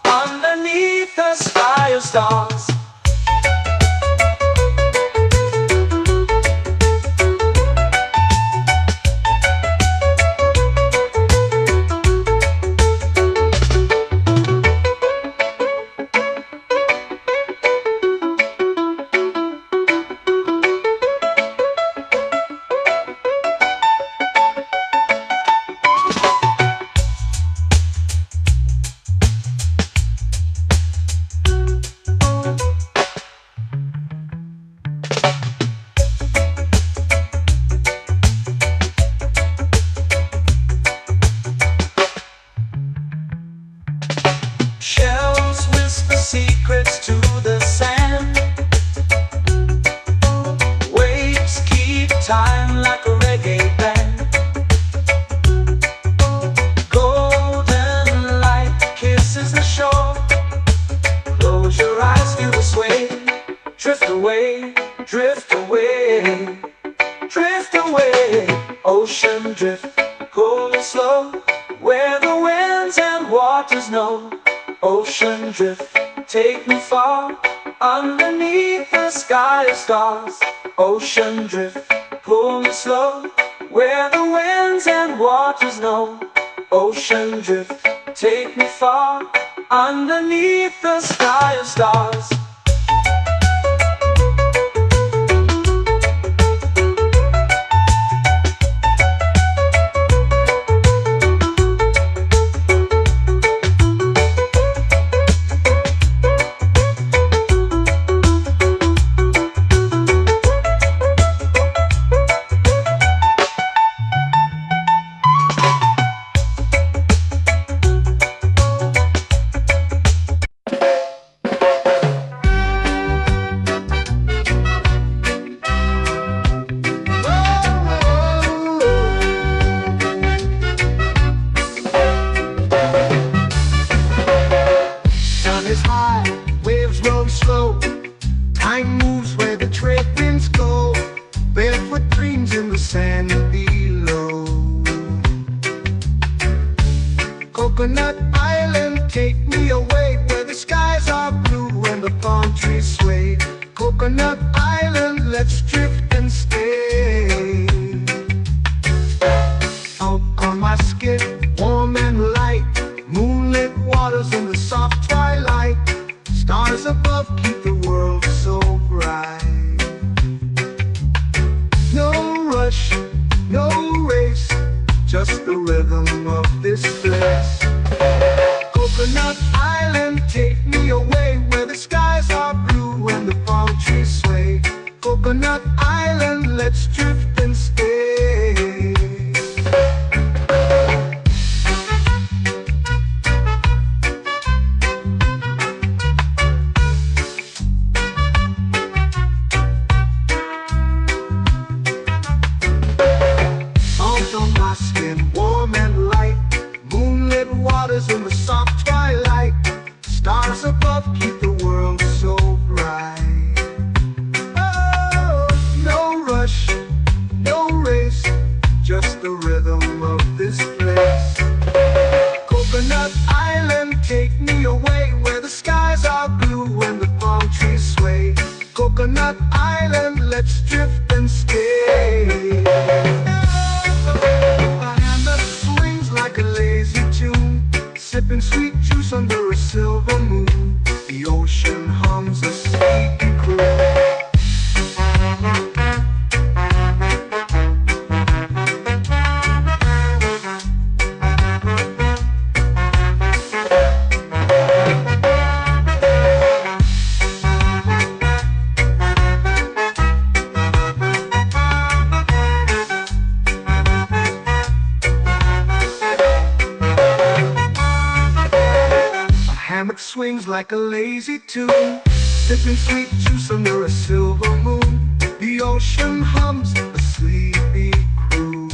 Speaker 2: underneath the sky of stars. Shells whisper secrets to the sand. Waves keep time like a reggae band. Golden light kisses the shore. Close your eyes, feel the sway. Drift away, drift away, drift away. Ocean drift, cool and slow, where the winds and waters know. Ocean drift, take me far, underneath the sky of stars. Ocean drift, pull me slow, where the winds and waters know. Ocean drift, take me far, underneath the sky of stars.
Speaker 1: Time moves where the trade winds go. Barefoot dreams in the sand below. Coconut Island, take me away, where the skies are blue and the palm trees sway. Coconut Island, let's drift and stay. Out on my skin, warm and light, moonlit waters in the soft twilight. Stars above keep the world so bright. No rush, no race, just the rhythm of this place. Coconut Island, take me away, where the skies are blue and the palm trees sway. Coconut Island, let's drift and stay. Warm and light, moonlit waters in the soft twilight. Stars above keep the world so bright. Oh, no rush, no race, just the rhythm of this place. Coconut Island, take me away, where the skies are blue and the palm trees sway. Coconut Island, let's drift and stay. Sipping sweet juice under a silver moon. The ocean hums a sleepy croon. Hammock swings like a lazy tune, sipping sweet juice under a silver moon. The ocean hums a sleepy croon.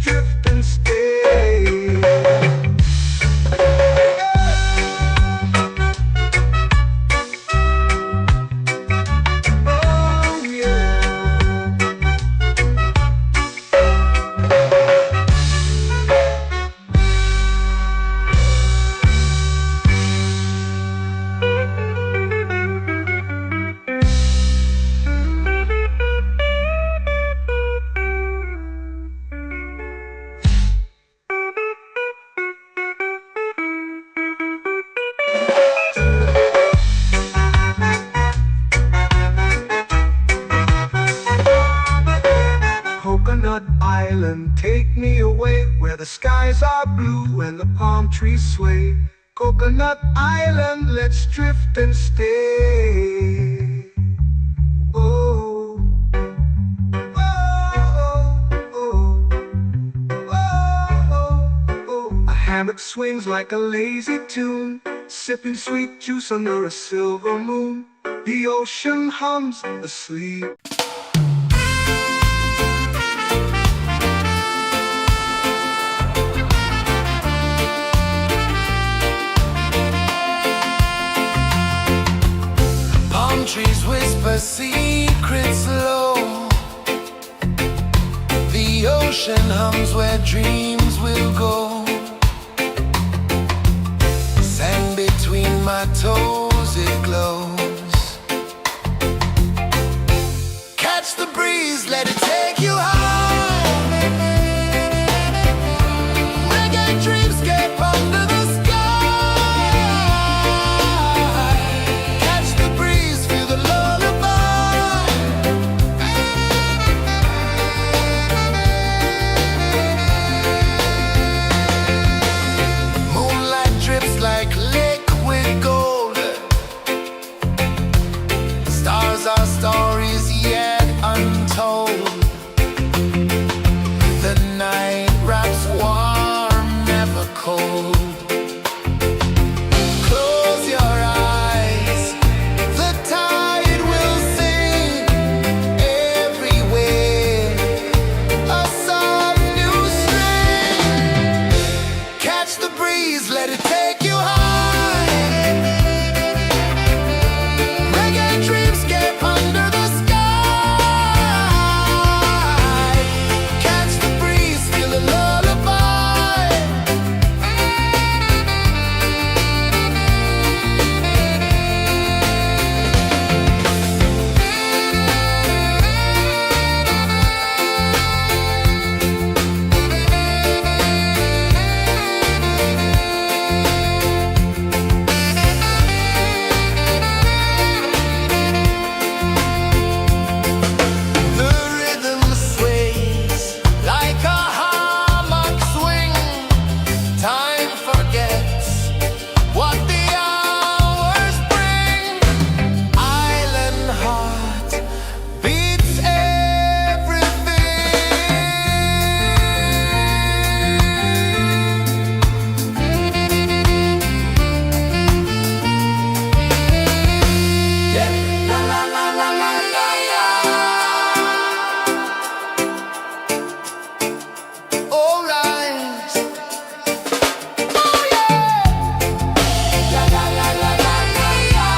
Speaker 2: drift and stay. Oh yeah. Coconut Island, take me away where the skies are blue and the palm trees sway. Coconut Island, let's drift and stay. Oh, oh, oh, oh, oh, oh. A hammock swings like a lazy tune, sipping sweet juice under a silver moon. The ocean hums asleep.
Speaker 1: Palm trees whisper secrets low. The ocean hums where dreams will go. Sand between my toes, it glows. Catch the breeze, let it take you high. Reggae dreamscape under the sky. Catch the breeze, feel the lullaby. Moonlight drips like liquid gold. Stars are stories yet untold. The night wraps warm, never cold. Close your eyes, the tide will sing everywhere. A soft new string. Catch the breeze, let it take you high. Reggae dreamscape under the sky. Catch the breeze, feel the lullaby. The rhythm sways like a hammock swing. Time forgets what the hours bring. Island heart beats everything. Yeah. La la la la la la la. All right. Oh yeah. La la la la la la la.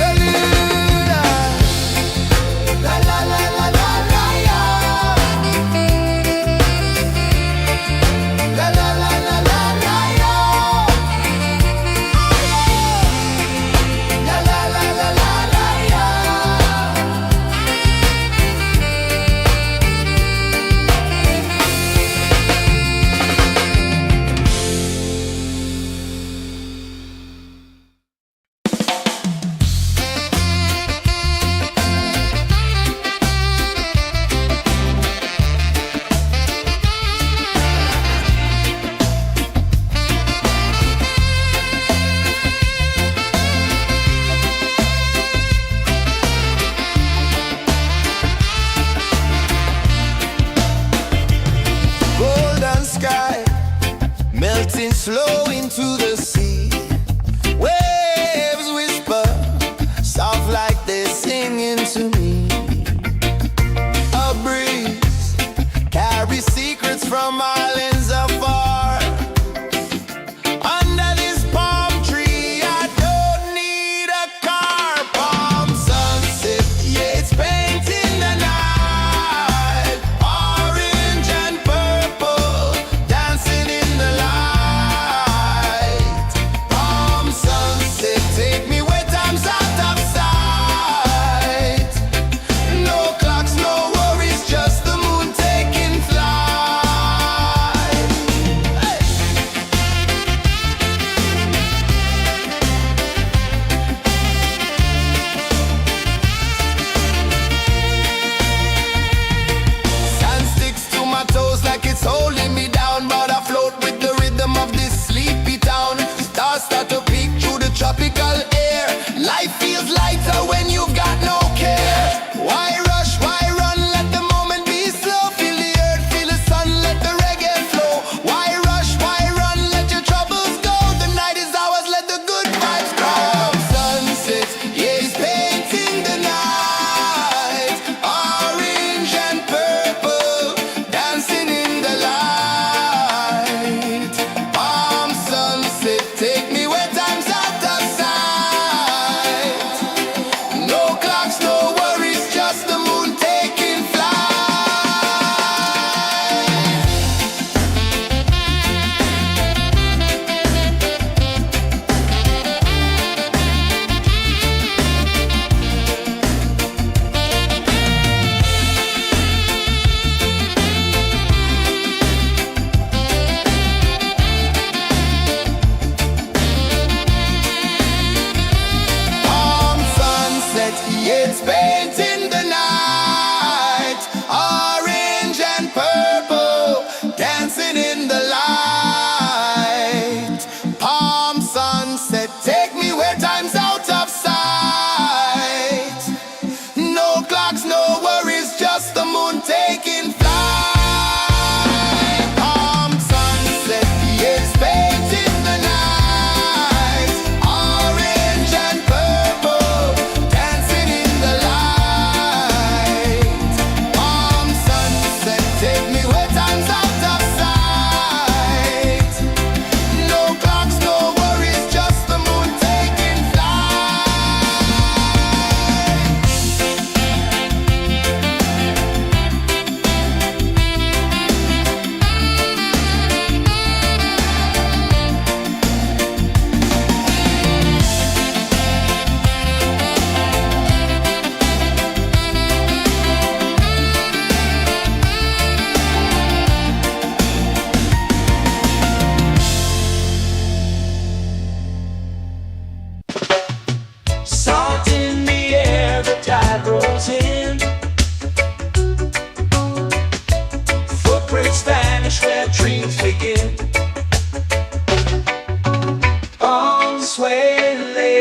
Speaker 1: Beluga. La la la la la la la. La la la la la la la. La la la la la la la. Golden sky melting slow into the sea. Waves whisper soft like they sing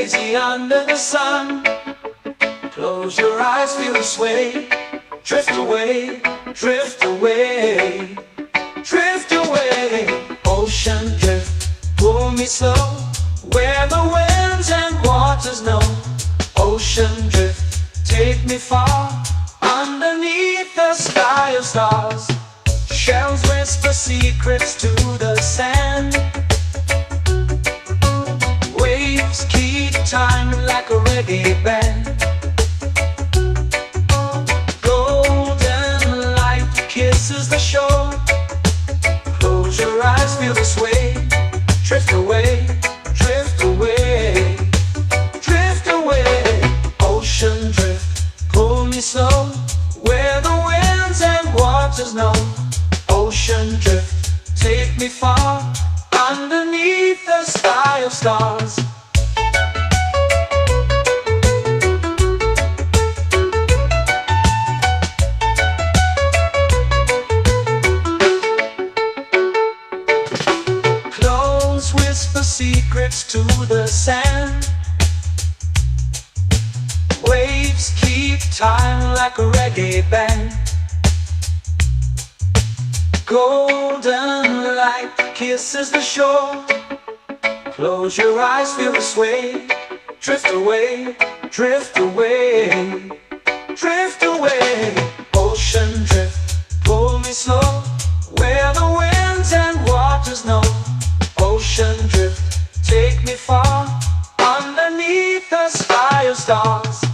Speaker 2: lazy under the sun. Close your eyes, feel the sway. Drift away, drift away, drift away. Ocean drift, pull me slow, where the winds and waters know. Ocean drift, take me far, underneath the sky of stars. Shells whisper secrets to the sand. Waves keep time like a reggae band. Golden light kisses the shore. Close your eyes, feel the sway. Drift away, drift away, drift away. Ocean drift, pull me slow, where the winds and waters know. Ocean drift, take me far, underneath the sky of stars. Close whisper secrets to the sand. Waves keep time like a reggae band. Golden light kisses the shore. Close your eyes, feel the sway. Drift away, drift away, drift away. Ocean drift, pull me slow, where the winds and waters know. Ocean drift, take me far, underneath the sky of stars.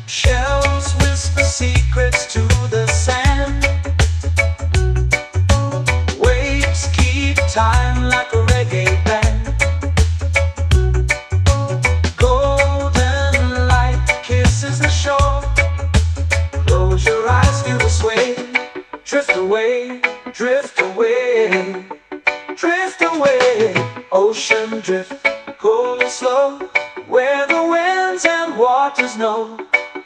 Speaker 2: Shells whisper secrets to the sand. Waves keep time like a reggae band. Golden light kisses the shore. Close your eyes, feel the sway. Drift away, drift away, drift away. Ocean drift, pull me slow, where the winds and waters know.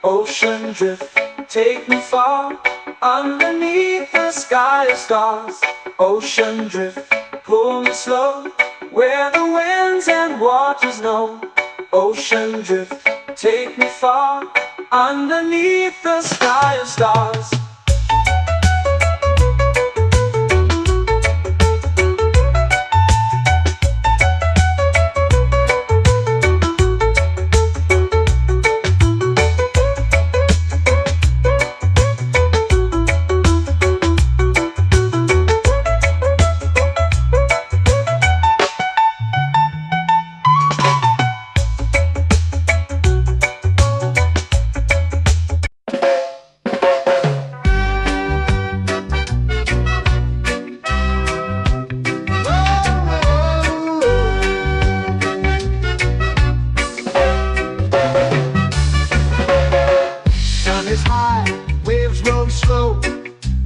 Speaker 2: Ocean drift, take me far, underneath the sky of stars. Ocean drift, pull me slow, where the winds and waters know. Ocean drift, take me far, underneath the sky of stars.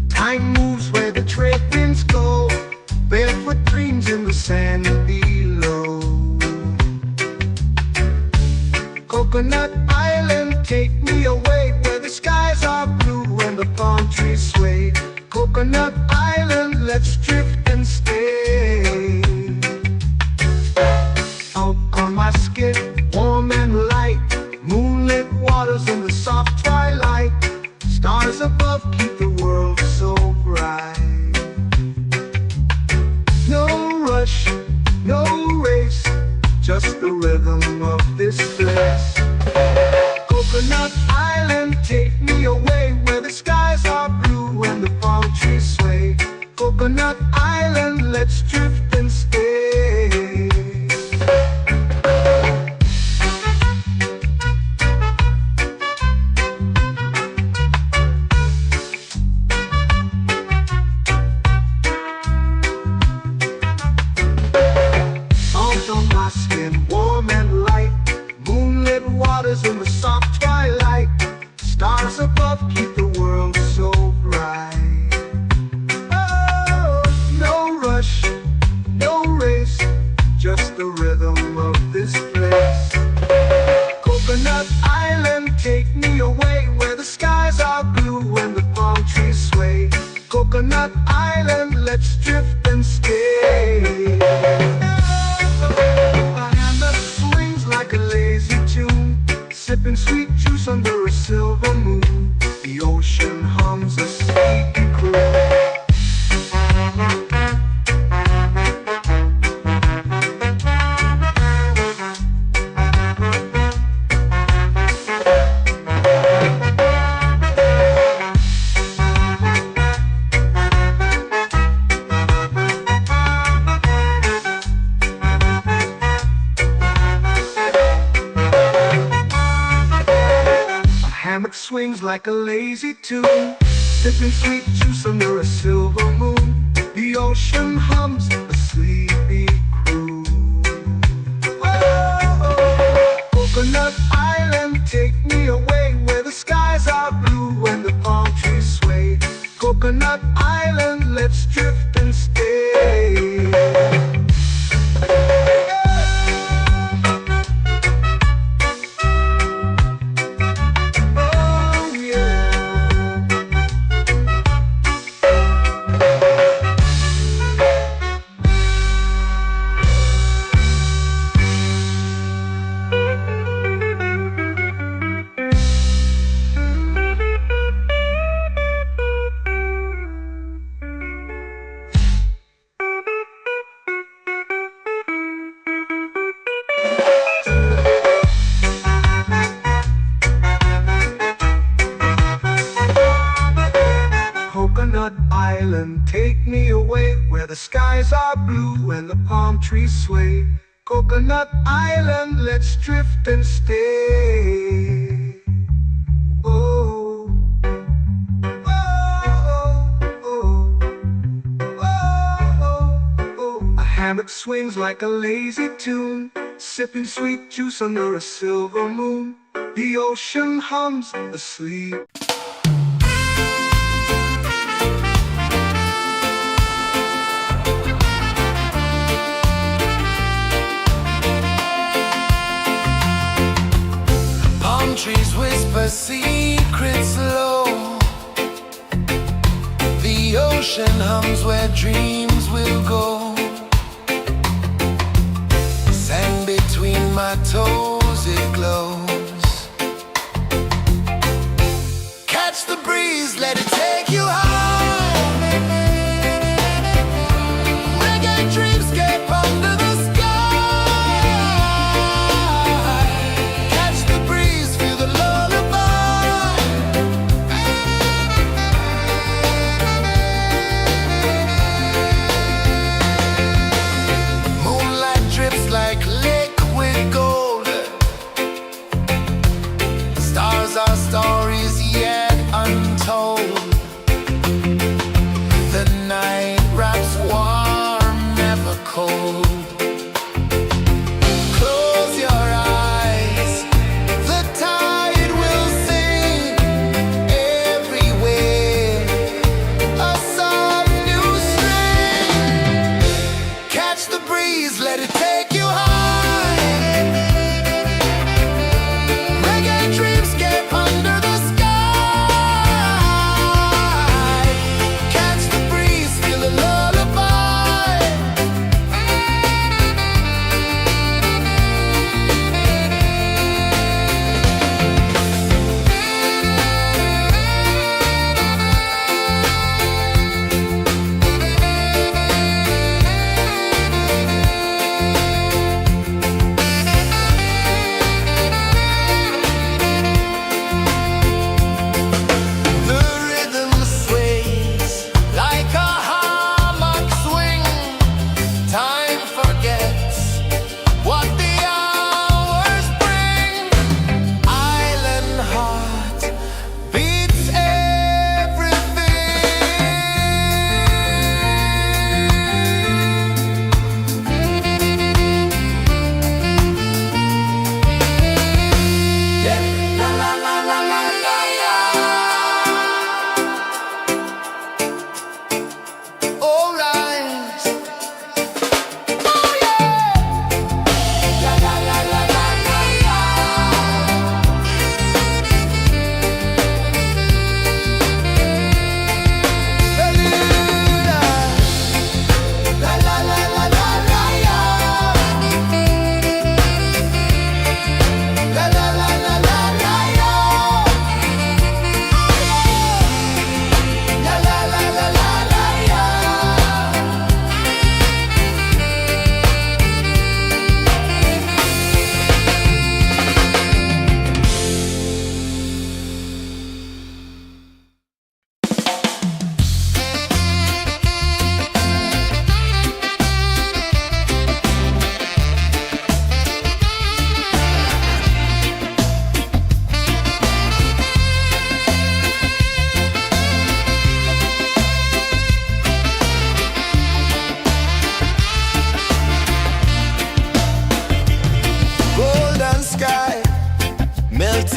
Speaker 1: Time moves where the trade winds go. Barefoot dreams in the sand below. Coconut Island, take me away, where the skies are blue and the palm trees sway. Coconut Island, let's drift and stay. Out on my skin, warm and light, moonlit waters in the soft twilight. Stars above keep the world so bright. No rush, no race, just the rhythm of this place. Coconut Island, take me away, where the skies are blue and the palm trees sway. Coconut Island, let's drift and stay.
Speaker 2: waters in the soft twilight. Stars above keep the world so bright. Oh, no rush, no race, just the rhythm of this place. Coconut Island, take me away where the skies are blue and the palm trees sway. Coconut Island, let's drift and stay. A hand that swings like a lazy tune, sipping sweet juice under a silver moon. The ocean hums a sleepy croon. Hammock swings like a lazy tune, sipping sweet juice under a silver moon. The ocean hums a sleepy croon. Oh, Coconut Island, take me away where the skies are blue and the palm trees sway. Coconut Island, let's drift and stay. Coconut Island, take me away where the skies are blue and the palm trees sway. Coconut Island, let's drift and stay. Oh, oh, oh, oh, oh. A hammock swings like a lazy tune, sipping sweet juice under a silver moon. The ocean hums asleep.
Speaker 1: Trees whisper secrets low. The ocean hums where dreams will go. Sand between my toes, it glows. Catch the breeze, let it take you high. Reggae dreamscape under the sky. Like liquid gold,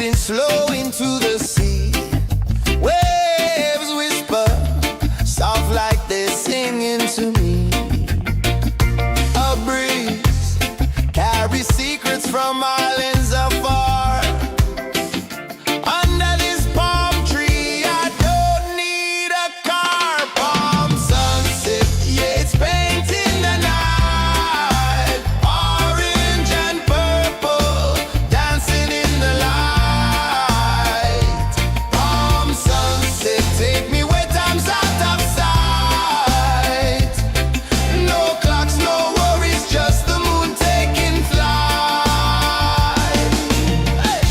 Speaker 1: drifting slow into the sea. Waves whisper, soft like they're singing to me. A breeze carries secrets from islands afar. Under this palm tree, I don't need a car. Palm sunset, yeah, it's painting the night. Orange and purple, dancing in the light. Palm sunset, take me where time's out of sight. No clocks, no worries, just the moon taking flight. Hey!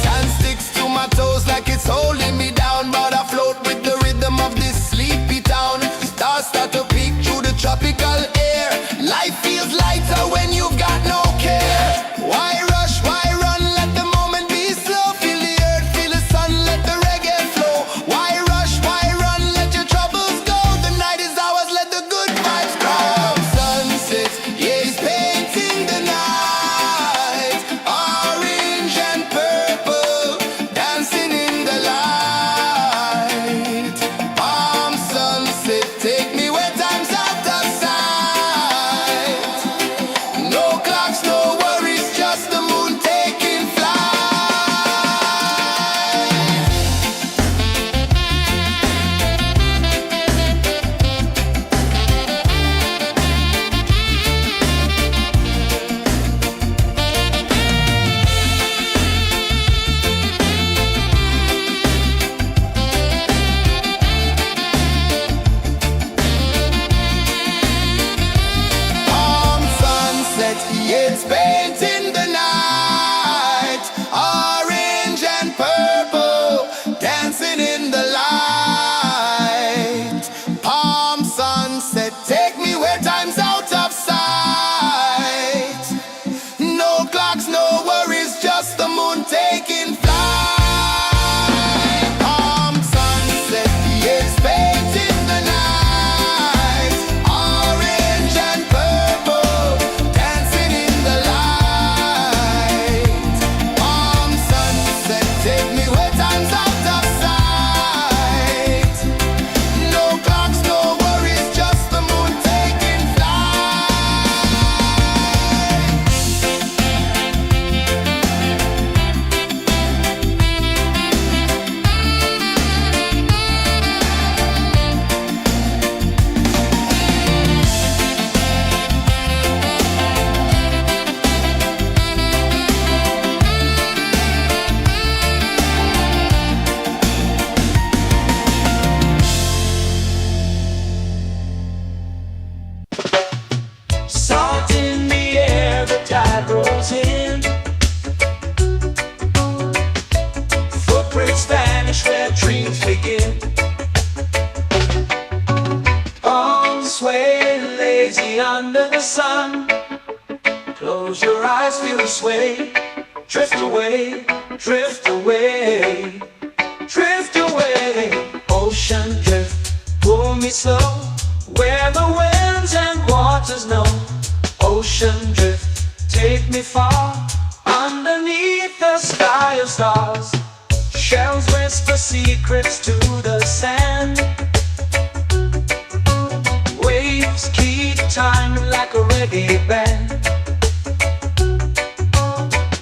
Speaker 1: Sand sticks to my toes like it's holding me down, but I float with the rhythm of this sleepy town. Stars start to peek through the tropical air. Life feels lighter when you've got no care. Why rush, why run, let the moment be slow. Feel the earth, feel the sun, let the reggae flow. Why rush, why run, let your troubles go. The night is ours, let the good vibes come. Sunset, yeah, it's painting the night. Orange and purple, dancing in the light. Palm sunset, take me where time's out of sight. No clocks, no worries, just the moon taking flight. Palm sunset, yeah, it's painting the night. Orange and purple, dancing in the light. Palm sunset, take me where time's out of sight. No clocks, no worries, just the moon taking flight. Palm sunset, yeah, it's painting the night. Orange and purple, dancing in the light. Palm sunset, take me where time's out of sight. No clocks, no worries, just the moon taking flight.
Speaker 2: Salt in the air, the tide rolls in. Footprints vanish where dreams begin. Arms sway lazy under the sun. Close your eyes, feel the sway. Drift away, drift away, drift away. Ocean drift, pull me slow, where the winds and waters know. Ocean drift, take me far, underneath the sky of stars. Shells whisper secrets to the sand. Waves keep time like a reggae band.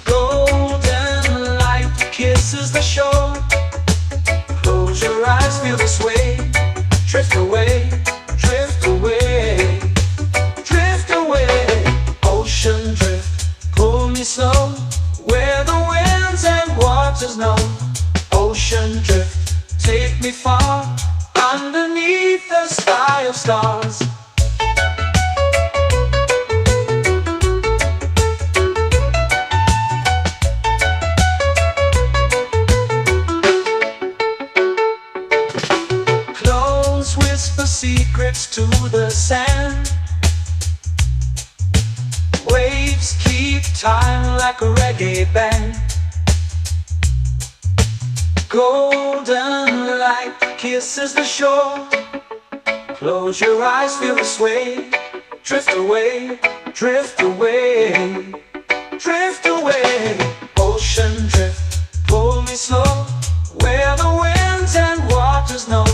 Speaker 2: Golden light kisses the shore. Close your eyes, feel the sway. Drift away, drift away, drift away. Ocean drift, pull me slow, where the winds and waters know. Ocean drift, take me far, underneath the sky of stars. Close whisper secrets to the sand. Waves keep time like a reggae band. Golden light kisses the shore. Close your eyes, feel the sway. Drift away, drift away, drift away. Ocean drift, pull me slow, where the winds and waters know